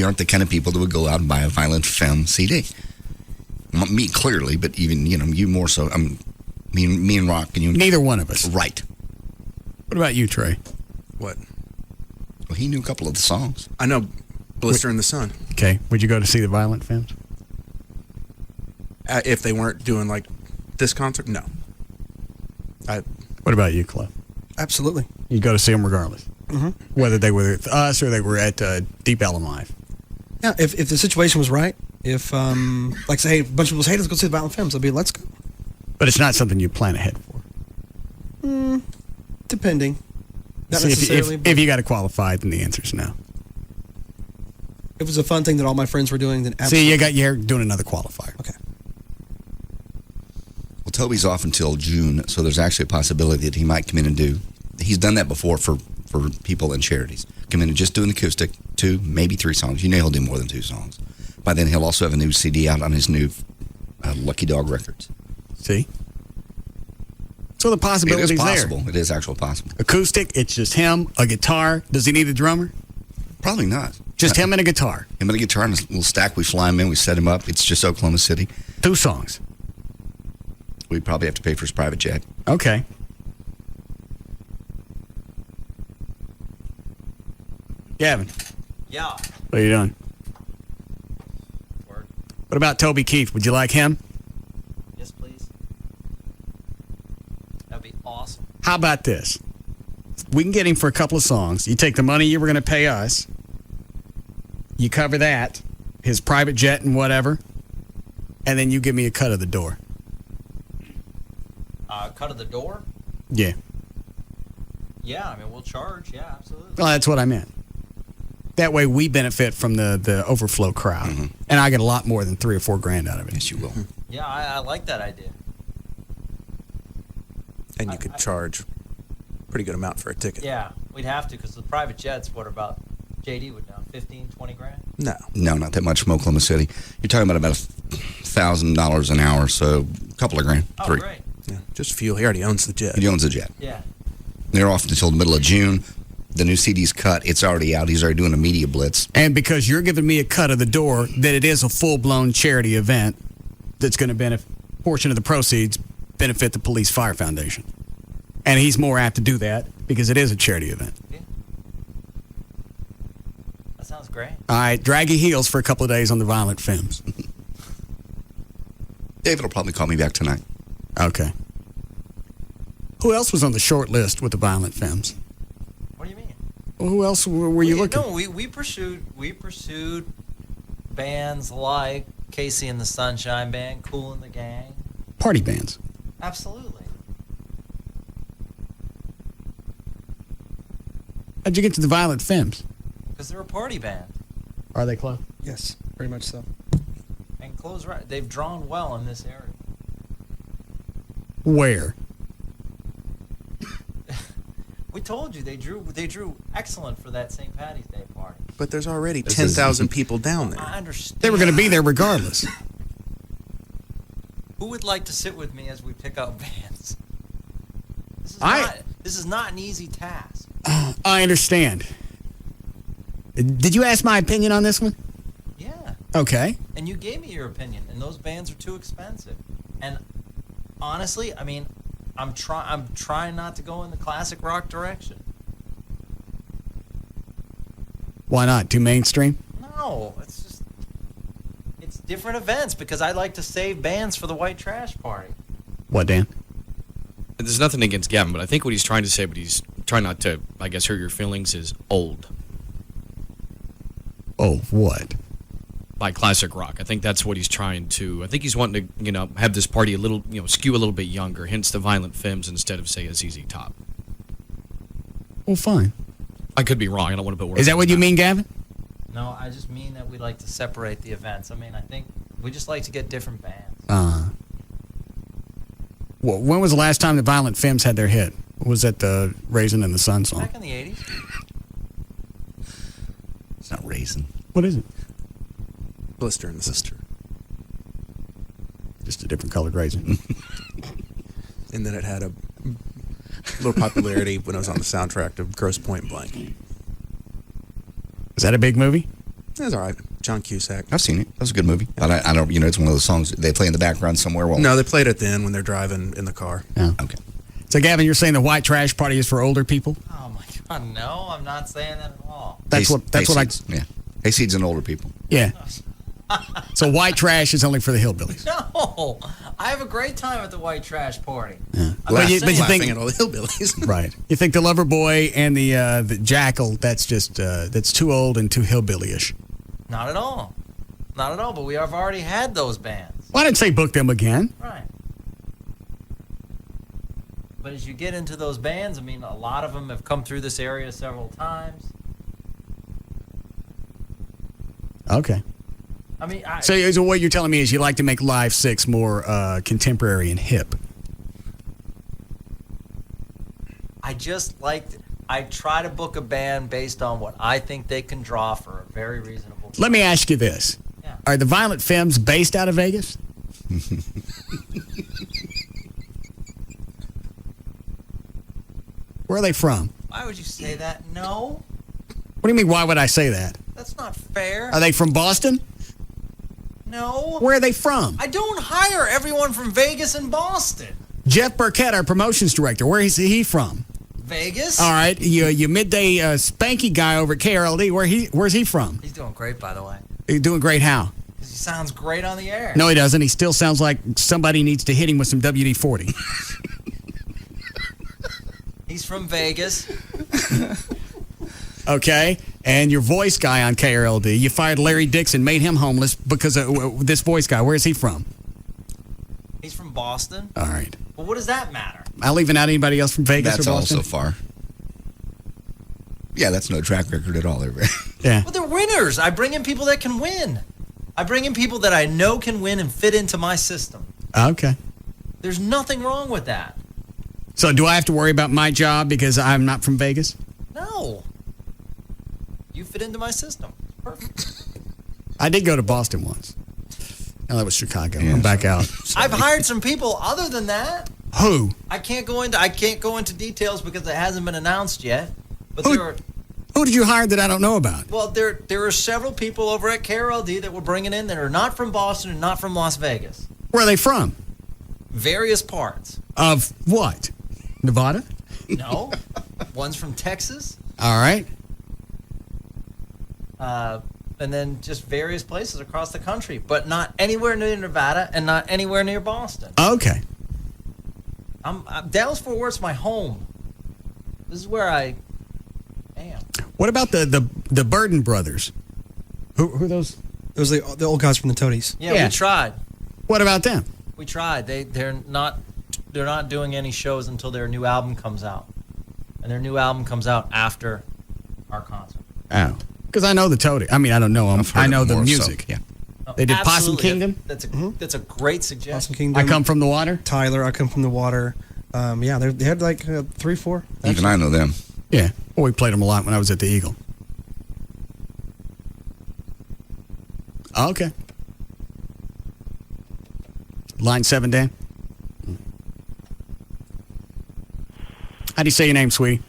aren't the kind of people that would go out and buy a violent femme CD. Me clearly, but even you more so. Me and Rock and you. Neither one of us. Right. What about you, Trey? What? Well, he knew a couple of the songs. I know Blister in the Sun. Okay. Would you go to see the violent femmes? If they weren't doing like this concert, no. What about you, Cliff? Absolutely. You'd go to see them regardless, Mm-hmm. whether they were with us or they were at Deep Ellum Live. Yeah, if the situation was right, if like say, hey, a bunch of people say, hey, let's go see the Violent Femmes, I'll be, let's go. But it's not something you plan ahead for. Depending. Not See, necessarily. if you got to qualify, then the answer is no. If it was a fun thing that all my friends were doing, then absolutely. See, you're doing another qualifier. Okay. Well, Toby's off until June, so there's actually a possibility that he might come in and do. He's done that before for people and charities. Come in and just do an acoustic, 2, maybe 3 songs. You know he'll do more than 2 songs. By then, he'll also have a new CD out on his new Lucky Dog Records. See? So the possibility's It is there. possible. It is actually possible. Acoustic, it's just him, a guitar. Does he need a drummer? Probably not. Just him and a guitar. Him and a guitar and a little stack. We fly him in. We set him up. It's just Oklahoma City. 2 songs. We'd probably have to pay for his private jet. Okay. Gavin. Yeah. What are you doing? Work. What about Toby Keith? Would you like him? Yes, please. That'd be awesome. How about this? We can get him for a couple of songs. You take the money you were going to pay us. You cover that, his private jet and whatever, and then you give me a cut of the door. Cut of the door? Yeah. Yeah, I mean, we'll charge. Yeah, absolutely. Well, that's what I meant. That way we benefit from the overflow crowd. Mm-hmm. And I get a lot more than $3 or $4 grand out of it. Yes, you will. Yeah, I like that idea. And you could charge a pretty good amount for a ticket. Yeah, we'd have to because the private jet's what about JD would know, 15, 20 grand? No, not that much from Oklahoma City. You're talking about $1,000 an hour, so a couple of grand. Oh, 3. great. Yeah, just fuel. He already owns the jet. He owns the jet. Yeah. They're off until the middle of June. The new CD's cut. It's already out. He's already doing a media blitz. And because you're giving me a cut of the door, that it is a full-blown charity event that's going to benefit, portion of the proceeds benefit the Police Fire Foundation. And he's more apt to do that because it is a charity event. Yeah. That sounds great. All right, drag your heels for a couple of days on the violent femmes. David will probably call me back tonight. Okay. Who else was on the short list with the violent femmes? What do you mean? Well, who else were you looking? No, we pursued bands like Casey and the Sunshine Band, Kool and the Gang. Party bands. Absolutely. How'd you get to the violent femmes? Because they're a party band. Are they close? Yes, very much so. And close right. They've drawn well in this area. Where? We told you they drew excellent for that St. Patty's Day party. But there's already 10,000 people down there. I understand. They were going to be there regardless. Who would like to sit with me as we pick out bands? This is not an easy task. I understand. Did you ask my opinion on this one? Yeah. Okay. And you gave me your opinion, and those bands are too expensive. And honestly, I mean, I'm trying not to go in the classic rock direction. Why not? Too mainstream? No, different events because I like to save bands for the white trash party. What, Dan? There's nothing against Gavin, but I think what he's trying to say, but he's trying not to, I guess, hurt your feelings, is old. Oh, what? By classic rock. I think that's what he's trying to. I think he's wanting to, have this party a little, skew a little bit younger, hence the Violent Femmes instead of, say, a ZZ Top. Well, fine. I could be wrong. I don't want to put words. Is that what you mean, Gavin? No, I just mean that we like to separate the events. I mean, I think we just like to get different bands. Well, when was the last time the Violent Femmes had their hit? Was that the Raisin in the Sun song? Back in the 80s. It's not Raisin. What is it? Blister and the Sister. Just a different colored raisin. And then it had a little popularity when it was on the soundtrack of Grosse Point Blank. Is that a big movie? It was all right. John Cusack. I've seen it. That was a good movie. But I don't, it's one of those songs they play in the background somewhere. While No, they played it then when they're driving in the car. Yeah. Okay. So, Gavin, you're saying the white trash party is for older people? Oh my God, no! I'm not saying that at all. That's what Yeah. Hayseeds and older people. Yeah. So white trash is only for the hillbillies. No, I have a great time at the white trash party. Yeah. But you think at all the hillbillies, right? You think the Lover Boy and the Jackal? That's just that's too old and too hillbillyish. Not at all, not at all. But we have already had those bands. Why didn't say book them again? Right. But as you get into those bands, I mean, a lot of them have come through this area several times. Okay. I mean, so what you're telling me is you like to make Live 6 more contemporary and hip. I just I try to book a band based on what I think they can draw for a very reasonable price. Let me ask you this. Yeah. Are the Violent Femmes based out of Vegas? Where are they from? Why would you say that? No. What do you mean, why would I say that? That's not fair. Are they from Boston? No. Where are they from? I don't hire everyone from Vegas and Boston. Jeff Burkett, our promotions director, where is he from? Vegas? All right, your midday spanky guy over at KLLI, where's he from? He's doing great, by the way. He's doing great how? Because he sounds great on the air. No, he doesn't. He still sounds like somebody needs to hit him with some WD-40. He's from Vegas. Okay, and your voice guy on KRLD, you fired Larry Dixon, made him homeless because of this voice guy. Where's he from? He's from Boston. All right. Well, what does that matter? Am I leaving out anybody else from Vegas That's or all Boston? so far. Yeah, that's no track record at all. Yeah. Well, they're winners. I bring in people that can win. I bring in people that I know can win and fit into my system. Okay. There's nothing wrong with that. So do I have to worry about my job because I'm not from Vegas? No. You fit into my system. Perfect. I did go to Boston once. No, that was Chicago. I'm back out. I've hired some people other than that. Who? I can't go into details because it hasn't been announced yet. But Who did you hire that I don't know about? Well, there are several people over at KRLD that we're bringing in that are not from Boston and not from Las Vegas. Where are they from? Various parts. Of what? Nevada? No. One's from Texas. All right. And then just various places across the country, but not anywhere near Nevada and not anywhere near Boston. Okay. Dallas-Fort Worth's my home. This is where I am. What about the Burden brothers? Who are those? Those are the old guys from the Toadies. Yeah, we tried. What about them? We tried. They're not doing any shows until their new album comes out, and their new album comes out after our concert. Oh, because I know the Toadies. I mean, I don't know them. I know the music. Yeah. They did Possum Absolutely. Kingdom. That's a great suggestion. Possum Kingdom. I Come From the Water. Tyler, I Come From the Water. Yeah, they had like 3, 4. Even I know them. Yeah. Well, we played them a lot when I was at the Eagle. Okay. Line 7, Dan. How do you say your name, sweetie?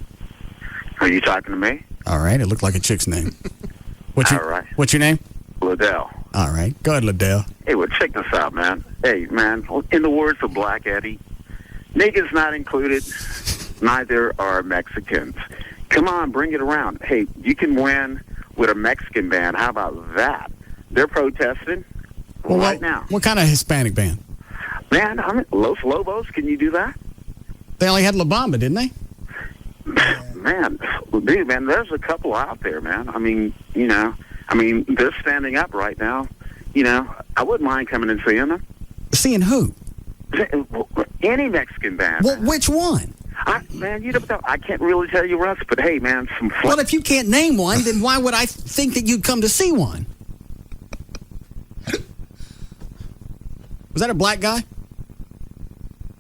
Are you talking to me? All right. It looked like a chick's name. What's your name? Liddell. All right. Go ahead, Liddell. Hey, well, check this out, man. Hey, man, in the words of Black Eddie, niggas not included, neither are Mexicans. Come on, bring it around. Hey, you can win with a Mexican band. How about that? They're protesting. right now. What kind of Hispanic band? Man, I mean, Los Lobos, can you do that? They only had La Bamba, didn't they? Man, dude, man, there's a couple out there, man. I mean, they're standing up right now. I wouldn't mind coming and seeing them. Seeing who? Any Mexican band. Well, which one? Man, you don't know. I can't really tell you, Russ, but hey, man, some fun. Well, if you can't name one, then why would I think that you'd come to see one? Was that a black guy?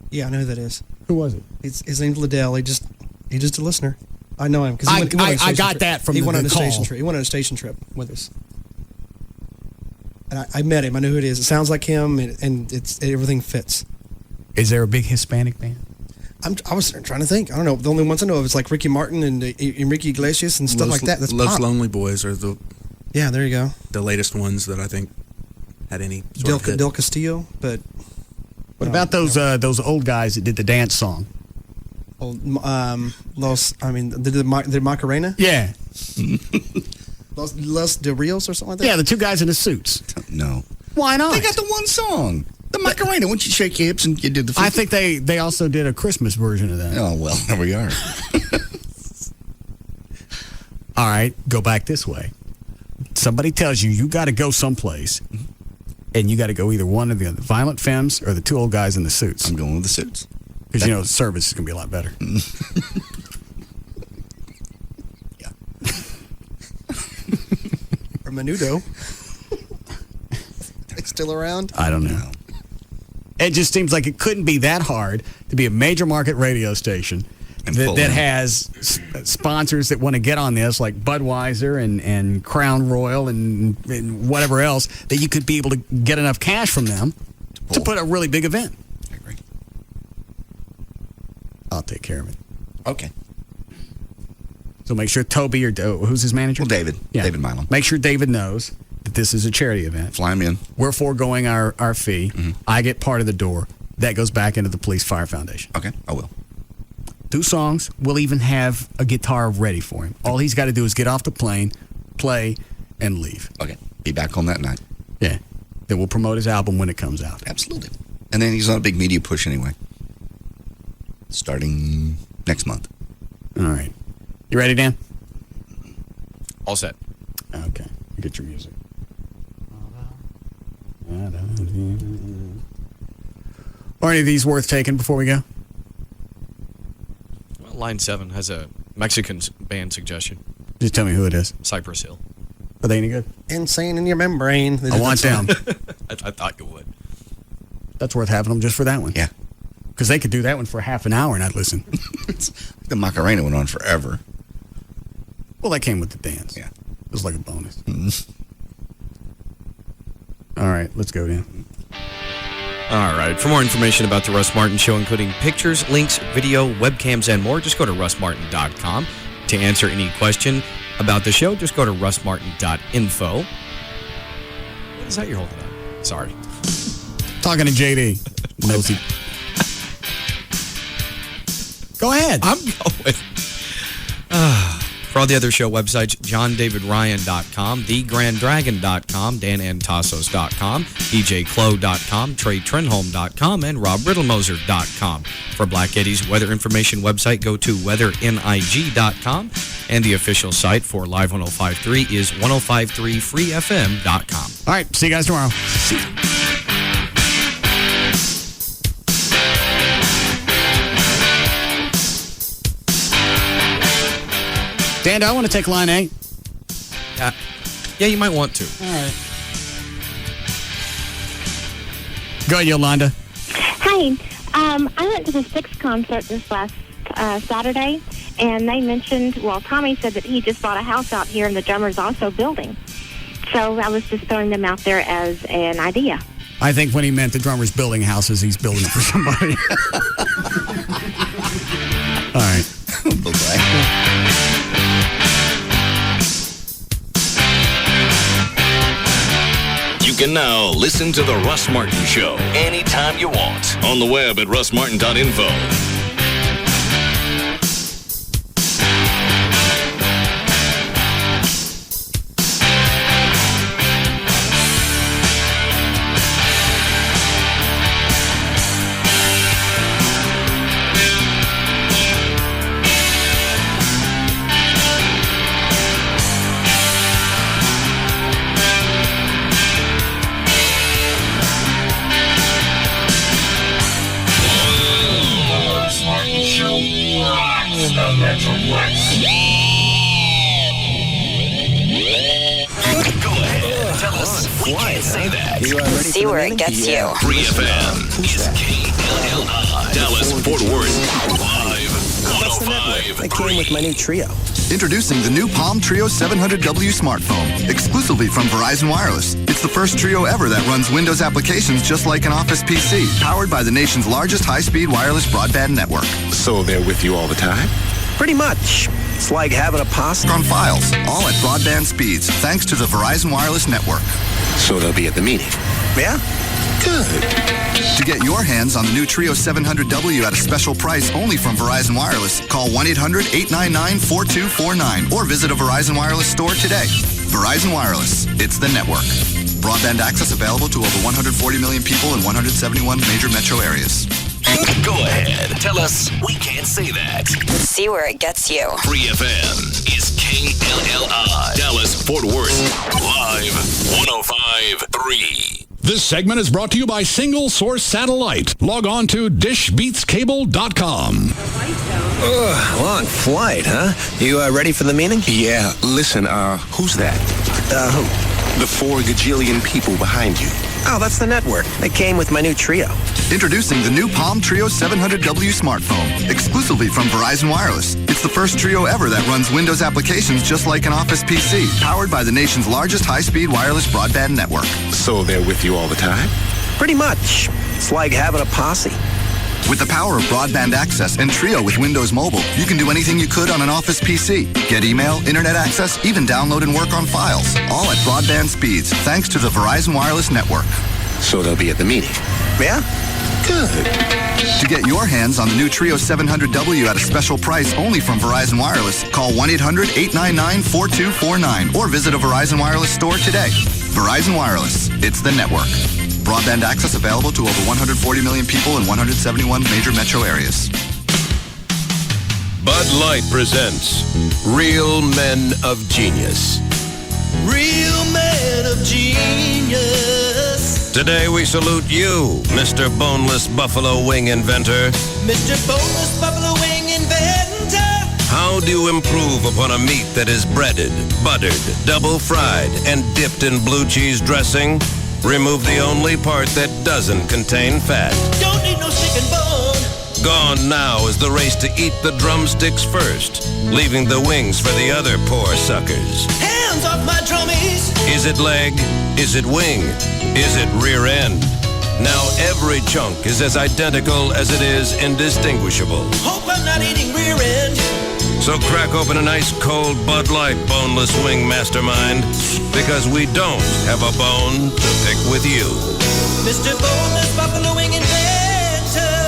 Yeah, I know who that is. Who was it? His name's Liddell. He just a listener. I know him because I got that from he the went on a call. station trip. He went on a station trip with us, and I met him. I know who it is. It sounds like him, and everything fits. Is there a big Hispanic band? I was trying to think. I don't know. The only ones I know of is like Ricky Martin and Enrique Iglesias and stuff like that. That's Los pop. Lonely Boys are the there you go. The latest ones that I think had any sort of hit. Del Castillo, but what about those old guys that did the dance song? The Macarena? Yeah. Los de Rios or something like that? Yeah, the two guys in the suits. No. Why not? They got the one song. The Macarena. Once you shake your hips and you did the... I think they also did a Christmas version of that. Oh, well, there we are. All right, go back this way. Somebody tells you got to go someplace, and you got to go either one of the other, Violent Femmes or the two old guys in the suits. I'm going with the suits. Because, the service is going to be a lot better. Yeah. Or Menudo. They still around? I don't know. It just seems like it couldn't be that hard to be a major market radio station that has sponsors that want to get on this, like Budweiser and Crown Royal and whatever else, that you could be able to get enough cash from them to put a really big event. I agree. I'll take care of it. Okay. So make sure Toby or who's his manager? Well, David. Yeah. David Milam. Make sure David knows that this is a charity event. Fly him in. We're foregoing our fee. Mm-hmm. I get part of the door. That goes back into the Police Fire Foundation. Okay, I will. 2 songs. We'll even have a guitar ready for him. All he's got to do is get off the plane, play, and leave. Okay. Be back on that night. Yeah. Then we'll promote his album when it comes out. Absolutely. And then he's on a big media push anyway. Starting next month. All right. You ready, Dan? All set. Okay. Get your music. Are any of these worth taking before we go? Well, Line 7 has a Mexican band suggestion. Just tell me who it is. Cypress Hill. Are they any good? Insane in your membrane. I want them. I thought you would. That's worth having them just for that one. Yeah. Because they could do that one for half an hour and I'd listen. The Macarena went on forever. Well, that came with the dance. Yeah. It was like a bonus. Mm-hmm. All right, let's go, Dan. All right. For more information about the Russ Martin Show, including pictures, links, video, webcams, and more, just go to russmartin.com. To answer any question about the show, just go to russmartin.info. What is that you're holding up? Sorry. Talking to JD. Nosy. Go ahead. I'm going. For all the other show websites, johndavidryan.com, thegranddragon.com, danantasos.com, djclo.com, treytrenholm.com, and robriddlemoser.com. For Black Eddie's weather information website, go to weathерnig.com, and the official site for Live 105.3 is 1053freefm.com. All right, see you guys tomorrow. Dan, do I want to take line 8? Yeah, you might want to. All right. Go ahead, Yolanda. Hi. I went to the Six concert this last Saturday, and they mentioned, Tommy said that he just bought a house out here, and the drummer's also building. So I was just throwing them out there as an idea. I think when he meant the drummer's building houses, he's building it for somebody. All right. Bye-bye. You can now listen to The Russ Martin Show anytime you want on the web at russmartin.info. Can't say that. See where it gets you. Free FM is KLLI. Dallas, Fort Worth, live 105.3. I came with my new Trio. Introducing the new Palm Trio 700W smartphone, exclusively from Verizon Wireless. It's the first Trio ever that runs Windows applications just like an Office PC, powered by the nation's largest high-speed wireless broadband network. So they're with you all the time? Pretty much. It's like having a posse. On files, all at broadband speeds, thanks to the Verizon Wireless network. So they'll be at the meeting? Yeah? Good. To get your hands on the new Trio 700W at a special price only from Verizon Wireless, call 1-800-899-4249 or visit a Verizon Wireless store today. Verizon Wireless, it's the network. Broadband access available to over 140 million people in 171 major metro areas. Go ahead. Tell us we can't say that. See where it gets you. Free FM is KLLI. Dallas, Fort Worth, live 105.3. This segment is brought to you by Single Source Satellite. Log on to dishbeatscable.com. Long flight, huh? You ready for the meeting? Yeah. Listen, who's that? Who? The 4 gajillion people behind you. Oh, that's the network. They came with my new Trio. Introducing the new Palm Trio 700W smartphone, exclusively from Verizon Wireless. It's the first Trio ever that runs Windows applications just like an Office PC, powered by the nation's largest high-speed wireless broadband network. So they're with you all the time? Pretty much. It's like having a posse. With the power of broadband access and Trio with Windows Mobile, you can do anything you could on an Office PC. Get email, internet access, even download and work on files. All at broadband speeds, thanks to the Verizon Wireless network. So they'll be at the meeting? Yeah? Good. To get your hands on the new Trio 700W at a special price only from Verizon Wireless, call 1-800-899-4249 or visit a Verizon Wireless store today. Verizon Wireless, it's the network. Broadband access available to over 140 million people in 171 major metro areas. Bud Light presents Real Men of Genius. Real men of genius. Today we salute you, Mr. Boneless Buffalo Wing Inventor. Mr. Boneless Buffalo Wing Inventor. How do you improve upon a meat that is breaded, buttered, double fried, and dipped in blue cheese dressing? Remove the only part that doesn't contain fat. Don't need no stick and bone. Gone now is the race to eat the drumsticks first, leaving the wings for the other poor suckers. Hands off my drummies. Is it leg? Is it wing? Is it rear end? Now every chunk is as identical as it is indistinguishable. Hope I'm not eating rear end. So crack open a nice cold Bud Light Boneless Wing Mastermind, because we don't have a bone to pick with you. Mr. Boneless Buffalo Wing Inventor.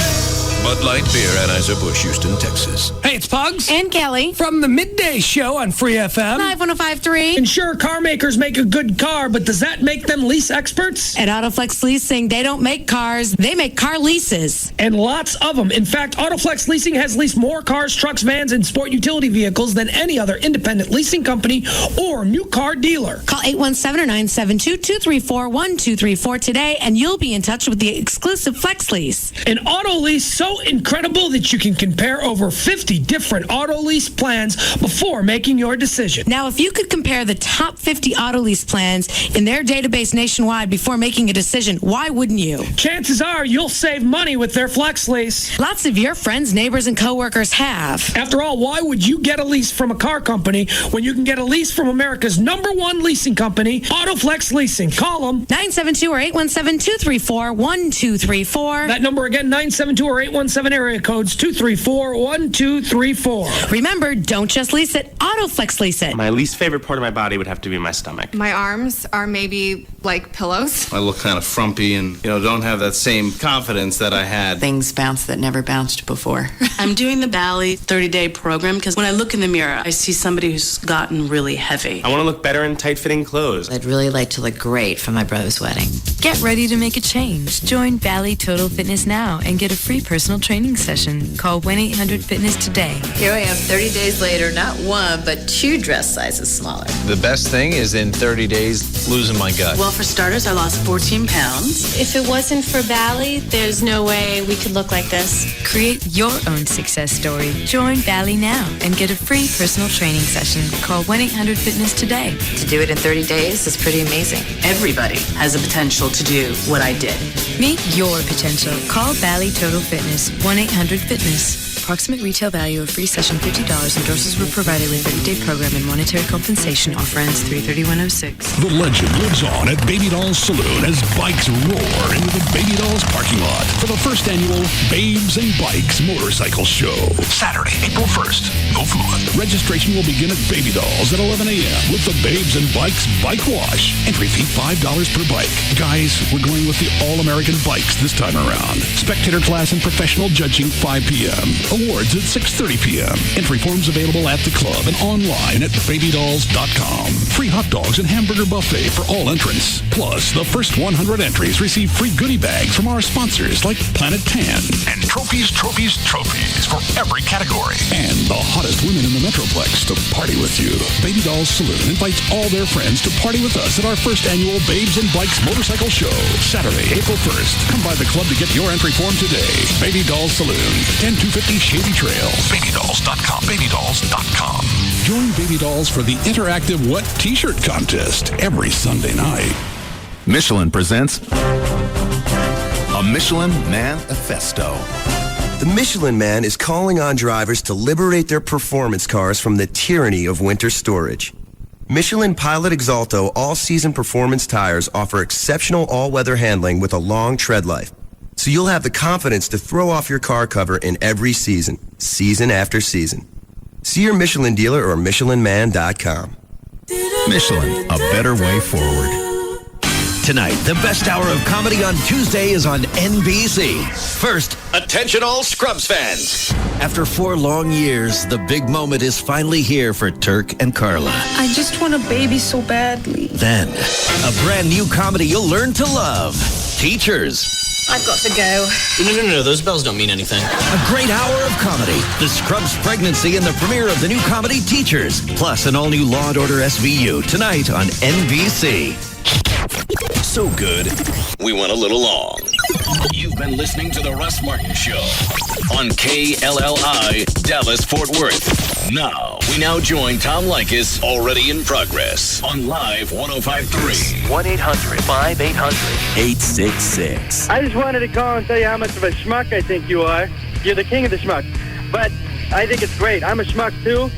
Bud Light Beer, Anheuser-Busch, Houston, Texas. Hey, it's Pugs. And Kelly. From the Midday Show on Free FM. Live 105.3. And sure, car makers make a good car, but does that make them lease experts? At Autoflex Leasing, they don't make cars, they make car leases. And lots of them. In fact, Autoflex Leasing has leased more cars, trucks, vans, and sport utility vehicles than any other independent leasing company or new car dealer. Call 817 or 972-234-1234 today, and you'll be in touch with the exclusive Flex Lease. An auto lease so incredible that you can compare over 50 different auto lease plans before making your decision. Now, if you could compare the top 50 auto lease plans in their database nationwide before making a decision, why wouldn't you? Chances are you'll save money with their Flex Lease. Lots of your friends, neighbors, and coworkers have. After all, why would you get a lease from a car company when you can get a lease from America's #1 leasing company, Autoflex Leasing? Call them. 972 or 817-234-1234. That number again, 972 or 817 area codes 234-1234. Remember, don't just lease it, Autoflex Lease it. My least favorite part of my body would have to be my stomach. My arms are maybe like pillows. I look kind of frumpy and, don't have that same confidence that I had. Things bounce that never bounced before. I'm doing the Bally 30-day program because when I look in the mirror, I see somebody who's gotten really heavy. I want to look better in tight-fitting clothes. I'd really like to look great for my brother's wedding. Get ready to make a change. Join Bally Total Fitness now and get a free personal personal training session. Call 1-800-FITNESS today. Here I am 30 days later, not one, but 2 dress sizes smaller. The best thing is in 30 days, losing my gut. Well, for starters, I lost 14 pounds. If it wasn't for Bally, there's no way we could look like this. Create your own success story. Join Bally now and get a free personal training session. Call 1-800-FITNESS today. To do it in 30 days is pretty amazing. Everybody has the potential to do what I did. Meet your potential. Call Bally Total Fitness. 1-800-FITNESS. Approximate retail value of free session $50. Endorses were provided with 30-day program and monetary compensation. Offer ends 3/31/06. The legend lives on at Baby Dolls Saloon as bikes roar into the Baby Dolls parking lot for the first annual Babes and Bikes Motorcycle Show. Saturday, April 1st. No food. Registration will begin at Baby Dolls at 11 a.m. with the Babes and Bikes Bike Wash. Entry fee $5 per bike. Guys, we're going with the All-American Bikes this time around. Spectator class and professional judging 5 p.m. Awards at 6:30 p.m. Entry forms available at the club and online at babydolls.com. Free hot dogs and hamburger buffet for all entrants. Plus, the first 100 entries receive free goodie bags from our sponsors like Planet Tan. And trophies for every category. And the hottest women in the Metroplex to party with you. Baby Dolls Saloon invites all their friends to party with us at our first annual Babes and Bikes Motorcycle Show. Saturday, April 1st. Come by the club to get your entry form today. Baby Dolls Saloon, 10250 Shady Trail. Babydolls.com. Babydolls.com. Join Baby Dolls for the interactive wet t-shirt contest every Sunday night. Michelin presents a Michelin Manifesto. The Michelin Man is calling on drivers to liberate their performance cars from the tyranny of winter storage. Michelin Pilot Exalto all-season performance tires offer exceptional all-weather handling with a long tread life. So you'll have the confidence to throw off your car cover in every season after season. See your Michelin dealer or MichelinMan.com. Michelin, a better way forward. Tonight, the best hour of comedy on Tuesday is on NBC. First, attention all Scrubs fans. After 4 long years, the big moment is finally here for Turk and Carla. I just want a baby so badly. Then, a brand new comedy you'll learn to love. Teachers. I've got to go. No. Those bells don't mean anything. A great hour of comedy. The Scrubs pregnancy and the premiere of the new comedy Teachers. Plus an all-new Law & Order SVU tonight on NBC. So good, we went a little long. You've been listening to The Russ Martin Show on KLLI, Dallas-Fort Worth. Now, we join Tom Leykis, already in progress, on Live 105.3. 1-800-5800-866. I just wanted to call and tell you how much of a schmuck I think you are. You're the king of the schmuck. But I think it's great. I'm a schmuck, too.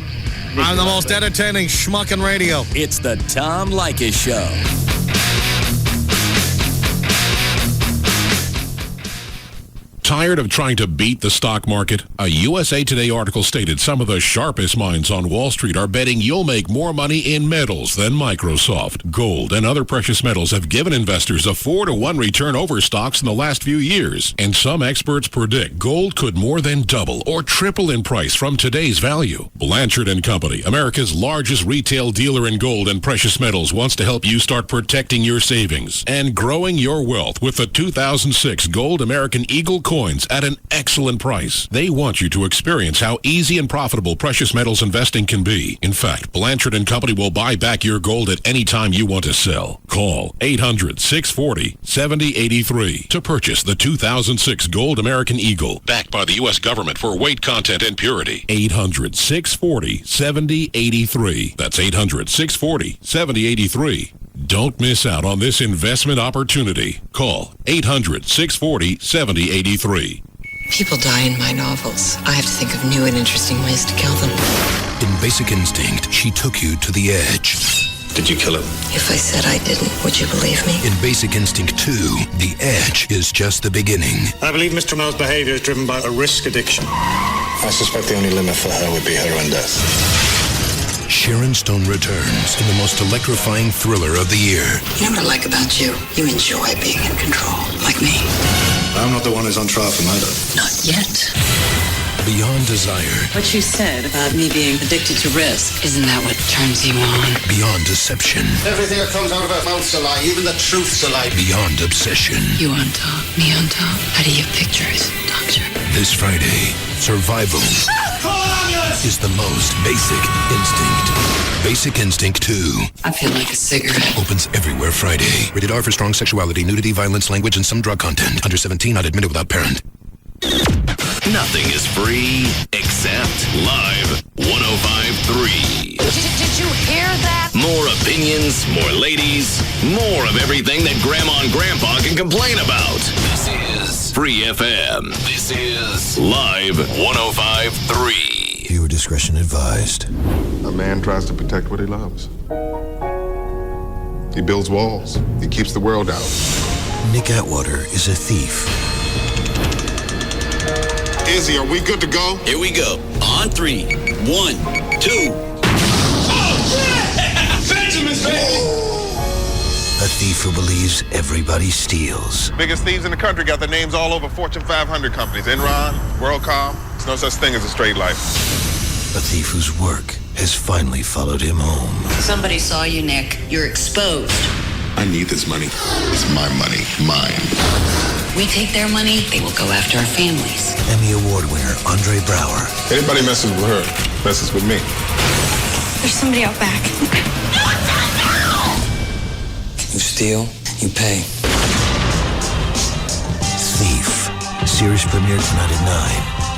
I'm the most entertaining schmuck in radio. It's the Tom Leykis Show. Tired of trying to beat the stock market? A USA Today article stated some of the sharpest minds on Wall Street are betting you'll make more money in metals than Microsoft. Gold and other precious metals have given investors a 4-to-1 return over stocks in the last few years. And some experts predict gold could more than double or triple in price from today's value. Blanchard & Company, America's largest retail dealer in gold and precious metals, wants to help you start protecting your savings and growing your wealth with the 2006 Gold American Eagle coins at an excellent price. They want you to experience how easy and profitable precious metals investing can be. In fact, Blanchard & Company will buy back your gold at any time you want to sell. Call 800-640-7083 to purchase the 2006 Gold American Eagle, backed by the U.S. government for weight, content, and purity. 800-640-7083. That's 800-640-7083. Don't miss out on this investment opportunity. Call 800-640-7083. People die in my novels. I have to think of new and interesting ways to kill them. In Basic Instinct, she took you to the edge. Did you kill him? If I said I didn't, would you believe me? In Basic Instinct 2, the edge is just the beginning. I believe Mr. Mell's behavior is driven by a risk addiction. I suspect the only limit for her would be her own death. Sharon Stone returns in the most electrifying thriller of the year. You know what I like about you? You enjoy being in control, like me. I'm not the one who's on trial for murder. Not yet. Beyond Desire. What you said about me being addicted to risk, isn't that what turns you on? Beyond Deception. Everything that comes out of our mouth's a lie, even the truth's a lie. Beyond Obsession. You on top, me on top. How do you picture it, doctor? This Friday, survival is the most basic instinct. Basic Instinct 2. I feel like a cigarette. Opens everywhere Friday. Rated R for strong sexuality, nudity, violence, language, and some drug content. Under 17, not admitted without parent. Nothing is free except Live 105.3. Did you hear that? More opinions, more ladies, more of everything that Grandma and Grandpa can complain about. This is Free FM. This is Live 105.3. Viewer discretion advised. A man tries to protect what he loves. He builds walls. He keeps the world out. Nick Atwater is a thief. Izzy, are we good to go? Here we go. On 3. 1, 2. Benjamin's baby! A thief who believes everybody steals. Biggest thieves in the country got their names all over Fortune 500 companies. Enron, WorldCom. There's no such thing as a straight life. A thief whose work has finally followed him home. Somebody saw you, Nick. You're exposed. I need this money. It's my money. Mine. We take their money, they will go after our families. Emmy Award winner Andre Brower. Anybody messes with her, messes with me. There's somebody out back. You steal, you pay. Thief. Series premiered tonight at 9,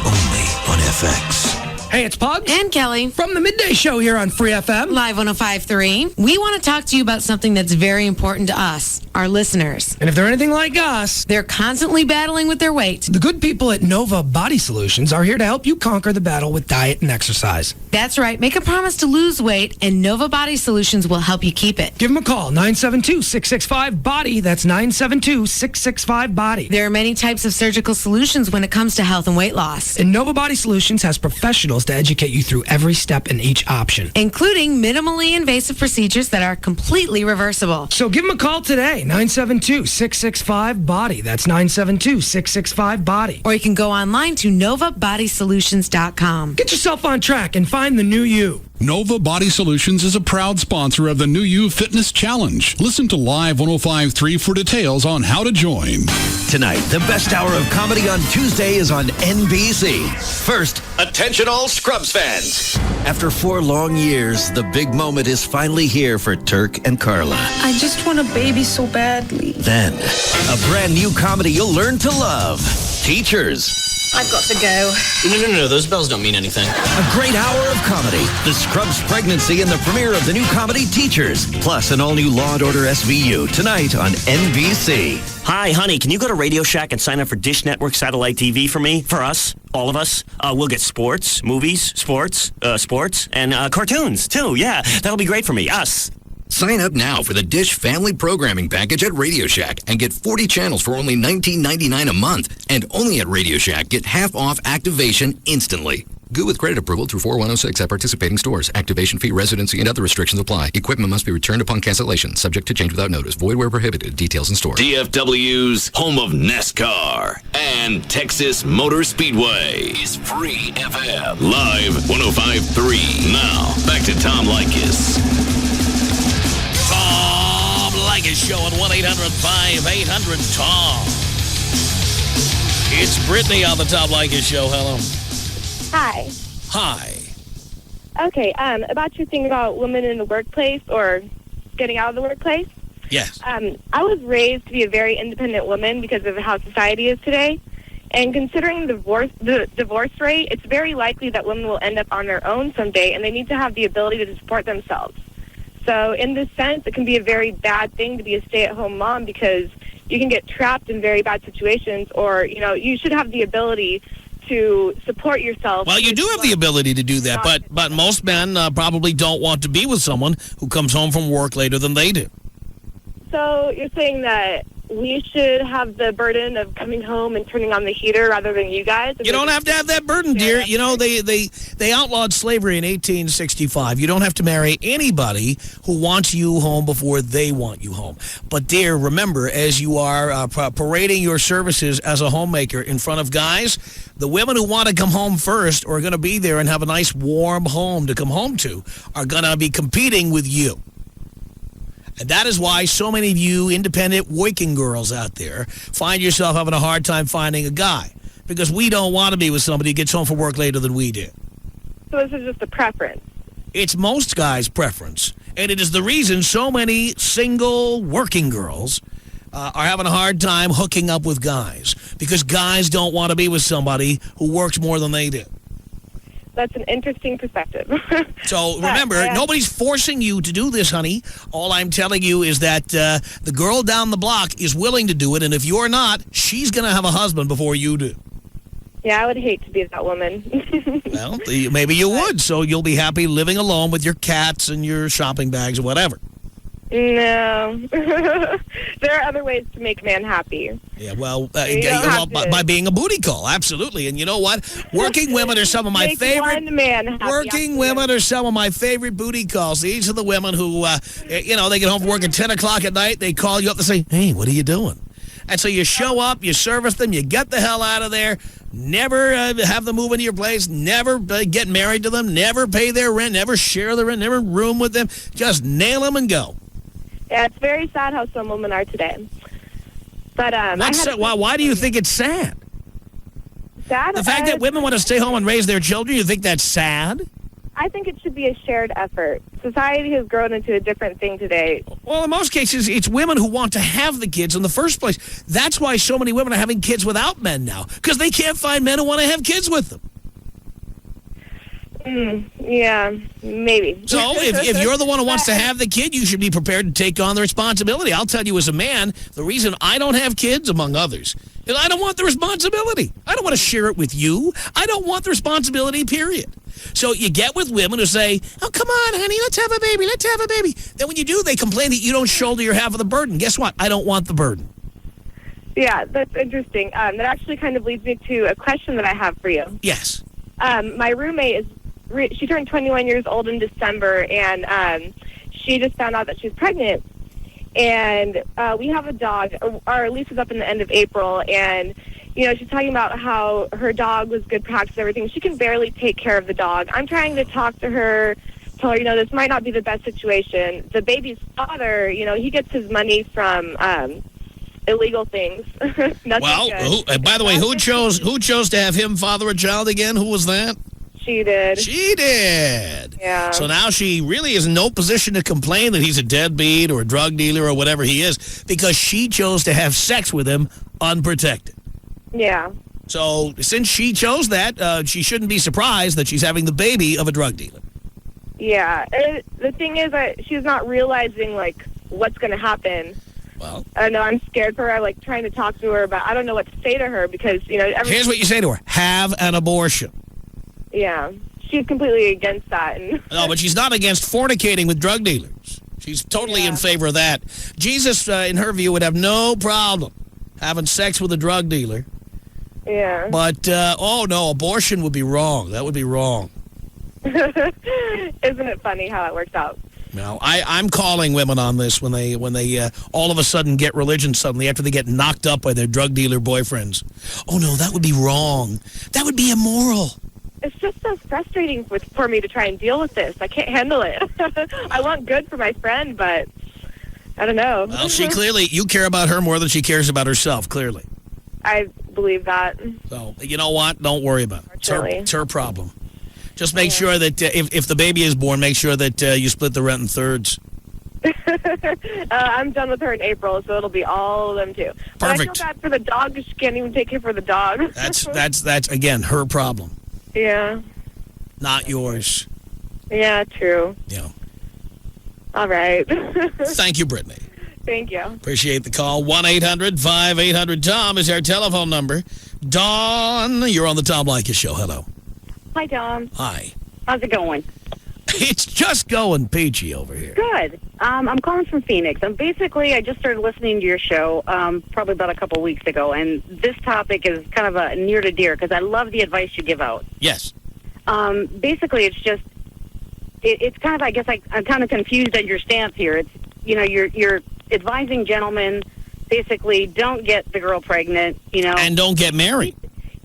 only on FX. Hey, it's Pugs. And Kelly. From the Midday Show here on Free FM. Live 105.3. We want to talk to you about something that's very important to us, our listeners. And if they're anything like us, they're constantly battling with their weight. The good people at Nova Body Solutions are here to help you conquer the battle with diet and exercise. That's right. Make a promise to lose weight, and Nova Body Solutions will help you keep it. Give them a call, 972-665-BODY. That's 972-665-BODY. There are many types of surgical solutions when it comes to health and weight loss. And Nova Body Solutions has professionals to educate you through every step in each option, including minimally invasive procedures that are completely reversible. So give them a call today, 972-665-BODY. That's 972-665-BODY. Or you can go online to novabodysolutions.com. Get yourself on track and find the new you. Nova Body Solutions is a proud sponsor of the New You Fitness Challenge. Listen to Live 105.3 for details on how to join. Tonight, the best hour of comedy on Tuesday is on NBC. First, attention all Scrubs fans. After 4 long years, the big moment is finally here for Turk and Carla. I just want a baby so badly. Then, a brand new comedy you'll learn to love. Teachers. I've got to go. No. Those bells don't mean anything. A great hour of comedy. The Scrubs pregnancy and the premiere of the new comedy Teachers. Plus an all-new Law & Order SVU tonight on NBC. Hi, honey, can you go to Radio Shack and sign up for Dish Network Satellite TV for me? For us? All of us? We'll get sports, movies, sports, and cartoons, too. Yeah, that'll be great for me. Us. Sign up now for the Dish Family Programming Package at Radio Shack and get 40 channels for only $19.99 a month. And only at Radio Shack, get half off activation instantly. Good with credit approval through 4106 at participating stores. Activation fee, residency, and other restrictions apply. Equipment must be returned upon cancellation. Subject to change without notice. Void where prohibited. Details in store. DFW's home of NASCAR and Texas Motor Speedway is Free FM. Live 105.3. Now, back to Tom Leykis. Tom Leykis Show on 1-800-5800-TOM. It's Brittany on the Tom Leykis Show. Hello. Hi. Hi. Okay, about your thing about women in the workplace or getting out of the workplace. Yes. I was raised to be a very independent woman because of how society is today. And considering the divorce rate, it's very likely that women will end up on their own someday, and they need to have the ability to support themselves. So in this sense, it can be a very bad thing to be a stay-at-home mom because you can get trapped in very bad situations, or, you know, you should have the ability to support yourself. Well, you do have the ability to do that, but most men probably don't want to be with someone who comes home from work later than they do. So you're saying that we should have the burden of coming home and turning on the heater rather than you guys? You don't have to have that burden, dear. You know, they outlawed slavery in 1865. You don't have to marry anybody who wants you home before they want you home. But, dear, remember, as you are parading your services as a homemaker in front of guys, the women who want to come home first or are going to be there and have a nice warm home to come home to are going to be competing with you. And that is why so many of you independent working girls out there find yourself having a hard time finding a guy. because we don't want to be with somebody who gets home from work later than we do. So this is just a preference. It's most guys' preference, and it is the reason so many single working girls are having a hard time hooking up with guys, because guys don't want to be with somebody who works more than they do. That's an interesting perspective. So remember, nobody's forcing you to do this, honey. All I'm telling you is that the girl down the block is willing to do it, and if you're not, she's going to have a husband before you do. Yeah, I would hate to be that woman. Well, maybe you would, so you'll be happy living alone with your cats and your shopping bags or whatever. No. There are other ways to make a man happy. Yeah, well, by being a booty call, absolutely. And you know what? Working women are some of my favorite. One man happy. Working women are some of my favorite booty calls. These are the women who, they get home from work at 10 o'clock at night. They call you up and say, "Hey, what are you doing?" And so you show up, you service them, you get the hell out of there. Never have them move into your place. Never get married to them. Never pay their rent. Never share the rent. Never room with them. Just nail them and go. Yeah, it's very sad how some women are today. But why do you think it's sad? Sad? The fact that women want to stay home and raise their children, you think that's sad? I think it should be a shared effort. Society has grown into a different thing today. Well, in most cases, it's women who want to have the kids in the first place. That's why so many women are having kids without men now, because they can't find men who want to have kids with them. Yeah, maybe. So if you're the one who wants to have the kid, you should be prepared to take on the responsibility. I'll tell you as a man, the reason I don't have kids, among others, is I don't want the responsibility. I don't want to share it with you. I don't want the responsibility, period. So you get with women who say, "Oh, come on, honey, let's have a baby, let's have a baby." Then when you do, they complain that you don't shoulder your half of the burden. Guess what? I don't want the burden. Yeah, that's interesting. That actually kind of leads me to a question that I have for you. Yes. My roommate she turned 21 years old in December, and she just found out that she's pregnant. And we have a dog. Our lease is up in the end of April, and she's talking about how her dog was good practice and everything. She can barely take care of the dog. I'm trying to talk to her, tell her, this might not be the best situation. The baby's father, he gets his money from illegal things. Well, by the way, who chose to have him father a child again? Who was that? She did. She did. Yeah. So now she really is in no position to complain that he's a deadbeat or a drug dealer or whatever he is, because she chose to have sex with him unprotected. Yeah. So since she chose that, she shouldn't be surprised that she's having the baby of a drug dealer. Yeah. The thing is that she's not realizing, what's going to happen. Well, I know I'm scared for her, trying to talk to her about, I don't know what to say to her, because, here's what you say to her. Have an abortion. Yeah. She's completely against that. No, but she's not against fornicating with drug dealers. She's totally in favor of that. Jesus, in her view, would have no problem having sex with a drug dealer. Yeah. But, no, abortion would be wrong. That would be wrong. Isn't it funny how it works out? No, I'm calling women on this when they all of a sudden get religion suddenly after they get knocked up by their drug dealer boyfriends. Oh, no, that would be wrong. That would be immoral. It's just so frustrating for me to try and deal with this. I can't handle it. I want good for my friend, but I don't know. Well, you care about her more than she cares about herself, clearly. I believe that. So, you know what? Don't worry about it. It's her problem. Just make sure that if the baby is born, make sure that you split the rent in thirds. I'm done with her in April, so it'll be all of them, too. But Perfect. I feel bad for the dog. She can't even take care for the dog. That's again, her problem. Yeah. Not yours. Yeah, true. Yeah. All right. Thank you, Brittany. Thank you. Appreciate the call. 1-800-5800-TOM is our telephone number. Dawn, you're on the Tom Leykis Show. Hello. Hi, Tom. Hi. How's it going? It's just going peachy over here. Good. I'm calling from Phoenix. I just started listening to your show probably about a couple weeks ago, and this topic is kind of a near to dear because I love the advice you give out. Yes. Basically, it's just, it's kind of, I guess I'm kind of confused at your stance here. It's, you're advising gentlemen, basically, don't get the girl pregnant, And don't get married.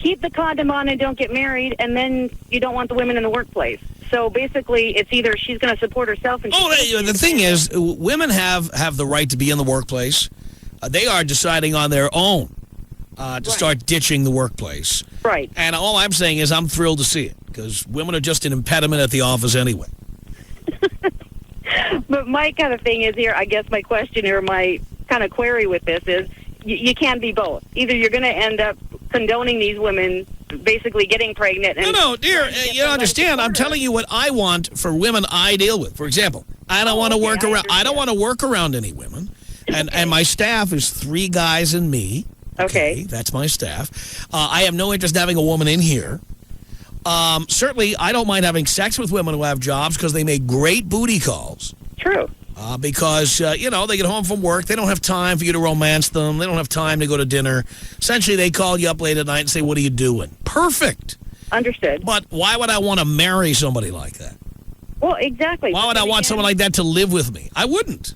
Keep the condom on and don't get married, and then you don't want the women in the workplace. So basically, it's either she's going to support herself. And the thing is, women have the right to be in the workplace. They are deciding on their own to start ditching the workplace. Right. And all I'm saying is I'm thrilled to see it because women are just an impediment at the office anyway. But my kind of thing is here, I guess my question or my kind of query with this is you can't be both. Either you're going to end up condoning these women basically getting pregnant. And No, dear, you don't understand. I'm telling you what I want for women I deal with. For example, I don't want to work around. I don't want to work around any women, and my staff is 3 guys and me. Okay, that's my staff. I have no interest in having a woman in here. Certainly, I don't mind having sex with women who have jobs because they make great booty calls. True. Because, they get home from work. They don't have time for you to romance them. They don't have time to go to dinner. Essentially, they call you up late at night and say, what are you doing? Perfect. Understood. But why would I want to marry somebody like that? Well, exactly. Why would I want someone like that to live with me? I wouldn't.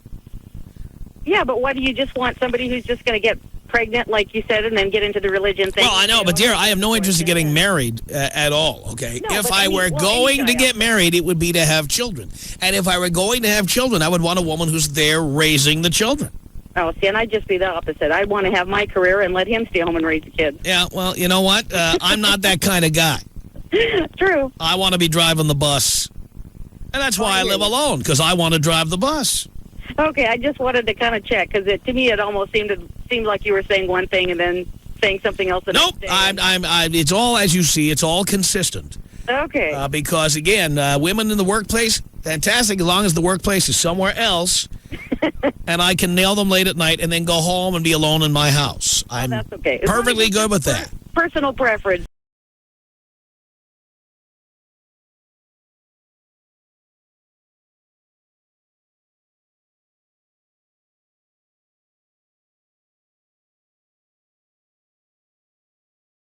Yeah, but why do you just want somebody who's just going to get pregnant, like you said, and then get into the religion thing? Well, I know, but dear, I have no interest in getting married at all, okay? No, if I were going to get married, it would be to have children. And if I were going to have children, I would want a woman who's there raising the children. Oh, see, and I'd just be the opposite. I'd want to have my career and let him stay home and raise the kids. Yeah, well, you know what? I'm not that kind of guy. True. I want to be driving the bus. And that's why I live alone, because I want to drive the bus. Okay, I just wanted to kind of check, because to me it almost seemed like you were saying one thing and then saying something else. Nope, it's all as you see. It's all consistent. Okay. Because, again, women in the workplace, fantastic, as long as the workplace is somewhere else, and I can nail them late at night and then go home and be alone in my house. I'm that's okay. perfectly good with that. Personal preference.